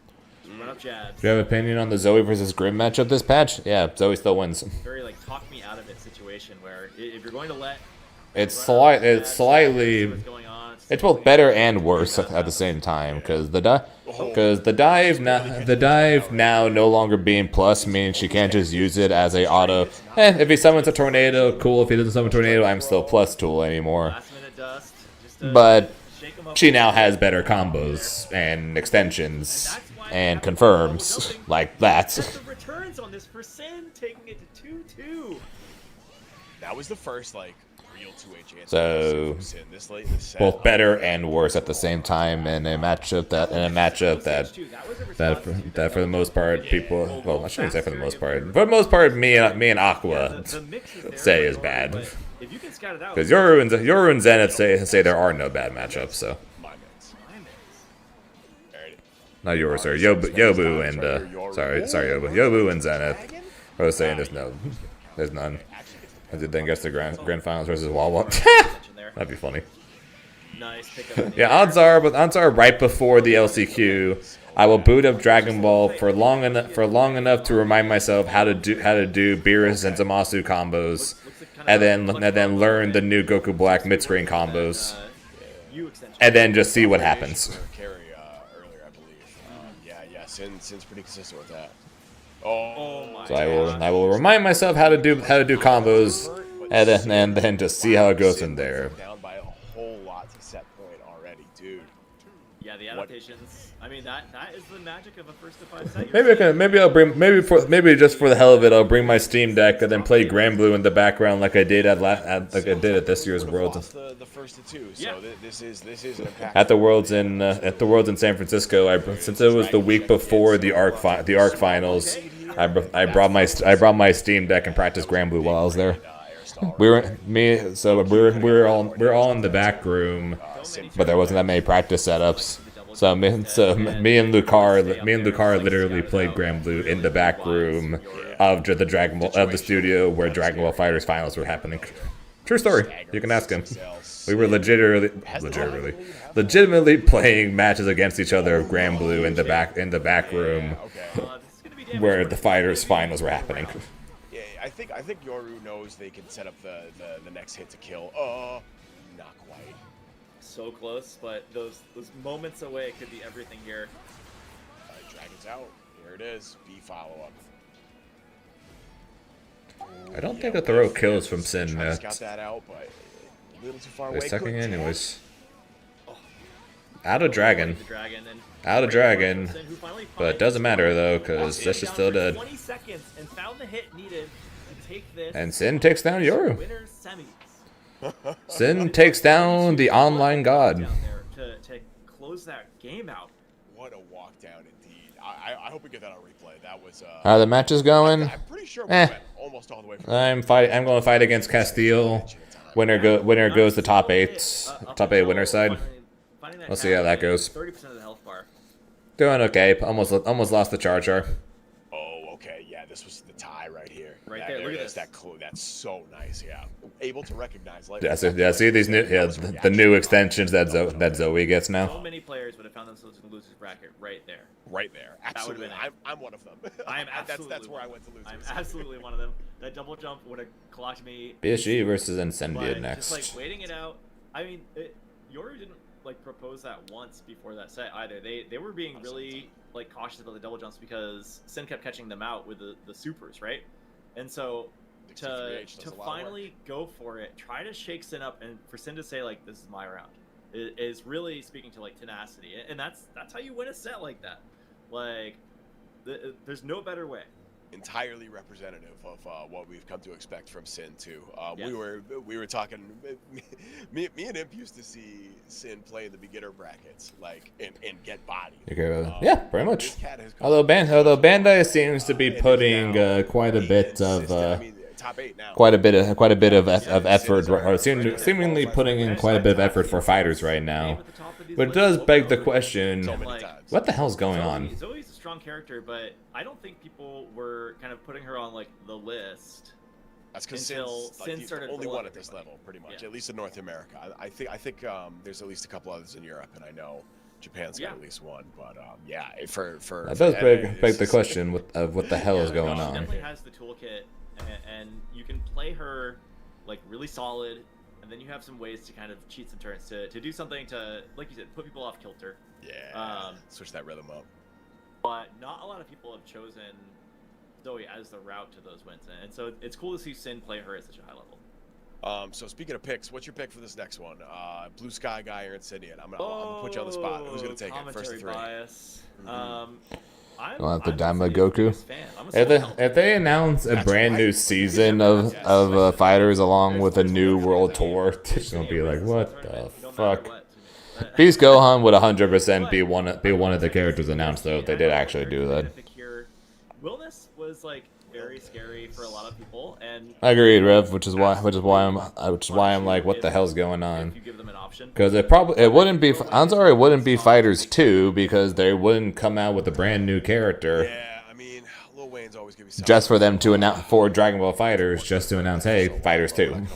Just run up jabs. Do you have an opinion on the Zoe versus Grim matchup this patch? Yeah, Zoe still wins. Very like talk me out of it situation where if you're going to let It's run up slightly. jabs, see what's going on, It's both better and worse at the same time because the dive now no longer being plus means she can't just use it as a auto. If he summons a tornado, cool. If he doesn't summon a tornado, I'm still plus tool anymore. last minute dust, just to But shake 'em up. she now has better combos and extensions and confirms like that. The returns on this for Sin taking it to 2-2. That was the first like real 2H answer. So This late in the set. both better and worse at the same time in a matchup that for the most part people, well, I shouldn't say for the most part. For the most part, me and Aqua The mix is there, say is but bad. if you can scout it out, Because Yoru and Zenith say there are no bad matchups. So My mix. Alright. not yours, sir. Yobu and sorry Yobu and Zenith. I was saying there's none. And then gets the grand finals versus Wawa. That'd be funny. nice pickup. Yeah, odds are right before the LCQ, I will boot up Dragon Ball for long enough to remind myself how to do Beerus and Zamasu combos, and then learn the new Goku Black mid-screen combos, and then just see what happens. Carry earlier, I believe. Yeah. Sin's pretty consistent with that. Oh my. So I will remind myself how to do combos, and then just see how it goes from there. Down by a whole lot to set point already, dude. Yeah, the adaptations. I mean, that is the magic of a first to five set. Maybe just for the hell of it, I'll bring my Steam Deck and then play Grand Blue in the background like I did at this year's Worlds. The first of two. So this is an impact. At the Worlds in San Francisco, since it was the week before the Arc finals, I brought my Steam Deck and practiced Grand Blue while I was there. We're all in the back room, but there wasn't that many practice setups. So me and Lucar literally played Grand Blue in the back room of the studio where Dragon Ball FighterZ finals were happening. True story. You can ask him. We were legitimately playing matches against each other of Grand Blue in the back room where the FighterZ finals were happening. Yeah, I think Yoru knows they can set up the next hit to kill. Not quite. So close, but those moments away could be everything here. Dragon's out. Here it is. B follow-up. I don't think a throw kills from Sin Got yet. that out, but A little too far They're away. sucking Good anyways. Out of dragon. The dragon and Out of great work dragon. from Sin, who finally But it finds doesn't the matter score. though, because Sin that's just down still for dead. 20 seconds and found the hit needed to take this. And Sin takes down Yoru. Winner semis. Sin takes down the online god. Down there to close that game out. What a walk down indeed. I hope we get that on replay. That was. How the match is going? I'm pretty sure we went almost all the way. From I'm going to fight against Castile. Winner goes the top 8. Top 8 winner side. We'll see how that goes. 30% of the health bar. Doing okay. Almost lost the Char Char. Oh, okay. Yeah, this was the tie right here. Right there, look at it is. this. That's so nice. Yeah, able to recognize. Like, Yeah, see these new the new extensions that Zoe gets So now. many players would have found themselves in the losers bracket right there. Right there. Absolutely. been I'm one of them. I am absolutely. That's where I went to losers. I'm absolutely one of them. That double jump would have clocked me. BSG versus Incendia But next. just like waiting it out. I mean, Yoru didn't like propose that once before that set either. They were being really like cautious about the double jumps because Sin kept catching them out with the supers, right? And so to finally go for it, try to shake Sin up, and for Sin to say like this is my round, is really speaking to like tenacity, and that's how you win a set like that. Like, there's no better way. Entirely representative of what we've come to expect from Sin too. Yes. We were talking. Me and Imp used to see Sin play in the beginner brackets, like and get bodied. Yeah, pretty much. This cat has come Although Bandai seems to be putting quite a bit of top 8 now. quite a bit of effort, or seemingly putting in quite a bit of effort for fighters right now. But it does beg the question: what the hell's going on? Zoe's a strong character, but I don't think people were kind of putting her on like the list. That's because until Sin Sin started the only blowing one at this everybody. level, pretty much. Yeah. At least in North America. I think there's at least a couple others in Europe, and I know Japan's got at least one. But yeah, for That does beg the question of what the hell is going She on. definitely has the toolkit, and you can play her like really solid, and then you have some ways to kind of cheat some turns to do something to, like you said, put people off kilter. Yeah, switch that rhythm up. But not a lot of people have chosen Zoe as the route to those wins, and so it's cool to see Sin play her at such a high level. So speaking of picks, what's your pick for this next one? Blue Sky guy or Incendian? I'm gonna put you on the spot. Who's gonna take it? First of 3. Bias. You want the Daima Goku? I'm a If they announce a brand new season of fighters along with a new world tour, it's gonna be like, what the fuck? Beast Gohan would 100% be one of the characters announced though if they did actually do that. Willness was like very scary for a lot of people, and I agreed, Rev, which is why I'm like, what the hell's going on? if you give them an option. Because it wouldn't be. I'm sorry, it wouldn't be Fighters 2 because they wouldn't come out with a brand new character. Yeah, I mean, Lil Wayne's always gonna be Just for them to announce for Dragon Ball Fighters, just to announce, hey, Fighters 2.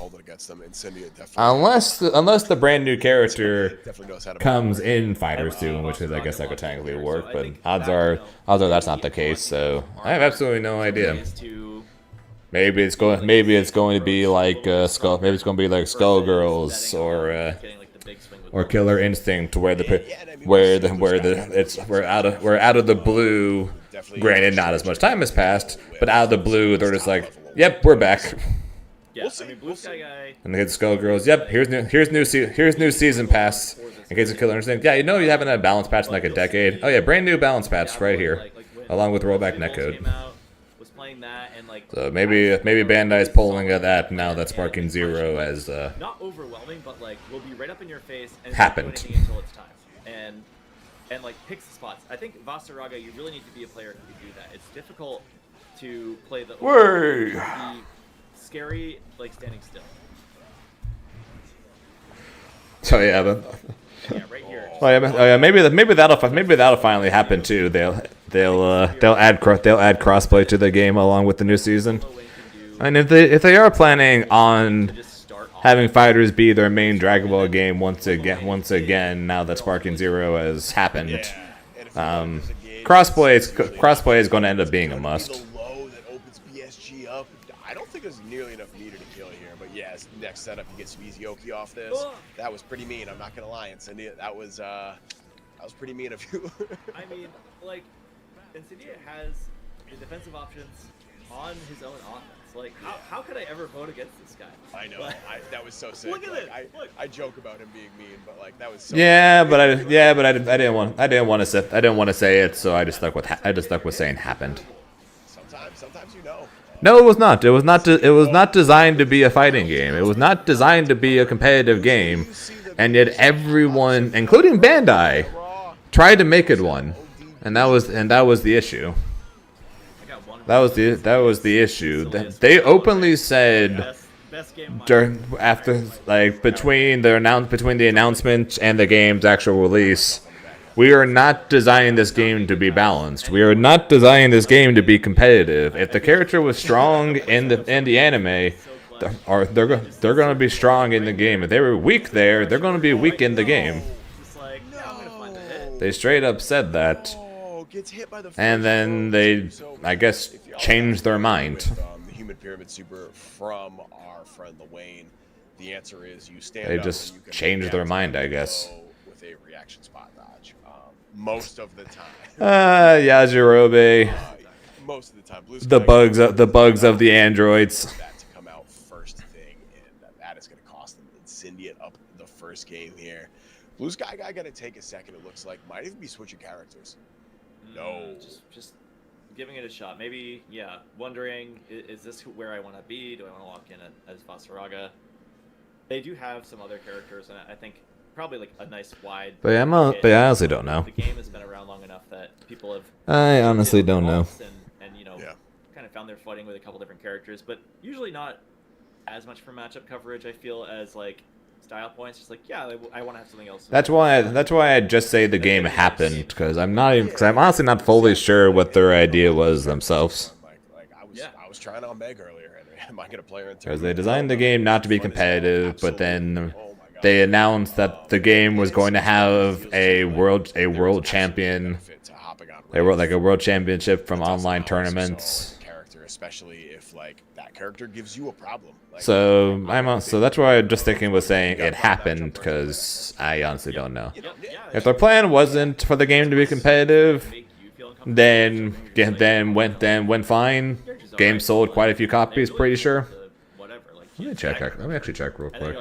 Unless the brand new character comes in Fighters 2, in which case I guess that could technically work, but odds are that's not the case. So I have absolutely no idea. Maybe it's going to be like Skull. Maybe it's going to be like Skullgirls or Killer Instinct, where we're out of the blue. Granted, not as much time has passed, but out of the blue, they're just like, "Yep, we're back." Yeah, I mean, Blue Sky guy. And they get the Skullgirls. Yep, here's new season pass. In case of Killer Instinct. Yeah, you know you haven't had a balance patch in like a decade. Oh yeah, brand new balance patch right here, along with rollback netcode. Was playing that and like. So maybe Bandai's pulling at that now that Sparking Zero has not overwhelming, but like will be right up in your face and happened not do anything until it's time. And like picks the spots. I think Vasaraga, you really need to be a player who can do that. It's difficult to play the scary like standing still. So yeah, but yeah, right here. Oh yeah, maybe that'll finally happen too. They'll add crossplay to the game along with the new season. And if they are planning on having fighters be their main Dragon Ball game once again, now that Sparking Zero has happened, crossplay is going to end up being a must. I don't think there's nearly enough meter to kill here, but yeah, next setup you get some easy Oki off this. That was pretty mean. I'm not gonna lie, Incendia. That was pretty mean of you. I mean, like, Incendia has the defensive options on his own offense. It's like, how could I ever vote against this guy? I know. That was so sick. Look at like, this. Look. I joke about him being mean, but like that was so. Yeah, but I didn't want to say it, so I just stuck with saying happened. Sometimes you know. No, it was not. It was not designed to be a fighting game. It was not designed to be a competitive game, and yet everyone, including Bandai, tried to make it one, and that was the issue. That was the issue. They openly said during between the announcement and the game's actual release, we are not designing this game to be balanced. We are not designing this game to be competitive. If the character was strong in the anime, they're going to be strong in the game. If they were weak there, they're going to be weak in the game. They straight up said that. And then they, I guess, changed their mind. The Human Pyramid Super from our friend Lwayne. The answer is you stand. They just changed their mind, I guess. With a reaction spot dodge, most of the time. Yajirobe. Most of the time. The bugs of the androids. That to come out first thing, and that is going to cost them Incendiate up the first game here. Blue Sky Guy going to take a second. It looks like might even be switching characters. No. Just giving it a shot. Maybe, yeah, wondering, is this where I want to be? Do I want to walk in as Vasaraga? They do have some other characters, and I think probably like a nice wide... But I honestly don't know. The game has been around long enough that people have... I honestly don't know. And you know, kind of found their footing with a couple different characters, but usually not as much for matchup coverage, I feel, as like style points. Just like, yeah, I want to have something else. That's why I just say the game happened, because I'm honestly not fully sure what their idea was themselves. I was trying on Meg earlier, and am I going to play her in because they designed the game not to be competitive, but then they announced that the game was going to have a world champion, a world championship from online tournaments. Especially if like that character gives you a problem. So that's why I'm just thinking with saying it happened, because I honestly don't know. If their plan wasn't for the game to be competitive, then went fine. Game sold quite a few copies, pretty sure. Let me check. Let me actually check real quick.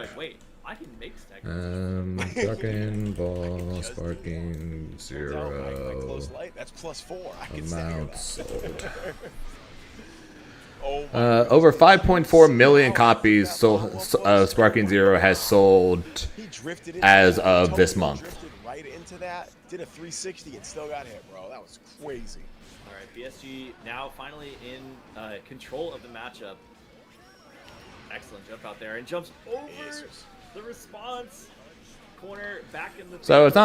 Dragon Ball Sparking 0. That's +4. Amount sold. Over 5.4 million copies of Sparking Zero has sold as of this month. Right into that, did a 360 and still got hit, bro. That was crazy. All right, BSG now finally in control of the matchup. Excellent jump out there, and jumps over the response corner back in the. So it's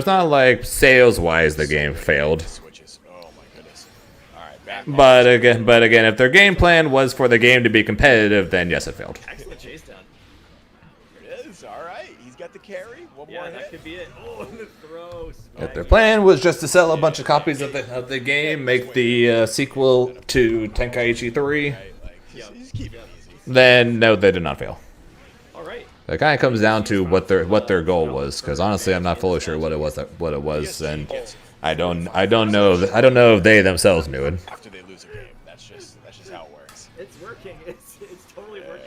not like sales wise the game failed. But again, if their game plan was for the game to be competitive, then yes, it failed. Excellent chase down. It is, all right. He's got the carry. One more hit. That could be it. Oh, and the throw. If their plan was just to sell a bunch of copies of the game, make the sequel to Tenkaichi 3, then no, they did not fail. All right. It kind of comes down to what their goal was, because honestly, I'm not fully sure what it was, and I don't know if they themselves knew it. After they lose a game, that's just how it works. It's working. It's totally working.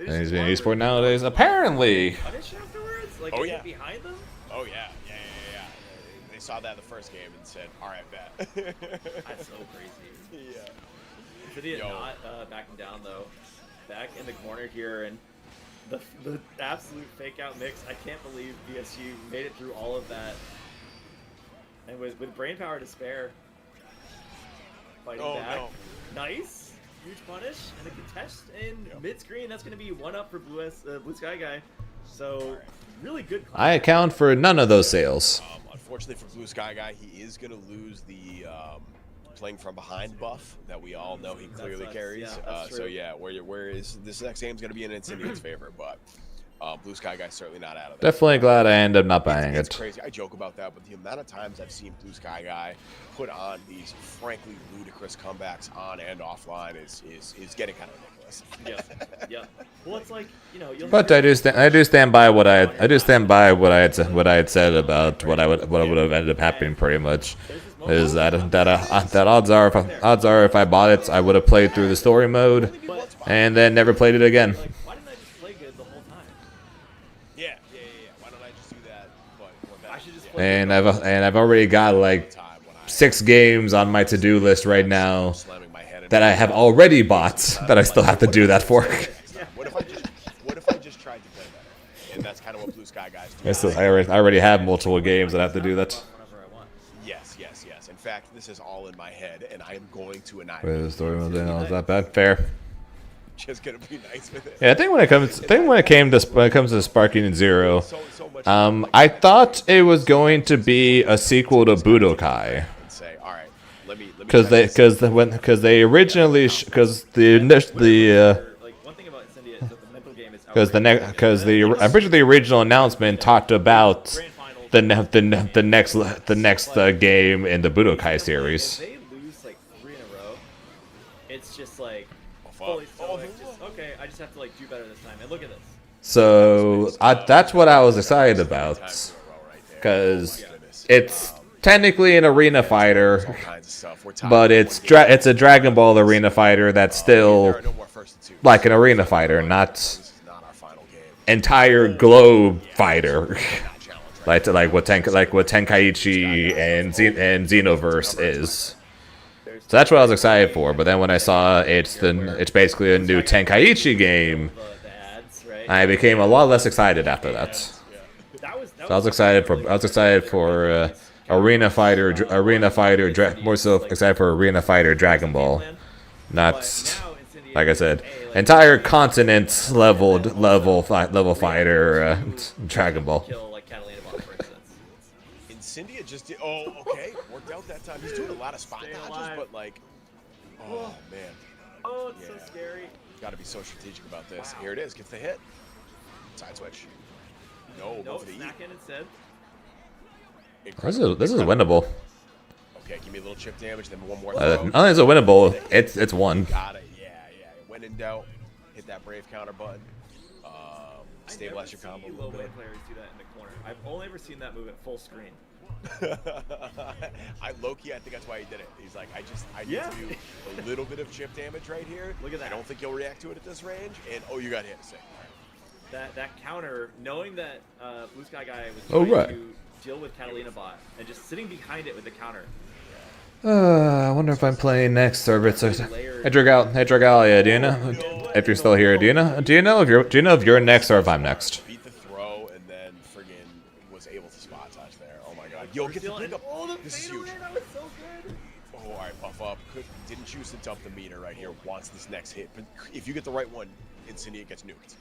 And he's being esport nowadays, apparently. Afterwards, like behind them. Oh yeah. They saw that in the first game and said, "All right, bet." That's so crazy. Yeah. Infinity not backing down though. Back in the corner here, and the absolute fake out mix. I can't believe BSU made it through all of that. And with brain power to spare, fighting back. No. Nice, huge punish, and a contest in mid-screen. That's going to be one up for Blue Sky Guy. So really good. I account for none of those sales. Unfortunately for Blue Sky Guy, he is going to lose the playing from behind buff that we all know he clearly carries. So yeah, where is this next game is going to be in Incendiate's favor, but. Blue Sky Guy's certainly not out of that. Definitely glad I ended up not buying it. It's crazy. I joke about that, but the amount of times I've seen Blue Sky Guy put on these frankly ludicrous comebacks on and offline is getting kind of ridiculous. Yeah. Well, it's like, you know. But I do stand by what I had said about what I would have ended up happening pretty much. is that odds are if I bought it, I would have played through the story mode, and then never played it again. Like, why didn't I just play good the whole time? Yeah. Why don't I just do that? But I should just play And I've already got like 6 games on my to-do list right now slamming my head. that I have already bought that I still have to do that for. What if I just tried to play better? And that's kind of what Blue Sky guys do. I already have multiple games that I have to do that. whenever I want. Yes. In fact, this is all in my head, and I am going to Wait, annihilate. the story mode is that bad? Fair. Just gonna be nice with it. Yeah, I think when it comes to Sparking Zero, So much. I thought it was going to be a sequel to Budokai. And say, all right, let me. Because they originally Like, one thing about Incendia is that the mental game is I'm pretty sure the original announcement talked about grand final. the next game in the Budokai series. If they lose like 3 in a row, it's just like fully stoic. Just, okay, I just have to like do better this time. And look at this. So that's what I was excited about, because it's technically an arena fighter, Kinds of stuff. We're top but it's a Dragon Ball arena fighter that's still no more first and two. like an arena fighter, not This is not our final game. entire globe fighter, like what Tenkaichi and Xenoverse is. So that's what I was excited for. But then when I saw it's basically a new Tenkaichi game, The ads, right? I became a lot less excited after that. So I was excited for Arena Fighter, more so excited for Arena Fighter Dragon Ball, not like I said, entire continent level fighter Dragon Ball. Kill like Catalina Bot, for instance. Incendia just did. Oh, okay. Worked out that time. He's doing a lot of spot Staying dodges, alive. but like, oh man, Oh, it's so Yeah. scary. got to be so strategic about this. Here it is. Gets the hit. Side switch. No, go Nope, for the E. snack in instead. This is winnable. Okay, give me a little chip damage, then one more Not throw. only is it winnable, it's one. Got it. Yeah. When in doubt, hit that brave counter button. Stabilize your combo a little Low bit. weight players do that in the corner. I've only ever seen that move at full screen. Low-key, I think that's why he did it. He's like, I need Yeah. to do a little bit of chip damage right here. Look at that. I don't think you'll react to it at this range. And oh, you got hit. Sick. That counter, knowing that Blue Sky guy was Oh, trying right. to deal with Catalina Bot and just sitting behind it with the counter. I wonder if I'm playing next server. Hey Dragalia, do you know if you're still here? Do you know if you're next or if I'm next? Beat the throw and then friggin' was able to spot touch there. Oh my god. Yo, get the pick up. This is huge. That was so good. Oh, all right, buff up. Didn't choose to dump the meter right here. Wants this next hit. But if you get the right one, Incendia gets nuked.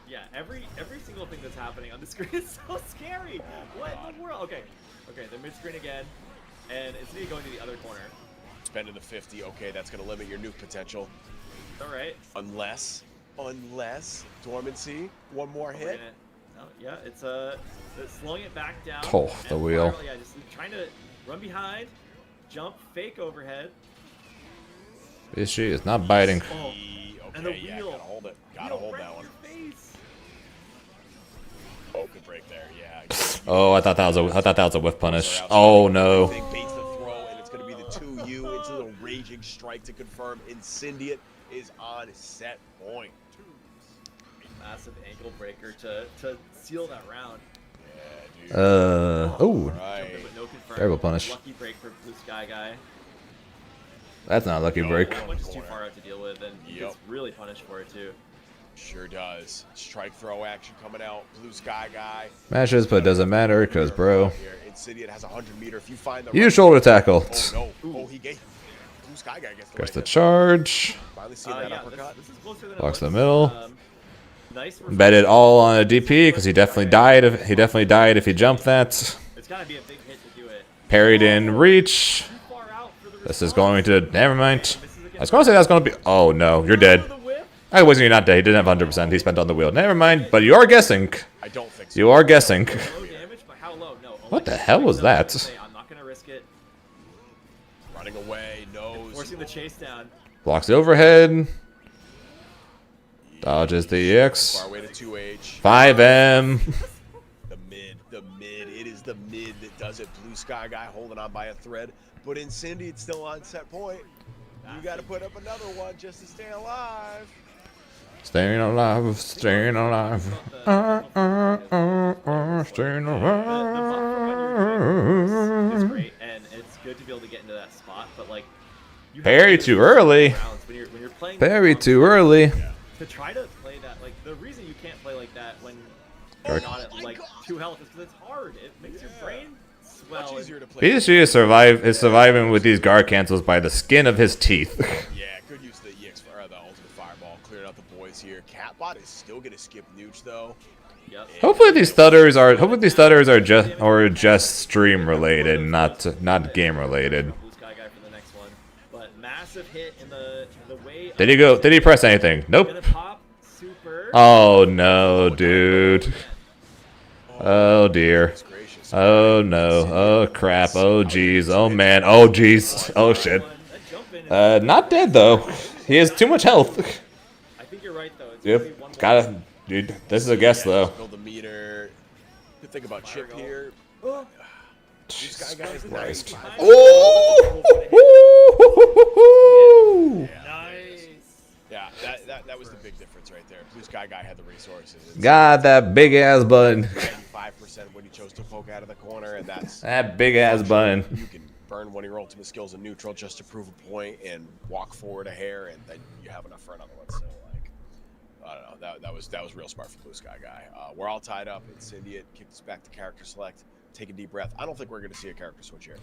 Yeah, every single thing that's happening on the screen is so scary. What in the world? Okay, they're mid-screen again, and it's me going to the other corner. Spending the 50. Okay, that's going to limit your nuke potential. All right. Unless Dormancy, one more We're hit. gonna- no, yeah, it's slowing it back down. Oh, the and wheel. Yeah, just trying to run behind, jump, fake overhead. She is not biting. Oh, Okay, and the yeah, wheel. gotta hold it. Gotta hold that one. Oh, good break there. Yeah. Oh, I thought that was a whiff punish. Oh no. Big baits the throw, and it's going to be the 2U into the raging strike to confirm Incendiate is on set point. Massive ankle breaker to seal that round. Yeah, dude. Oh, Right. But no confirm. Terrible punish. Lucky break for Blue Sky guy. that's not a lucky break. That one's too far out to deal with, and he Yep. gets really punished for it too. Sure does. Strike throw action coming out. Blue Sky guy. Matches, but it doesn't matter because bro, Here, Incendiate has 100 meter. If you find the you right- shoulder tackle. Oh no. Oh, he gave. Blue Sky guy gets the Gets right the hit. charge. Finally seen that Yeah, uppercut. this is closer than it Blocks the looks. middle. Nice. Bet it all on a DP because he definitely died. If he jumped that. It's gotta be a big hit to do it. Parried in reach. Too far out for the This is response. going to. Never mind. I was going to say that's going to be. Oh no, you're dead. The whip. I wasn't. You're not dead. He didn't have 100%. He spent on the wheel. Never mind. But you are guessing. I don't think so. You are guessing. Low damage, but how low? No. only What the hell was that? I'm not gonna risk it. Running away, nose. Forcing the chase down. Blocks the overhead. Dodges the EX. Far away to 2H. 5M. The mid. It is the the mid that does it. Blue Sky Guy holding on by a thread. But in Cindy, it's still on set point. You got to put up another one just to stay alive. Staying alive, staying alive. Staying alive. It's great, and it's good to be able to get into that spot, but like you Very too early. when you're playing Very too early. to try to play that, like the reason you can't play like that when you're not at like 2 health is because it's hard. It makes your brain swell. Much easier to play. PSG is surviving with these guard cancels by the skin of his teeth. Yeah, good use of the EX or the ultimate fireball, clearing out the boys here. Catbot is still gonna skip Nooch though. Yep. Hopefully these stutters are just stream related, not game related. Blue Sky Guy for the next one, but massive hit in the way. Did he go? Did he press anything? Nope. Gonna pop super. Oh no, dude. Oh dear. Oh no. Oh crap. Oh jeez. Oh man. Oh jeez. Oh shit. Not dead though. He has too much health. I think you're right though. It's Yep. Gotta. Dude, this is a guess though. Build the meter. Good thing about Chip here. This guy is Christ. nice. Oh! Nice. Yeah, that was the big difference right there. Blue Sky Guy had the resources. God, that big ass button. 95% when you chose to poke out of the corner, and that's That big ass button. you can burn one of your ultimate skills in neutral just to prove a point and walk forward a hair, and then you have enough for another one. So like, I don't know. That was real smart for Blue Sky Guy. We're all tied up. It's India. Kicks us back to character select. Take a deep breath. I don't think we're going to see a character switch here.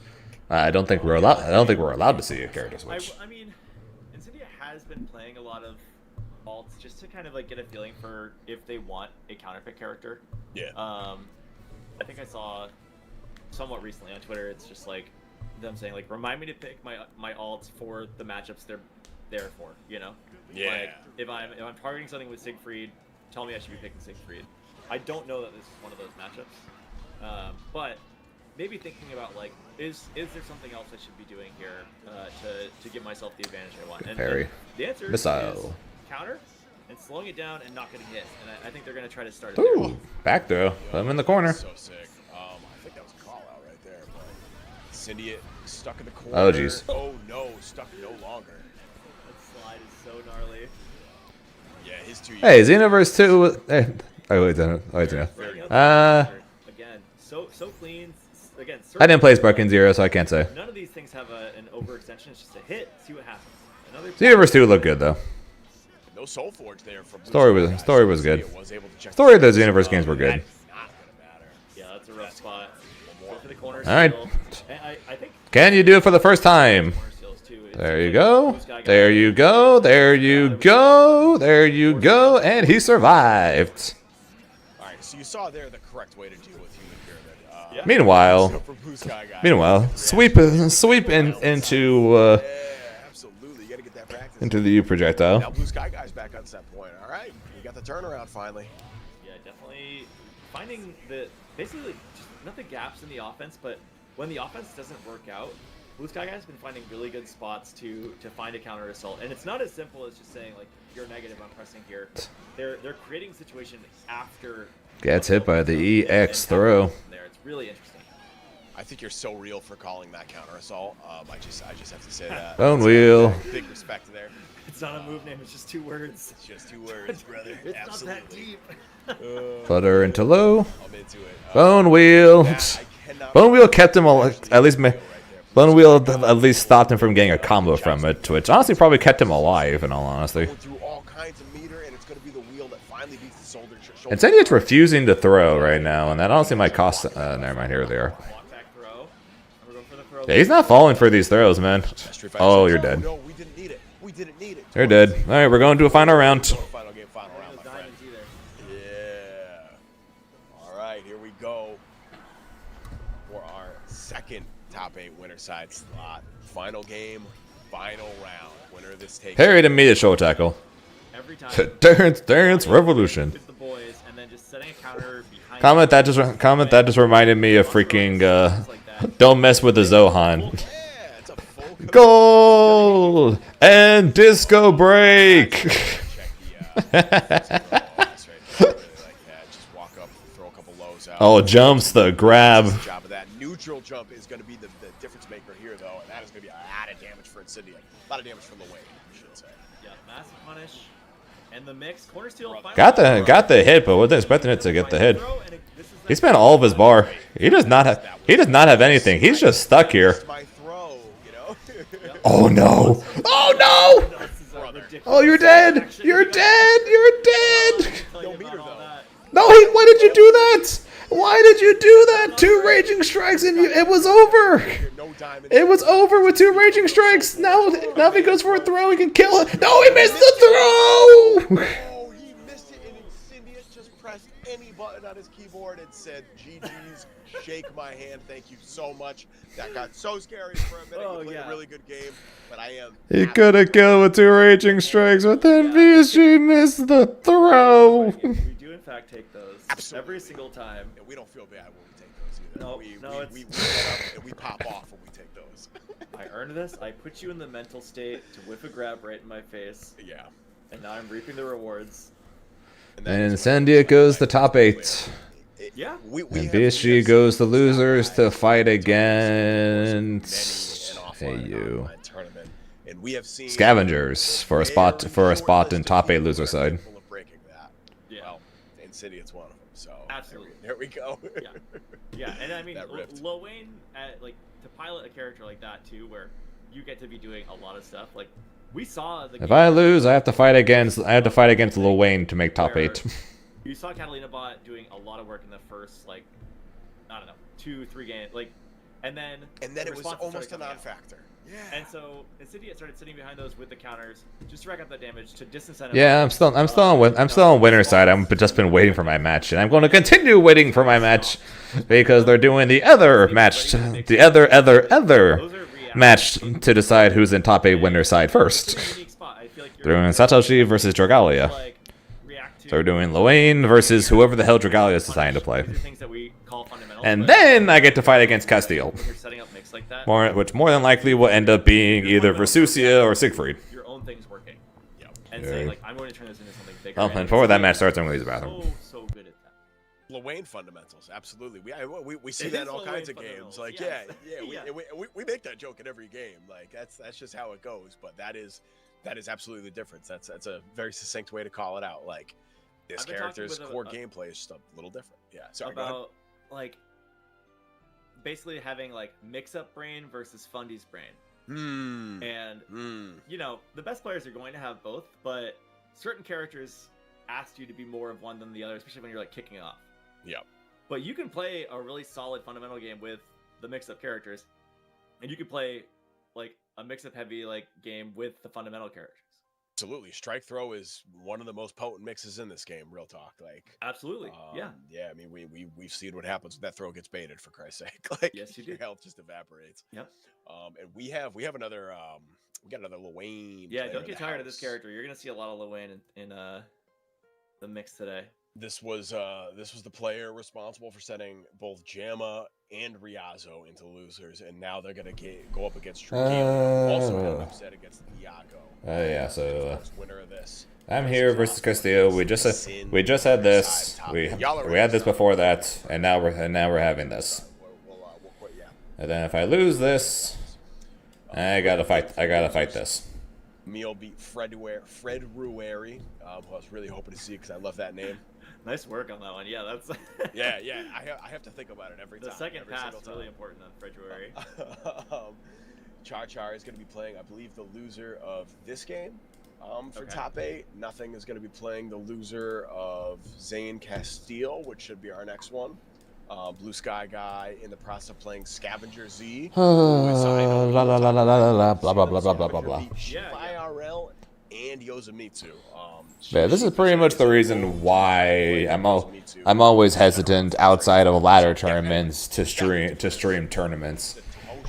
I don't think we're allowed to see a character switch. I mean, Insidia has been playing a lot of alts just to kind of like get a feeling for if they want a counterfeit character. Yeah. I think I saw somewhat recently on Twitter. It's just like them saying like, remind me to pick my alts for the matchups they're there for. You know. Yeah. Like, if I'm targeting something with Siegfried, tell me I should be picking Siegfried. I don't know that this is one of those matchups. But maybe thinking about like, is there something else I should be doing here to give myself the advantage I want? And Parry. the answer Missile. is counter and slowing it down and not getting hit. And I think they're going to try to start it Ooh, there. back throw. Put him in the corner. So sick. I think that was a call out right there. But Cindy stuck in the corner. Oh, jeez. Oh no, stuck no longer. That slide is so gnarly. Yeah, his 2 years. Hey, Xenoverse 2. Oh wait, no. Again, so clean. Again, I didn't play Sparking Zero, so I can't say. None of these things have an overextension. It's just a hit. See what happens. Another Xenoverse 2 looked good though. No Soul Forge there from Blue Story Sky was Guy, good. Cindy was able to check Story of the those Xenoverse games were good. That's not gonna matter. Yeah, that's a rough spot. Go for the corner All right. steal. And I think Can you do it for the first time? corner steals too. It's There you like go. Blue Sky Guy- There you go. There you go. There you go. And he survived. All right, so you saw there the correct way to deal with Human Pyramid. Yeah. Meanwhile, For Blue Sky Guy. sweep into Yeah, absolutely. You got to get that practice. into the U Now projectile. Blue Sky Guy's back on set point. All right, we got the turnaround finally. Yeah, definitely finding basically just not the gaps in the offense, but when the offense doesn't work out, Blue Sky Guy's been finding really good spots to find a counter assault, and it's not as simple as just saying like you're negative, I'm pressing here. They're creating a situation after Gets hit by the EX throw. There, it's really interesting. I think you're so real for calling that counter assault. I just have to say that. Bone wheel. Big respect there. It's not a move name, it's just 2 words. It's just 2 words, brother. It's Absolutely. not that deep. Flutter into low. I'm into it. Bone wheel. Bone wheel kept him at least. Bone wheel at least stopped him from getting a combo from it, which honestly probably kept him alive. In all honesty, Going through all kinds of meter, and it's going to be the wheel that finally beats the shoulder. Incendiate's refusing to throw right now, and that honestly might cost. Never mind. Here they are. Walk back throw. And we're going for the throw. Yeah, he's not falling for these throws, man. Oh, you're dead. No, we didn't need it. We didn't need it. You're dead. All right, we're going to a final round. Final game, final round, my friend. Diamonds either. Yeah. All right, here we go for our second top 8 winner side slot. Final game, final round. Winner of this take. Parry to meet a shoulder tackle. Every time. Dance Revolution. With the boys, and then just setting a counter behind. Comment that just reminded me of freaking. Don't mess with the Zohan. Yeah, it's a full Goal and disco break. check the just walk up, throw a couple lows out. Oh, jumps the grab. Job neutral jump is going to be the difference maker here, though, and that is going to be a lot of damage for Incendia. A lot of damage for Lil Wayne, I should say. Yeah, massive punish. And the mix, corner steal. Got the hit, but wasn't expecting it to get the hit. He spent all of his bar. He does not have anything. He's just stuck here. My throw, you know? Oh no! Oh no! Oh, you're dead! You're dead! You're dead! No meter, though. No, why did you do that? Why did you do that? 2 raging strikes and it was over. It was over with 2 raging strikes. Now if he goes for a throw, he can kill it. No, he missed the throw. Oh, he missed it, and Incendia just pressed any button on his keyboard and said, GG's, shake my hand, thank you so much. That got so scary for a minute. He played a really good game, but I am... He could have killed with 2 raging strikes, but then VSG missed the throw. We do, in fact, take those every single time. And we don't feel bad when we take those either. No, we get up and we pop off when we take those. I earned this. I put you in the mental state to whip a grab right in my face. Yeah. And now I'm reaping the rewards. And Incendia goes the top 8. Yeah. And VSG goes the losers to fight against you. And we have seen Scavengers for a spot in top 8 loser side. Yeah. Well, Insidious one of them. So absolutely, there we go. Yeah, and I mean, Lil Wayne, like to pilot a character like that too, where you get to be doing a lot of stuff. Like we saw the. If I lose, I have to fight against Lil Wayne to make top 8. You saw Catalina Bot doing a lot of work in the first, like, I don't know, 2-3 games, like, and then it was almost a non-factor. Yeah. And so Insidia started sitting behind those with the counters, just to rack up that damage to disincentivize. Yeah, I'm still on winner's side. I've just been waiting for my match, and I'm going to continue waiting for my match because they're doing the other match, the other match to decide who's in top 8 winner's side first. They're doing Satoshi versus Dragalia. They're doing Lil versus whoever the hell Dragalia is deciding to play. And then I get to fight against Castile. Which more than likely will end up being either Versusia or Siegfried. Your own thing's working. Yep. And saying, like, I'm going to turn this into something bigger. Oh, and before that match starts, I'm going to use the bathroom. So good at that. Lil Wayne fundamentals, absolutely. We see that in all kinds of games. Like, yeah, we make that joke in every game. Like, that's just how it goes. But that is absolutely the difference. That's a very succinct way to call it out. Like, this character's core gameplay is just a little different. Yeah. Sorry. About like basically having like mix-up brain versus Fundy's brain. And you know, the best players are going to have both, but certain characters ask you to be more of one than the other, especially when you're like kicking off. Yep. But you can play a really solid fundamental game with the mix-up characters, and you can play like a mix-up heavy like game with the fundamental characters. Absolutely. Strike throw is one of the most potent mixes in this game, real talk. Like, absolutely. Yeah. I mean, we've seen what happens when that throw gets baited, for Christ's sake. Like, yes, you do. Your health just evaporates. Yep. And we have another we got another Lil Wayne. Yeah, don't get tired of this character. You're gonna see a lot of Lil Wayne in the mix today. This was the player responsible for setting both Jamma and Riazo into losers, and now they're gonna go up against Trujillo, also had an upset against Iago. Yeah, so winner of this. I'm here versus Castillo. We just had this. We had this before that, and now we're having this. And then if I lose this, I gotta fight this. Meal beat Fred Rueri, who I was really hoping to see because I love that name. Nice work on that one. Yeah, that's. yeah. I have to think about it every time. The second pass is really important on February. Char is going to be playing, I believe, the loser of this game for top 8. Nothing is going to be playing the loser of Zane Castile, which should be our next one. Blue Sky Guy in the process of playing Scavenger Z. Blah blah blah blah blah blah blah blah blah blah blah. IRL and Yosamitsu. Yeah, this is pretty much the reason why I'm always hesitant outside of ladder tournaments to stream tournaments.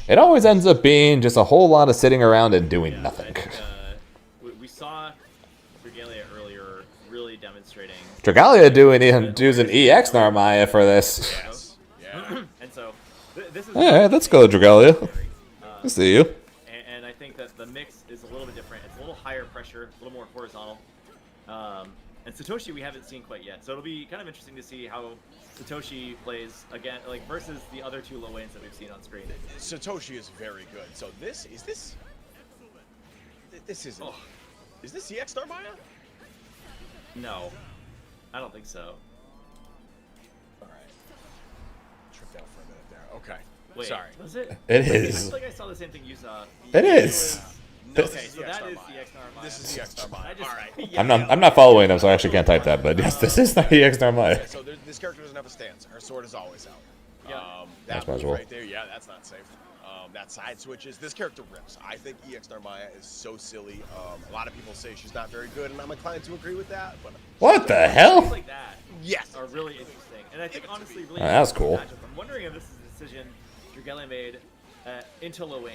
It always ends up being just a whole lot of sitting around and doing nothing. We saw Dragalia earlier really demonstrating. Dragalia doing an EX Narmaya for this. Yes. Yeah. And so this is. Alright, let's go, Dragalia. I see you. And I think that the mix is a little bit different. It's a little higher pressure, a little more horizontal. And Satoshi we haven't seen quite yet, so it'll be kind of interesting to see how Satoshi plays again, like versus the other two low lanes that we've seen on screen. Satoshi is very good. So this isn't. Oh. Is this EX Narmaya? No, I don't think so. All right. Tripped out for a minute there. Okay. Wait, Sorry. was it? It I is. feel like I saw the same thing you saw. It is. No, Okay, this so EX that is Narmaya. the EX Narmaya. This is EX Narmaya. I just, All right. yeah, I'm not following him, so I actually can't type that. But yes, this is not EX Narmaya. So this character doesn't have a stance. Her sword is always out. Yeah. That That's move right there, yeah, that's not safe. That side switches. This character rips. I think EX Narmaya is so silly. A lot of people say she's not very good, and I'm inclined to agree with that. But What the Things hell? like that yes, are really interesting, and I think honestly, really That's interesting cool. matchup. I'm wondering if this is a decision Dragalia made into low lane.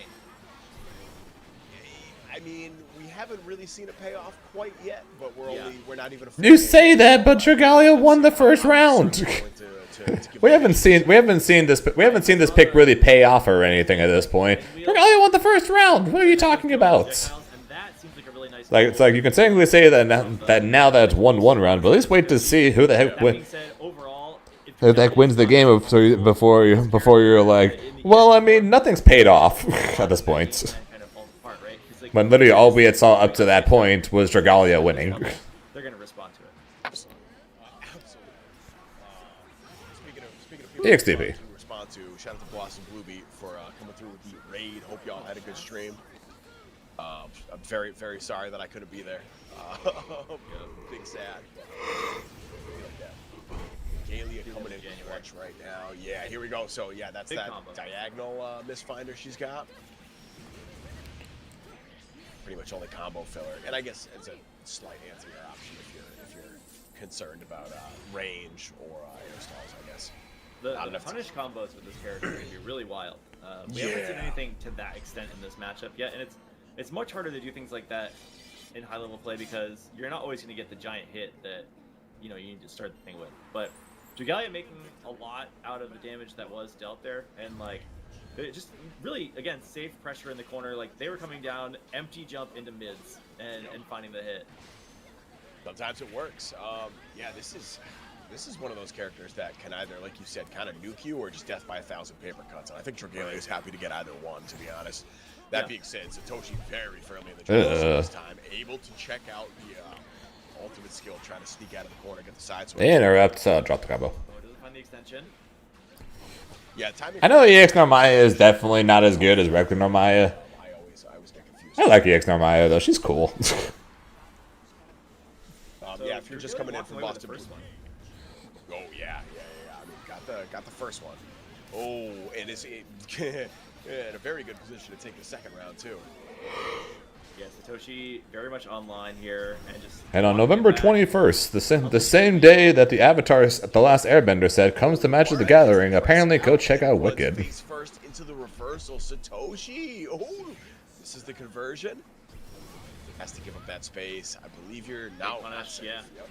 I mean, we haven't really seen it pay off quite yet, but we're not even. You say that, but Dragalia won the first round. We haven't seen this pick really pay off or anything at this point. Dragalia won the first round. What are you talking about? And that seems like a really nice Like it's like you can technically say that now that it's 1-1 round, but at least wait to see who the heck That being said, overall, if who the heck wins the game before you're like, well, I mean, nothing's paid off at this point. kind of falls apart, right? 'Cause, like, But literally all we had saw up to that point was Dragalia winning. they're gonna respond to it. Absolutely. Speaking of people EXTP. to respond to, shout out to Blossom Bluebeat for coming through with the raid. Hope y'all had a good stream. I'm very, very sorry that I couldn't be there. Big sad. Galia coming in clutch right now. Yeah, here we go. So yeah, that's Big that combo. diagonal misfinder she's got. Pretty much only combo filler, and I guess it's a slight anti-air option if you're concerned about range or air stalls, I guess. The Not enough punish combos with this character are gonna be really wild. We haven't seen Yeah. anything to that extent in this matchup yet, and it's much harder to do things like that in high level play because you're not always gonna get the giant hit that you need to start the thing with. But Dragalia making a lot out of the damage that was dealt there, and like it just really again safe pressure in the corner. Like they were coming down, empty jump into mids and finding the hit. Sometimes it works. Yeah, this is one of those characters that can either, like you said, kind of nuke you or just death by 1,000 paper cuts. And I think Dragalia is happy to get either one, to be honest. That being said, Satoshi very firmly in the drill this time, able to check out the ultimate skill, trying to sneak out of the corner, get the side switch. They interrupt, drop the combo. So it doesn't find the extension. Yeah, timing. I know EX Narmaya is definitely not as good as regular Narmaya. I always get confused. I like EX Narmaya though, she's cool. So Yeah, if you're just Dragalia coming in walked from away with the Boston. first one. Oh yeah. I mean, got the first one. Oh, and it's in a very good position to take the second round too. Yeah, Satoshi very much online here and just. And on walking November back. 21st, the same day that the Avatar's The Last Airbender said comes to Magic the Gathering, apparently go check out Wicked. Face first into the reversal, Satoshi. Oh, this is the conversion. Has to give up that space. I believe you're now Punish, safe. yeah. Yep.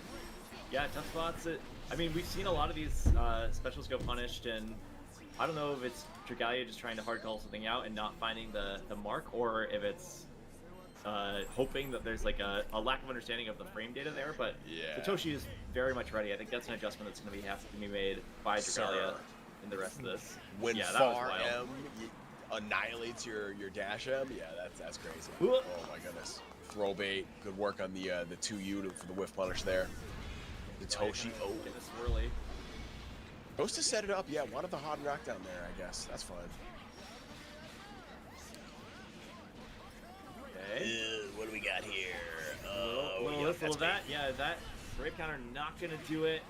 Yeah, tough spots. I mean, we've seen a lot of these specials go punished, and I don't know if it's Dragalia just trying to hard call something out and not finding the mark, or if it's hoping that there's like a lack of understanding of the frame data there. But Yeah. Satoshi is very much ready. I think that's an adjustment that's going to have to be made by Dragalia Sir. in the rest of this. When yeah, that was far wild. M annihilates your dash M, yeah, that's crazy. Ooh. Oh my goodness. Throw bait. Good work on the 2U for the whiff punish there. Satoshi. Oh, Get this swirly. supposed to set it up. Yeah, wanted the hard rock down there. I guess that's fine. Okay. What do we got here? Little this, little that. Yeah, that brave counter not going to do it.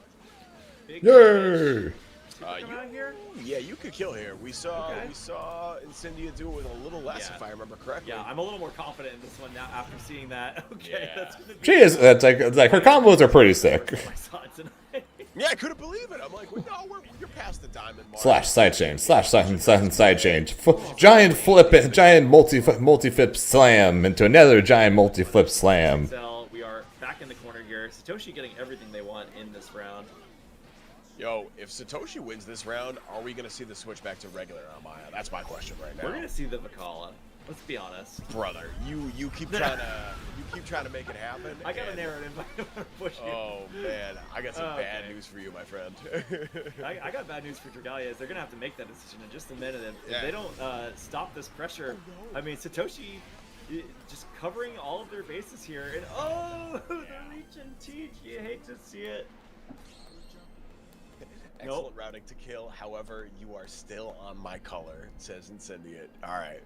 Big Yay! damage. Come out here? Yeah, you could kill here. We saw Okay. Incendia do it with a little less, Yeah. if I remember correctly. Yeah, I'm a little more confident in this one now after seeing that. Okay, Yeah. that's gonna be. She is, it's like her combos are pretty sick. I saw it tonight. Yeah, I couldn't believe it. I'm like, well, no, you're past the diamond mark. Slash sidechain, slash side change. Giant flip, giant multi-flip slam into another giant multi-flip slam. So we are back in the corner here. Satoshi getting everything they want in this round. Yo, if Satoshi wins this round, are we going to see the switch back to regular Amaya? That's my question right now. We're gonna see the Vakala. Let's be honest. Brother, you keep trying to make it happen. I got a and- narrative. I don't want to push you. Oh man, I got some bad Okay. news for you, my friend. I got bad news for Dragalia. They're gonna have to make that decision in just a minute. If Yeah. they don't stop this pressure, I mean Satoshi just covering all of their bases here, and the reach and teach. You hate to see it. Excellent routing to kill. However, you are still on my color, says Incendiate. All right,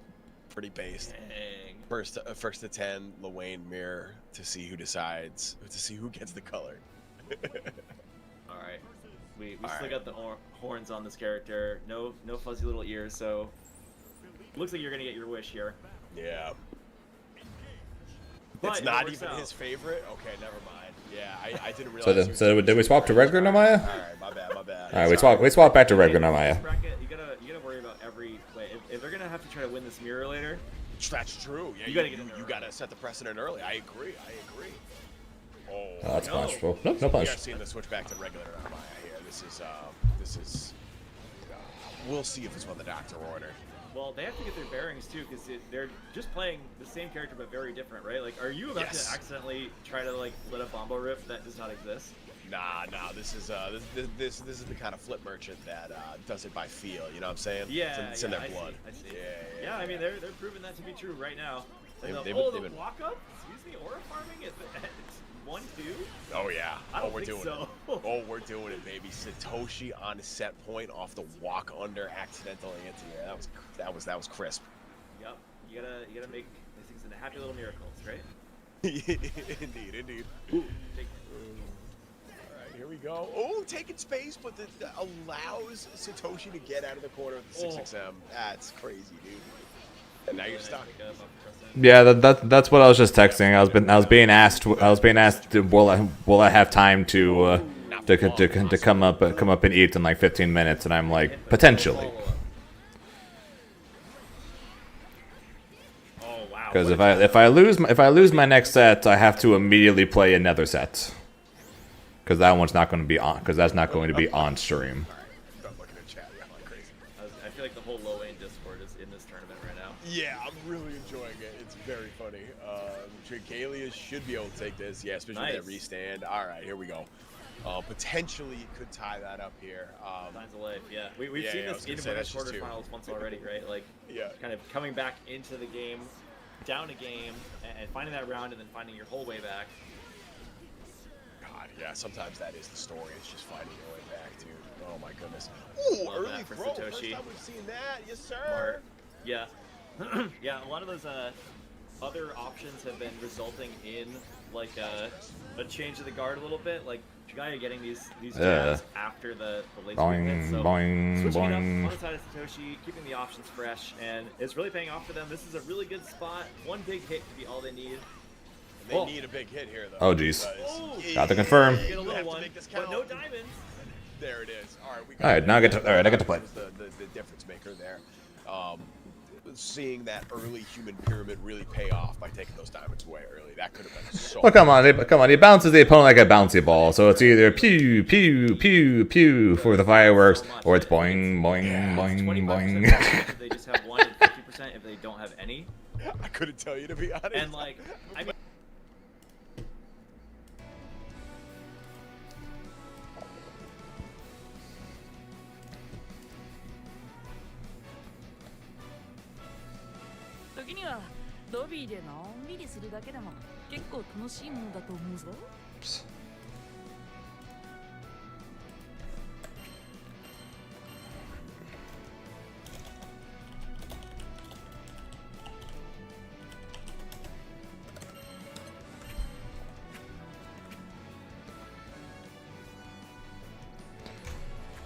pretty based. Dang. First to 10, Luane Mirror to see who decides, to see who gets the color. All right. We All still right. got the horns on this character. No fuzzy little ears. So looks like you're gonna get your wish here. Yeah. But It's it not works even out. his favorite. Okay, never mind. Yeah, I didn't realize. So, he was did we swap to regular Namaya? All right, my bad. All right, we swap back to regular Namaya. Bracket, you gotta worry about every way. If they're gonna have to try to win this mirror later, That's true. Yeah, You gotta get in there you early. gotta set the precedent early. I agree. Oh, Oh, that's No. punishable. Nope, no we punish. are seeing the switch back to regular Amaya here. This is. We'll see if it's what the doctor ordered. well, they have to get their bearings too, because they're just playing the same character but very different, right? Like, are you about Yes. to accidentally try to like let a Bombo rip that does not exist? Nah. This is this is the kind of flip merchant that does it by feel. You know what I'm saying? Yeah, it's in their I blood. See, I see. Yeah. I mean, they're proving that to be true right now. And They've the been- walk up? Excuse me, aura farming at 1-2? Oh yeah. I don't we're think doing so. it. Oh, we're doing it, baby. Satoshi on set point off the walk under accidental anti-air. That was crisp. Yep. You gotta make these things into happy little miracles, right? Indeed. Take- Alright, here we go. Oh, taking space, but that allows Satoshi to get out of the corner with the 6XM. That's crazy, dude. And now you're stuck. Yeah, that's what I was just texting. I was being asked. Will I have time to come up and eat in like 15 minutes? And I'm like, potentially. Oh wow. Because if I lose my next set, I have to immediately play another set. Because that one's not going to be on. Because that's not going to be on stream. I'm looking at chat. Yeah, I'm like crazy. I feel like the whole low end Discord is in this tournament right now. Yeah, I'm really enjoying it. It's very funny. Dragalia should be able to take this. Yeah, especially with that Nice. restand. All right, here we go. Potentially could tie that up here. Signs of life, yeah. We've Yeah, seen yeah, I this was gonna in say, women's that's just two. quarterfinals once already, right? Like, Yeah. kind of coming back into the game, down a game, and finding that round, and then finding your whole way back. God, yeah, sometimes that is the story. It's just finding your way back, dude. Oh my goodness. Ooh, Love early that for throw. First Satoshi. time we've seen that. Yes, sir. Smart. Yeah. Yeah, a lot of those other options have been resulting in like a change of the guard a little bit. Like Dragalia getting these jabs after the laser Boing, hit. So boing, switching it up boing. on the side of Satoshi, keeping the options fresh, and it's really paying off for them. This is a really good spot. One big hit could be all they need. They need a big hit here, though. Oh, jeez. because- Got to confirm. Get a You little have to one, make this but count. no diamonds. There it is. All right, we All right, now I get to play. The difference maker there. Seeing that early human pyramid really pay off by taking those diamonds away early. That could have been so. Well, come on. He bounces the opponent like a bouncy ball. So it's either pew, pew, pew, pew for the fireworks, or it's boing, boing, boing, 25% boing. if they just have one, and 50% if they don't have any. I couldn't tell you, to be honest. And like, I mean.時にはロビーでのんびりするだけでも結構楽しいものだと思うぞ。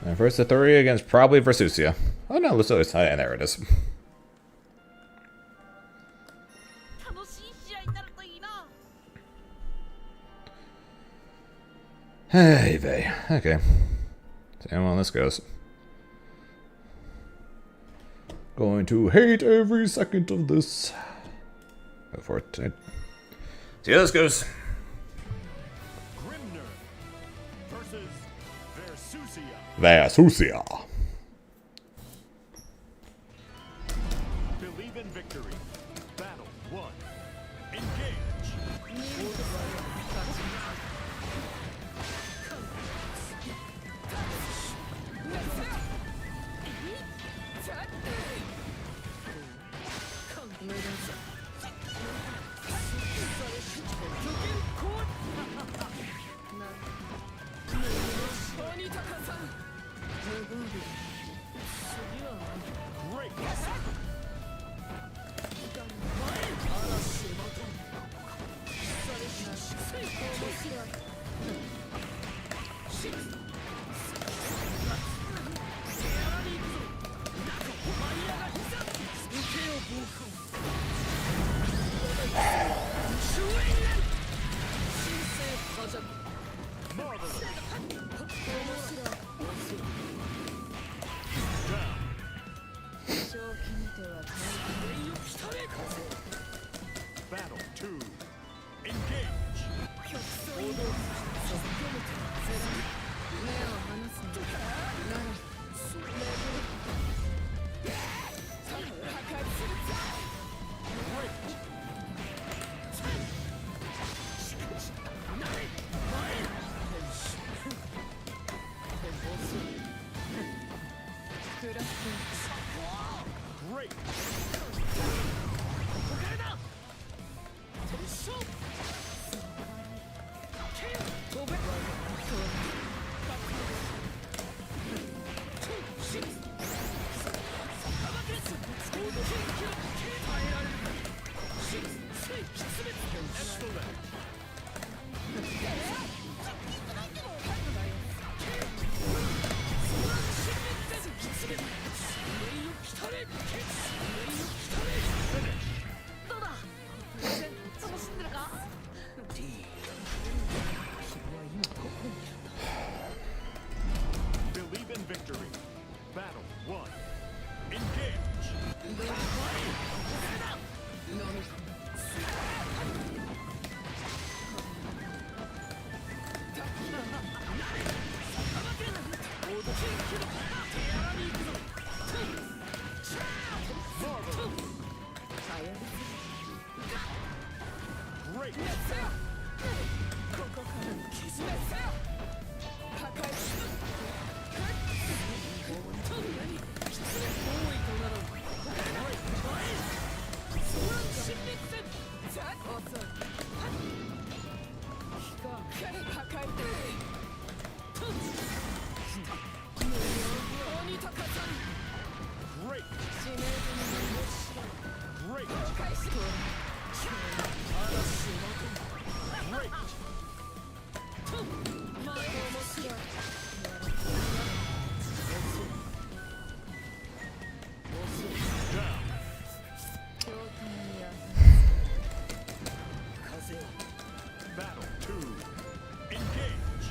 And first to 3 against probably Versusia. Oh no, Lucius. Oh, yeah, there it is. 楽しい試合になるといいな。 Hey, vey. Okay. See how well this goes. Going to hate every second of this. Go for it. See how this goes. Grimner versus Versusia. Versusia. Believe in victory. one. Engage. Great. Marvelous. Battle 2. Engage. Great. Believe in victory. Battle 1. Engage. Great. Great. Great. Great. Down. Battle 2. Engage.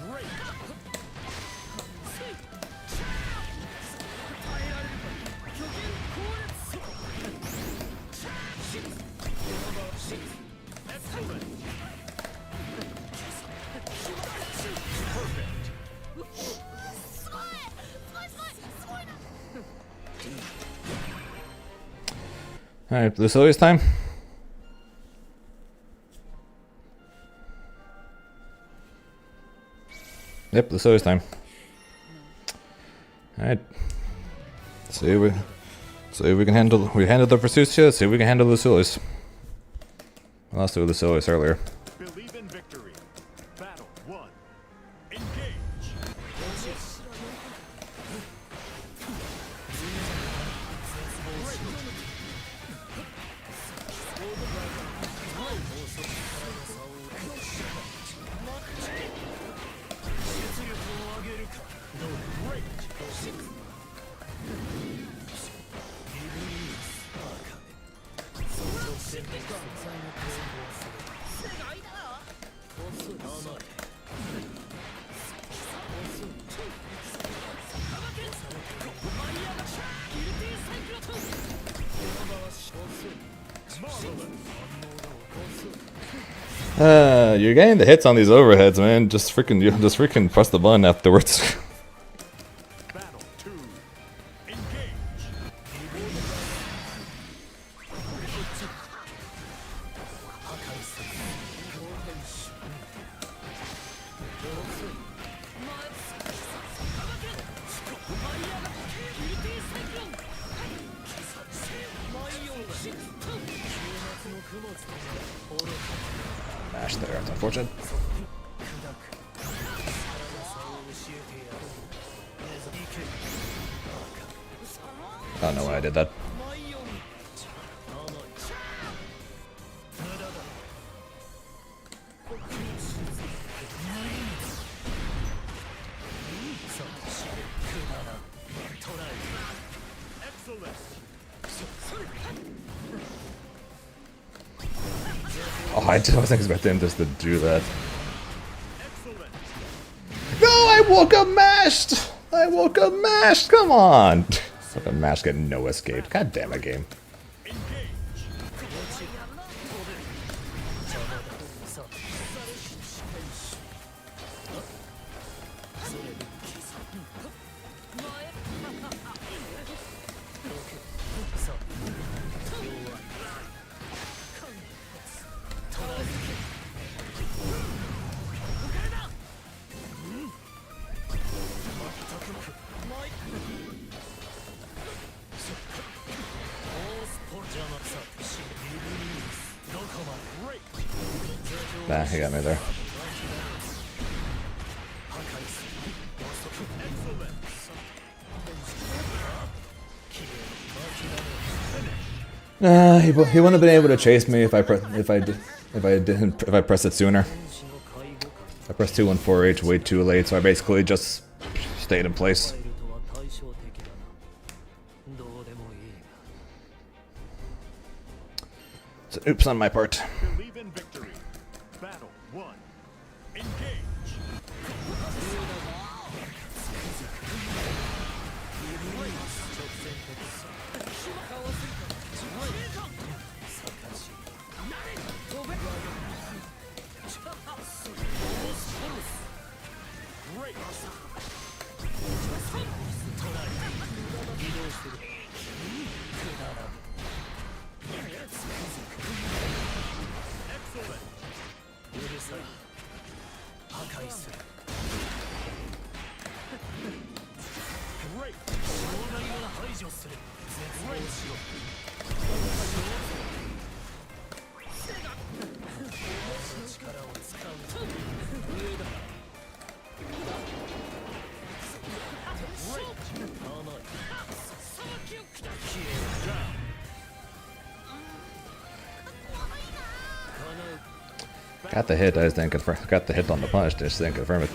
Great. Excellent. Perfect. Alright, Lucilius time. Yep, Lucilius time. Alright. See if we can handle the pursuits here, see if we can handle Lucilius. I lost to Lucilius earlier. Believe in victory. Battle 1. Engage. You're getting the hits on these overheads, man. Just freaking press the button afterwards. Battle 2. Engage. Mash there, that's unfortunate. I don't know why I did that. Oh, I wasn't expecting him just to do that. No, I woke up mashed! I woke up mashed! Come on! Fucking mashed getting no escape. God damn it, game. Nah, he got me there. He wouldn't have been able to chase me if I pressed it sooner. I pressed 2-1-4H way too late, so I basically just stayed in place. So oops on my part. Believe in victory. Battle 1. Engage. Got the hit, I just didn't confirm. Got the hit on the punch, just didn't confirm it.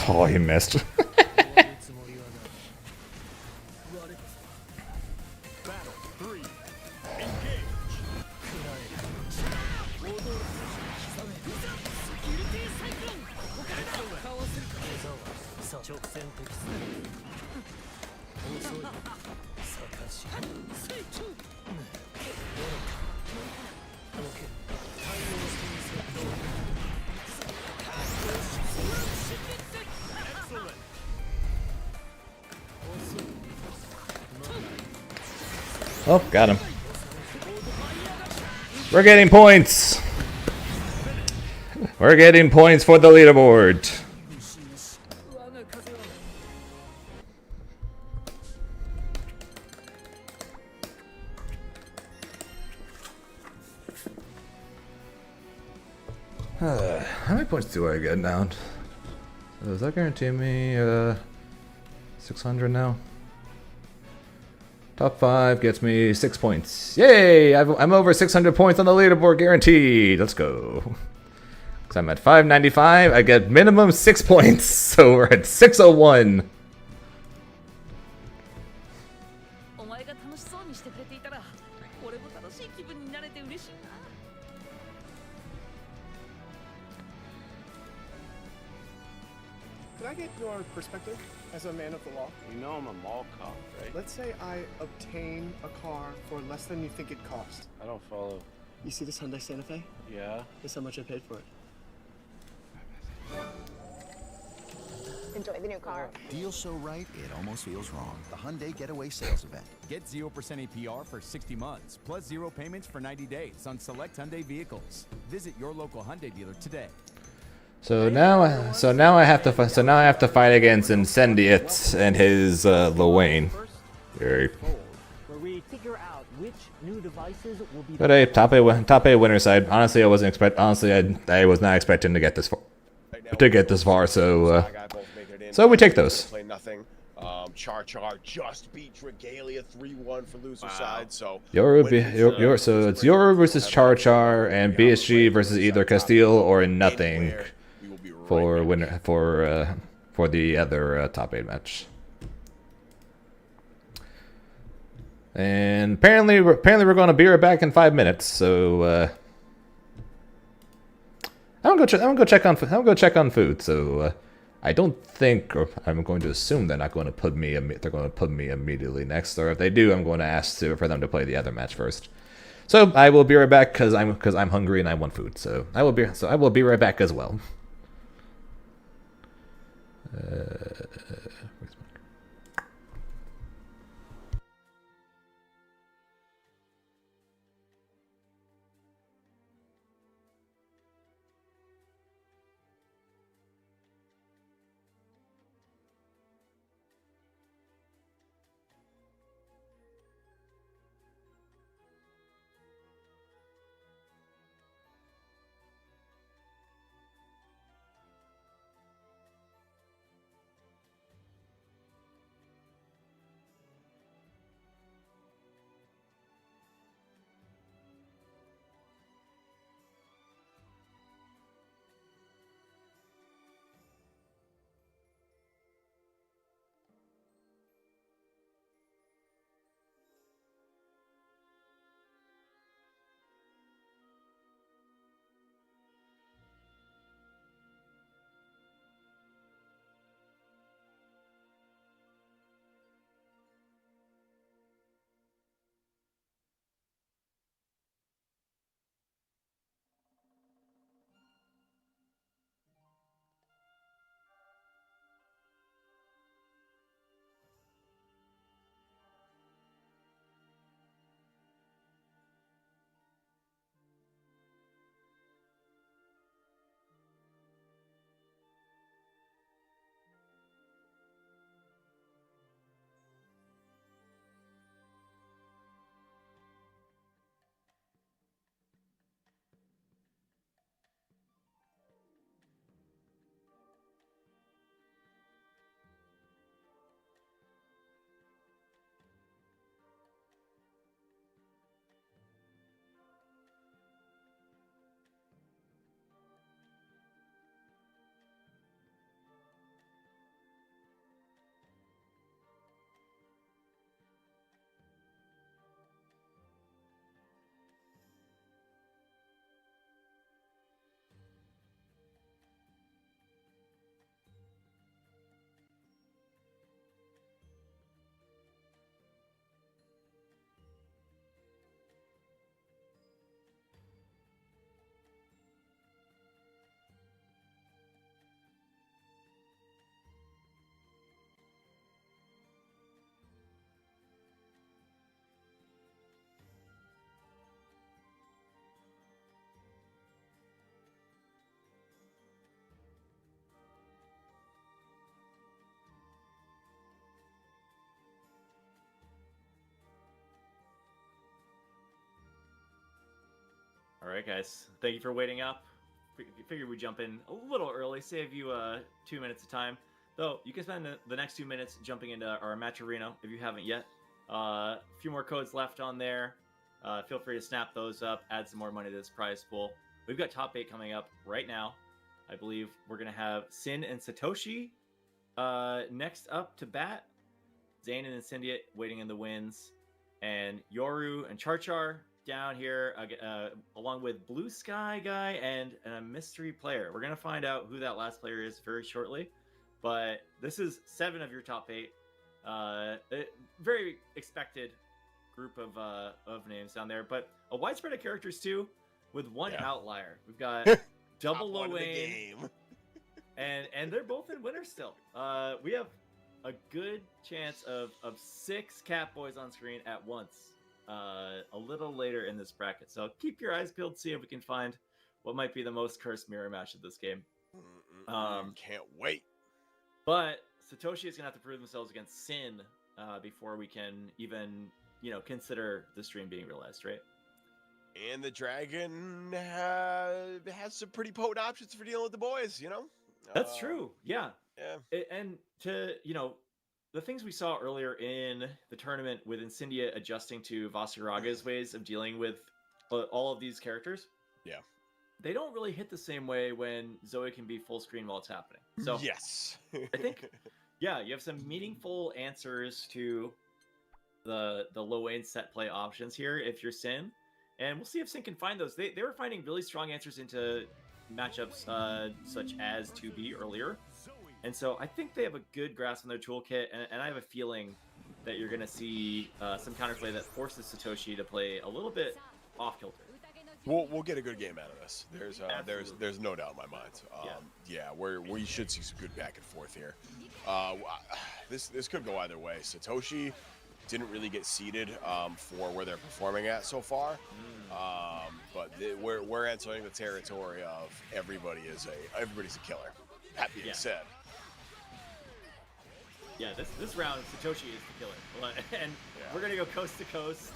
Oh, he missed. Battle 3. Engage. Oh, got him. We're getting points. We're getting points for the leaderboard. How many points do I get now? Does that guarantee me 600 now? Top 5 gets me 6 points. Yay! I'm over 600 points on the leaderboard, guaranteed. Let's go. Because I'm at 595, I get minimum 6 points. So we're at 601. お前が楽しそうにしてくれていたら俺も楽しい気分になれて嬉しいな Can I get your perspective as a man of the law? You know I'm a mall cop, right? Let's say I obtain a car for less than you think it cost. I don't follow. You see this Hyundai Santa Fe? Yeah? Guess how much I paid for it. Enjoy the new car. Deal so right, it almost feels wrong. The Hyundai Getaway Sales Event. Get 0% APR for 60 months, plus 0 payments for 90 days on select Hyundai vehicles. Visit your local Hyundai dealer today. So now I have to fight against Incendiate and his Luane. Very. Where we figure out which new devices will be. But hey, top A winner side. Honestly, I wasn't expect. Honestly, I was not expecting to get this far. So we take those. Play nothing. Char just beat Dragalia 3-1 for loser side. So so it's Yoru versus Char and BSG versus either Castile or nothing for winner for the other top 8 match. And apparently we're going to be right back in 5 minutes. So I'm gonna go check on food. So I don't think, or I'm going to assume they're not going to put me. They're going to put me immediately next, or if they do, I'm going to ask for them to play the other match first. So I will be right back because I'm hungry and I want food. So I will be right back as well. right, guys. Thank you for waiting up. Figured we'd jump in a little early, save you 2 minutes of time. Though, you can spend the next 2 minutes jumping into our match arena if you haven't yet. A few more codes left on there. Feel free to snap those up, add some more money to this prize pool. We've got top 8 coming up right now. I believe we're going to have Sin and Satoshi next up to bat. Zane and Incendiate waiting in the wins. And Yoru and Charchar down here, along with Blue Sky Guy and a mystery player. We're going to find out who that last player is very shortly. But this is 7 of your top 8. Very expected group of names down there. But a wide spread of characters, too, with one outlier. We've got double low Wayne. and they're both in winners still. We have a good chance of 6 Catboys on screen at once a little later in this bracket. So keep your eyes peeled to see if we can find what might be the most cursed mirror match of this game. Can't wait. But Satoshi is going to have to prove themselves against Sin before we can even, consider the stream being realized, right? And the Dragon has some pretty potent options for dealing with the boys, That's true. Yeah. Yeah. And to, the things we saw earlier in the tournament with Incendia adjusting to Vasiraga's ways of dealing with all of these characters. Yeah. They don't really hit the same way when Zoe can be full screen while it's happening. So yes. I think, you have some meaningful answers to the low Wayne set play options here if you're Sin. And we'll see if Sin can find those. They were finding really strong answers into matchups such as 2B earlier. And so I think they have a good grasp on their toolkit, and I have a feeling that you're going to see some counterplay that forces Satoshi to play a little bit off kilter. We'll get a good game out of this. There's no doubt in my mind. We should see some good back and forth here. This could go either way. Satoshi didn't really get seeded for where they're performing at so far, but we're entering the territory of everybody's a killer. That being said. Yeah, this round, Satoshi is the killer. And we're going to go coast to coast.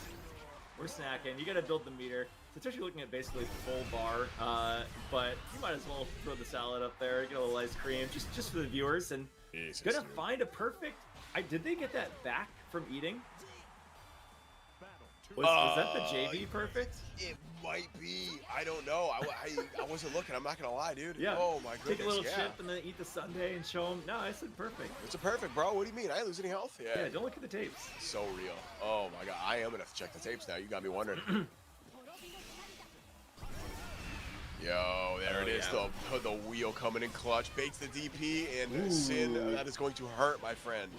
We're snacking. You got to build the meter. Satoshi looking at basically full bar, but you might as well throw the salad up there, get a little ice cream, just for the viewers. And going to find a perfect... did they get that back from eating? Was that the JV perfect? It might be. I don't know. I wasn't looking. I'm not gonna lie, dude. Yeah. Oh my goodness. Take a little chip and then eat the sundae and show them. No, I said perfect. It's a perfect, bro. What do you mean? I didn't lose any health. Yeah. Don't look at the tapes. So real. Oh my god. I am gonna have to check the tapes now. You got me wondering. Yo, there it is. The wheel coming in clutch. Baits the DP and Sin. That is going to hurt, my friend.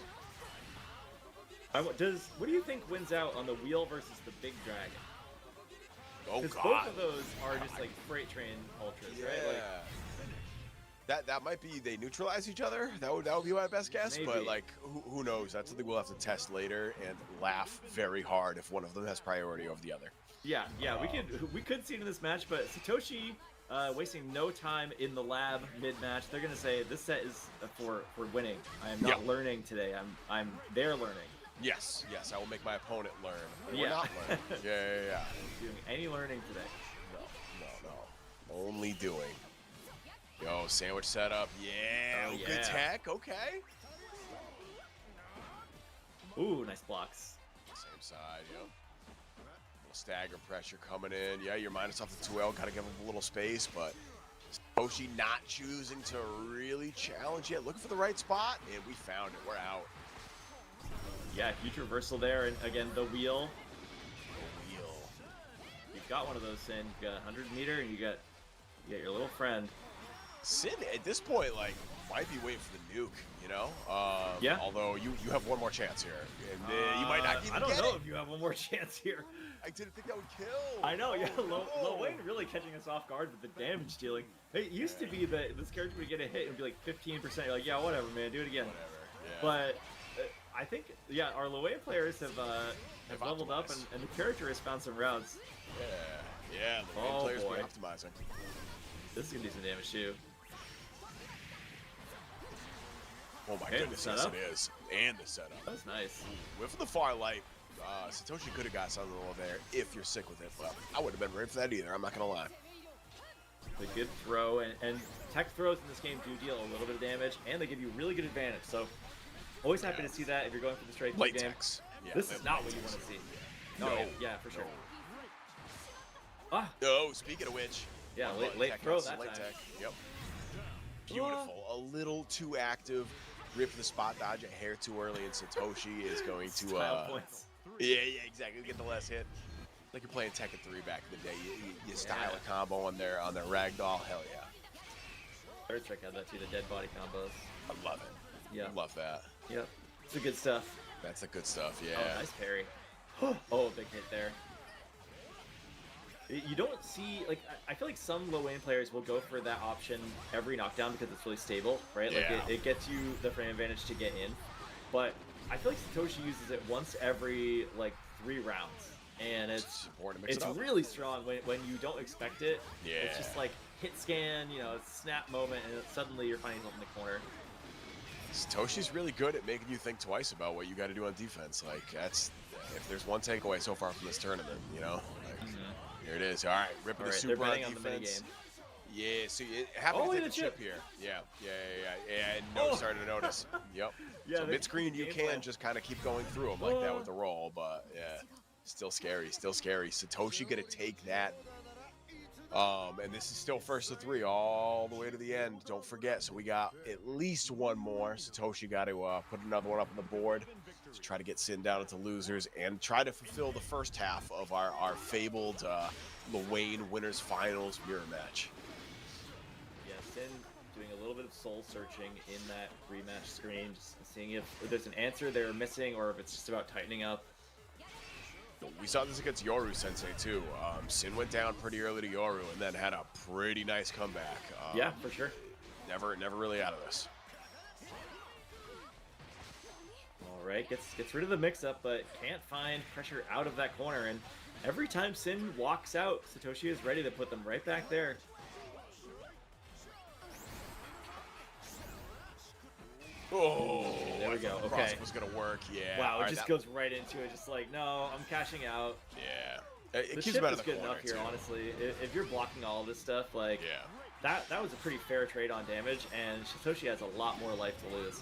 What do you think wins out on the wheel versus the big dragon? Oh god! Both of those are just like freight train ultras, right? Like, that might be they neutralize each other. That would be my best guess. Maybe. But like, who knows? That's something we'll have to test later and laugh very hard if one of them has priority over the other. Yeah. We could see it in this match, but Satoshi wasting no time in the lab mid-match. They're gonna say this set is for winning. I am not learning today. I'm there learning. Yes, I will make my opponent learn. Yeah. We're not learning. Yeah. Doing any learning today? No. Only doing. Yo, sandwich setup. Yeah. Good tech. Okay. Ooh, nice blocks. Same side, Little stagger pressure coming in. Yeah, you're minus off the 2L. Got to give him a little space, but Satoshi not choosing to really challenge yet. Looking for the right spot, and we found it. We're out. Yeah, huge reversal there, and again, the wheel. You've got one of those, Sin. You got 100 meter, and you got your little friend. Sin, at this point, might be waiting for the nuke, Yeah. Although you have one more chance here, and you might not even get it. I don't know if you have one more chance here. I didn't think that would kill. I know, Low Wayne really catching us off guard with the damage dealing. It used to be that this character would get a hit and be like 15%. You're like, yeah, whatever, man, do it again. Whatever. Yeah. But I think, our low Wayne players have leveled up, and the character has found some routes. Yeah. The Wayne players be optimizing. This is gonna do some damage too. Oh my goodness, yes it is. And the setup. That's nice. Whiff of the far light. Satoshi could have got something over there if you're sick with it, but I wouldn't have been ready for that either. I'm not gonna lie. A good throw, and tech throws in this game do deal a little bit of damage, and they give you really good advantage. So always happy to see that if you're going for the straight Light game. techs. Yeah, This is not what you want to see. No. Yeah, for sure. Ah. No, speaking of which. Yeah, late late tech throw outs, that late time. tech. Yep. Beautiful. A little too active. Rip the spot dodge a hair too early, and Satoshi is going to. Style points. Yeah, exactly. Get the last hit. Like you're playing Tekken 3 back in the day. You style a combo on their ragdoll. Hell yeah. Third trick had that too, the dead body combos. I love it. Yeah. Love that. Yep. It's the good stuff. That's the good stuff, Oh, yeah. nice parry. Oh, big hit there. You don't see, like, I feel like some low lane players will go for that option every knockdown because it's really stable, right? Like, Yeah. it gets you the frame advantage to get in. But I feel like Satoshi uses it once every, like, 3 rounds. And it's important to mix it's it up. really strong when you don't expect it. Yeah. It's just like hit scan, you know, snap moment, and suddenly you're finding something in the corner. Satoshi's really good at making you think twice about what you got to do on defense. Like, that's, if there's one takeaway so far from this tournament, you know? Like, here it is. All right, ripping the super on defense. Yeah, so it happened to take the chip here. Yeah, and starting to notice. Yep. Yeah, so the mid-screen, you game plan. can just kind of keep going through them like that with the roll, but yeah, still scary, still scary. Satoshi gonna take that. And this is still first of 3 all the way to the end. Don't forget, so we got at least one more. Satoshi got to put another one up on the board to try to get Sin down into losers and try to fulfill the first half of our fabled Luane Winners Finals mirror match. Yeah, Sin doing a little bit of soul searching in that rematch screen, just seeing if there's an answer they're missing or if it's just about tightening up. We saw this against Yoru Sensei too. Sin went down pretty early to Yoru and then had a pretty nice comeback. Yeah, for sure. Never really out of this. All right, gets rid of the mix-up, but can't find pressure out of that corner. And every time Sin walks out, Satoshi is ready to put them right back there. Oh, there we go. The Okay, was gonna work. Yeah. wow, All it right, just goes right into it. Just like, no, I'm cashing out. Yeah. It The keeps ship him out is of the good corner enough here, too. honestly. If you're blocking all of this stuff, like, Yeah. that was a pretty fair trade on damage, and Satoshi has a lot more life to lose.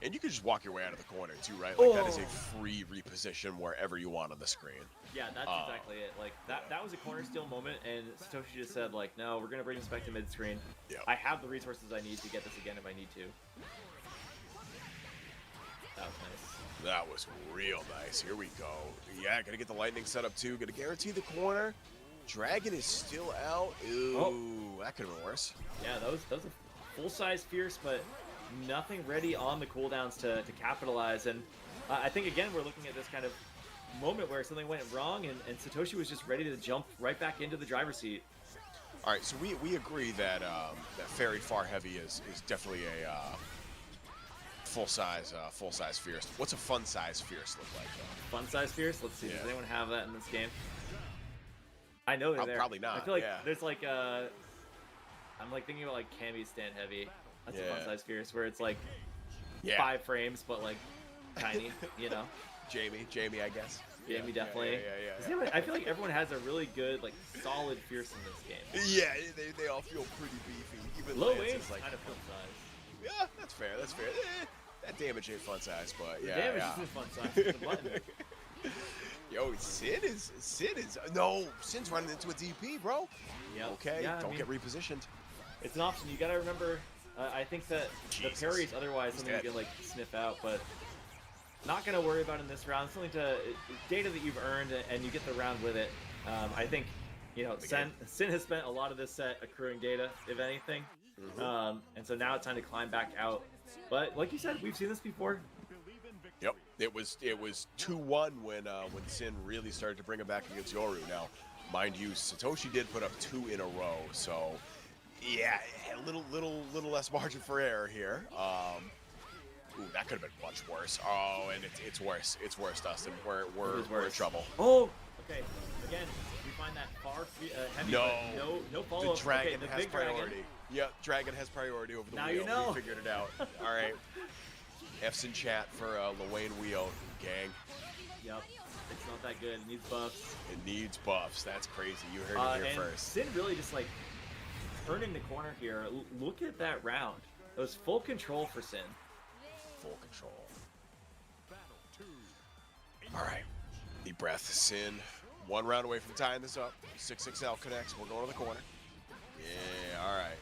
And you can just walk your way out of the corner too, right? Like that is a free reposition wherever you want on the screen. Yeah, that's exactly it. Like that was a corner steal moment, and Satoshi just said like, no, we're gonna bring this back to mid screen. Yeah. I have the resources I need to get this again if I need to. That was nice. That was real nice. Here we go. Yeah, gonna get the lightning set up too. Gonna guarantee the corner. Dragon is still out. Ooh, that could have been worse. Yeah, that was a full-size Fierce, but nothing ready on the cooldowns to capitalize. And I think, again, we're looking at this kind of moment where something went wrong, and Satoshi was just ready to jump right back into the driver's seat. All right, so we agree that that Fairy Far Heavy is definitely a full-size Fierce. What's a fun-size Fierce look like, though? Fun-size Fierce? Let's see. Yeah. Does anyone have that in this game? I know they're there. Probably not. I feel like yeah. there's like I'm like thinking about like Cammy's Stand Heavy. That's a Yeah. fun-size Fierce where it's like Yeah. 5 frames, but like tiny, you know? Jamie, I guess. Jamie definitely. Yeah. Does anyone- I feel like everyone has a really good, like, solid Fierce in this game. Yeah, they all feel pretty beefy. Even Low Lance Wayne's is like, kind of fun size. yeah, that's fair. That damage ain't fun size, but The yeah. damage yeah. is fun size. It's the button. Yo, Sin is no, Sin's running into a DP, bro. Yep. Okay, Yeah, I don't mean, get repositioned. It's an option. You gotta remember. I think that Jesus. the parry is otherwise He's something you dead. can like sniff out, but not gonna worry about in this round. Something to data that you've earned, and you get the round with it. I think Sin has spent a lot of this set accruing data, if anything, and so now it's time to climb back out. But like you said, we've seen this before. Yep, it was 2-1 when Sin really started to bring him back against Yoru. Now, mind you, Satoshi did put up 2 in a row, so yeah, a little less margin for error here. Ooh, that could have been much worse. Oh, and it's worse. It's worse, Dustin. We're in trouble. Oh, okay. Again, we find that far heavy. No, but no follow. the dragon okay, the has big priority. Dragon. Yep, dragon has priority over the Now wheel. you know. We figured it out. All right. F's in chat for Luane Wheel, gang. Yep. It's not that good. It needs buffs. It needs buffs. That's crazy. You heard it here and first. Sin really just like turning the corner here. Look at that round. It was full control for Sin. Full control. All right. Deep breath. Sin. 1 round away from tying this up. 6XL connects. We're going to the corner. Yeah, all right.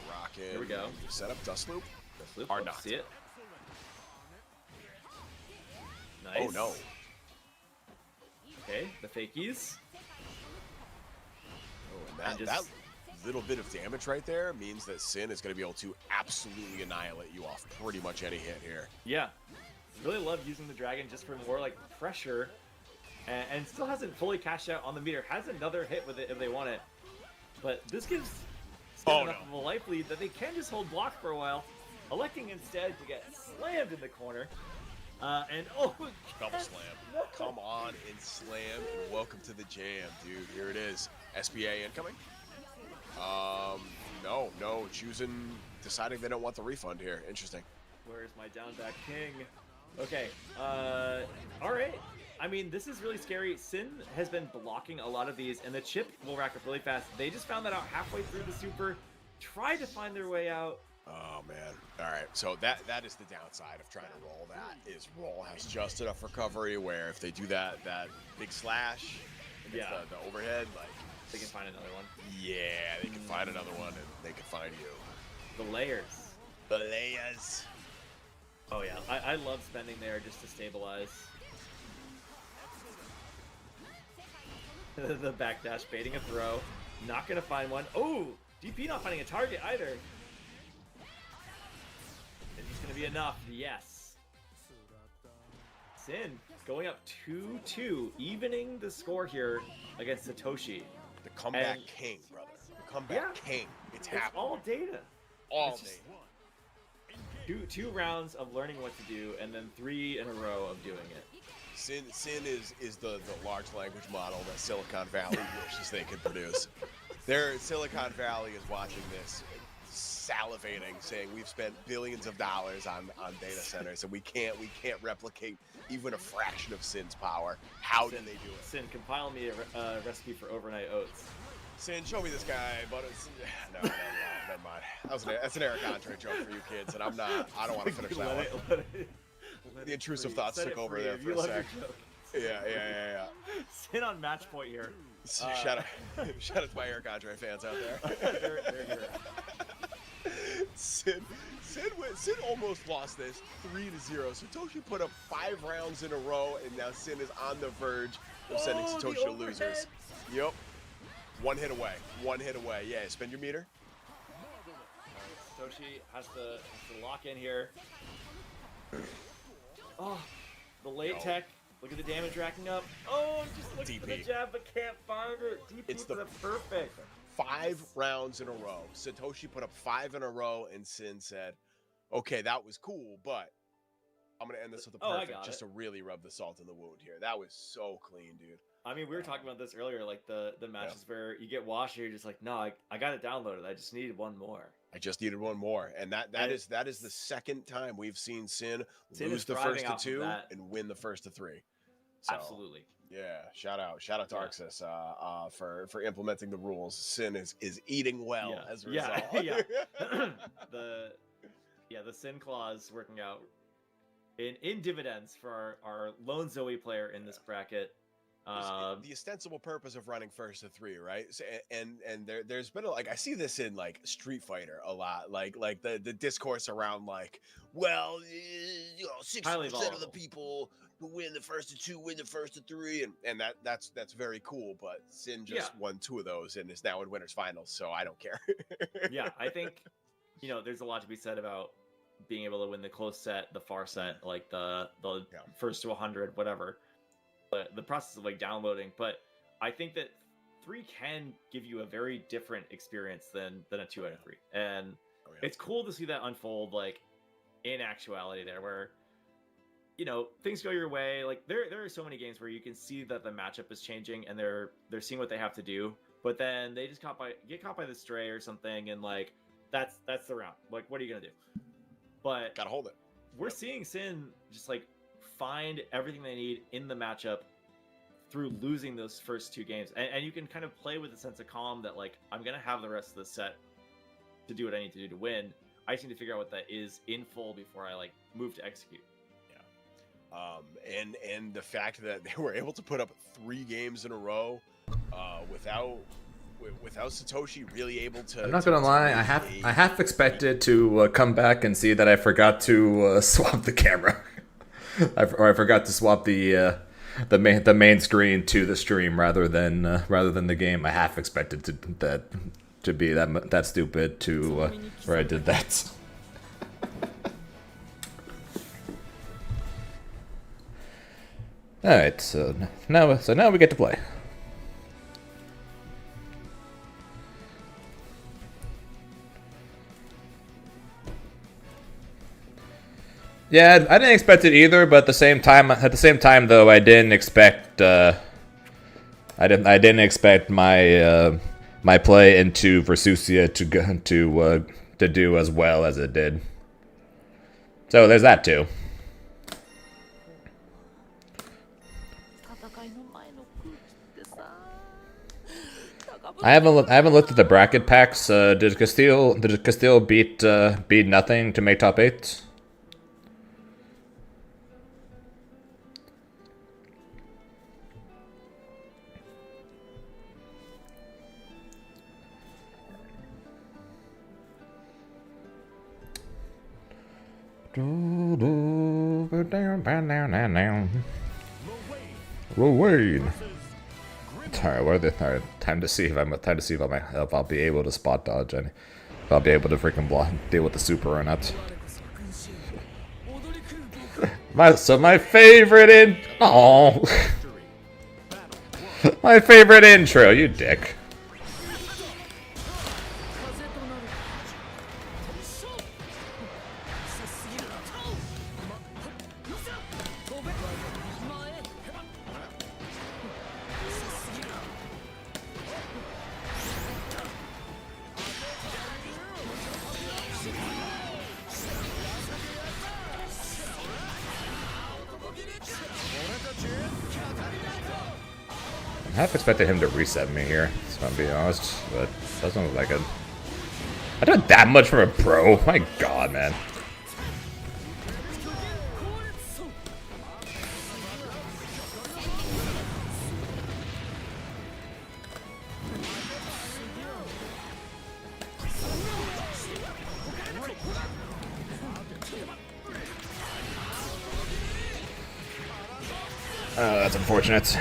Rockin'. Here we go. Set up dust loop. Dust loop. Hard Let's not. see it. Nice. Oh, no. Okay, the fakies. Oh, and that little bit of damage right there means that Sin is going to be able to absolutely annihilate you off pretty much any hit here. Yeah. Really love using the dragon just for more like pressure. And still hasn't fully cashed out on the meter. Has another hit with it if they want it. But this gives Sin enough of a life lead that they can just hold block for a while. Electing instead to get slammed in the corner. Double slam. No. Come on and slam. And welcome to the jam, dude. Here it is. SBA incoming. No. Deciding they don't want the refund here. Interesting. Where's my down back king? Okay. All right. I mean, this is really scary. Sin has been blocking a lot of these, and the chip will rack up really fast. They just found that out halfway through the super. Tried to find their way out. Oh man. All right. So that is the downside of trying to roll that. Is roll has just enough recovery where if they do that big slash, the overhead, like they can find another one. Yeah, they can find another one, and they can find you. The layers. The layers. Oh yeah, I love spending there just to stabilize. The backdash baiting a throw. Not gonna find one. Oh, DP not finding a target either. Is this gonna be enough? Yes. Sin going up 2-2, evening the score here against Satoshi. The comeback king, brother. The comeback king. It's happening. All data. All data. Two rounds of learning what to do, and then 3 in a row of doing it. Sin is the large language model that Silicon Valley wishes they could produce. Silicon Valley is watching this, salivating, saying we've spent billions of dollars on data centers, and we can't replicate even a fraction of Sin's power. How do they do it? Sin, compile me a recipe for overnight oats. Sin, show me this guy, but it's no, never mind. That's an Eric Andre joke for you kids, and I don't want to finish that one. The intrusive thoughts took over there for a sec. Yeah. Sin on match point here. Shout out to my Eric Andre fans out there. They're here. Sin almost lost this 3-0. Satoshi put up 5 rounds in a row, and now Sin is on the verge of sending Satoshi to losers. Yep. One hit away. Yeah, spend your meter. Satoshi has to lock in here. Oh, the late tech. Look at the damage racking up. Oh, just looking for the jab, but can't find it. DP It's the perfect. 5 rounds in a row. Satoshi put up 5 in a row, and Sin said, "Okay, that was cool, but I'm gonna end this with a perfect, just to really rub the salt in the wound here." That was so clean, dude. I mean, we were talking about this earlier, like the matches where you get washed, and you're just like, no, I got it downloaded. I just needed one more. I just needed one more, and that is the second time we've seen Sin lose the first to 2 and win the first to 3. So, absolutely. Yeah, shout out to Arxis for implementing the rules. Sin is eating well as a result. The Sin clause working out in dividends for our lone Zoe player in this bracket. The ostensible purpose of running first to 3, right? So, and there's been I see this in like Street Fighter a lot, like the discourse around 60% of the people who win the first to 2 win the first to 3, and that's very cool. But Sin just won 2 of those and is now in winners finals, so I don't care. Yeah, I think there's a lot to be said about being able to win the close set, the far set, like the first to 100, whatever. The process of downloading, but I think that 3 can give you a very different experience than a 2 out of 3, and it's cool to see that unfold in actuality there, where things go your way. There are so many games where you can see that the matchup is changing and they're seeing what they have to do, but then they just get caught by the stray or something, and that's the round. What are you gonna do? But gotta hold it. We're seeing Sin just find everything they need in the matchup through losing those first 2 games. And you can kind of play with a sense of calm that, like, I'm going to have the rest of the set to do what I need to do to win. I just need to figure out what that is in full before I, like, move to execute. And the fact that they were able to put up 3 games in a row without Satoshi really able to. I'm not gonna lie, I half expected to come back and see that I forgot to swap the camera, I forgot to swap the main screen to the stream rather than the game. I half expected to be that stupid to where I did that. All right, so now we get to play. Yeah, I didn't expect it either, but at the same time though, I didn't expect I didn't expect my my play into Versusia to do as well as it did. So there's that too. I haven't looked at the bracket packs. Did Castile beat nothing to make top 8? Wade. Alright, time to see if I'll be able to spot dodge and if I'll be able to freaking deal with the super or not. My favorite my favorite intro, you dick. I half expected him to reset me here, so I'm being honest, but it doesn't look like it. I did that much for a pro? My god, man. Oh, that's unfortunate.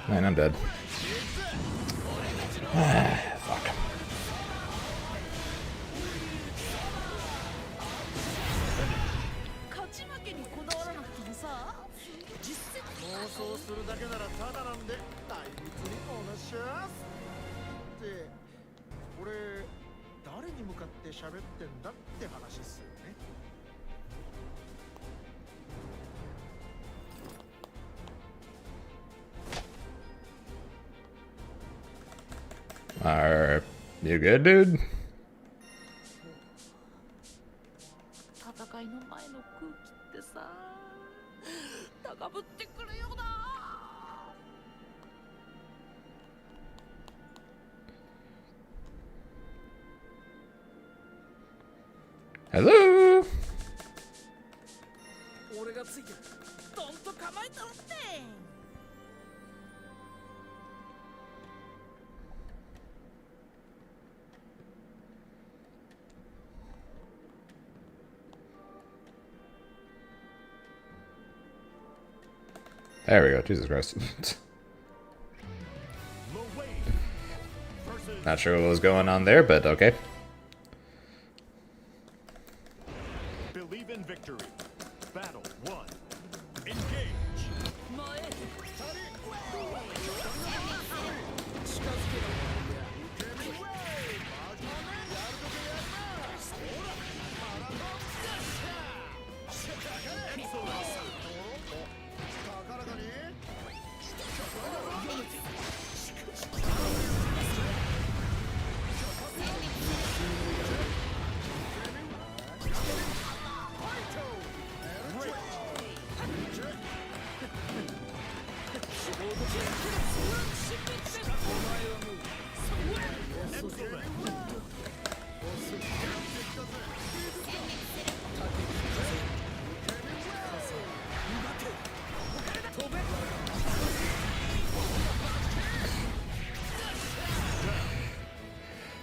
Man, I'm dead. Fuck. You good, dude? Hello? There we go. Jesus Christ. Not sure what was going on there, but okay. Believe in victory. Battle 1. Engage.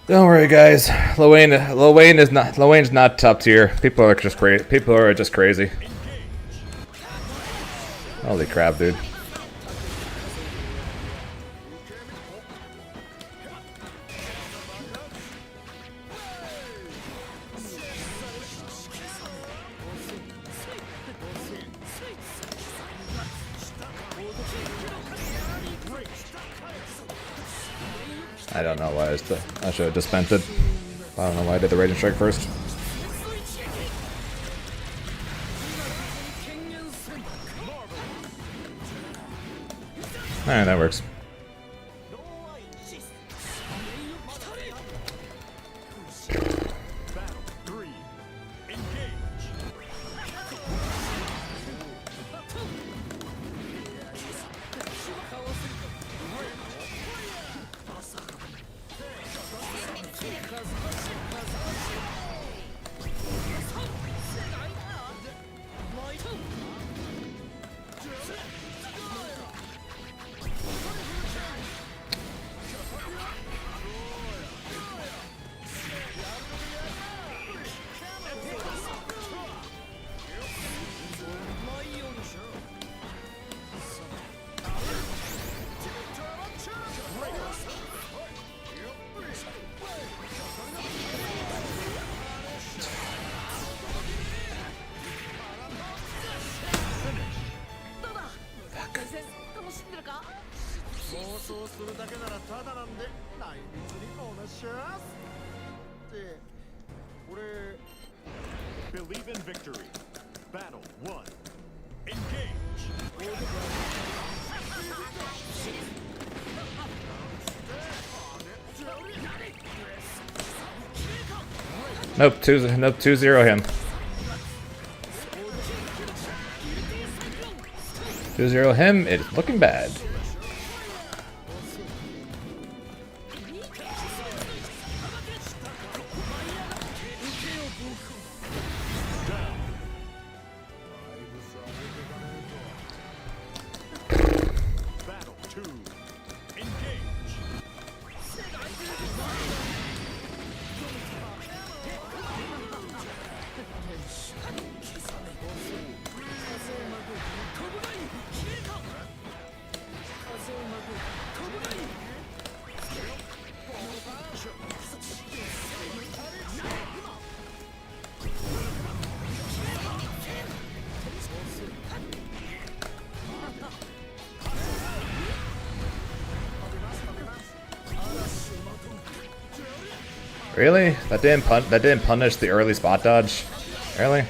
Don't worry, guys. Lowain's not top tier. People are just crazy. People are just crazy. Holy crap, dude. I don't know why I should have just spent it. I don't know why I did the Raging Strike first. Alright, that works. Battle 3. Engage. Believe in victory. Battle 1. Engage. Nope, 2-0 him. 2-0 him, it's looking bad. Battle 2. Engage. Really? That didn't punish the early spot dodge? Really?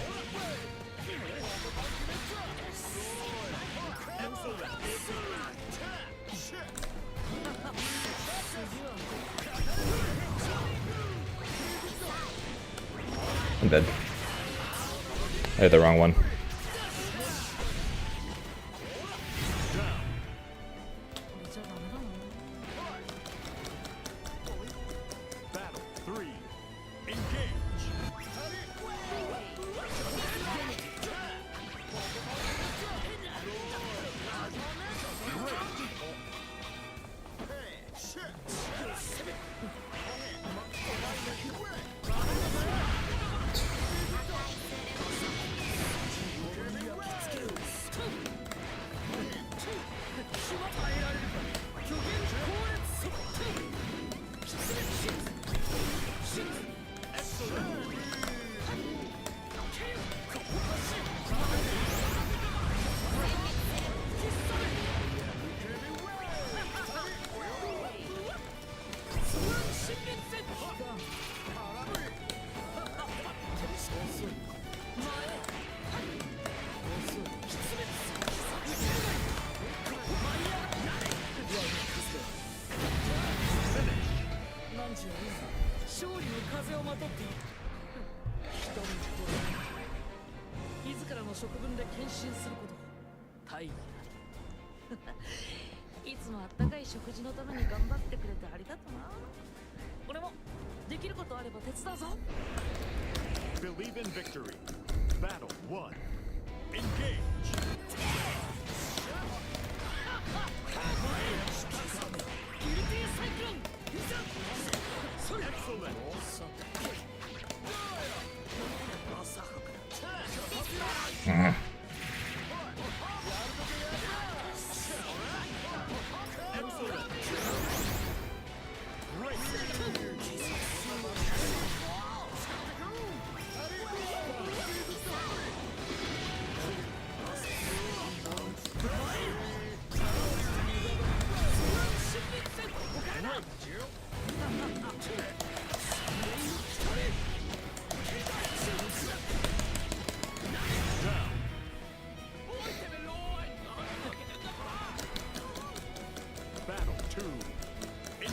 I'm dead. I hit the wrong one. Battle 3. Engage. 風をまとっている人の心自らの職分で献身すること大義だいつもあったかい食事のために頑張ってくれてありがとな俺もできることあれば手伝うぞ Believe in victory. Battle 1. Engage. Mhm. Battle 2. Engage.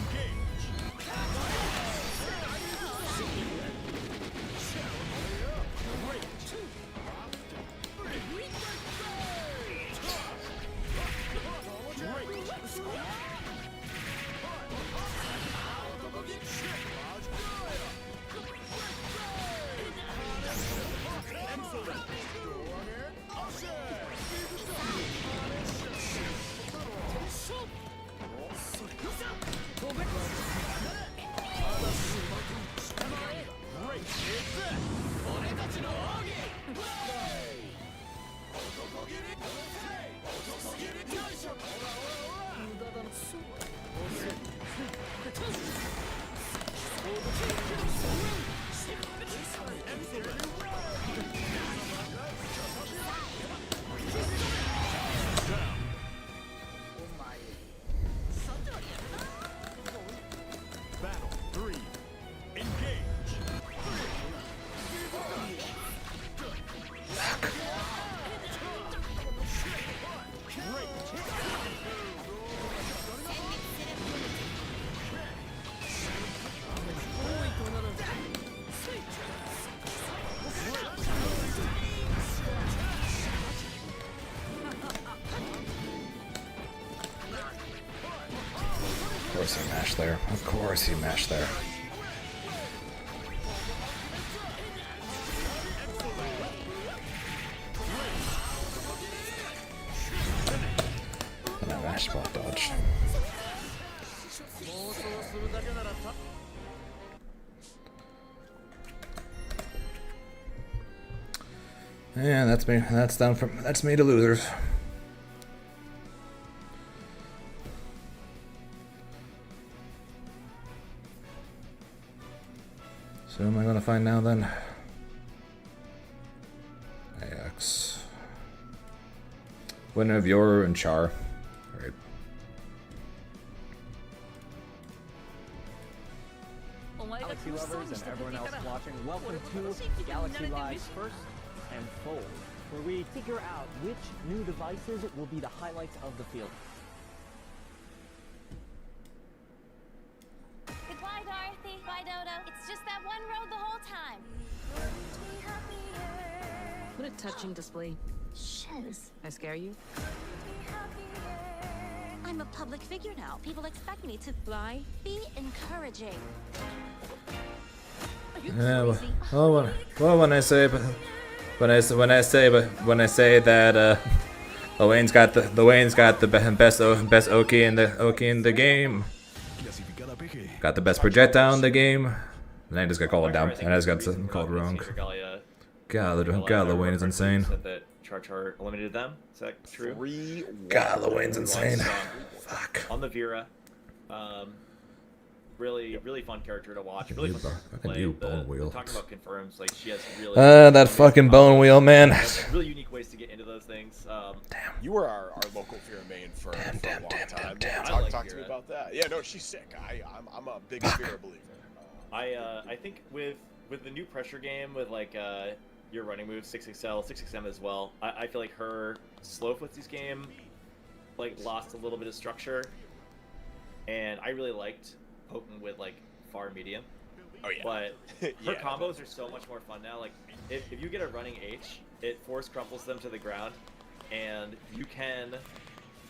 Battle 3. Engage. Of course he mashed there. Of course he mashed there. And I mashed spot dodge. Yeah, that's me. That's me to losers. So who am I gonna find now then? AX. Winner of Yoru and Char. Alright. Galaxy lovers and everyone else watching, welcome to Galaxy Live's First and Fold, where we figure out which new devices will be the highlights of the field. Goodbye, Dorothy. Bye, Dodo. It's just that one road the whole time. What a touching display. Shiz. I scare you? I'm a public figure now. People expect me to fly. Be encouraging. Yeah, well, when I say that Wayne's got the best Oki in the game. Got the best projectile in the game. And I just got called down. And I just got called wrong. God, Wayne is insane. Said that Char eliminated them. Is that true? God, Wayne's insane. Fuck. On the Vera. Really fun character to watch. Really fun to play. Bone Wheel. Talking about confirms, like she has really. That fucking Bone Wheel, man. Really unique ways to get into those things. Damn. You were our local Vera main for a long time. Talk to me about that. Yeah, no, she's sick. I'm a big Vera believer. I think with the new pressure game with like your running moves 6XL, 6XM as well. I feel like her slow footsies game like lost a little bit of structure, and I really liked poking with like far medium. Oh yeah. But Yeah, her combos are so much more fun now. Like if you get a running H, it force crumples them to the ground, and you can.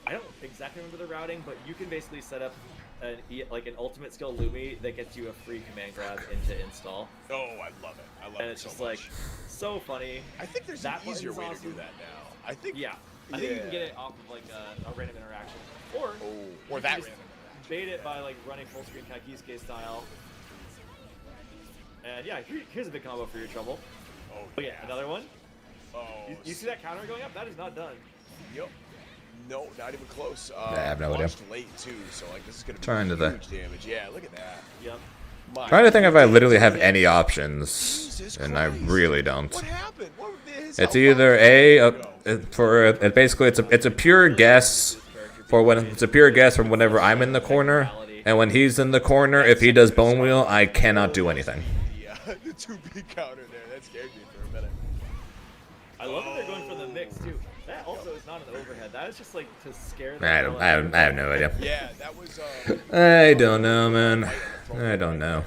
I don't exactly remember the routing, but you can basically set up an ultimate skill Lumi that gets you a free command grab into install. Oh, I love it. I love it. And it's so just much. like so funny. I think there's that an easier way button's to do awesome. that now. I think. Yeah. I think you can get it off of like a random interaction, or Or you that can just random. bait it by like running full screen Kakisuke style. And yeah, here's a big combo for your trouble. Oh yeah, another one. Oh. You see that counter going up? That is not done. Yep. No, not even close. I have no idea. Launched late too, so like this is gonna be Trying to huge damage. Yeah, look at that. Yep. Trying to think if I literally have any options, and I really don't. What happened? What is It's either basically it's a pure guess for when it's a pure guess from whenever I'm in the corner, and when he's in the corner, if he does bone wheel, I cannot do anything. Yeah, the 2B counter there. That scared me for a minute. I love that they're going for the mix too. That also is not an overhead. That is just like to scare the I have no idea. Yeah, that was. I don't know, man. I don't know.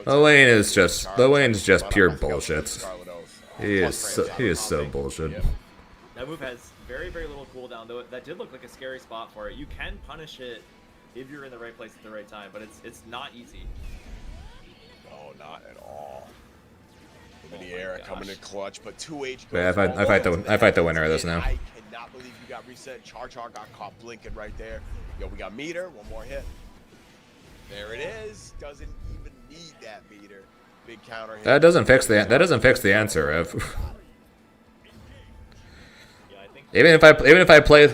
Lane's just pure bullshit. He is so bullshit. That move has very, very little cooldown, though. That did look like a scary spot for it. You can punish it if you're in the right place at the right time, but it's not easy. No, not at all. In the air, coming in clutch, but 2H. Yeah, I fight the winner of this now. I cannot believe you got reset. Char got caught blinking right there. Yo, we got meter. One more hit. There it is. Doesn't even need that meter. Big counter hit. That doesn't fix the answer, Rev. Even if I play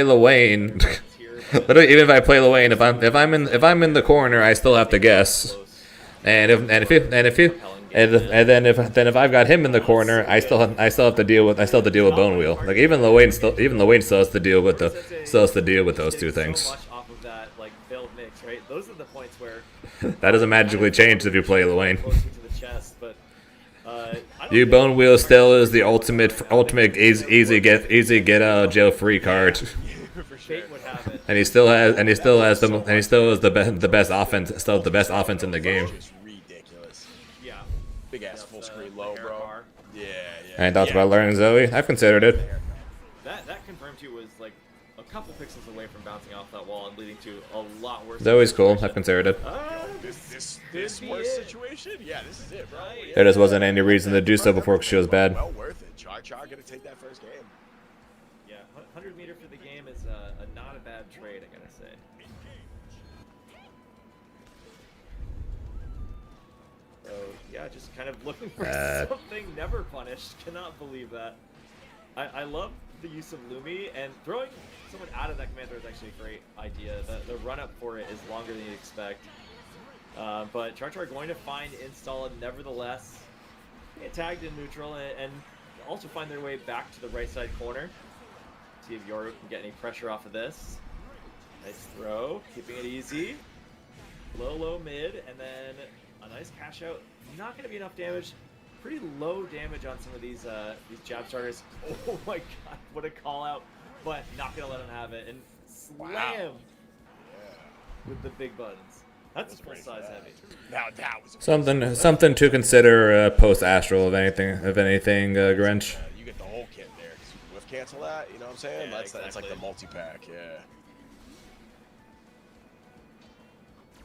Lewayne, literally, even if I play Lewayne, if I'm in the corner, I still have to guess. And then if I've got him in the corner, I still have to deal with bone wheel. Like even Lewayne still has to deal with those two things. So much off of that like failed mix, right? Those are the points where That doesn't magically change if you play Lewayne. closer to the chest, but You bone wheel still is the ultimate easy get out of jail free card. fate would have it. And he still is the best offense in the game. Ridiculous. Yeah. Big ass full screen low, bro. Yeah. And thoughts about learning Zoe? I've considered it. That confirmed too was like a couple pixels away from bouncing off that wall and leading to a lot worse. Zoe's cool. I've considered it. This worst situation? Yeah, this is it, bro. There just wasn't any reason to do so before she was bad. Well worth it. Char gonna take that first game. Yeah, 100 meter for the game is not a bad trade, I gotta say. So yeah, just kind of looking for something never punished. Cannot believe that. I love the use of Lumi, and throwing someone out of that commander is actually a great idea. The run up for it is longer than you'd expect. But Char going to find install nevertheless. Get tagged in neutral and also find their way back to the right side corner. See if Yoru can get any pressure off of this. Nice throw, keeping it easy. Low mid, and then a nice cash out. Not going to be enough damage. Pretty low damage on some of these jab starters. Oh my god, what a call out! But not going to let him have it and slam with the big buttons. That's full size heavy. Now that was Something to consider post Astral of anything Grinch. you get the whole kit there. 'Cause you can whiff cancel that. You know what I'm saying? Yeah, That's like the multi pack. Yeah.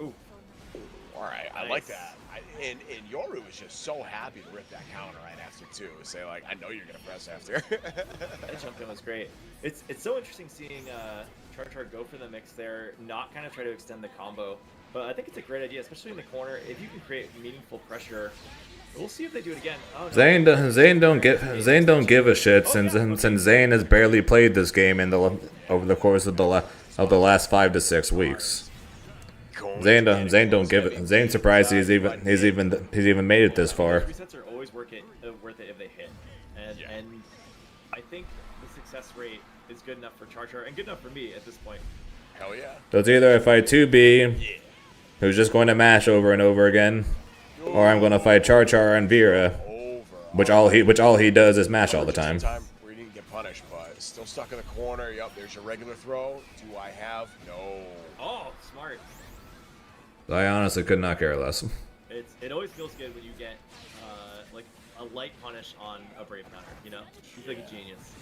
Ooh. All right, I like that. And Yoru was just so happy to rip that counter right after too. Say like, I know you're gonna press after. That jump in was great. It's so interesting seeing Char go for the mix there, not kind of try to extend the combo. But I think it's a great idea, especially in the corner. If you can create meaningful pressure, we'll see if they do it again. Oh, no. Zane don't give a shit since Zane has barely played this game over the course of the last 5 to 6 weeks. Zane don't give it. Zane's surprised he's even made it this far. Resets are always worth it if they hit, and I think the success rate is good enough for Char and good enough for me at this point. Hell yeah. So it's either I fight 2B, who's just going to mash over and over again, or I'm going to fight Char and Vera, which all he does is mash all the time. Where he didn't get punished, but still stuck in the corner. Yep, there's your regular throw. Do I have? No. Oh, smart. I honestly could not care less. It always feels good when you get like a light punish on a brave counter. You know, he's like a genius.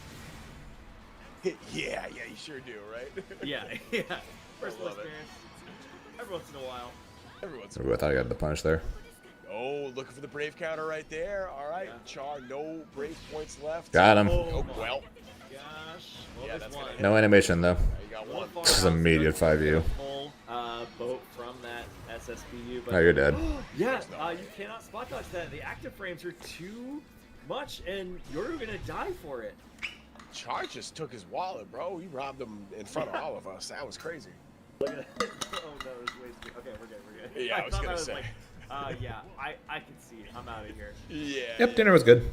Yeah, you sure do, right? Yeah. Personal experience. Every once in a while. I thought I got the punish there. Oh, looking for the brave counter right there. All right, Char, no brave points left. Got him. Oh, well. Gosh. Yeah, that's gonna hit. No animation though. You got one. This is immediate 5U. Boat from that SSBU. But Oh, you're dead. Yeah, you cannot spot dodge that. The active frames are too much, and you're gonna die for it. Char just took his wallet, bro. He robbed him in front of all of us. That was crazy. Look at that. Oh no, there's ways to... Okay, we're good. Yeah, I was gonna say. Yeah, I can see it. I'm out of here. Yeah. Yep, dinner was good.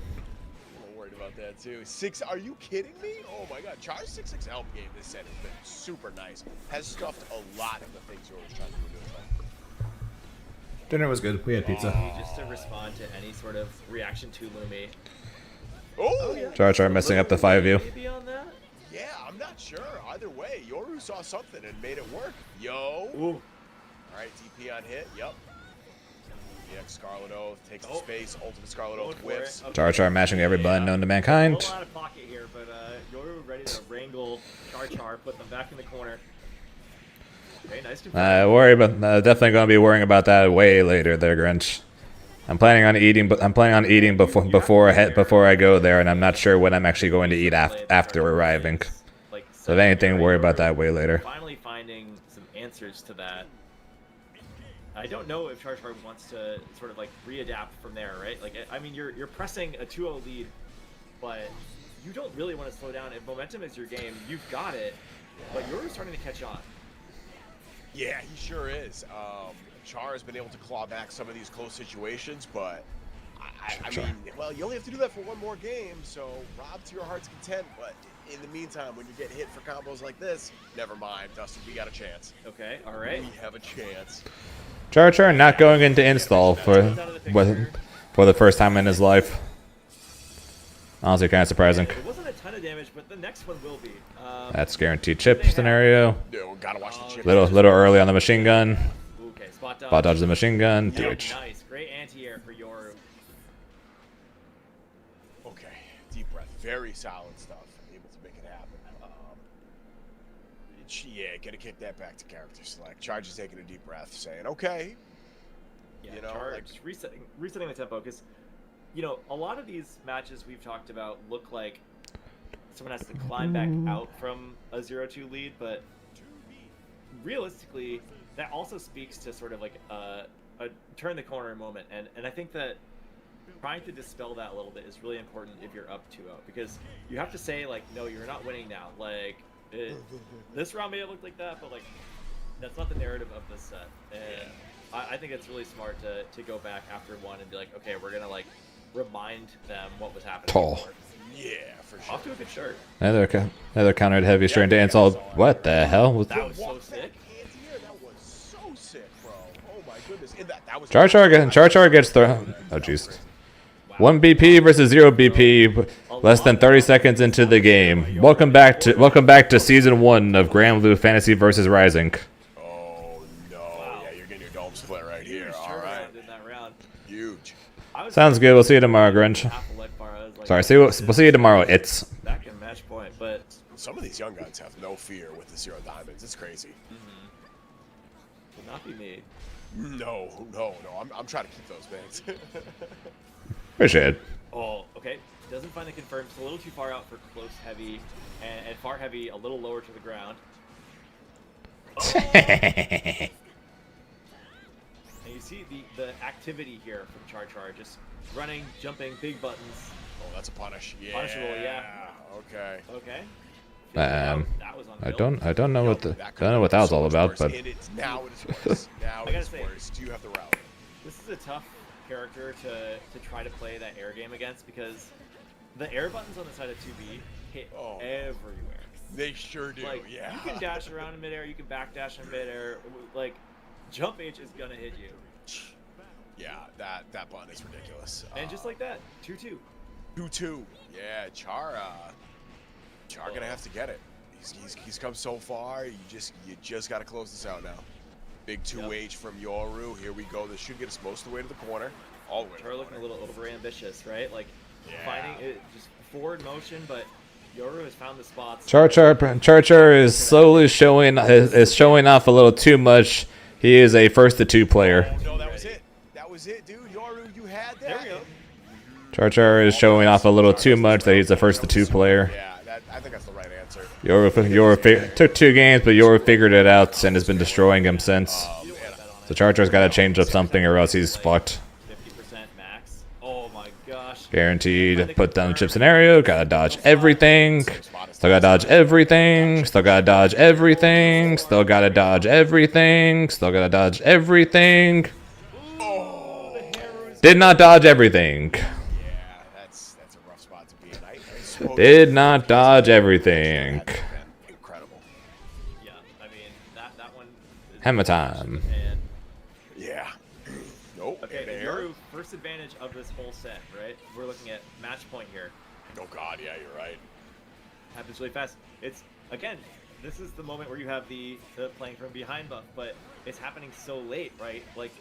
I'm worried about that too. Are you kidding me? Oh my god. Char's 6-6 help game this set has been super nice. Has stuffed a lot of the things you're always trying to do. Dinner was good. We had pizza. Just to respond to any sort of reaction to Lumi. Oh! Char messing up the 5U. Maybe on that? Yeah, I'm not sure. Either way, Yoru saw something and made it work. Yo! Ooh. Alright, DP on hit. Yep. EX Scarlet Oath takes the space. Ultimate Scarlet Oath whips. Okay. Char mashing every button known to mankind. A little out of pocket here, but Yoru ready to wrangle Char, put them back in the corner. Okay, nice to definitely going to be worrying about that way later there, Grinch. I'm planning on eating before I go there, and I'm not sure when I'm actually going to eat after arriving. So if anything, worry about that way later. Finally finding some answers to that. I don't know if Char wants to sort of like readapt from there, right? Like, I mean, you're pressing a 2-0 lead, but you don't really want to slow down. If momentum is your game, you've got it, but you're starting to catch on. Yeah, he sure is. Char has been able to claw back some of these close situations, but I mean, well, you only have to do that for one more game, so rob to your heart's content. But in the meantime, when you get hit for combos like this, never mind, Dustin, we got a chance. Okay, all right. We have a chance. Char not going into install for the first time in his life. Honestly, kind of surprising. It wasn't a ton of damage, but the next one will be. That's guaranteed chip scenario. No, gotta watch the chip. Little early on the machine gun. Okay, spot dodge the machine gun. 2H. Nice, great anti-air for Yoru. Okay, deep breath, very solid stuff. Able to make it happen. Yeah, gotta kick that back to character select. Charge is taking a deep breath, saying, "Okay." Yeah, you know, Charge just resetting the tempo, because you know a lot of these matches we've talked about look like someone has to climb back out from a 0-2 lead, but realistically, that also speaks to sort of like a turn the corner moment, and I think that trying to dispel that a little bit is really important if you're up 2-0, because you have to say like, no, you're not winning now. Like this round may have looked like that, but like that's not the narrative of this set, and I think it's really smart to go back after one and be like, okay, we're gonna like remind them what was happening. Tall. Yeah, for sure. Off to a good start. Another countered heavy straight into install. What the hell? That was so sick. That was so sick, bro. Oh my goodness. And that was Char gets thrown. Oh jeez. 1 BP versus 0 BP. Less than 30 seconds into the game. Welcome back to season 1 of Grand Blue Fantasy versus Rising. Oh no! Wow. Yeah, you're getting your dome split right here. All right. In that round. Huge. Sounds good. We'll see you tomorrow, Grinch. Sorry, we'll see you tomorrow. It's back in match point, but some of these young guns have no fear with the 0 diamonds. It's crazy. Would not be me. No. I'm trying to keep those banks. Appreciate it. Oh, okay. Doesn't find the confirm. It's a little too far out for close heavy, and far heavy a little lower to the ground. Oh. And you see the activity here from Char, just running, jumping, big buttons. Oh, that's a punish. Yeah. Punishable, yeah. Okay. Okay. I don't know what that was all about, but now it is worse. Now it is worse. Do you have the route? This is a tough character to try to play that air game against, because the air buttons on the side of 2B hit everywhere. They sure do. Like, yeah. You can dash around in midair. You can backdash in midair. Like, jump H is gonna hit you. Yeah, that button is ridiculous. And just like that, 2-2. 2-2. Yeah, Char gonna have to get it. He's come so far. You just gotta close this out now. Big 2H from Yoru. Here we go. This should get us most of the way to the corner. All the way. Char looking a little over-ambitious, right? Like, finding it just forward motion, but Yoru has found the spots. Char is slowly showing off a little too much. He is a first to two player. Oh, no, that was it. That was it, dude. Yoru, you had that. There we go. Char is showing off a little too much that he's a first to two player. Yeah, I think that's the right answer. Yoru took 2 games, but Yoru figured it out and has been destroying him since. So Char's got to change up something or else he's fucked. 50% max. Oh my gosh. Guaranteed put down the chip scenario. Gotta dodge everything. Still gotta dodge everything. Still gotta dodge everything. Still gotta dodge everything. Still gotta dodge everything. Did not dodge everything. Yeah, that's a rough spot to be in. Did not dodge everything. Incredible. Yeah, I mean that one. Hammer time. Yeah. Nope. Okay, Yoru, first advantage of this whole set, right? We're looking at match point here. Oh god, yeah, you're right. Happens really fast. It's again, this is the moment where you have the playing from behind buff, but it's happening so late, right? Like,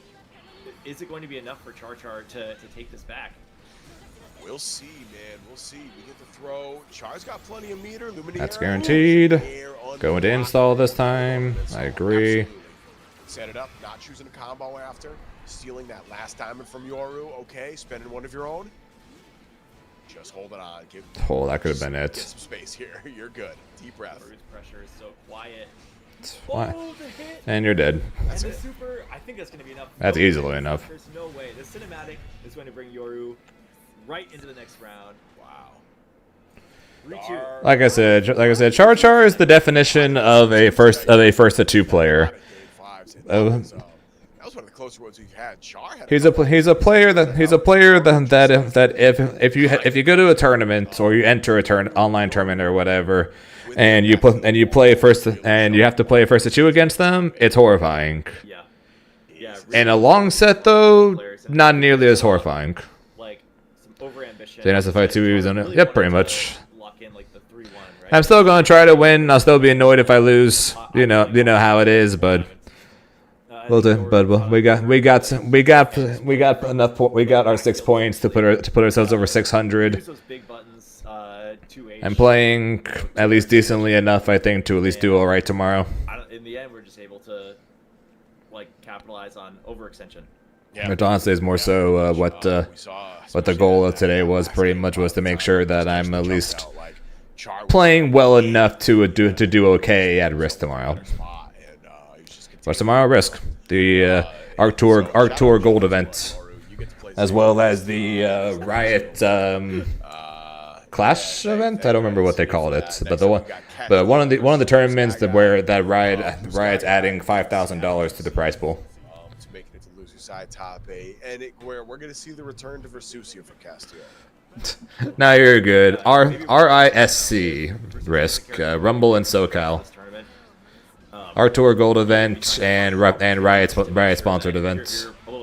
is it going to be enough for Char to take this back? We'll see, man. We'll see. We get the throw. Char's got plenty of meter. Luminaire. That's guaranteed. Going to install this time. I agree. Absolutely. Set it up. Not choosing a combo after. Stealing that last diamond from Yoru. Okay. Spending one of your own. Just hold it on. Oh, that could have been Get it. some space here. You're good. Deep breath. Root's pressure is so quiet. Why? Oh, the hit. And you're dead. And the super, I think that's going to be enough. That's easily enough. There's no way. The cinematic is going to bring Yoru right into the next round. Wow. 3-2. Like I said, Char is the definition of a first to two player. That was one of the closer ones we've had. Char had He's a player that if you go to a tournament or you enter a online tournament or whatever, and you play first and you have to play first to two against them, it's horrifying. Yeah. In a long set though, not nearly as horrifying. Like some overambition. So he has to fight 2 E's on it. Yep, pretty much. Lock in like the 3-1, right? I'm still gonna try to win. I'll still be annoyed if I lose. You know how it is, but. We'll do, but we got enough. We got our 6 points to put ourselves over 600. And playing at least decently enough, I think, to at least do all right tomorrow. In the end, we're just able to like capitalize on overextension. Which honestly is more so what the goal of today was. Pretty much was to make sure that I'm at least playing well enough to do okay at RISC tomorrow. What's tomorrow? RISC, the Arc Tour Gold event, as well as the Riot Clash event. I don't remember what they called it, but one of the tournaments where Riot's adding $5,000 to the prize pool. To making it to loser side top 8, and where we're going to see the return to Versusia for Castillo. Now you're good. RISC RISC Rumble and SoCal. Our Tour Gold event and Riot sponsored event.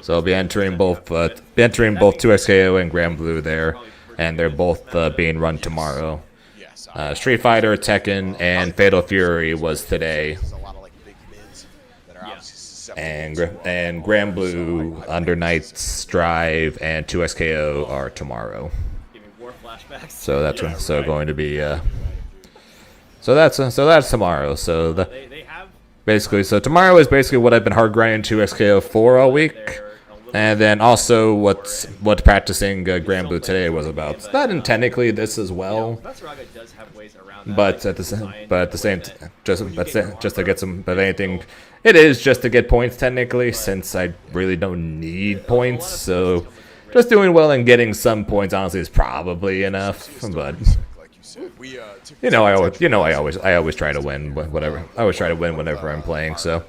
So I'll be entering both 2XKO and Grand Blue there, and they're both being run tomorrow. Street Fighter, Tekken, and Fatal Fury was today. And Grand Blue, Under Nights, Strive, and 2XKO are tomorrow. So that's going to be so that's tomorrow. So tomorrow is basically what I've been hard grinding 2XKO for all week, and then also what practicing Grand Blue today was about. It's not technically this as well, but at the same just to get some. But anything, it is just to get points technically, since I really don't need points. So just doing well and getting some points honestly is probably enough. But I always try to win whatever. I always try to win whenever I'm playing. So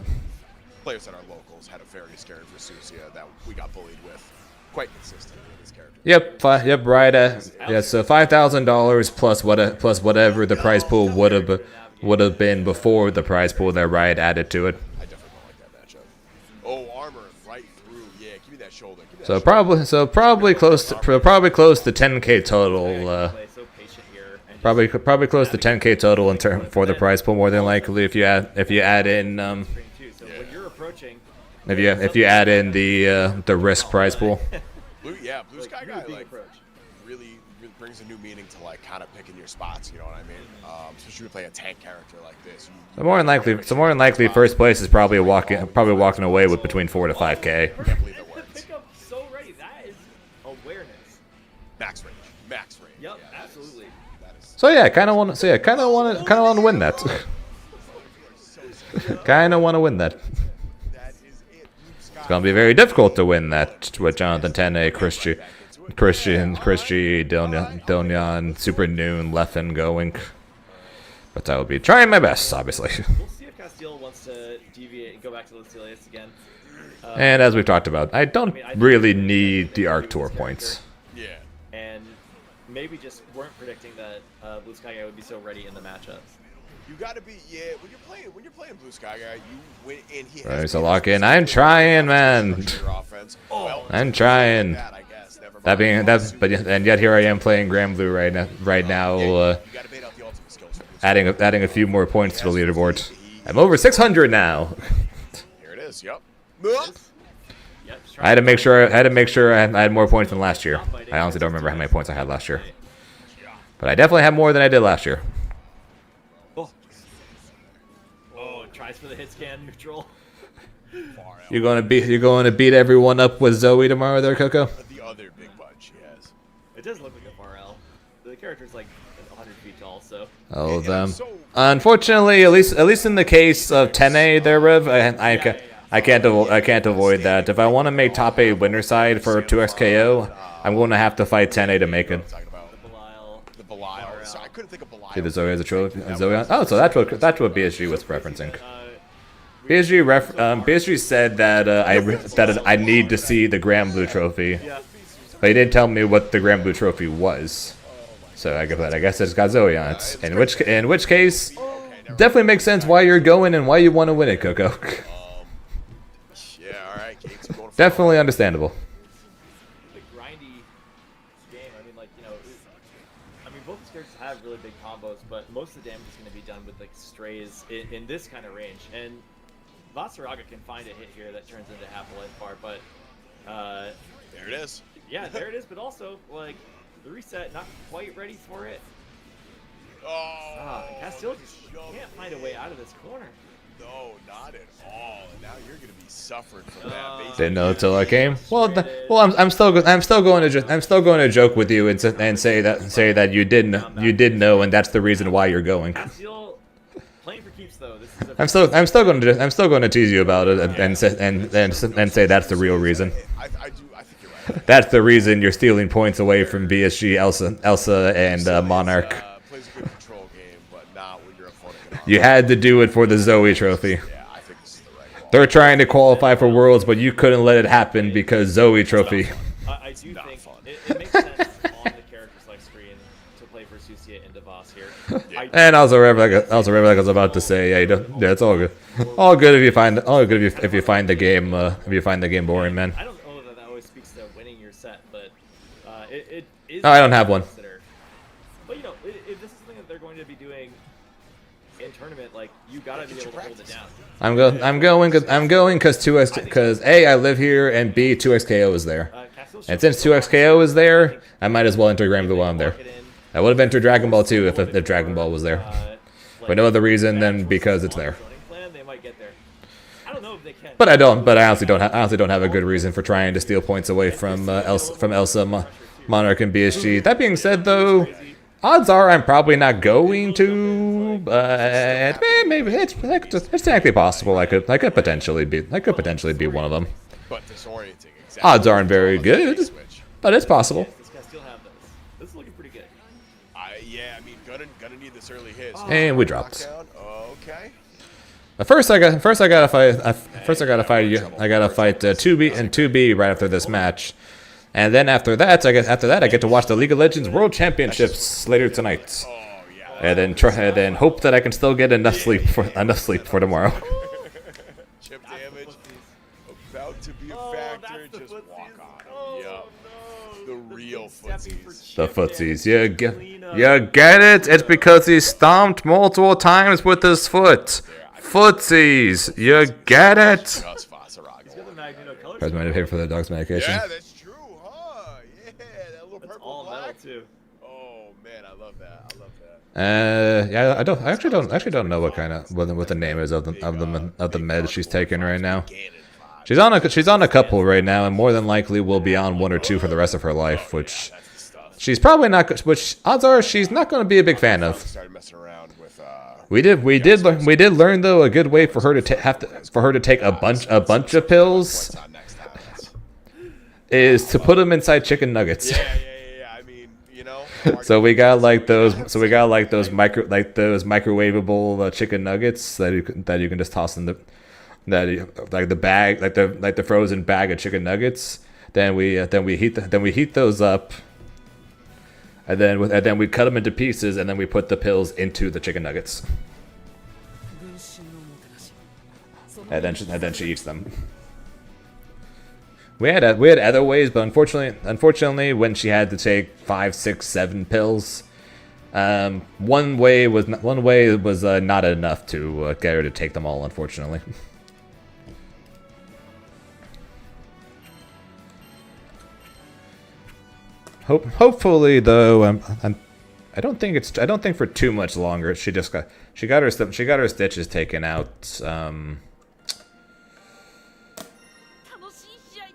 Players that are locals had a very scary Versusia that we got bullied with, quite consistently in this character. Yep, right. So $5,000 plus whatever the prize pool would have been before the prize pool that Riot added to it. I definitely don't like that matchup. Oh, armor right through. Yeah, give me that shoulder. So probably close to 10K total. Probably close to 10K total for the prize pool, more than likely if you add in. So when you're approaching If you add in the RISC prize pool. Blue Sky Guy like really brings a new meaning to like kind of picking your spots. You know what I mean? Especially when you play a tank character like this. So more than likely, first place is probably walking away with between 4 to 5K. Pick up so ready. That is awareness. Max range. Yep, absolutely. So yeah, kind of want to win that. Kind of want to win that. It's gonna be very difficult to win that with Jonathan Tene, Christy, Donyan, Super Noon, Leffen going. But I will be trying my best, obviously. We'll see if Castile wants to deviate and go back to Lucilius again. And as we've talked about, I don't really need the Arc Tour points. Yeah. And maybe just weren't predicting that Blue Sky Guy would be so ready in the matchups. You gotta be, when you're playing Blue Sky Guy, you win, and he Right, so lock in. I'm trying, man. I'm trying. And yet here I am playing Grand Blue right now, adding a few more points to the leaderboard. I'm over 600 now. Here it is. Yep. I had to make sure I had more points than last year. I honestly don't remember how many points I had last year, but I definitely have more than I did last year. Tries for the hit scan neutral. You're going to beat everyone up with Zoe tomorrow, there, Coco. The other big bunch, yes. It does look like a far L. The character's like 100 feet tall, so. All of them. Unfortunately, at least in the case of Tene, there, Rev, I can't avoid that. If I want to make top 8 winner side for 2xKO, I'm going to have to fight Tene to make it. The Belial. So I couldn't think of Belial. See the Zoe as a trophy. Oh, so that's what BSG was referencing. BSG said that I need to see the Grand Blue trophy, but he didn't tell me what the Grand Blue trophy was. So I guess it's got Zoe on it. In which case, definitely makes sense why you're going and why you want to win it, Coco. Yeah, all right. Definitely understandable. The grindy game. I mean, like both these characters have really big combos, but most of the damage is going to be done with like strays in this kind of range. And Vasaraga can find a hit here that turns into half a life bar, but there it is. Yeah, there it is. But also, like, the reset, not quite ready for it. Castile just can't find a way out of this corner. No, not at all. And now you're going to be suffering from that. Didn't know until I came. Well, I'm still going to joke with you and say that you did know, and that's the reason why you're going. Castile playing for keeps though. I'm still going to tease you about it and say that's the real reason. I think you're right. That's the reason you're stealing points away from BSG, Elsa, and Monarch. Plays a good control game, but not when your opponent can. You had to do it for the Zoe trophy. Yeah, I think this is the right call. They're trying to qualify for Worlds, but you couldn't let it happen because Zoe trophy. I do think it makes sense on the character select screen to play for Sucia and Devos here. And also, like I was about to say, yeah, it's all good. All good if you find the game boring, man. I don't know that always speaks to winning your set, but it is. No, I don't have one. But if this is something that they're going to be doing in tournament, like you gotta be able to hold it down. I'm going because A, I live here, and B, 2xKO is there. And since 2xKO is there, I might as well enter Grand Blue while I'm there. I would have entered Dragon Ball too if Dragon Ball was there. For no other reason than because it's there. But I honestly don't have a good reason for trying to steal points away from Elsa, Monarch, and BSG. That being said, though, odds are I'm probably not going to, but maybe it's technically possible. I could potentially be one of them. But disorienting. Exactly. Odds aren't very good, but it's possible. Does Castile have this? This is looking pretty good. Yeah, I mean, gonna need this early hit. So And we dropped. Okay. First I gotta fight 2B and 2B right after this match, and then after that I get to watch the League of Legends World Championships later tonight, and then hope that I can still get enough sleep for tomorrow. Chip damage about to be a factor. Just walk on. Yup. The real footsies. The footsies. You get it? It's because he stomped multiple times with his foot. Footsies. You get it? Prize money to pay for the dog's medication. Yeah, that's true, huh? Yeah, that little That's purple all metal black. too. Oh man, I love that. I love that. Yeah, I actually don't know what the name is of the med she's taking right now. She's on a couple right now, and more than likely will be on one or two for the rest of her life, which she's probably not. Which odds are she's not going to be a big fan of. Started messing around with. We did learn though a good way for her to take a bunch of pills is to put them inside chicken nuggets. Yeah. I mean, you know. So we got like those microwavable chicken nuggets that you can just toss in the the frozen bag of chicken nuggets. Then we heat those up. And then we cut them into pieces, and then we put the pills into the chicken nuggets. And then she eats them. We had other ways, but unfortunately, when she had to take 5, 6, 7 pills, one way was not enough to get her to take them all. Unfortunately. Hopefully, though, I don't think for too much longer. She got her stitches taken out.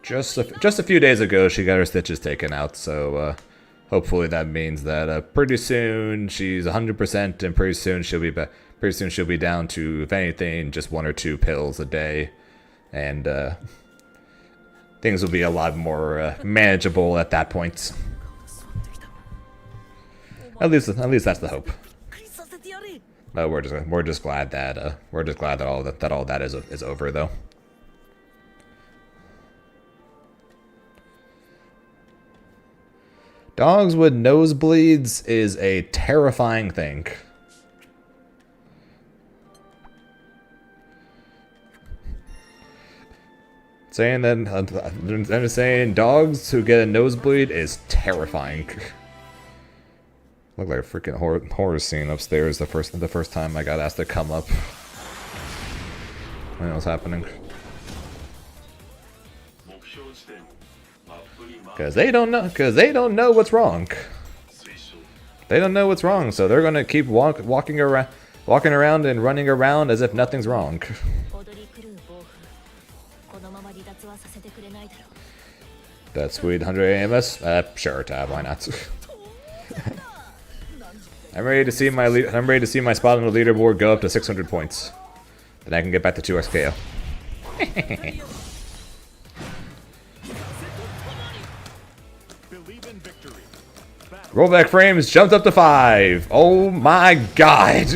Just a few days ago, she got her stitches taken out. So hopefully that means that pretty soon she's 100%, and pretty soon she'll be down to, if anything, just 1 or 2 pills a day, and things will be a lot more manageable at that point. At least that's the hope. We're just glad that all that is over, though. Dogs with nosebleeds is a terrifying thing. I'm just saying dogs who get a nosebleed is terrifying. Looked like a freaking horror scene upstairs the first time I got asked to come up. What was happening? Because they don't know what's wrong. They don't know what's wrong, so they're gonna keep walking around and running around as if nothing's wrong. That sweet 100 AMS? Sure, Tab. Why not? I'm ready to see my spot on the leaderboard go up to 600 points. Then I can get back to 2x KO. Rollback frames jumped up to 5. Oh my god.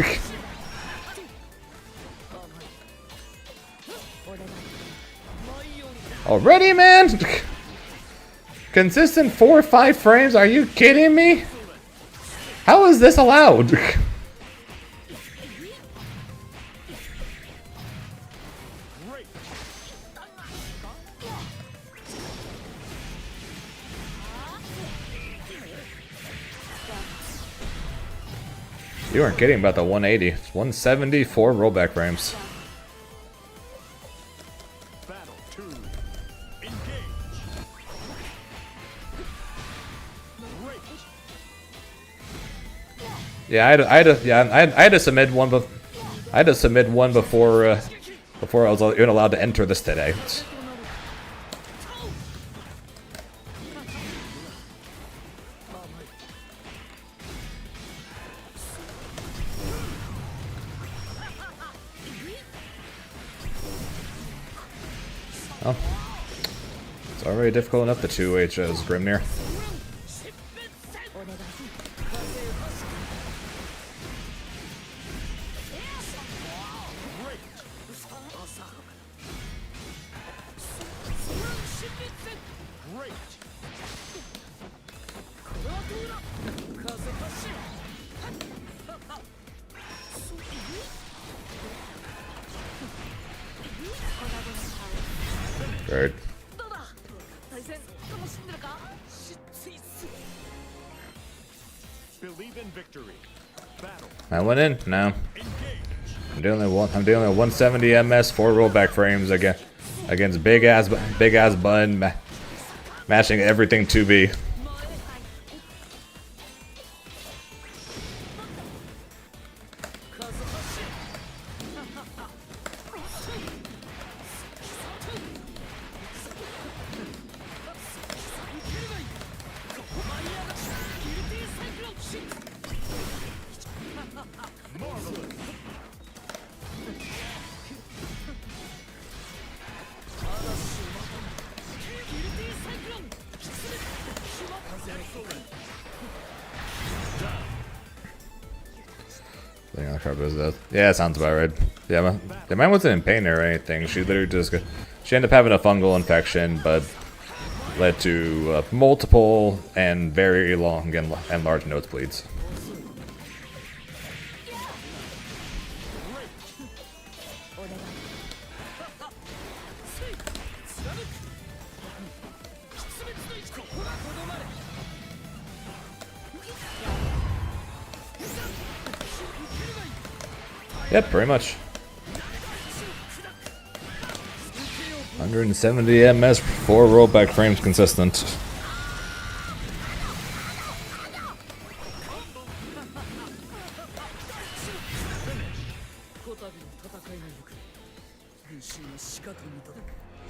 Already, man? Consistent 4 or 5 frames? Are you kidding me? How is this allowed? You weren't kidding about the 180. It's 174 rollback frames. Yeah, I had to submit one. I had to submit one before I was even allowed to enter this today. Oh, it's already difficult enough to 2H as Grimnir. Right. Believe in victory. Battle. I went in? No. I'm dealing with 170 MS, 4 rollback frames again. against big ass button, mashing everything 2B. Yeah, sounds about right. Yeah, the man wasn't in pain or anything. She literally she ended up having a fungal infection, but led to multiple and very long and large nosebleeds. Yep, pretty much. 170 MS, 4 rollback frames consistent.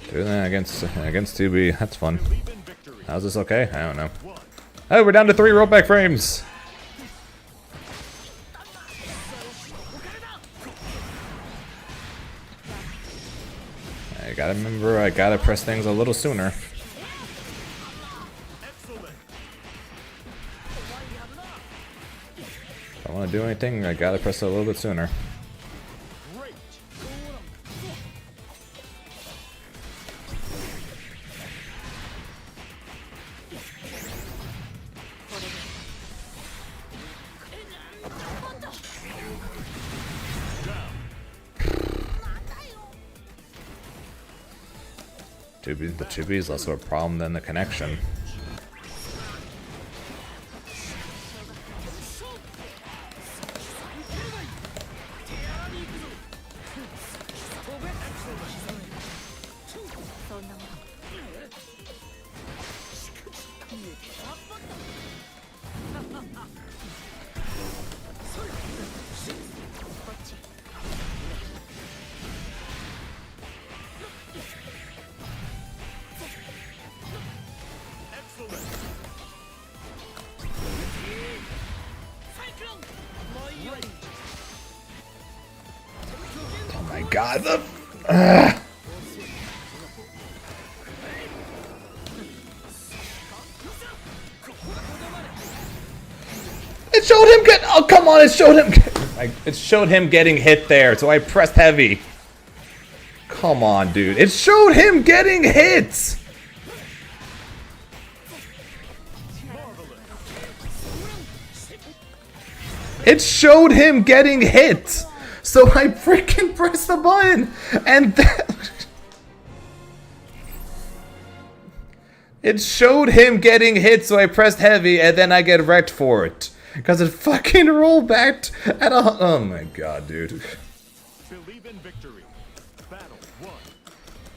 Doing that against 2B, that's fun. How's this okay? I don't know. Oh, we're down to 3 rollback frames. I gotta remember, I gotta press things a little sooner. If I want to do anything, I gotta press it a little bit sooner. The 2B is less of a problem than the connection. God, it showed him get. Oh, come on! It showed him. It showed him getting hit there, so I pressed heavy. Come on, dude! It showed him getting hit. It showed him getting hit. So I freaking pressed the button, and it showed him getting hit, so I pressed heavy, and then I get wrecked for it. Because it fucking rolled back at a... Oh my god, dude. Believe in victory. Battle 1.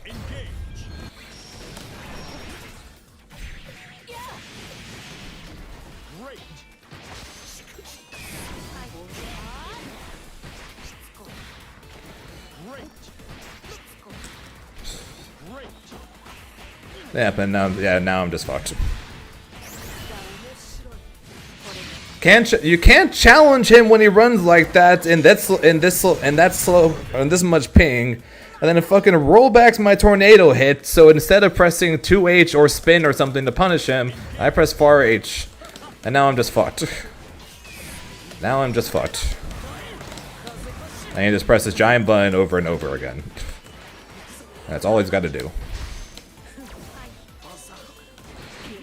Engage. Great. Yeah, but now I'm just fucked. You can't challenge him when he runs like that in this much ping, and then it fucking rollbacks my tornado hit. So instead of pressing 2H or spin or something to punish him, I press far H, and now I'm just fucked. Now I'm just fucked. And he just press this giant button over and over again. That's all he's got to do.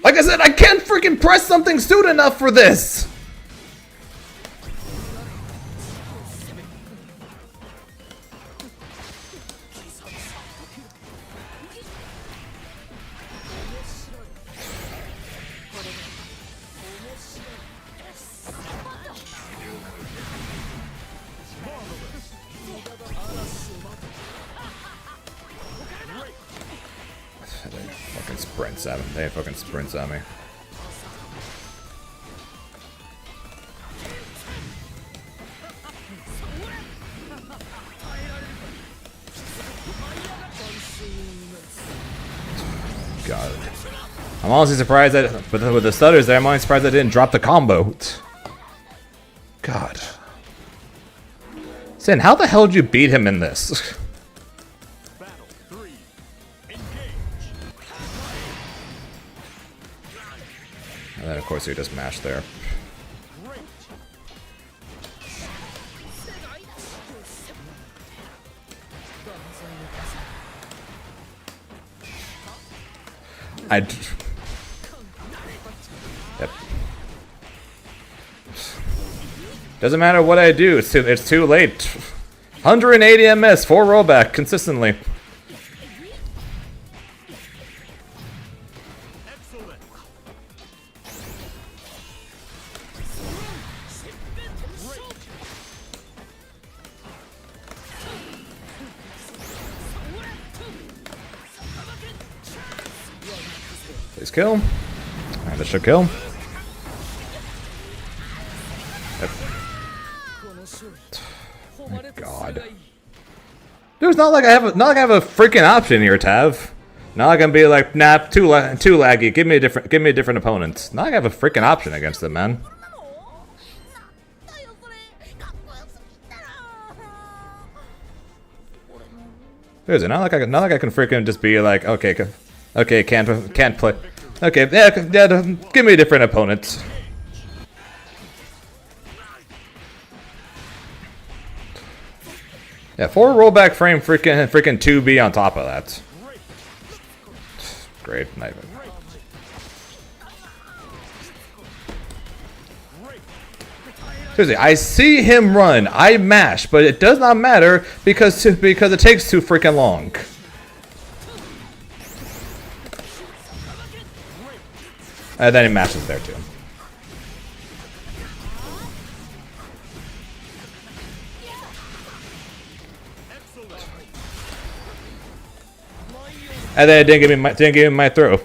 Like I said, I can't freaking press something soon enough for this! sprints at me. They fucking sprints at me. God. I'm honestly surprised that, but with the stutters there, I'm only surprised I didn't drop the combo. God. Sin, how the hell did you beat him in this? Battle 3. Engage. And then of course you just mash there. Yep. Doesn't matter what I do, it's too late. 180 MS, 4 rollback consistently. Excellent. Please kill. And this should kill. Yep. My God. Dude, it's not like I have a freaking option here, Tav. Not like I'm be like, nah, too laggy. Give me a different opponent. Not like I have a freaking option against them, man. Seriously, not like I can freaking just be like, okay, can't play. Okay, yeah, give me a different opponent. Yeah, 4 rollback frame, freaking 2B on top of that. Great, nightmare. Seriously, I see him run, I mash, but it does not matter because it takes too freaking long. And then he mashes there too. And then it didn't give me my throw.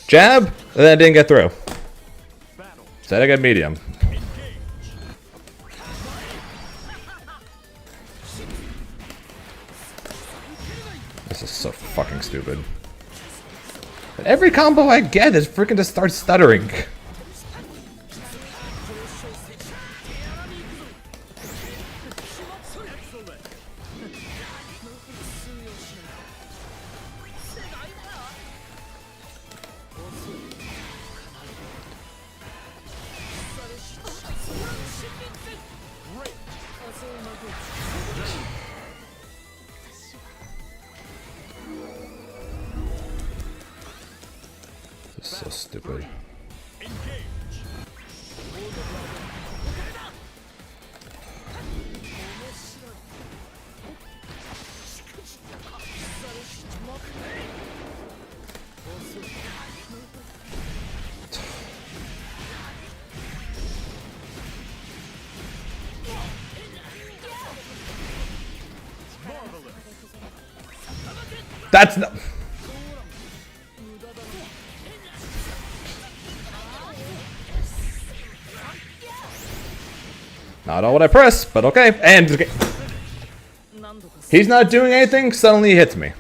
Jab, and then it didn't get through. So I got medium. This is so fucking stupid. But every combo I get is freaking just starts stuttering. This is so stupid. That's not. Not all what I press, but okay. And he's not doing anything, suddenly he hits me.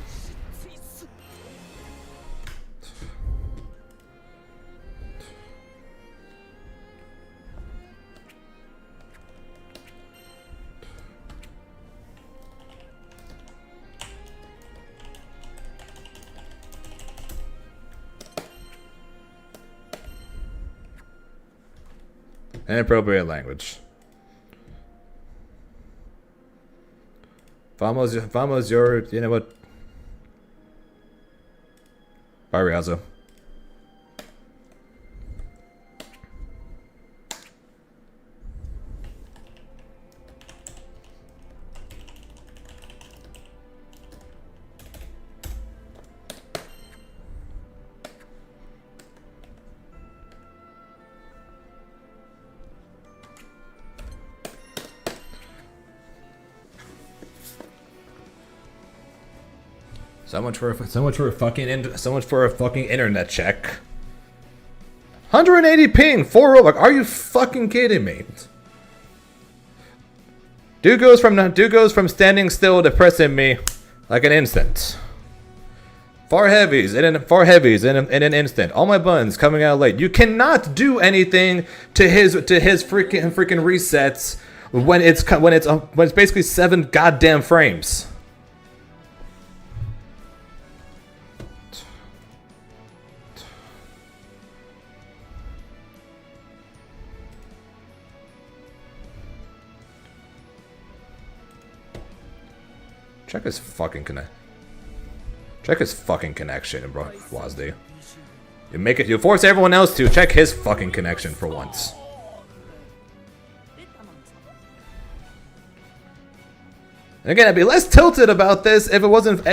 Inappropriate language. Vamos, your, you know what? Bye, Riazo. So much for a fucking internet check. 180 ping, 4 rollback. Are you fucking kidding me? Dude goes from standing still to pressing me like an instant. Far heavies in an instant. All my buttons coming out late. You cannot do anything to his freaking resets when it's basically 7 goddamn frames. Check his fucking connection, bro, WASD. You force everyone else to check his fucking connection for once. And again, I'd be less tilted about this if it wasn't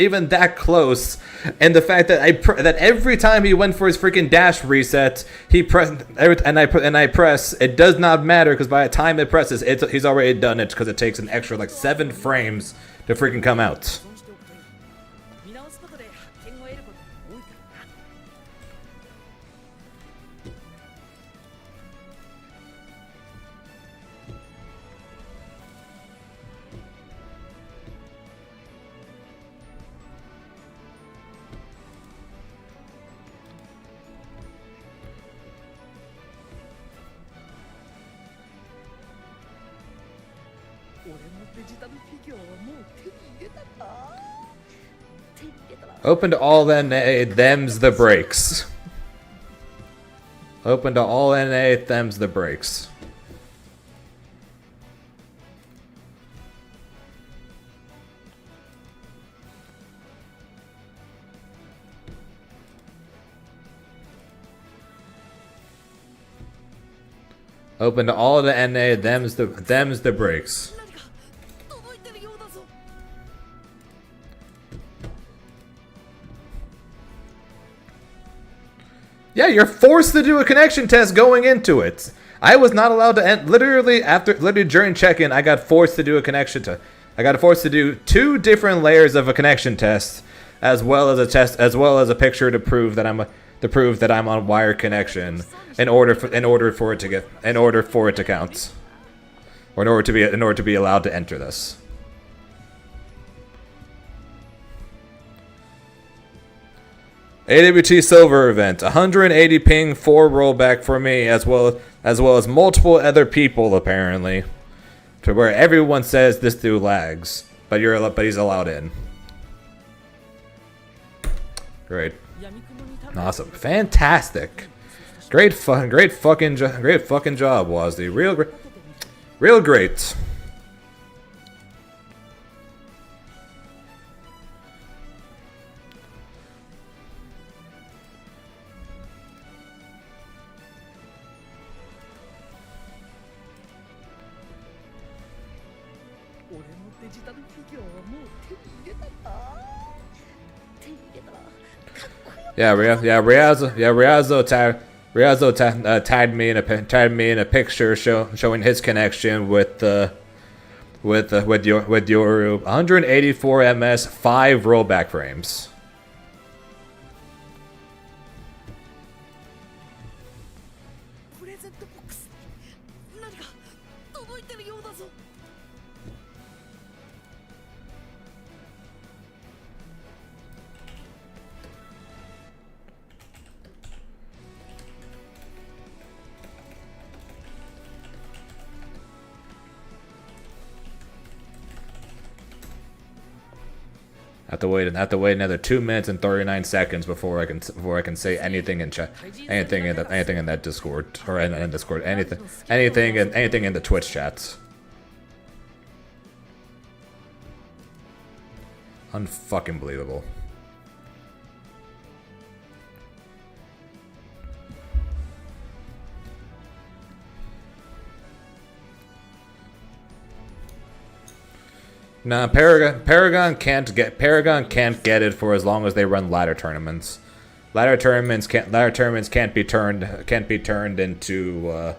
even that close, and the fact that that every time he went for his freaking dash reset, he pressed and I press. It does not matter because by the time it presses, he's already done it because it takes an extra like 7 frames to freaking come out. Open to all NA, them's the brakes. Open to all NA, them's the brakes. Open to all the NA, them's the brakes. Yeah, you're forced to do a connection test going into it. I was not allowed to end. Literally during check-in, I got forced to do a connection test. I got forced to do 2 different layers of a connection test, as well as a picture to prove that I'm on wire connection in order for it to count, or in order to be allowed to enter this. AWT Silver event, 180 ping, 4 rollback for me, as well as multiple other people apparently, to where everyone says this dude lags, but he's allowed in. Great, awesome, fantastic, great fucking job, WASD, real great. Riazzo tagged me in a picture showing his connection with your 184 ms, 5 rollback frames. Have to wait another 2 minutes and 39 seconds before I can say anything in chat, anything in that Discord, or in Discord, anything in the Twitch chats. Unfucking believable. Nah, Paragon can't get it for as long as they run ladder tournaments. Ladder tournaments can't be turned into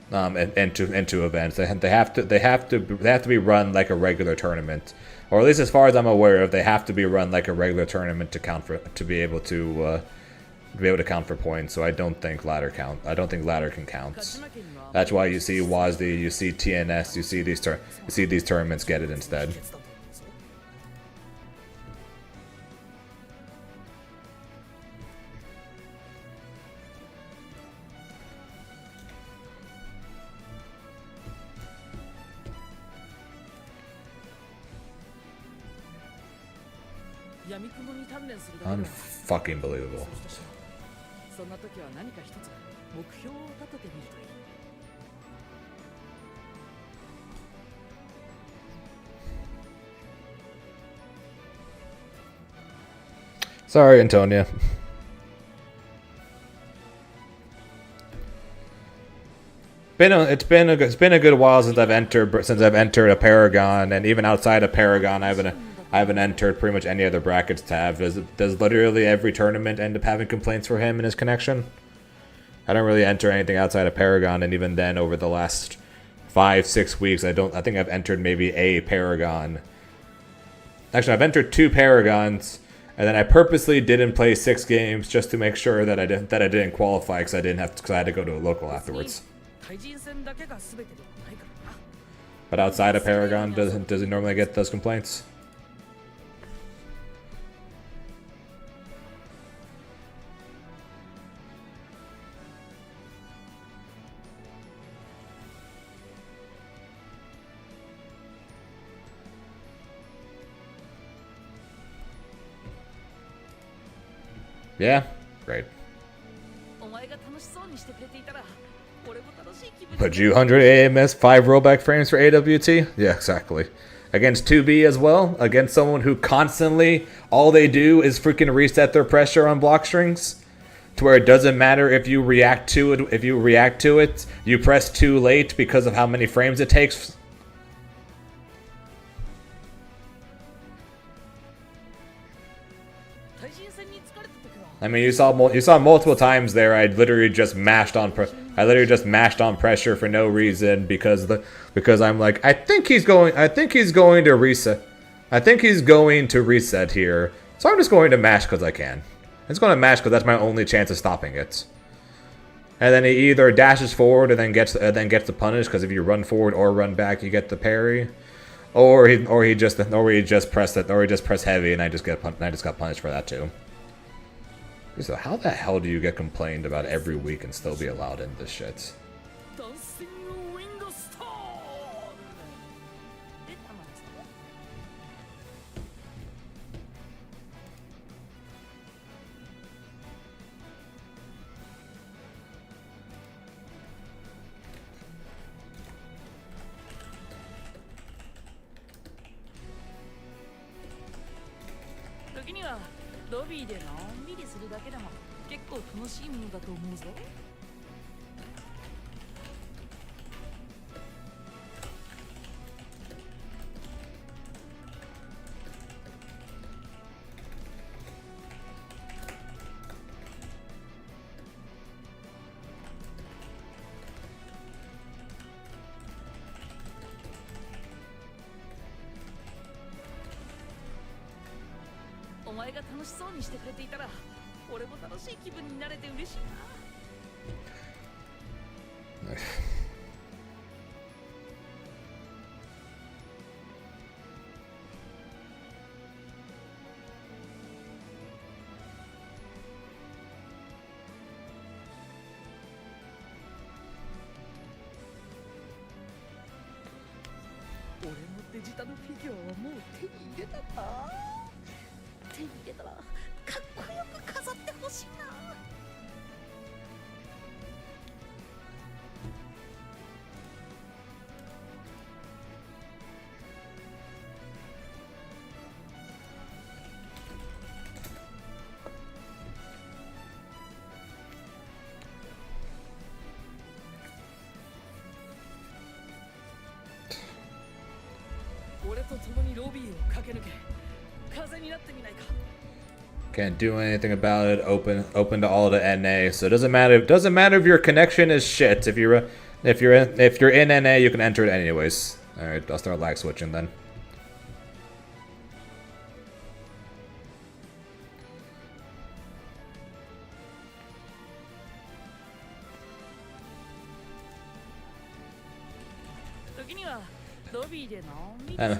events. They have to be run like a regular tournament. or at least as far as I'm aware of, they have to be run like a regular tournament to count for be able to count for points. So I don't think ladder can count. That's why you see WASD, you see TNS, you see these tournaments get it instead. Unfucking believable. Sorry, Antonia. It's been a good while since I've entered a Paragon, and even outside of Paragon, I haven't entered pretty much any other brackets tab. Does literally every tournament end up having complaints for him and his connection? I don't really enter anything outside of Paragon, and even then, over the last 5-6 weeks, I think I've entered maybe a Paragon. Actually, I've entered 2 Paragons, and then I purposely didn't play 6 games just to make sure that I didn't qualify because I had to go to a local afterwards. But outside of Paragon, does he normally get those complaints? Yeah, great. Put you 100 AMS, 5 rollback frames for AWT? Yeah, exactly. Against 2B as well? Against someone who constantly, all they do is freaking reset their pressure on block strings? To where it doesn't matter if you react to it, you press too late because of how many frames it takes. I mean, you saw multiple times there. I literally just mashed on pressure for no reason because I'm like, I think he's going to reset. I think he's going to reset here. So I'm just going to mash because I can. I'm just going to mash because that's my only chance of stopping it. And then he either dashes forward and then gets the punish because if you run forward or run back, you get the parry, or he just press heavy and I just got punished for that too. So how the hell do you get complained about every week and still be allowed in this shit? Can't do anything about it. Open to all the NA. So it doesn't matter. It doesn't matter if your connection is shit. If you're in NA, you can enter it anyways. All right, I'll start lag switching then.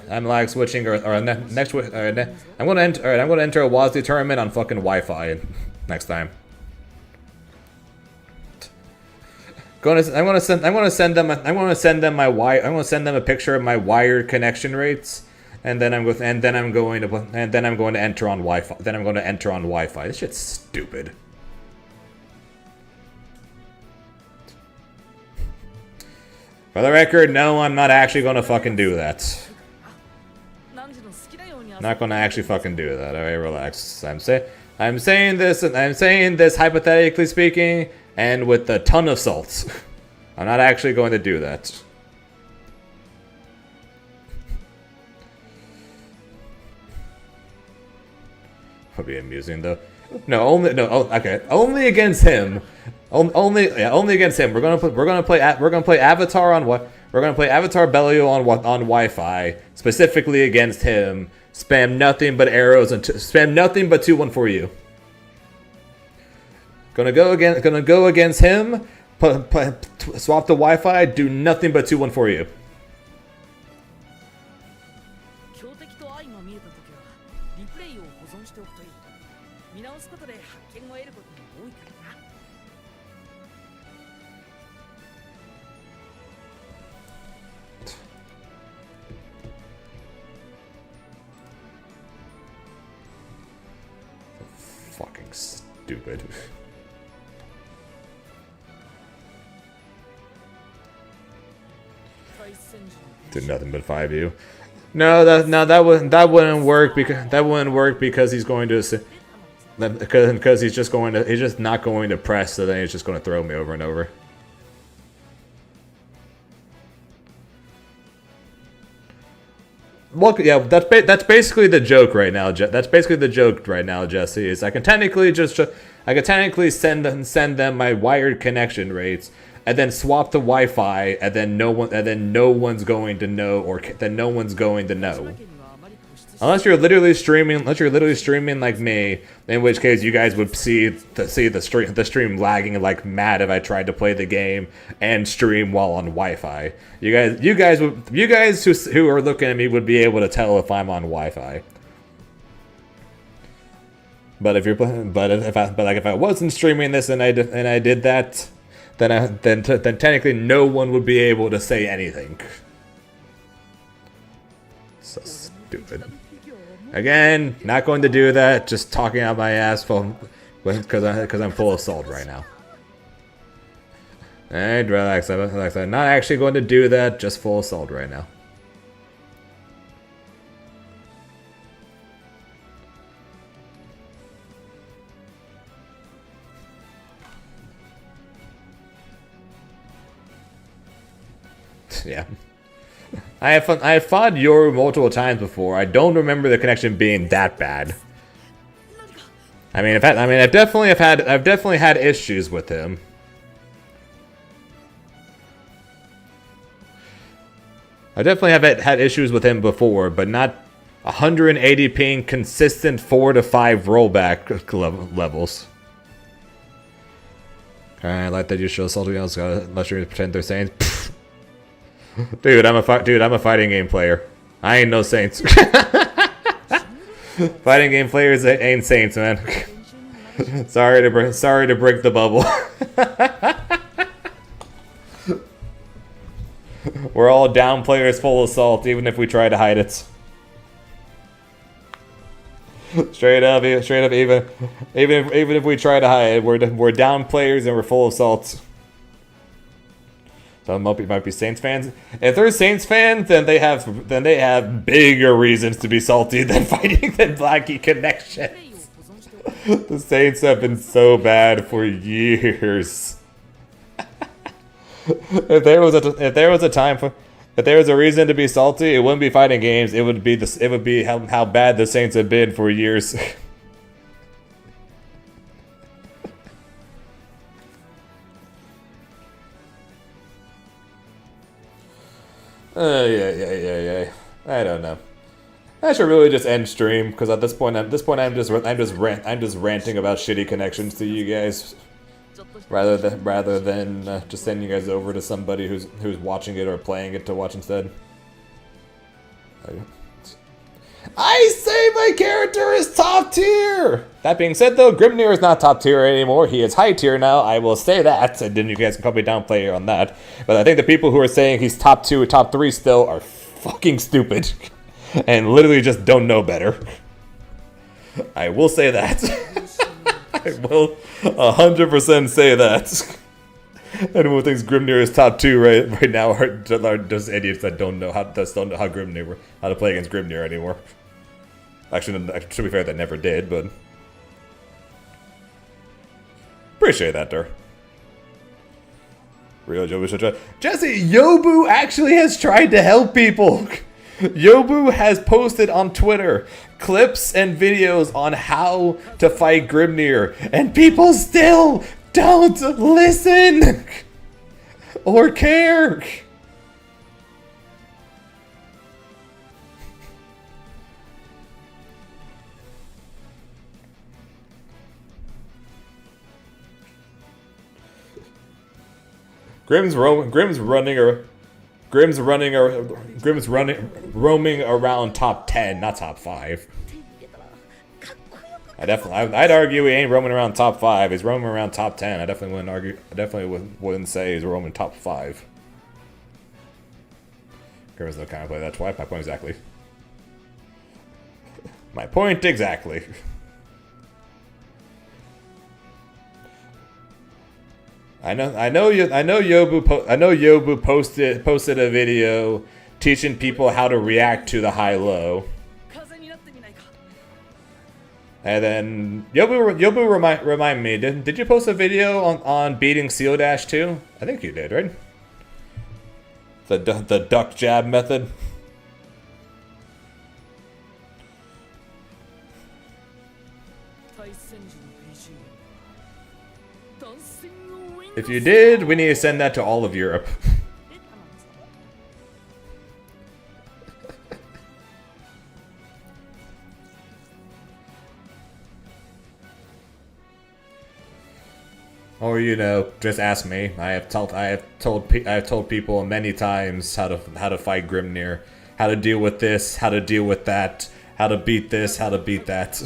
I'm lag switching next. I'm gonna enter. Alright, I'm gonna enter a WASD tournament on fucking Wi-Fi next time. I'm gonna send them a picture of my wired connection rates, and then I'm going to enter on Wi-Fi. Then I'm going to enter on Wi-Fi. This shit's stupid. For the record, no, I'm not actually going to fucking do that. Not going to actually fucking do that. Alright, relax. I'm saying this hypothetically speaking, and with a ton of salt. I'm not actually going to do that. Would be amusing though. Only against him. Only against him. We're gonna play Avatar on what? We're gonna play Avatar Bellio on Wi-Fi specifically against him. Spam nothing but arrows and spam nothing but 2-1-4-U. Gonna go against him. Swap the Wi-Fi. Do nothing but 2-1-4-U. Fucking stupid. Do nothing but 5U. No, that wouldn't work because he's going to because he's just not going to press, so then he's just going to throw me over and over. Look, yeah, that's basically the joke right now. That's basically the joke right now, Jesse. Is I can technically send them my wired connection rates, and then swap the Wi-Fi, and then no one's going to know, unless you're literally streaming like me, in which case you guys would see the stream lagging like mad if I tried to play the game and stream while on Wi-Fi. You guys who are looking at me would be able to tell if I'm on Wi-Fi. But if I wasn't streaming this and I did that, then technically no one would be able to say anything. So stupid. Again, not going to do that. Just talking out my ass because I'm full of salt right now. Alright, relax. I'm not actually going to do that. Just full of salt right now. Yeah. I have fought Yoru multiple times before. I don't remember the connection being that bad. I've definitely had issues with him. I definitely have had issues with him before, but not 180 ping consistent 4 to 5 rollback levels. I like that you show salty else unless you pretend they're Saints. Dude, I'm a fighting game player. I ain't no Saints. Fighting game players ain't Saints, man. Sorry to break the bubble. We're all down players full of salt, even if we try to hide it. Straight up, even if we try to hide it, we're down players and we're full of salt. So might be Saints fans. If they're Saints fans, then they have bigger reasons to be salty than Blackie connections. The Saints have been so bad for years. If there was a reason to be salty, it wouldn't be fighting games. It would be how bad the Saints have been for years. Yeah. I don't know. I should really just end stream because at this point I'm just ranting about shitty connections to you guys. rather than just sending you guys over to somebody who's watching it or playing it to watch instead. I say my character is top tier! That being said though, Grimnir is not top tier anymore. He is high tier now, I will say that, and then you guys can probably downplay on that. But I think the people who are saying he's top 2 or top 3 still are fucking stupid. And literally just don't know better. I will say that. I will 100% say that. Anyone who thinks Grimnir is top 2 right now are just idiots that don't know how to play against Grimnir anymore. Actually, to be fair, that never did, but appreciate that, there. Real Yobu Jesse, Yobu actually has tried to help people. Yobu has posted on Twitter clips and videos on how to fight Grimnir, and people still don't listen or care. Grim's roaming around top 10, not top 5. I'd argue he ain't roaming around top 5. He's roaming around top 10. I definitely wouldn't say he's roaming top 5. Grim's the kind of play that's why. My point exactly. My point exactly. I know Yobu posted a video teaching people how to react to the high-low. And then Yobu remind me, did you post a video on beating Seal Dash too? I think you did, right? The duck jab method. If you did, we need to send that to all of Europe. Or just ask me. I have told people many times how to fight Grimnir, how to deal with this, how to deal with that, how to beat this, how to beat that.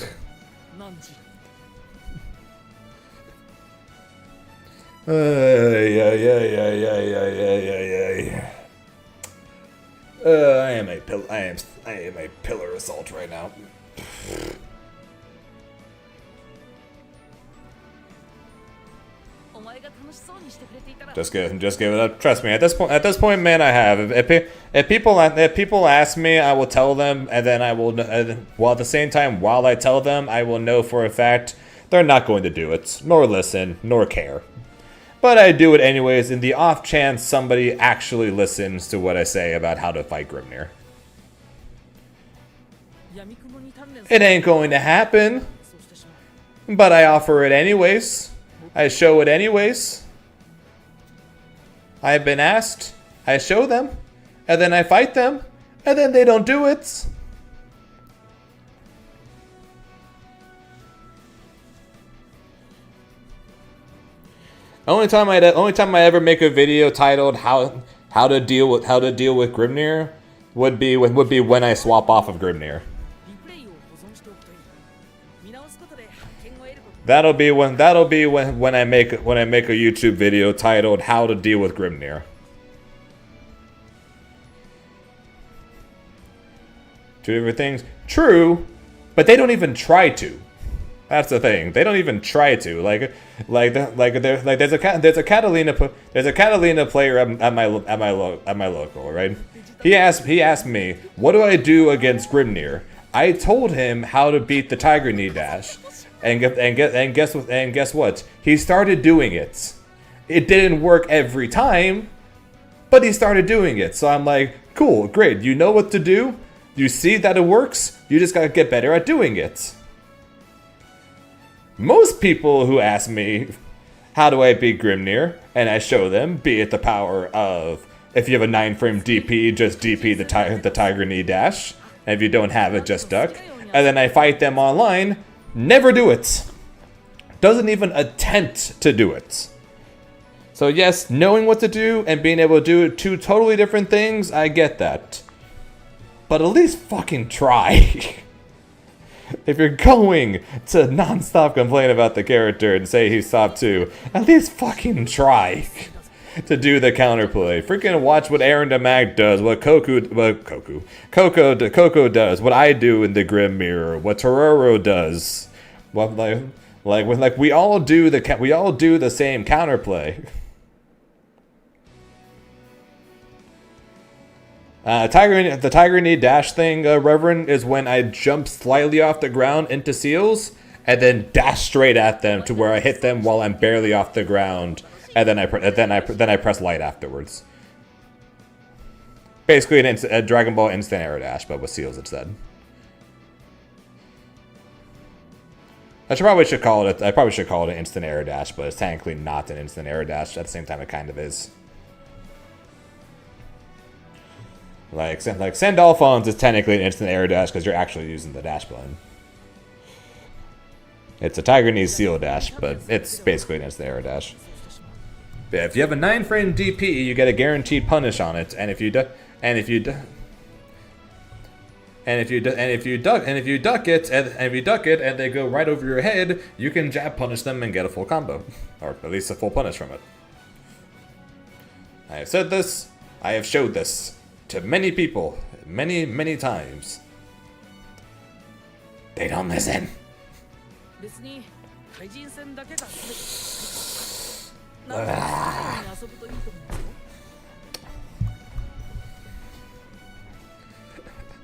I am a pillar assault right now. Just give it up. Trust me. At this point, man, I have. If people ask me, I will tell them, and then I will. While at the same time, while I tell them, I will know for a fact they're not going to do it, nor listen, nor care. But I do it anyways in the off chance somebody actually listens to what I say about how to fight Grimnir. It ain't going to happen, but I offer it anyways. I show it anyways. I've been asked, I show them, and then I fight them, and then they don't do it. Only time I ever make a video titled how to deal with Grimnir would be when I swap off of Grimnir. That'll be when I make a YouTube video titled how to deal with Grimnir. Two different things. True, but they don't even try to. That's the thing. They don't even try to. There's a Catalina player at my local, right? He asked me, what do I do against Grimnir? I told him how to beat the Tiger Knee Dash, and guess what? He started doing it. It didn't work every time, but he started doing it. So I'm like, cool, great. You know what to do. You see that it works. You just gotta get better at doing it. Most people who ask me, how do I beat Grimnir? And I show them, be it the power of, if you have a 9-frame DP, just DP the Tiger Knee Dash. And if you don't have it, just duck. And then I fight them online, never do it. doesn't even attempt to do it. So yes, knowing what to do and being able to do it, two totally different things, I get that. But at least fucking try. If you're going to non-stop complain about the character and say he's top 2, at least fucking try to do the counterplay. Freaking watch what Aaron DeMac does, what Coco does, what I do in the Grim Mirror, what Tororo does. What we all do the same counterplay. The Tiger Knee dash thing, Reverend, is when I jump slightly off the ground into seals and then dash straight at them to where I hit them while I'm barely off the ground, and then I press light afterwards. Basically, a Dragon Ball instant air dash, but with seals instead. I probably should call it an instant air dash, but it's technically not an instant air dash. At the same time, it kind of is. Like Sandalphon's is technically an instant air dash because you're actually using the dash button. It's a Tiger Knee seal dash, but it's basically an instant air dash. But if you have a 9-frame DP, you get a guaranteed punish on it, and if you duck it and they go right over your head, you can jab punish them and get a full combo, or at least a full punish from it. I have said this. I have showed this to many people, many times. They don't listen.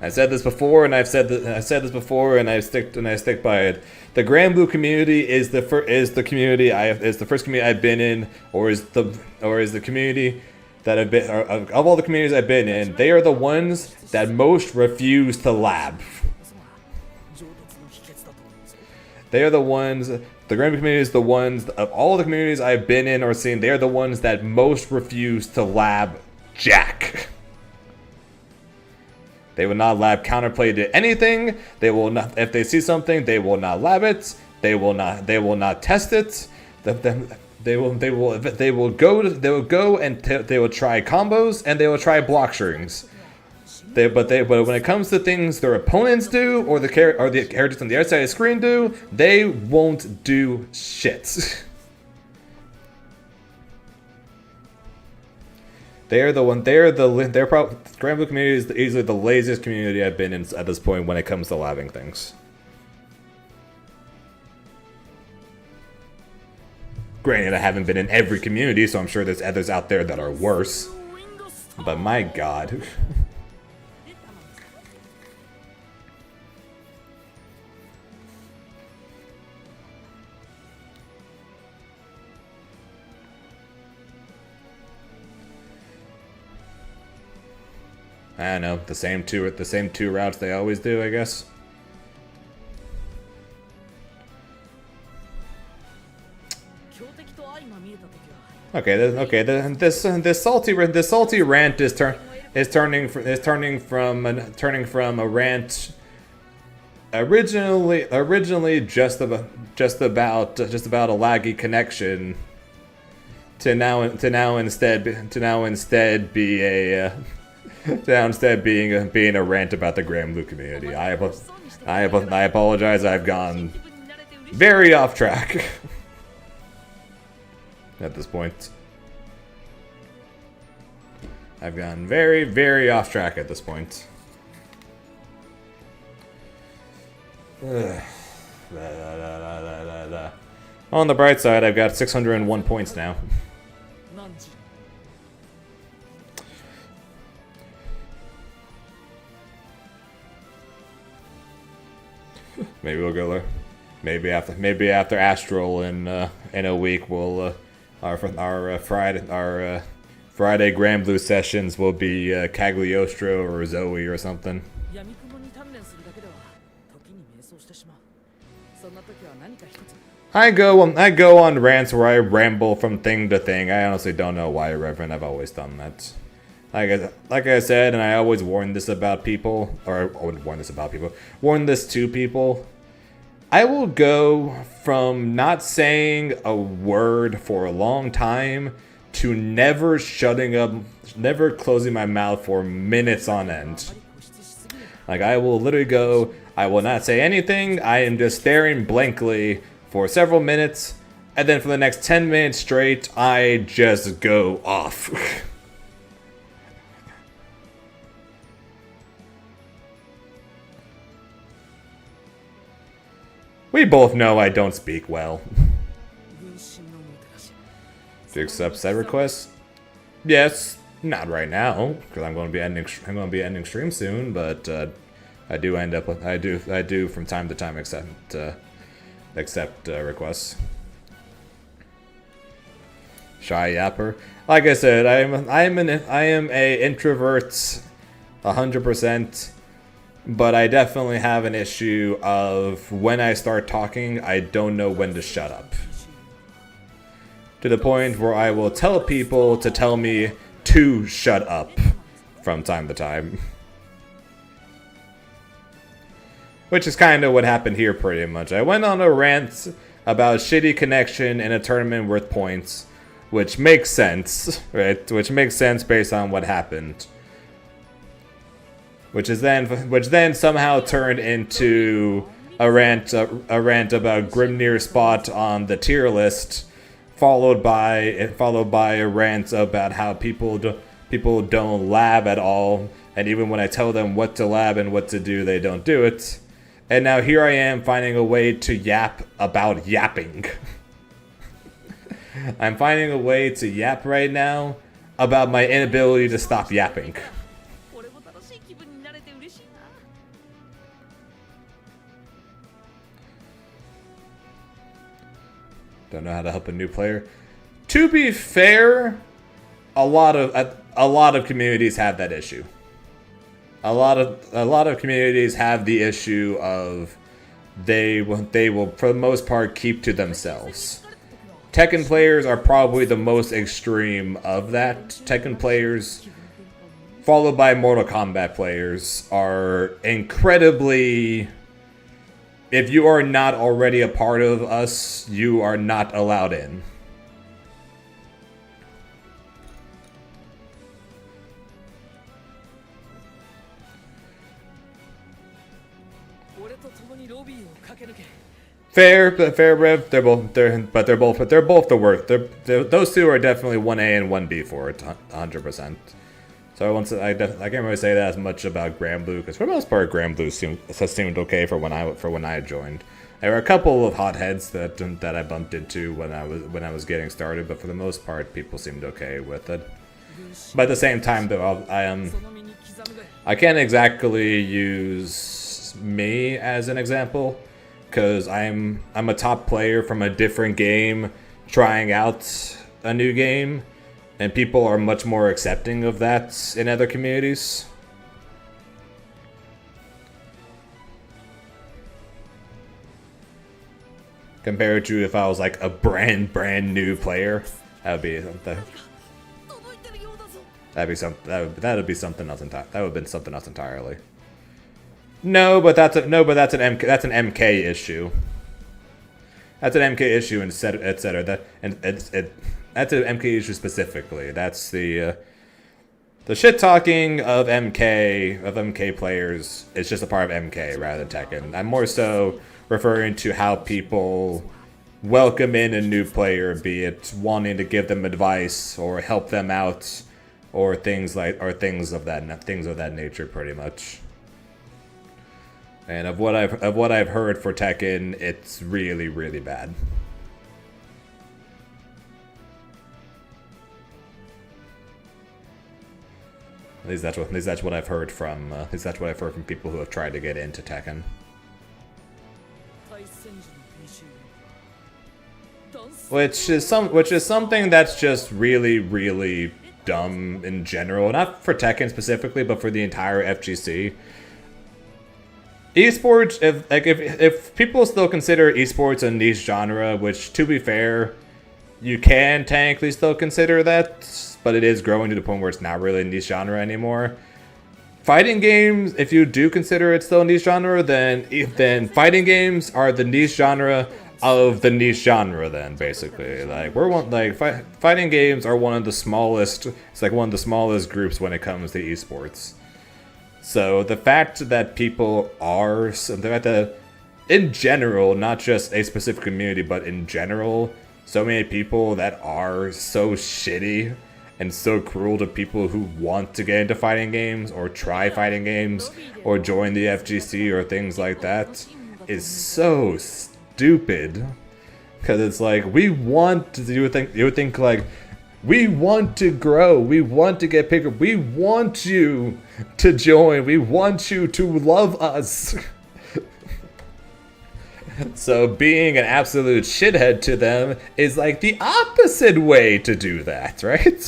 I said this before, and I stick by it. The Grand Blue community is the first community I've been in, or is the community that have been, of all the communities I've been in, they are the ones that most refuse to lab. They are the ones, the Grand Blue community is the ones, of all the communities I've been in or seen, they are the ones that most refuse to lab Jack. They will not lab counterplay to anything. They will not, if they see something, they will not lab it. They will not test it. They will go and they will try combos and they will try block strings. But when it comes to things their opponents do or the characters on the other side of the screen do, they won't do shit. Grand Blue community is easily the laziest community I've been in at this point when it comes to labbing things. Granted, I haven't been in every community, so I'm sure there's others out there that are worse. But my god. I don't know, the same two routes they always do, I guess. Okay. This salty rant is turning from a rant originally just about a laggy connection to now instead being a rant about the Grand Blue community. I apologize. I've gone very off track. At this point, I've gone very, very off track at this point. On the bright side, I've got 601 points now. Maybe we'll go there. Maybe after Astral in a week, we'll our Friday Grand Blue sessions will be Cagliostro or Zoe or something. I go on rants where I ramble from thing to thing. I honestly don't know why, Reverend. I've always done that. Like I said, and I always warn this to people. I will go from not saying a word for a long time to never shutting up, never closing my mouth for minutes on end. Like, I will literally go, I will not say anything, I am just staring blankly for several minutes, and then for the next 10 minutes straight, I just go off. We both know I don't speak well. Do you accept side requests? Yes, not right now, because I'm going to be ending stream soon. But I do from time to time accept requests. Shy yapper. Like I said, I am a introvert, 100%. But I definitely have an issue of when I start talking, I don't know when to shut up. To the point where I will tell people to tell me to shut up from time to time. Which is kind of what happened here pretty much. I went on a rant about shitty connection in a tournament worth points, which makes sense, right? Which makes sense based on what happened. Which then somehow turned into a rant about Grimnir's spot on the tier list, followed by a rant about how people don't lab at all, and even when I tell them what to lab and what to do, they don't do it. And now here I am finding a way to yap about yapping. I'm finding a way to yap right now about my inability to stop yapping. Don't know how to help a new player. To be fair, a lot of communities have that issue. A lot of communities have the issue of they will for the most part keep to themselves. Tekken players are probably the most extreme of that. Tekken players, followed by Mortal Kombat players, are incredibly... If you are not already a part of us, you are not allowed in. Fair, Rev. They're both the worst. Those two are definitely 1A and 1B for it, 100%. So I can't really say that as much about Granblue, because for the most part, Granblue seemed okay for when I joined. There were a couple of hotheads that I bumped into when I was getting started, but for the most part, people seemed okay with it. But at the same time, though, I can't exactly use me as an example, because I'm a top player from a different game, trying out a new game. And people are much more accepting of that in other communities. Compared to if I was like a brand new player, that would be something else entirely. That would have been something else entirely. No, but that's an MK issue. That's an MK issue, and etc. That's an MK issue specifically. That's the shit talking of MK players is just a part of MK rather than Tekken. I'm more so referring to how people welcome in a new player, be it wanting to give them advice or help them out, or things of that nature, pretty much. And of what I've heard for Tekken, it's really, really bad. At least that's what I've heard from people who have tried to get into Tekken. Which is something that's just really, really dumb in general. Not for Tekken specifically, but for the entire FGC. Esports, if people still consider esports a niche genre, which, to be fair, you can technically still consider that, but it is growing to the point where it's not really a niche genre anymore. fighting games, if you do consider it still a niche genre, then fighting games are the niche genre of the niche genre. Then basically, like fighting games are one of the smallest. It's like one of the smallest groups when it comes to esports. So the fact that people are, the fact that in general, not just a specific community, but in general, so many people that are so shitty and so cruel to people who want to get into fighting games or try fighting games or join the FGC or things like that is so stupid. Because it's like, we want to, you would think like, we want to grow, we want to get bigger, we want you to join, we want you to love us. So being an absolute shithead to them is like the opposite way to do that, right?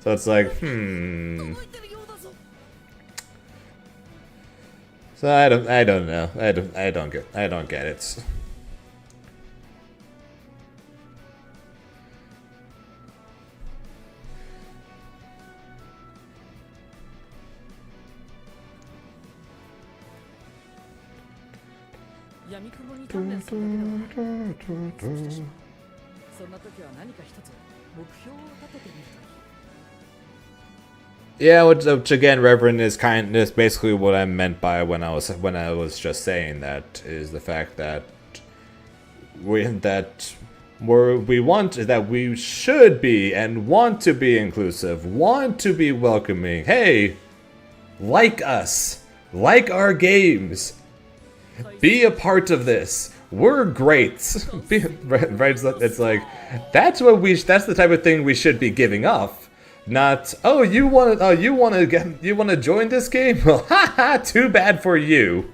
So it's like, So I don't know. I don't get it. Yeah, which again, Reverend, is basically what I meant by when I was just saying that, is the fact that we should be and want to be inclusive, want to be welcoming. Hey, like us, like our games, be a part of this. We're great. It's like that's the type of thing we should be giving off. Not, oh, you want to join this game? Well, haha, too bad for you.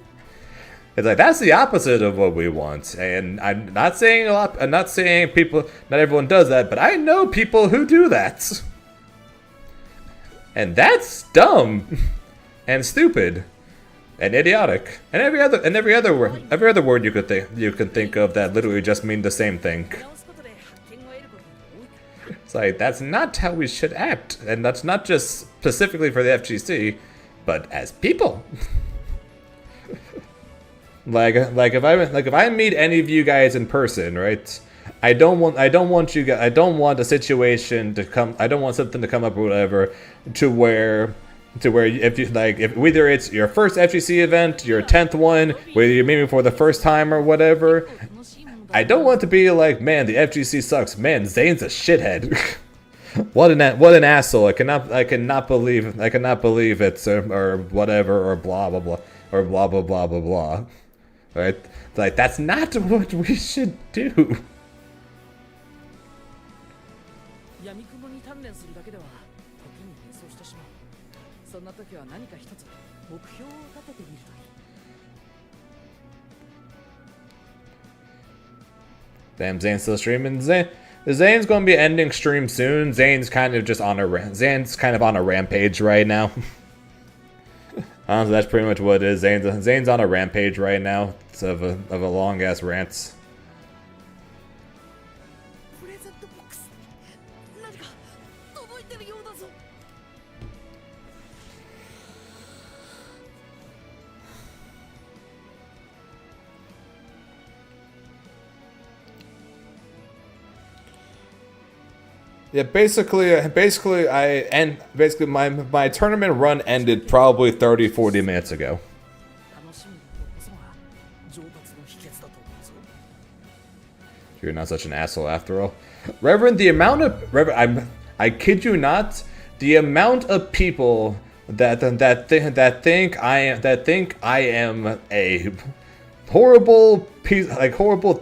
It's like that's the opposite of what we want. And I'm not saying not everyone does that, but I know people who do that. And that's dumb and stupid and idiotic. And every other word you can think of that literally just mean the same thing. It's like, that's not how we should act, and that's not just specifically for the FGC, but as people. like if I meet any of you guys in person, right? I don't want a situation to come. I don't want something to come up or whatever to where if you if whether it's your first FGC event, your 10th one, whether you meet me for the first time or whatever. I don't want to be like, man, the FGC sucks. Man, Zane's a shithead. what an asshole. I cannot believe it's or whatever or blah blah blah or blah blah blah blah blah. Right? Like, that's not what we should do. Damn, Zane's still streaming. Zane's going to be ending stream soon. Zane's kind of on a rampage right now. Honestly, that's pretty much what it is. Zane's on a rampage right now. It's of a long ass rant. Yeah, basically my tournament run ended probably 30-40 minutes ago. You're not such an asshole after all. Reverend, I kid you not, the amount of people that think I am a horrible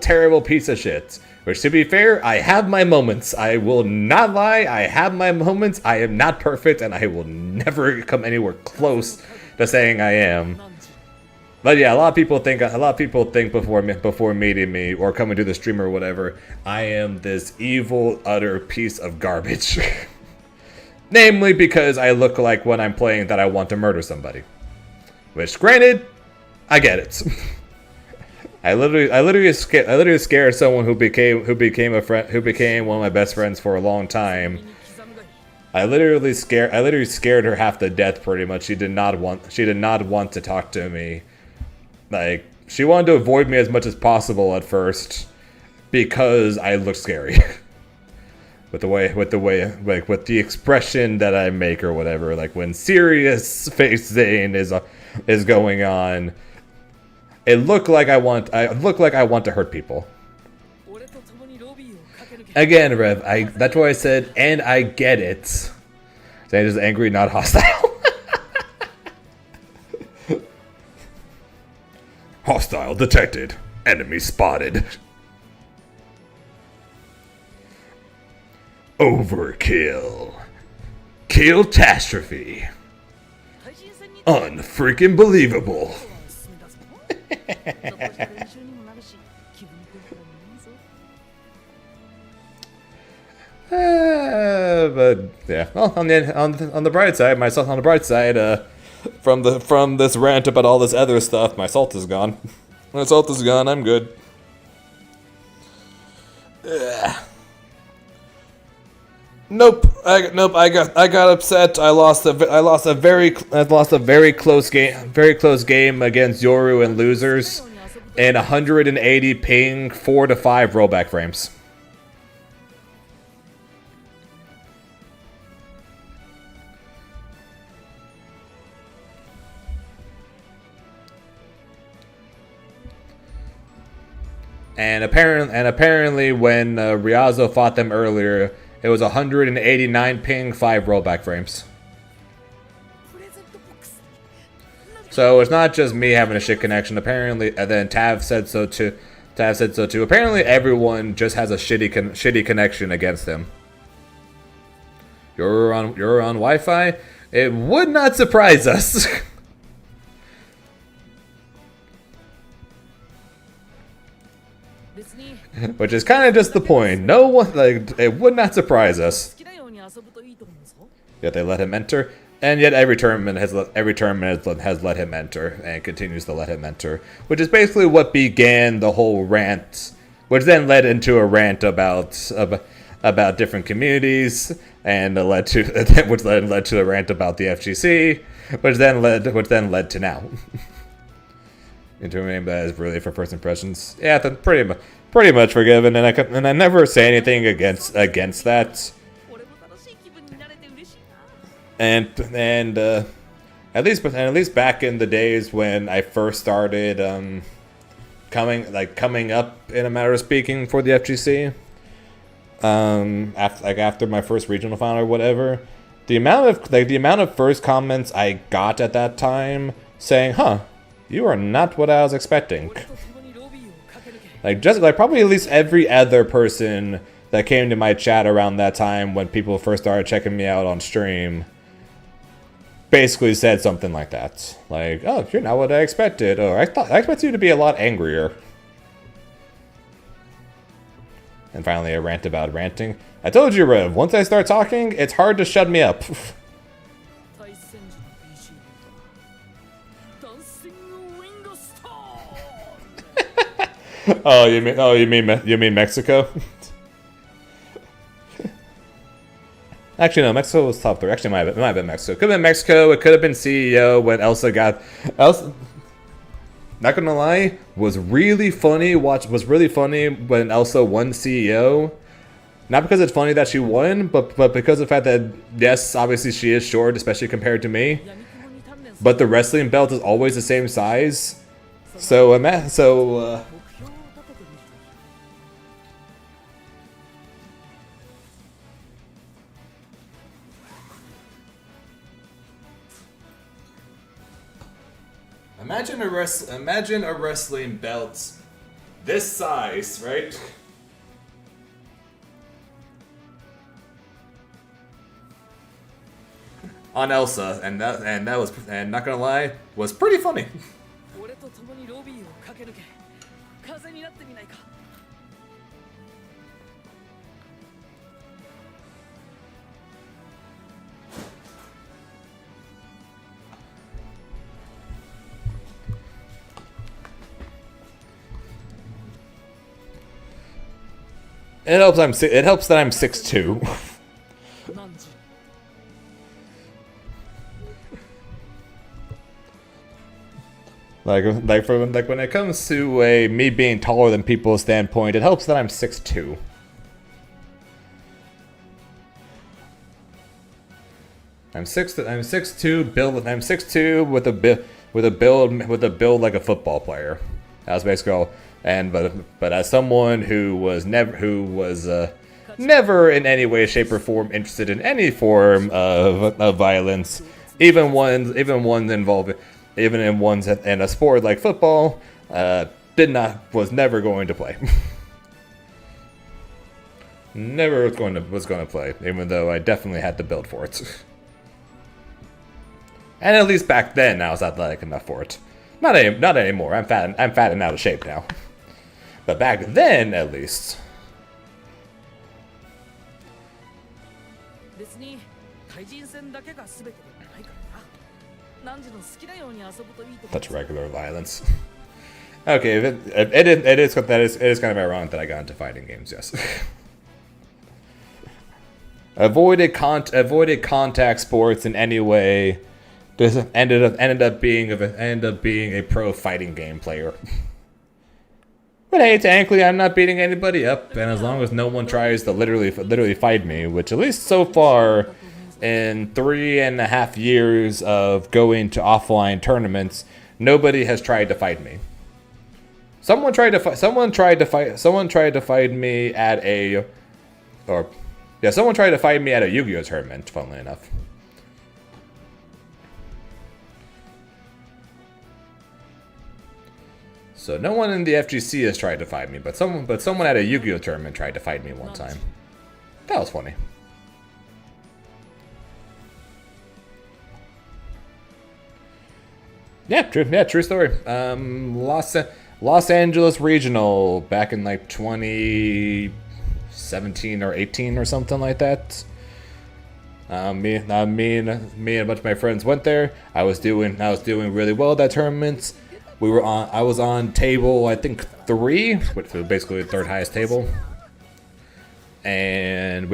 terrible piece of shit. Which, to be fair, I have my moments. I will not lie. I have my moments. I am not perfect, and I will never come anywhere close to saying I am. But yeah, a lot of people think before meeting me or coming to the stream or whatever, I am this evil, utter piece of garbage. Namely, because I look like when I'm playing that I want to murder somebody. Which, granted, I get it. I literally scared someone who became one of my best friends for a long time. I literally scared her half to death pretty much. She did not want to talk to me. Like, she wanted to avoid me as much as possible at first because I looked scary. with the expression that I make or whatever, like when serious face Zane is going on, it looked like I want to hurt people. Again, Rev, that's why I said, and I get it. Zane is angry, not hostile. Hostile detected. Enemy spotted. Overkill. Killtastrophe. Unfreaking believable. But yeah, well, on the bright side, from this rant about all this other stuff, my salt is gone. My salt is gone. I'm good. Nope. I got upset. I lost a very close game against Yoru and losers, and 180 ping 4 to 5 rollback frames. And apparently when Riazo fought them earlier, it was 189 ping, 5 rollback frames. So it's not just me having a shit connection. Apparently, and then Tav said so too. Apparently, everyone just has a shitty connection against him. You're on Wi-Fi. It would not surprise us. Which is kind of just the point. No one, like, it would not surprise us. Yet they let him enter, and yet every tournament has let him enter, and continues to let him enter. Which is basically what began the whole rant, which then led into a rant about different communities, and led to a rant about the FGC, which then led to now. Interviewing that is really for first impressions. Yeah, that's pretty much forgiven, and I never say anything against that. And at least back in the days when I first started coming up in a matter of speaking for the FGC, after my first regional final or whatever, the amount of first comments I got at that time saying, "Huh, you are not what I was expecting." Like probably at least every other person that came to my chat around that time when people first started checking me out on stream basically said something like that. Like, "Oh, you're not what I expected," or I expected you to be a lot angrier." And finally, a rant about ranting. I told you, Rev, once I start talking, it's hard to shut me up. You mean Mexico? Actually, no, Mexico was top 3. Actually, it might have been Mexico. Could have been Mexico. It could have been CEO when Elsa got. Not gonna lie, was really funny when Elsa won CEO. Not because it's funny that she won, but because of the fact that, yes, obviously she is short, especially compared to me. But the wrestling belt is always the same size. Imagine a wrestling belt this size, right? On Elsa, and that was, and not gonna lie, was pretty funny. It helps that I'm 6'2". Like when it comes to me being taller than people's standpoint, it helps that I'm 6'2". I'm 6'2", build. I'm 6'2" with a build like a football player. That was basically all. But as someone who was never in any way, shape, or form interested in any form of violence, even ones involving. Even in ones in a sport like football, was never going to play. Never was going to play, even though I definitely had the build for it. And at least back then, I was athletic enough for it. Not anymore. I'm fat and out of shape now. But back then, at least. That's regular violence. Okay, it is kind of ironic that I got into fighting games. Yes. avoided contact sports in any way. Just ended up being a pro fighting game player. But hey, technically, I'm not beating anybody up, and as long as no one tries to literally fight me, which at least so far. In 3.5 years of going to offline tournaments, nobody has tried to fight me. Someone tried to fight me at a Yu-Gi-Oh tournament, funnily enough. So no one in the FGC has tried to fight me, but someone at a Yu-Gi-Oh tournament tried to fight me one time. That was funny. Yeah, true story. Los Angeles Regional back in like 2017 or 18 or something like that. Me and a bunch of my friends went there. I was doing really well at that tournament. I was on table, I think 3, which was basically the third highest table. And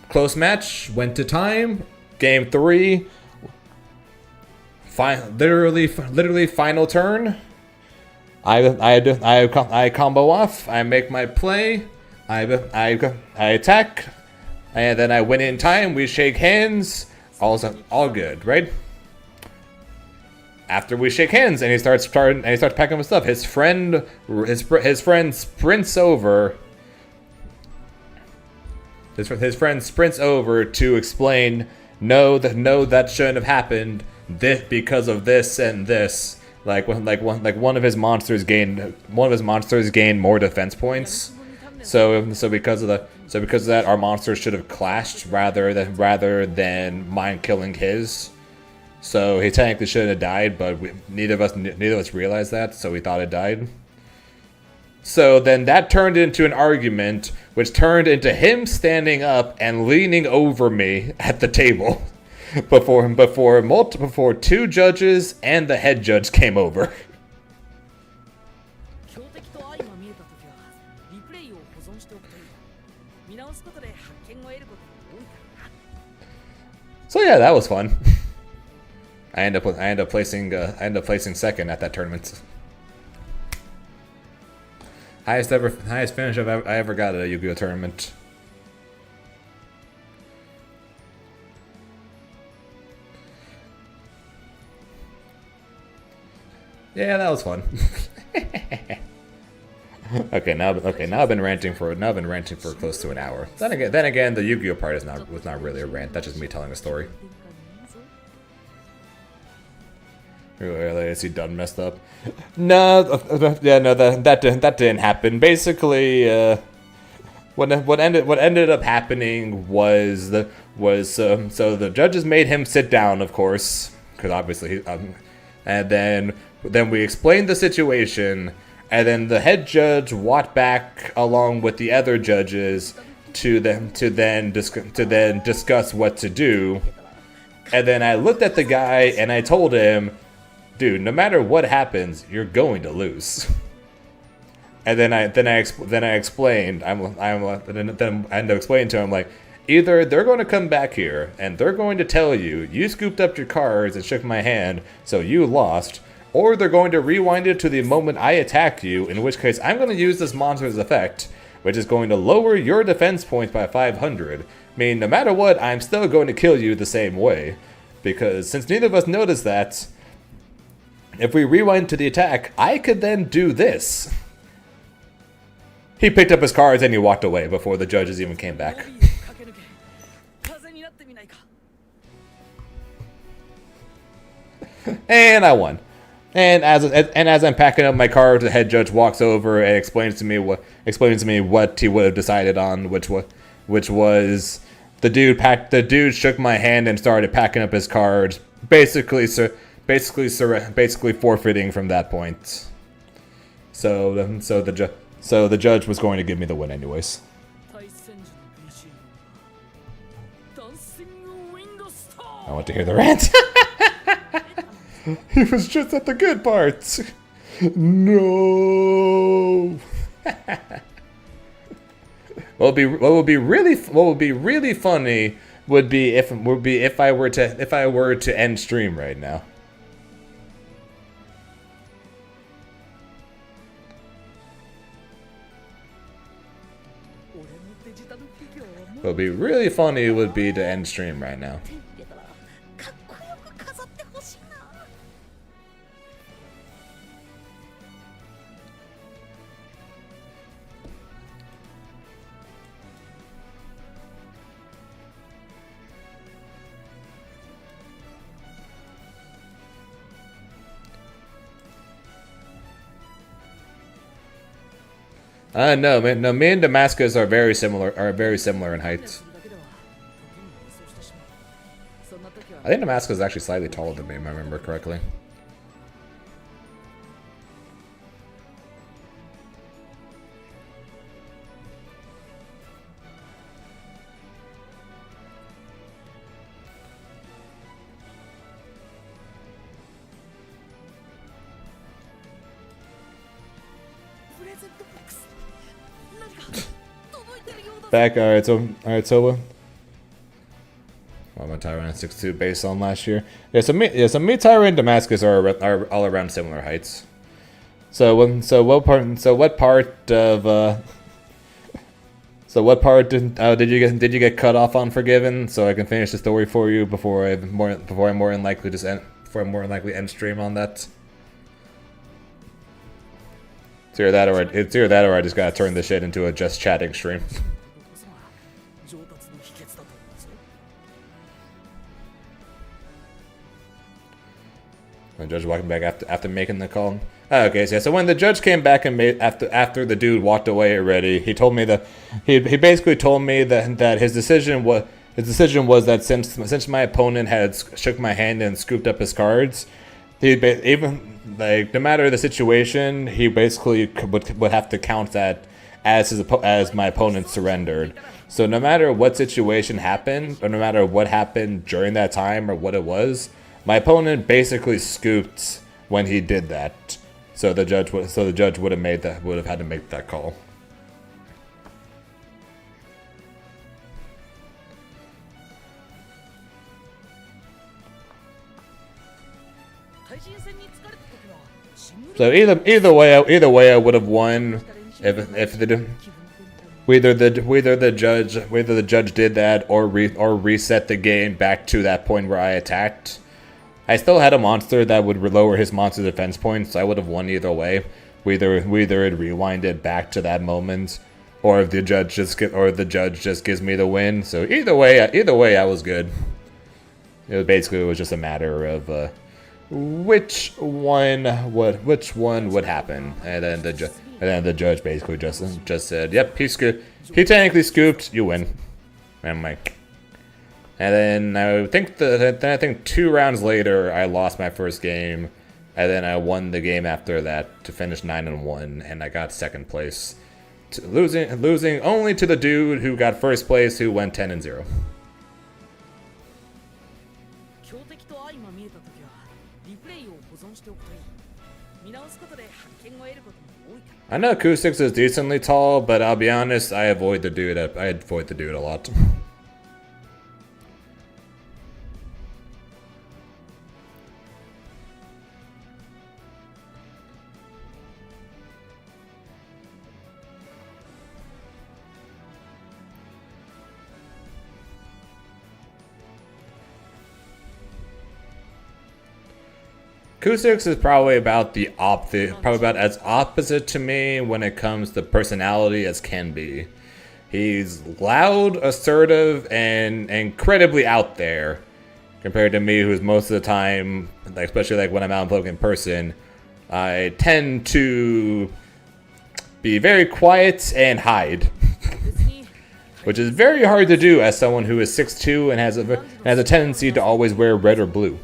close match, went to time, game 3. Literally final turn. I combo off. I make my play. I attack, and then I win in time. We shake hands. All good, right? After we shake hands, and he starts packing up his stuff. His friend sprints over. His friend sprints over to explain. No, that shouldn't have happened. This because of this and this. One of his monsters gained more defense points. So because of that, our monsters should have clashed rather than mine killing his. So he technically shouldn't have died, but neither of us realized that, so we thought it died. So then that turned into an argument, which turned into him standing up and leaning over me at the table. Before 2 judges and the head judge came over. So yeah, that was fun. I end up placing second at that tournament. Highest finish I ever got at a Yu-Gi-Oh tournament. Yeah, that was fun. Okay, now I've been ranting for close to an hour. Then again, the Yu-Gi-Oh part was not really a rant. That's just me telling a story. Really, is he done messed up? No, that didn't happen. Basically, what ended up happening was so the judges made him sit down, of course, because obviously and then we explained the situation, and then the head judge walked back along with the other judges to then discuss what to do. And then I looked at the guy and I told him, "Dude, no matter what happens, you're going to lose." And then I explained. I ended up explaining to him, like, either they're going to come back here and they're going to tell you, you scooped up your cards and shook my hand, so you lost, or they're going to rewind it to the moment I attack you, in which case I'm going to use this monster's effect, which is going to lower your defense points by 500. I mean, no matter what, I'm still going to kill you the same way. Because since neither of us noticed that, if we rewind to the attack, I could then do this. He picked up his cards and he walked away before the judges even came back. And I won. And as I'm packing up my cards, the head judge walks over and explains to me what he would have decided on, which was the dude shook my hand and started packing up his cards, basically forfeiting from that point. So the judge was going to give me the win anyways. I want to hear the rant. He was just at the good parts. No. What would be really funny would be if I were to end stream right now. What would be really funny would be to end stream right now. No, man, no. Me and Damascus are very similar. In height. I think Damascus is actually slightly taller than me, if I remember correctly. Back, alright, so my Tyrant 6'2" base on last year. Yeah, so me, Tyrant, and Damascus are all around similar heights. So what part did you get cut off on Forgiven? So I can finish the story for you before I more than likely end stream on that. It's either that or I just gotta turn this shit into a just chatting stream. The judge walking back after making the call. Oh, okay, so when the judge came back and made after the dude walked away already, he told me that he basically told me that his decision was that since my opponent had shook my hand and scooped up his cards, even like no matter the situation, he basically would have to count that as my opponent surrendered. So no matter what situation happened, or no matter what happened during that time or what it was, my opponent basically scooped when he did that. So the judge would have had to make that call. So either way I would have won if whether the judge did that or reset the game back to that point where I attacked. I still had a monster that would lower his monster defense points, so I would have won either way. Whether it rewinded back to that moment, or if the judge just gives me the win. So either way I was good. It was just a matter of which one would happen, and then the judge basically just said, "Yep, he technically scooped. You win." And I'm like. And then I think 2 rounds later, I lost my first game, and then I won the game after that to finish 9-1, and I got second place, losing only to the dude who got first place, who went 10-0. I know Acoustics is decently tall, but I'll be honest, I avoid the dude a lot. Kusix is probably about probably about as opposite to me when it comes to personality as can be. He's loud, assertive, and incredibly out there, compared to me, who's most of the time, like, especially like when I'm out in public in person, I tend to be very quiet and hide, which is very hard to do as someone who is 6'2" and has a tendency to always wear red or blue.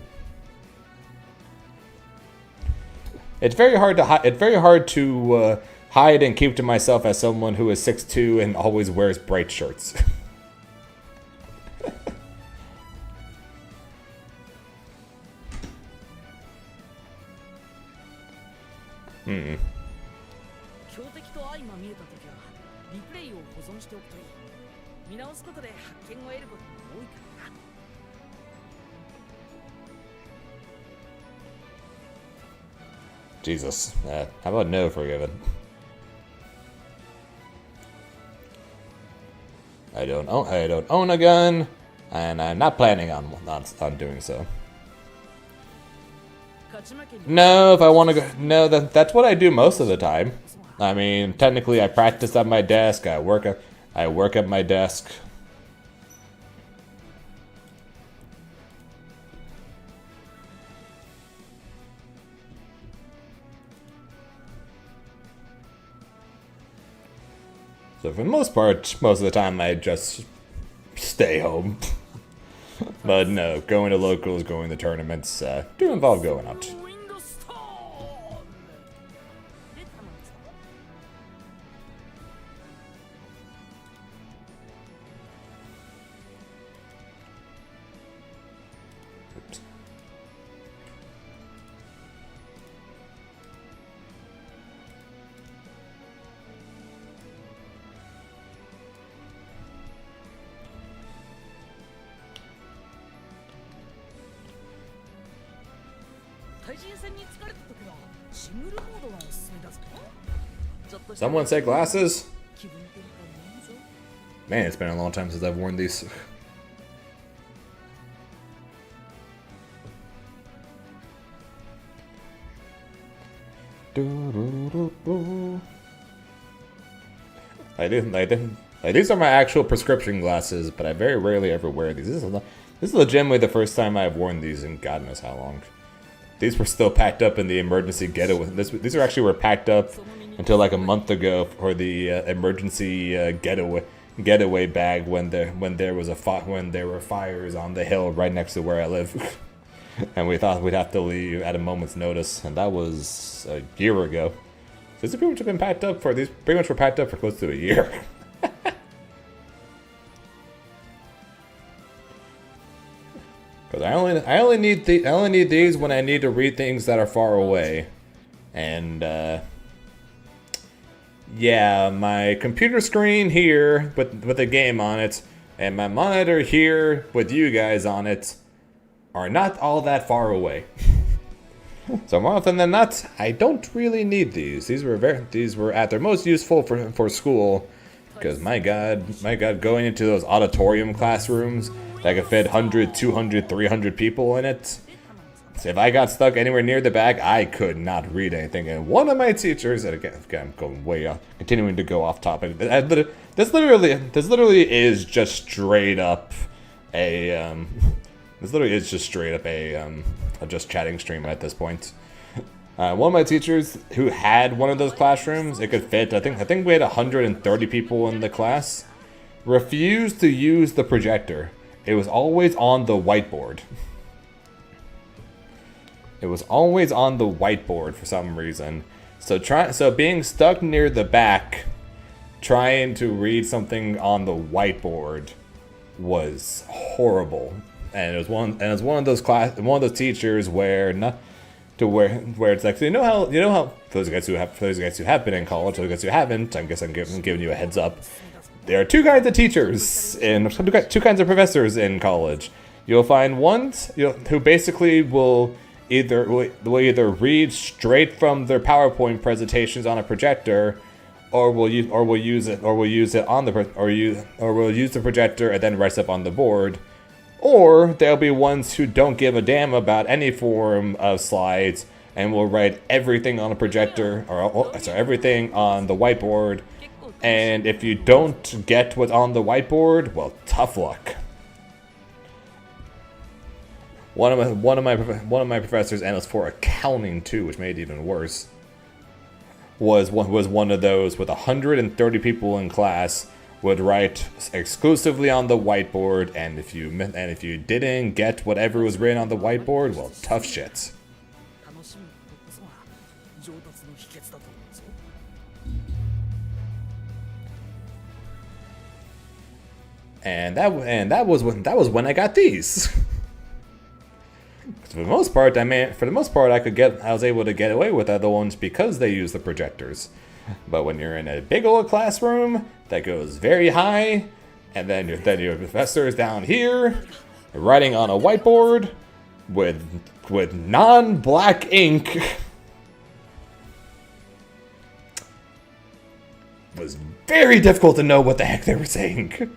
It's very hard to hide and keep to myself as someone who is 6'2" and always wears bright shirts. Hmm. 強敵と相まみえた時はリプレイを保存しておくといい。見直すことで発見を得ることも多いからな。Jesus. How about no forgiven? I don't own a gun, and I'm not planning on doing so. No, if I want to go, no, that's what I do most of the time. I mean, technically, I practice at my desk. I work at my desk. So for the most part, most of the time, I just stay home. But no, going to locals, going to tournaments, do involve going out. Oops. Someone say glasses? Man, it's been a long time since I've worn these. These are my actual prescription glasses, but I very rarely ever wear these. This is legitimately the first time I've worn these in God knows how long. These were still packed up in the emergency getaway. These were packed up until like a month ago for the emergency getaway bag when there were fires on the hill right next to where I live, and we thought we'd have to leave at a moment's notice, and that was a year ago. So these pretty much have been packed up for were packed up for close to a year. Because I only need these when I need to read things that are far away, and yeah, my computer screen here with a game on it, and my monitor here with you guys on it, are not all that far away. So more often than not, I don't really need these. These were at their most useful for school, because my god, going into those auditorium classrooms that could fit 100, 200, 300 people in it. So if I got stuck anywhere near the back, I could not read anything. And one of my teachers, and again I'm going way off, continuing to go off topic. This literally is just straight up a just chatting stream at this point. One of my teachers who had one of those classrooms, it could fit. I think we had 130 people in the class. Refused to use the projector. It was always on the whiteboard. It was always on the whiteboard for some reason. So being stuck near the back, trying to read something on the whiteboard, was horrible. And it was one of those teachers where it's like, so you know how those guys who have been in college, those guys who haven't, I guess I'm giving you a heads up. There are two kinds of teachers and two kinds of professors in college. You'll find ones who basically will either read straight from their PowerPoint presentations on a projector, or will use the projector and then write up on the board, or there'll be ones who don't give a damn about any form of slides and will write everything on a projector, or sorry, everything on the whiteboard. And if you don't get what's on the whiteboard, well, tough luck. One of my professors, and it was for accounting too, which made it even worse, was one of those with 130 people in class, would write exclusively on the whiteboard, and if you didn't get whatever was written on the whiteboard, well, tough shit. And that was when I got these. For the most part, I was able to get away with other ones because they use the projectors. But when you're in a big old classroom that goes very high, and then your professor is down here writing on a whiteboard with non-black ink, was very difficult to know what the heck they were saying.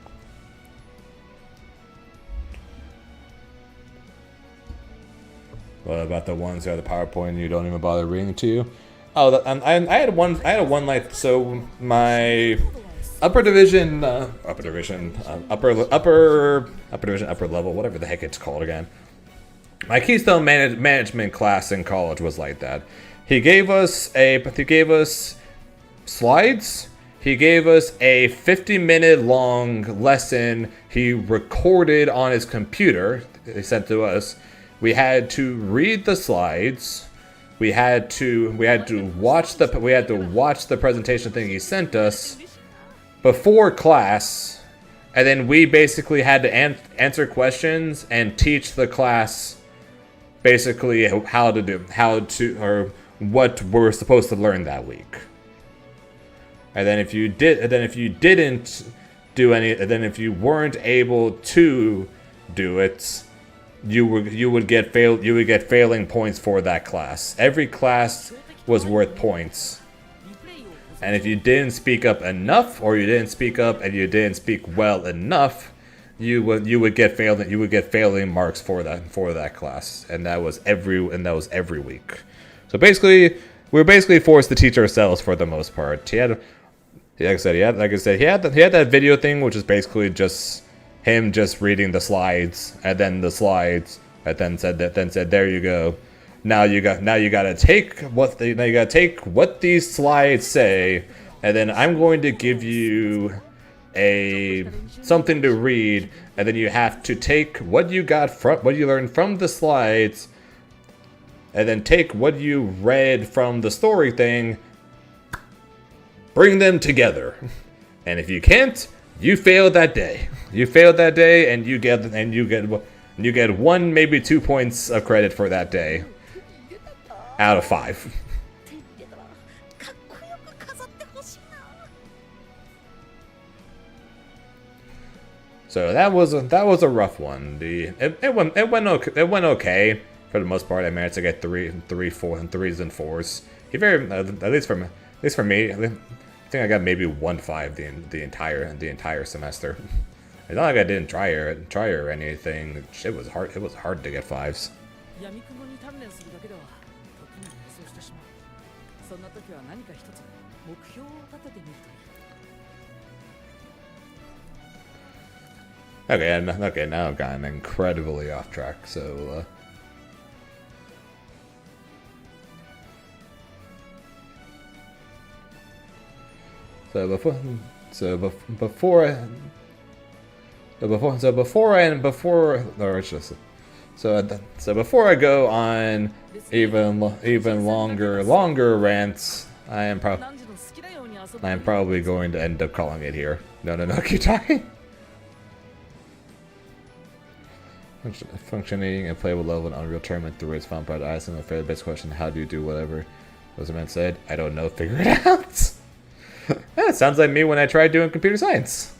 What about the ones that have the PowerPoint and you don't even bother reading it to you? Oh, I had one like, so my upper division, upper level, whatever the heck it's called again. My Keystone management class in college was like that. He gave us slides. He gave us a 50-minute long lesson he recorded on his computer. He sent to us. We had to read the slides. We had to watch the presentation thing he sent us before class, and then we basically had to answer questions and teach the class basically or what we're supposed to learn that week. And then if you weren't able to do it, you would get failing points for that class. Every class was worth points. And if you didn't speak up enough, or you didn't speak up and you didn't speak well enough, you would get failing marks for that class. And that was every week. So basically, we were basically forced to teach ourselves for the most part. He had that video thing, which is basically just him just reading the slides, and then said there you go. Now you gotta take what these slides say, and then I'm going to give you something to read, and then you have to take what you learned from the slides, and then take what you read from the story thing, bring them together. And if you can't, you failed that day. You failed that day, and you get 1, maybe 2 points of credit for that day out of 5. So that was a rough one. It went okay for the most part. I managed to get 3, 4, and 3s and 4s. At least for me, I think I got maybe 1.5 the entire semester. It's not like I didn't try or anything. It was hard. It was hard to get 5s. Okay, now I've gotten incredibly off track. So. Before I go on even longer rants, I am probably going to end up calling it here. No, keep talking. Functioning and playable level in Unreal Tournament 3 is fun, but I asked him a fairly basic question: how do you do whatever? Was the man said? I don't know. Figure it out. That sounds like me when I tried doing computer science.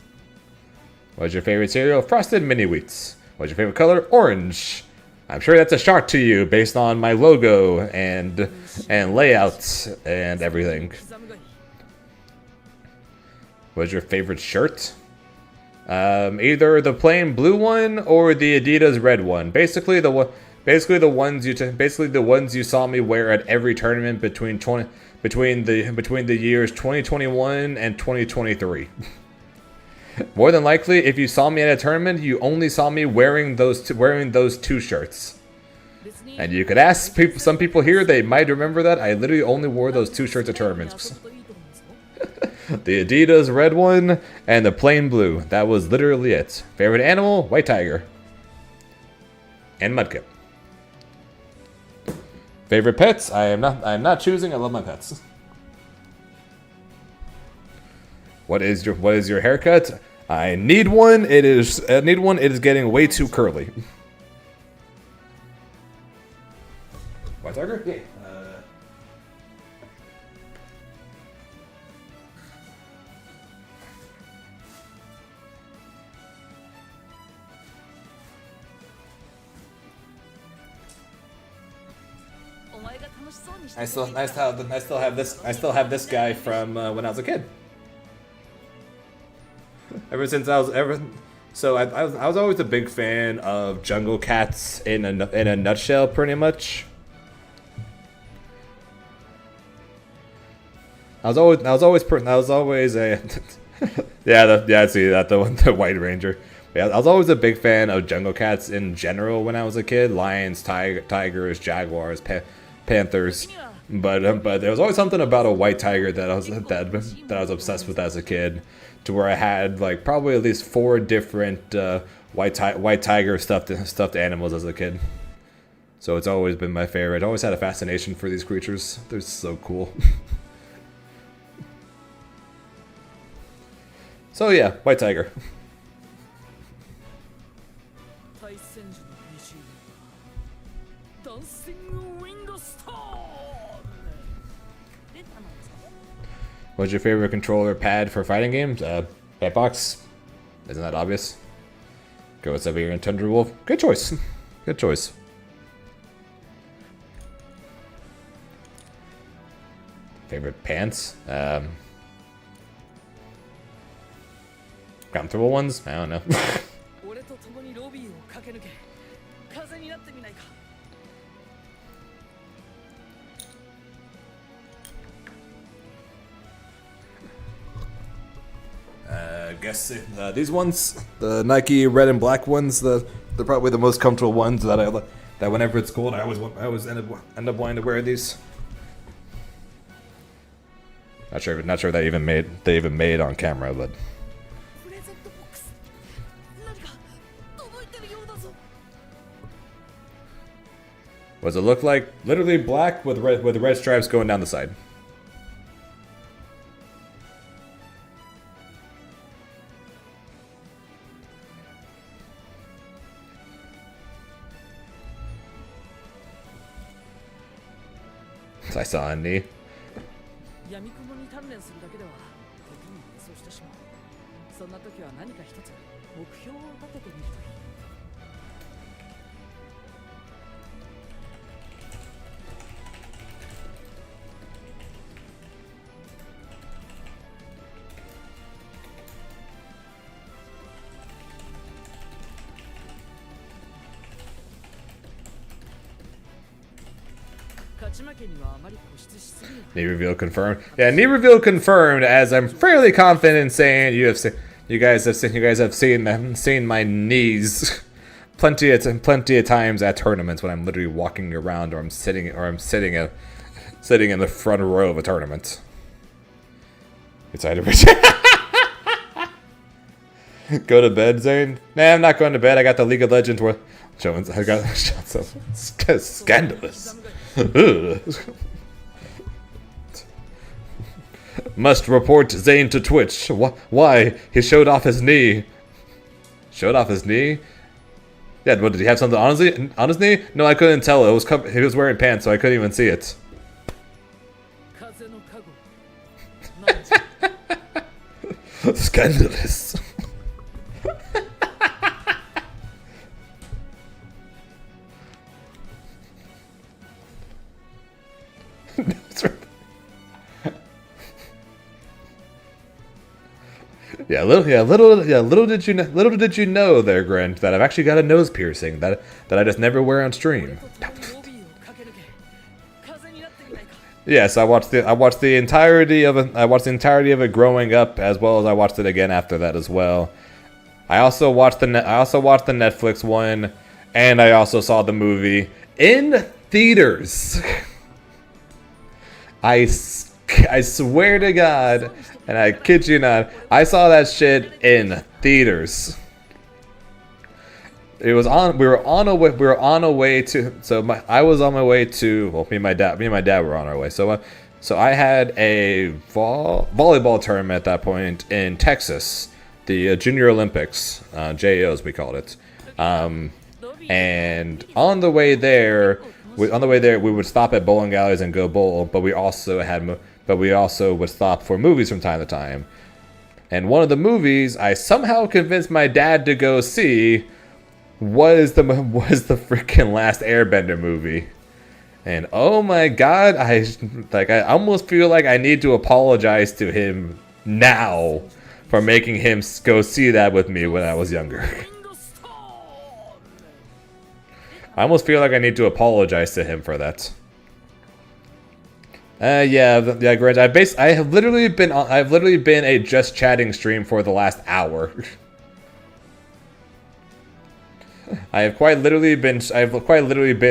What's your favorite cereal? Frosted Mini Wheats. What's your favorite color? Orange. I'm sure that's a shock to you based on my logo and layouts and everything. What's your favorite shirt? Either the plain blue one or the Adidas red one. Basically the ones you saw me wear at every tournament between the years 2021 and 2023. More than likely, if you saw me at a tournament, you only saw me wearing those two shirts. And you could ask some people here, they might remember that I literally only wore those two shirts at tournaments. The Adidas red one and the plain blue. That was literally it. Favorite animal? White tiger. And Mudkip. Favorite pets? I am not choosing. I love my pets. What is your haircut? I need one. It is getting way too curly. White tiger? Yeah. I still have this guy from when I was a kid. I was always a big fan of jungle cats in a nutshell, pretty much. I was always a the White Ranger. Yeah, I was always a big fan of jungle cats in general when I was a kid. Lions, tigers, jaguars, panthers. But there was always something about a white tiger that I was obsessed with as a kid, to where I had like probably at least 4 different white tiger stuffed animals as a kid. So it's always been my favorite. I always had a fascination for these creatures. They're so cool. So yeah, white tiger. What's your favorite controller pad for fighting games? Hitbox. Isn't that obvious? Go with Severe and Thunderwolf. Good choice. Good choice. Favorite pants? Comfortable ones? I don't know. Guess these ones, the Nike red and black ones, they're probably the most comfortable ones that whenever it's cold, I always end up wanting to wear these. Not sure that they even made on camera, but. What does it look like? Literally black with red stripes going down the side. I saw a knee. Knee reveal confirmed. Yeah, knee reveal confirmed. As I'm fairly confident in saying you guys have seen my knees plenty of times at tournaments when I'm literally walking around or I'm sitting in the front row of a tournament. Excited for Go to bed, Zane? Nah, I'm not going to bed. I got the League of Legends where I got some scandalous. Must report Zane to Twitch. Why? He showed off his knee. Showed off his knee? Yeah, what, did he have something on his knee? No, I couldn't tell. He was wearing pants, so I couldn't even see it. Scandalous. Little did you know there, Grant, that I've actually got a nose piercing that I just never wear on stream. Yes, I watched the entirety of it growing up, as well as I watched it again after that as well. I also watched the Netflix one, and I also saw the movie in theaters. I swear to God, and I kid you not, I saw that shit in theaters. It was on. We were on a way to. I was on my way to. Well, me and my dad were on our way. So I had a volleyball tournament at that point in Texas, the Junior Olympics, JOs we called it. And on the way there, we would stop at bowling alleys and go bowl. But we also would stop for movies from time to time. And one of the movies I somehow convinced my dad to go see was the freaking Last Airbender movie. And oh my God, I almost feel like I need to apologize to him now for making him go see that with me when I was younger. I almost feel like I need to apologize to him for that. Yeah, Grant. I have literally been a just chatting stream for the last hour. I have quite literally been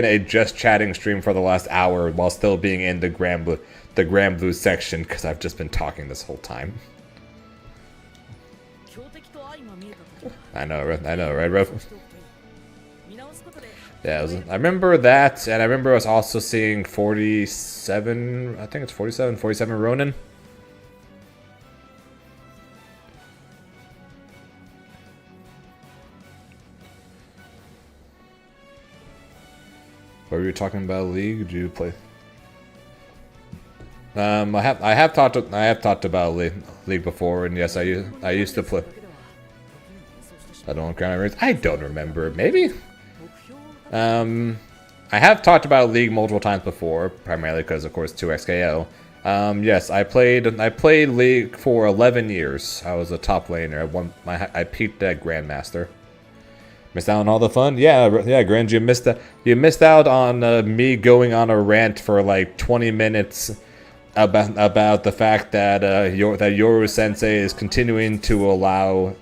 a just chatting stream for the last hour while still being in the Granblue section because I've just been talking this whole time. I know, right, Rev? Yeah, I remember that, and I remember us also seeing 47, I think it's 47 Ronin. What were you talking about, League? Did you play? I have talked about League before, and yes, I used to play. I don't remember. Maybe. I have talked about League multiple times before, primarily because, of course, 2XKO. Yes, I played League for 11 years. I was a top laner. I peaked at Grandmaster. Missed out on all the fun? Yeah, Grand, you missed out on me going on a rant for like 20 minutes about the fact that Yoru Sensei is continuing to allow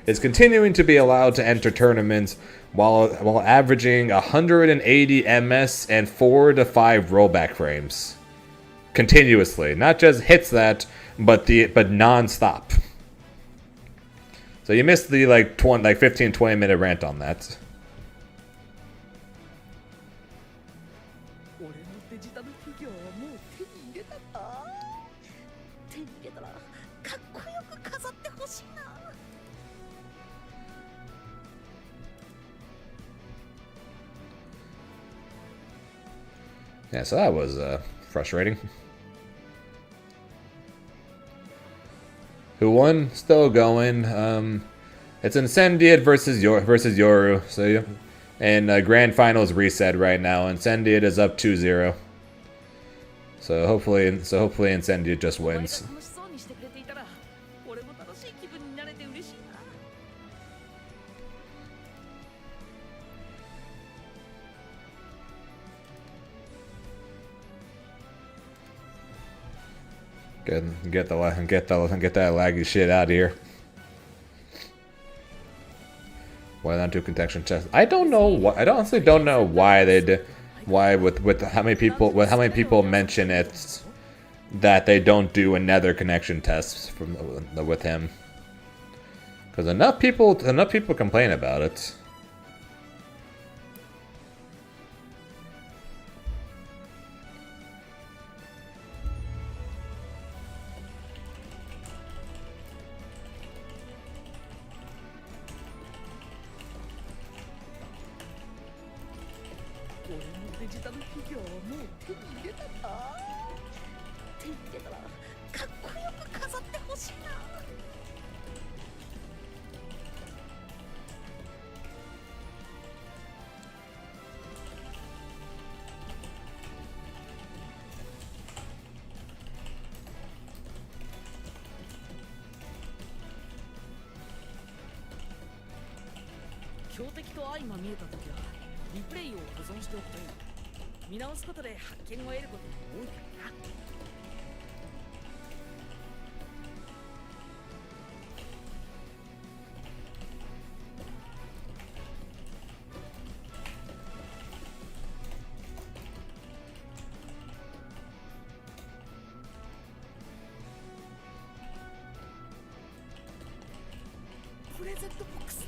is continuing to be allowed to enter tournaments while averaging 180 MS and 4 to 5 rollback frames continuously. Not just hits that, but non-stop. So you missed the 15-20 minute rant on that. Yeah, so that was frustrating. Who won? Still going. It's Incendiate versus Yoru. So yeah. And Grand Finals reset right now. Incendiate is up 2-0. So hopefully Incendiate just wins. Get that laggy shit out of here. Why not do connection tests? I don't know what. I honestly don't know why they did. Why with how many people mention it that they don't do another connection test with him. Because enough people complain about it. 強敵と相まみえた時はリプレイを保存しておくといい。見直すことで発見を得ることも多いからな。プレゼントボックス、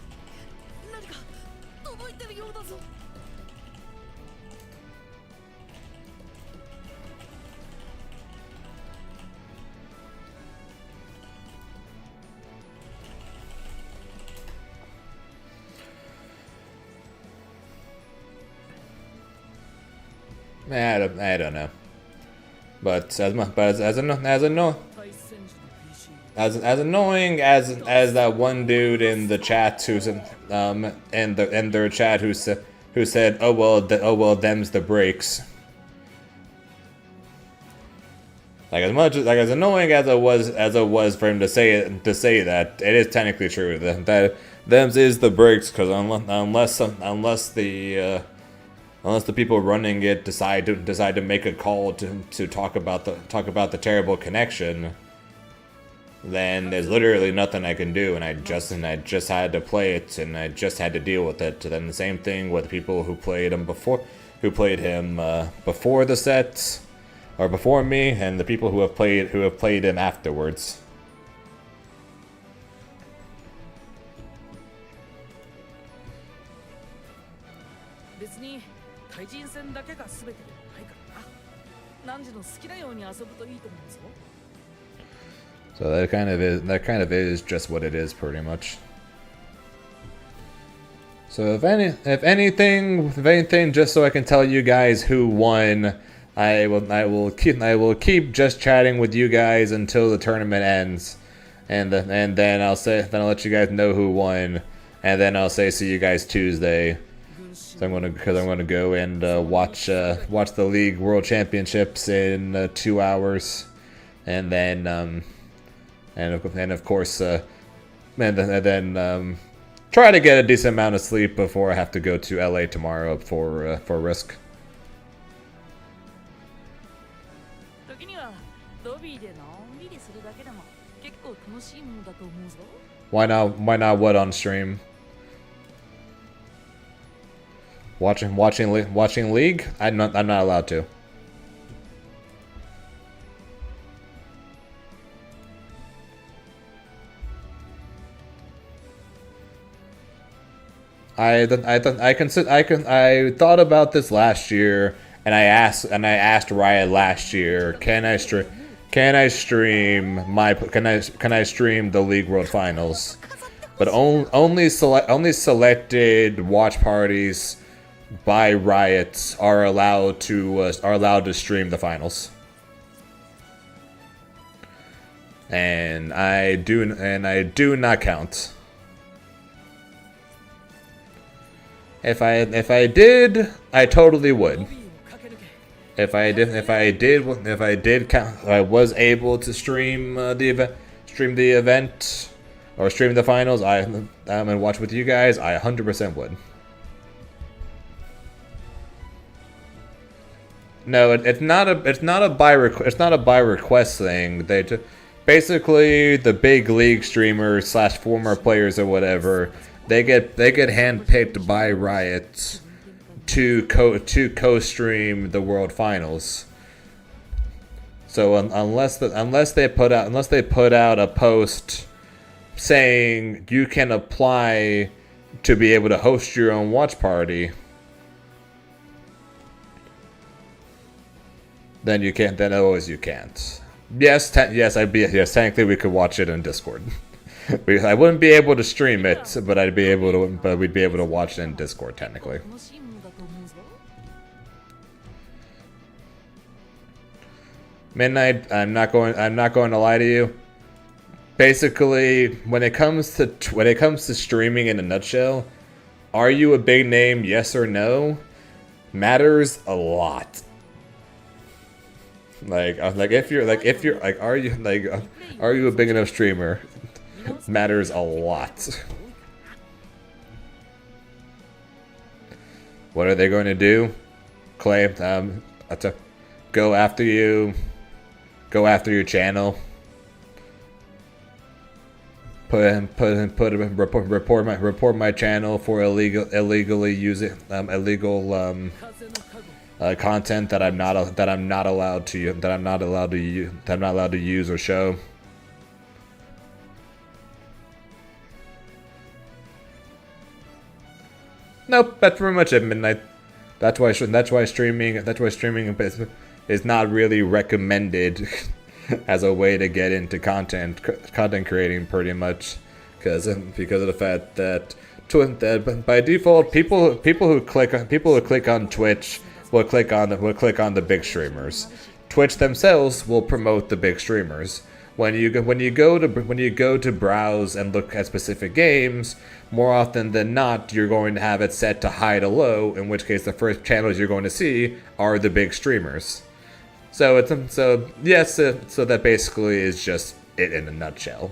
何か届いてるようだぞ。I don't know. But as annoying as that one dude in the chat who's in their chat who said oh well them's the breaks. Like as annoying as it was for him to say that, it is technically true that them's is the breaks, because unless the people running it decide to make a call to talk about the terrible connection, then there's literally nothing I can do, and I just had to play it, and I just had to deal with it. And then the same thing with people who played him before the set, or before me, and the people who have played him afterwards. So that kind of is just what it is, pretty much. So if anything, just so I can tell you guys who won, I will keep just chatting with you guys until the tournament ends, and then I'll let you guys know who won, and then I'll say see you guys Tuesday. So I'm gonna go and watch the League World Championships in 2 hours, and then and of course and then try to get a decent amount of sleep before I have to go to LA tomorrow for RISC. Why not what on stream? Watching League? I'm not allowed to. I thought about this last year, and I asked Riot last year, can I stream the League World Finals? But only selected watch parties by Riot are allowed to stream the finals. And I do not count. If I did, I totally would. If I did count, I was able to stream the event, or stream the finals, and watch with you guys, I 100% would. No, it's not a by request thing. Basically the big league streamers / former players or whatever, they get handpicked by Riot to co-stream the World Finals. So unless they put out a post saying you can apply to be able to host your own watch party, then you can't. Then always you can't. Yes, technically we could watch it in Discord. I wouldn't be able to stream it, but we'd be able to watch it in Discord technically. Midnight, I'm not going to lie to you. Basically, when it comes to streaming in a nutshell, are you a big name, yes or no, matters a lot. Are you a big enough streamer? Matters a lot. What are they going to do? Claim go after you. Go after your channel. Report my channel for illegally using illegal content that I'm not allowed to use or show. Nope, that's pretty much it, Midnight. That's why streaming is not really recommended as a way to get into content creating, pretty much, because of the fact that by default people who click on Twitch will click on the big streamers. Twitch themselves will promote the big streamers. When you go to browse and look at specific games, more often than not, you're going to have it set to high to low, in which case the first channels you're going to see are the big streamers. So that basically is just it in a nutshell.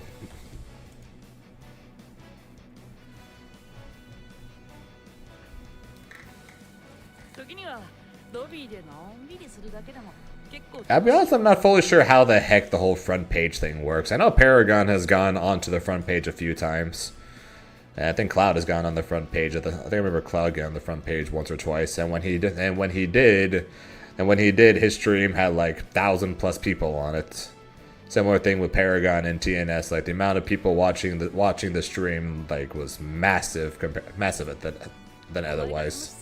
I'll be honest, I'm not fully sure how the heck the whole front page thing works. I know Paragon has gone onto the front page a few times. And I think Cloud has gone on the front page. I think I remember Cloud getting on the front page once or twice. And when he did, his stream had like 1,000+ people on it. Similar thing with Paragon and TNS. Like the amount of people watching the stream like was massive than otherwise.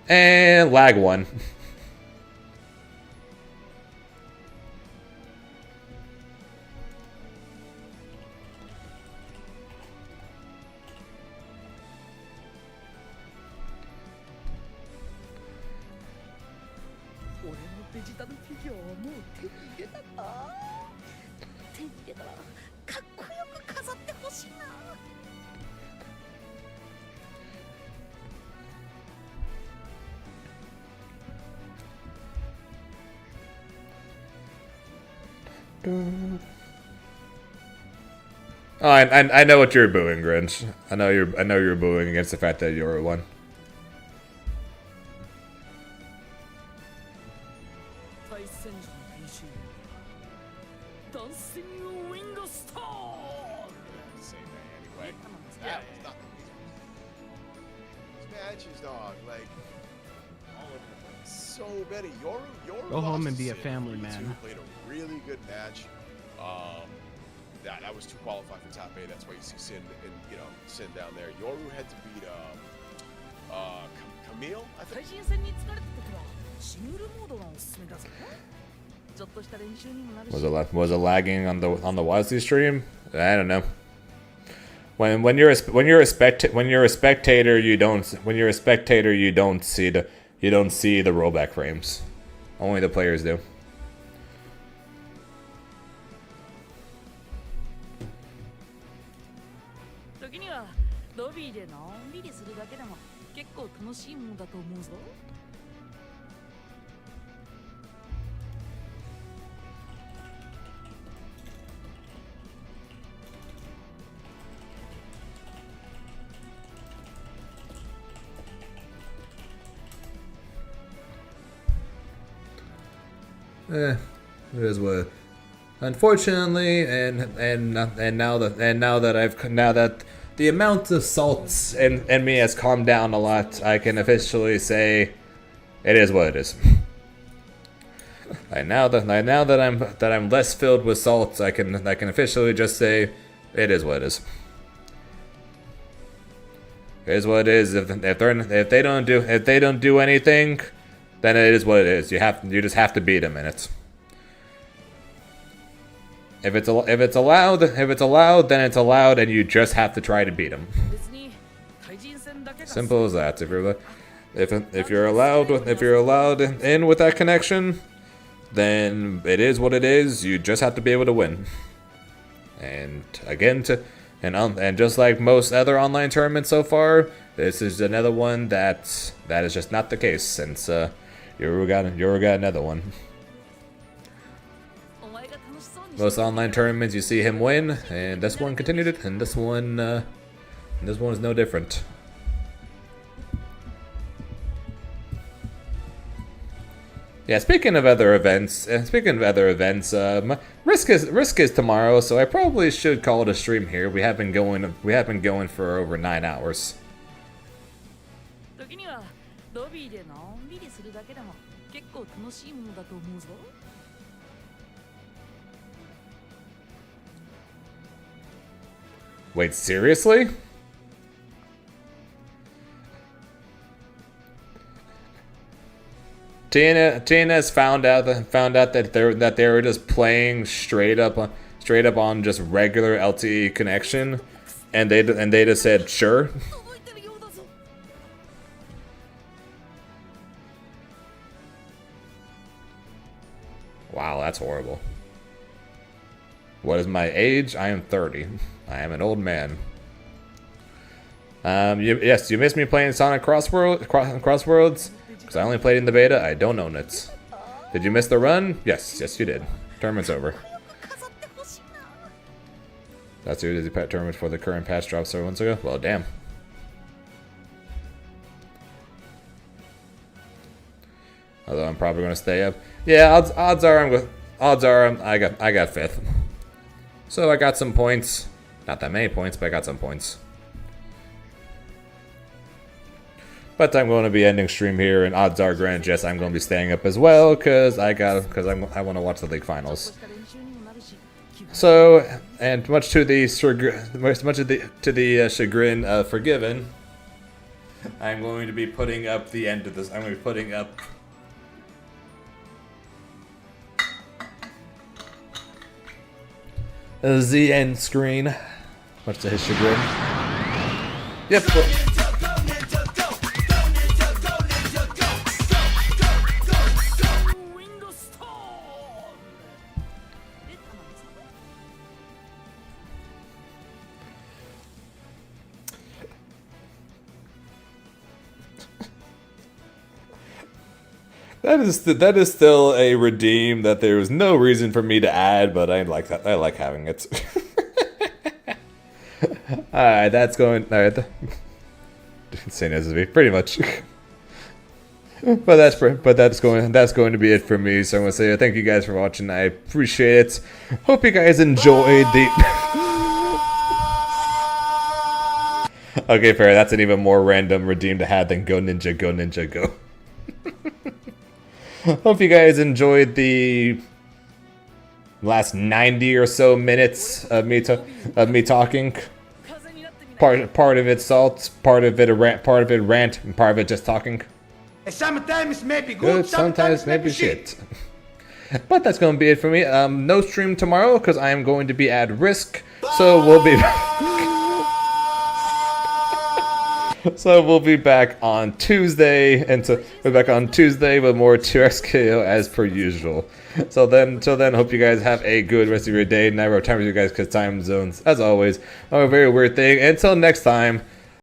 And lag one. Oh, I know what you're booing, Grinch. I know you're booing against the fact that you're one. Go home and be a family man. Played a really good match. That was to qualify for top 8. That's why you see Sin and Sin down there. Yoru had to beat Camille, I think. Was it lagging on the WASD stream? I don't know. When you're a spectator, you don't see the rollback frames. Only the players do. It is what. Unfortunately, and now that the amount of salts in me has calmed down a lot, I can officially say it is what it is. Now that I'm less filled with salts, I can officially just say it is what it is. It is what it is. If they don't do anything, then it is what it is. You just have to beat them in it. If it's allowed, then it's allowed, and you just have to try to beat them. Simple as that. If you're allowed in with that connection, then it is what it is. You just have to be able to win. And again, and just like most other online tournaments so far, this is another one that is just not the case, since Yoru got another one. Most online tournaments you see him win, and this one continued it, and this one This one is no different. Yeah, speaking of other events, RISC is tomorrow, so I probably should call it a stream here. We have been going for over 9 hours. 時にはロビーでのんびりするだけでも結構楽しいものだと思うぞ。Wait, seriously? TNS found out that they were just playing straight up on just regular LTE connection, and they just said sure. Wow, that's horrible. What is my age? I am 30. I am an old man. Yes, you missed me playing Sonic Crossworlds? Because I only played in the beta, I don't own it. Did you miss the run? Yes, you did. Tournament's over. That's who did the tournament for the current patch drop several months ago? Well, damn. Although I'm probably gonna stay up. Yeah, odds are I got 5th. So I got some points. Not that many points, but I got some points. But I'm going to be ending stream here, and odds are, Grand Jess, I'm going to be staying up as well because I want to watch the league finals. So, and much to the chagrin of Forgiven, I'm going to be putting up the end of this. I'm going to be putting up the end screen, much to his chagrin. Yep. That is still a redeem that there was no reason for me to add, but I like that. I like having it. Alright, that's going. Alright. Same as me, pretty much. But that's going to be it for me. So I'm gonna say thank you guys for watching. I appreciate it. Hope you guys enjoyed the. Okay, fair. That's an even more random redeem to have than Go Ninja, Go Ninja, Go. Hope you guys enjoyed the last 90 or so minutes of me talking. Part of it salt, part of it rant, and part of it just talking. Sometimes maybe good, sometimes maybe shit. But that's going to be it for me. No stream tomorrow because I am going to be at RISC, so we'll be. So we'll be back on Tuesday, we're back on Tuesday with more 2XKO as per usual. So then, till then, hope you guys have a good rest of your day. Never have time with you guys because time zones, as always, are a very weird thing. Until next time,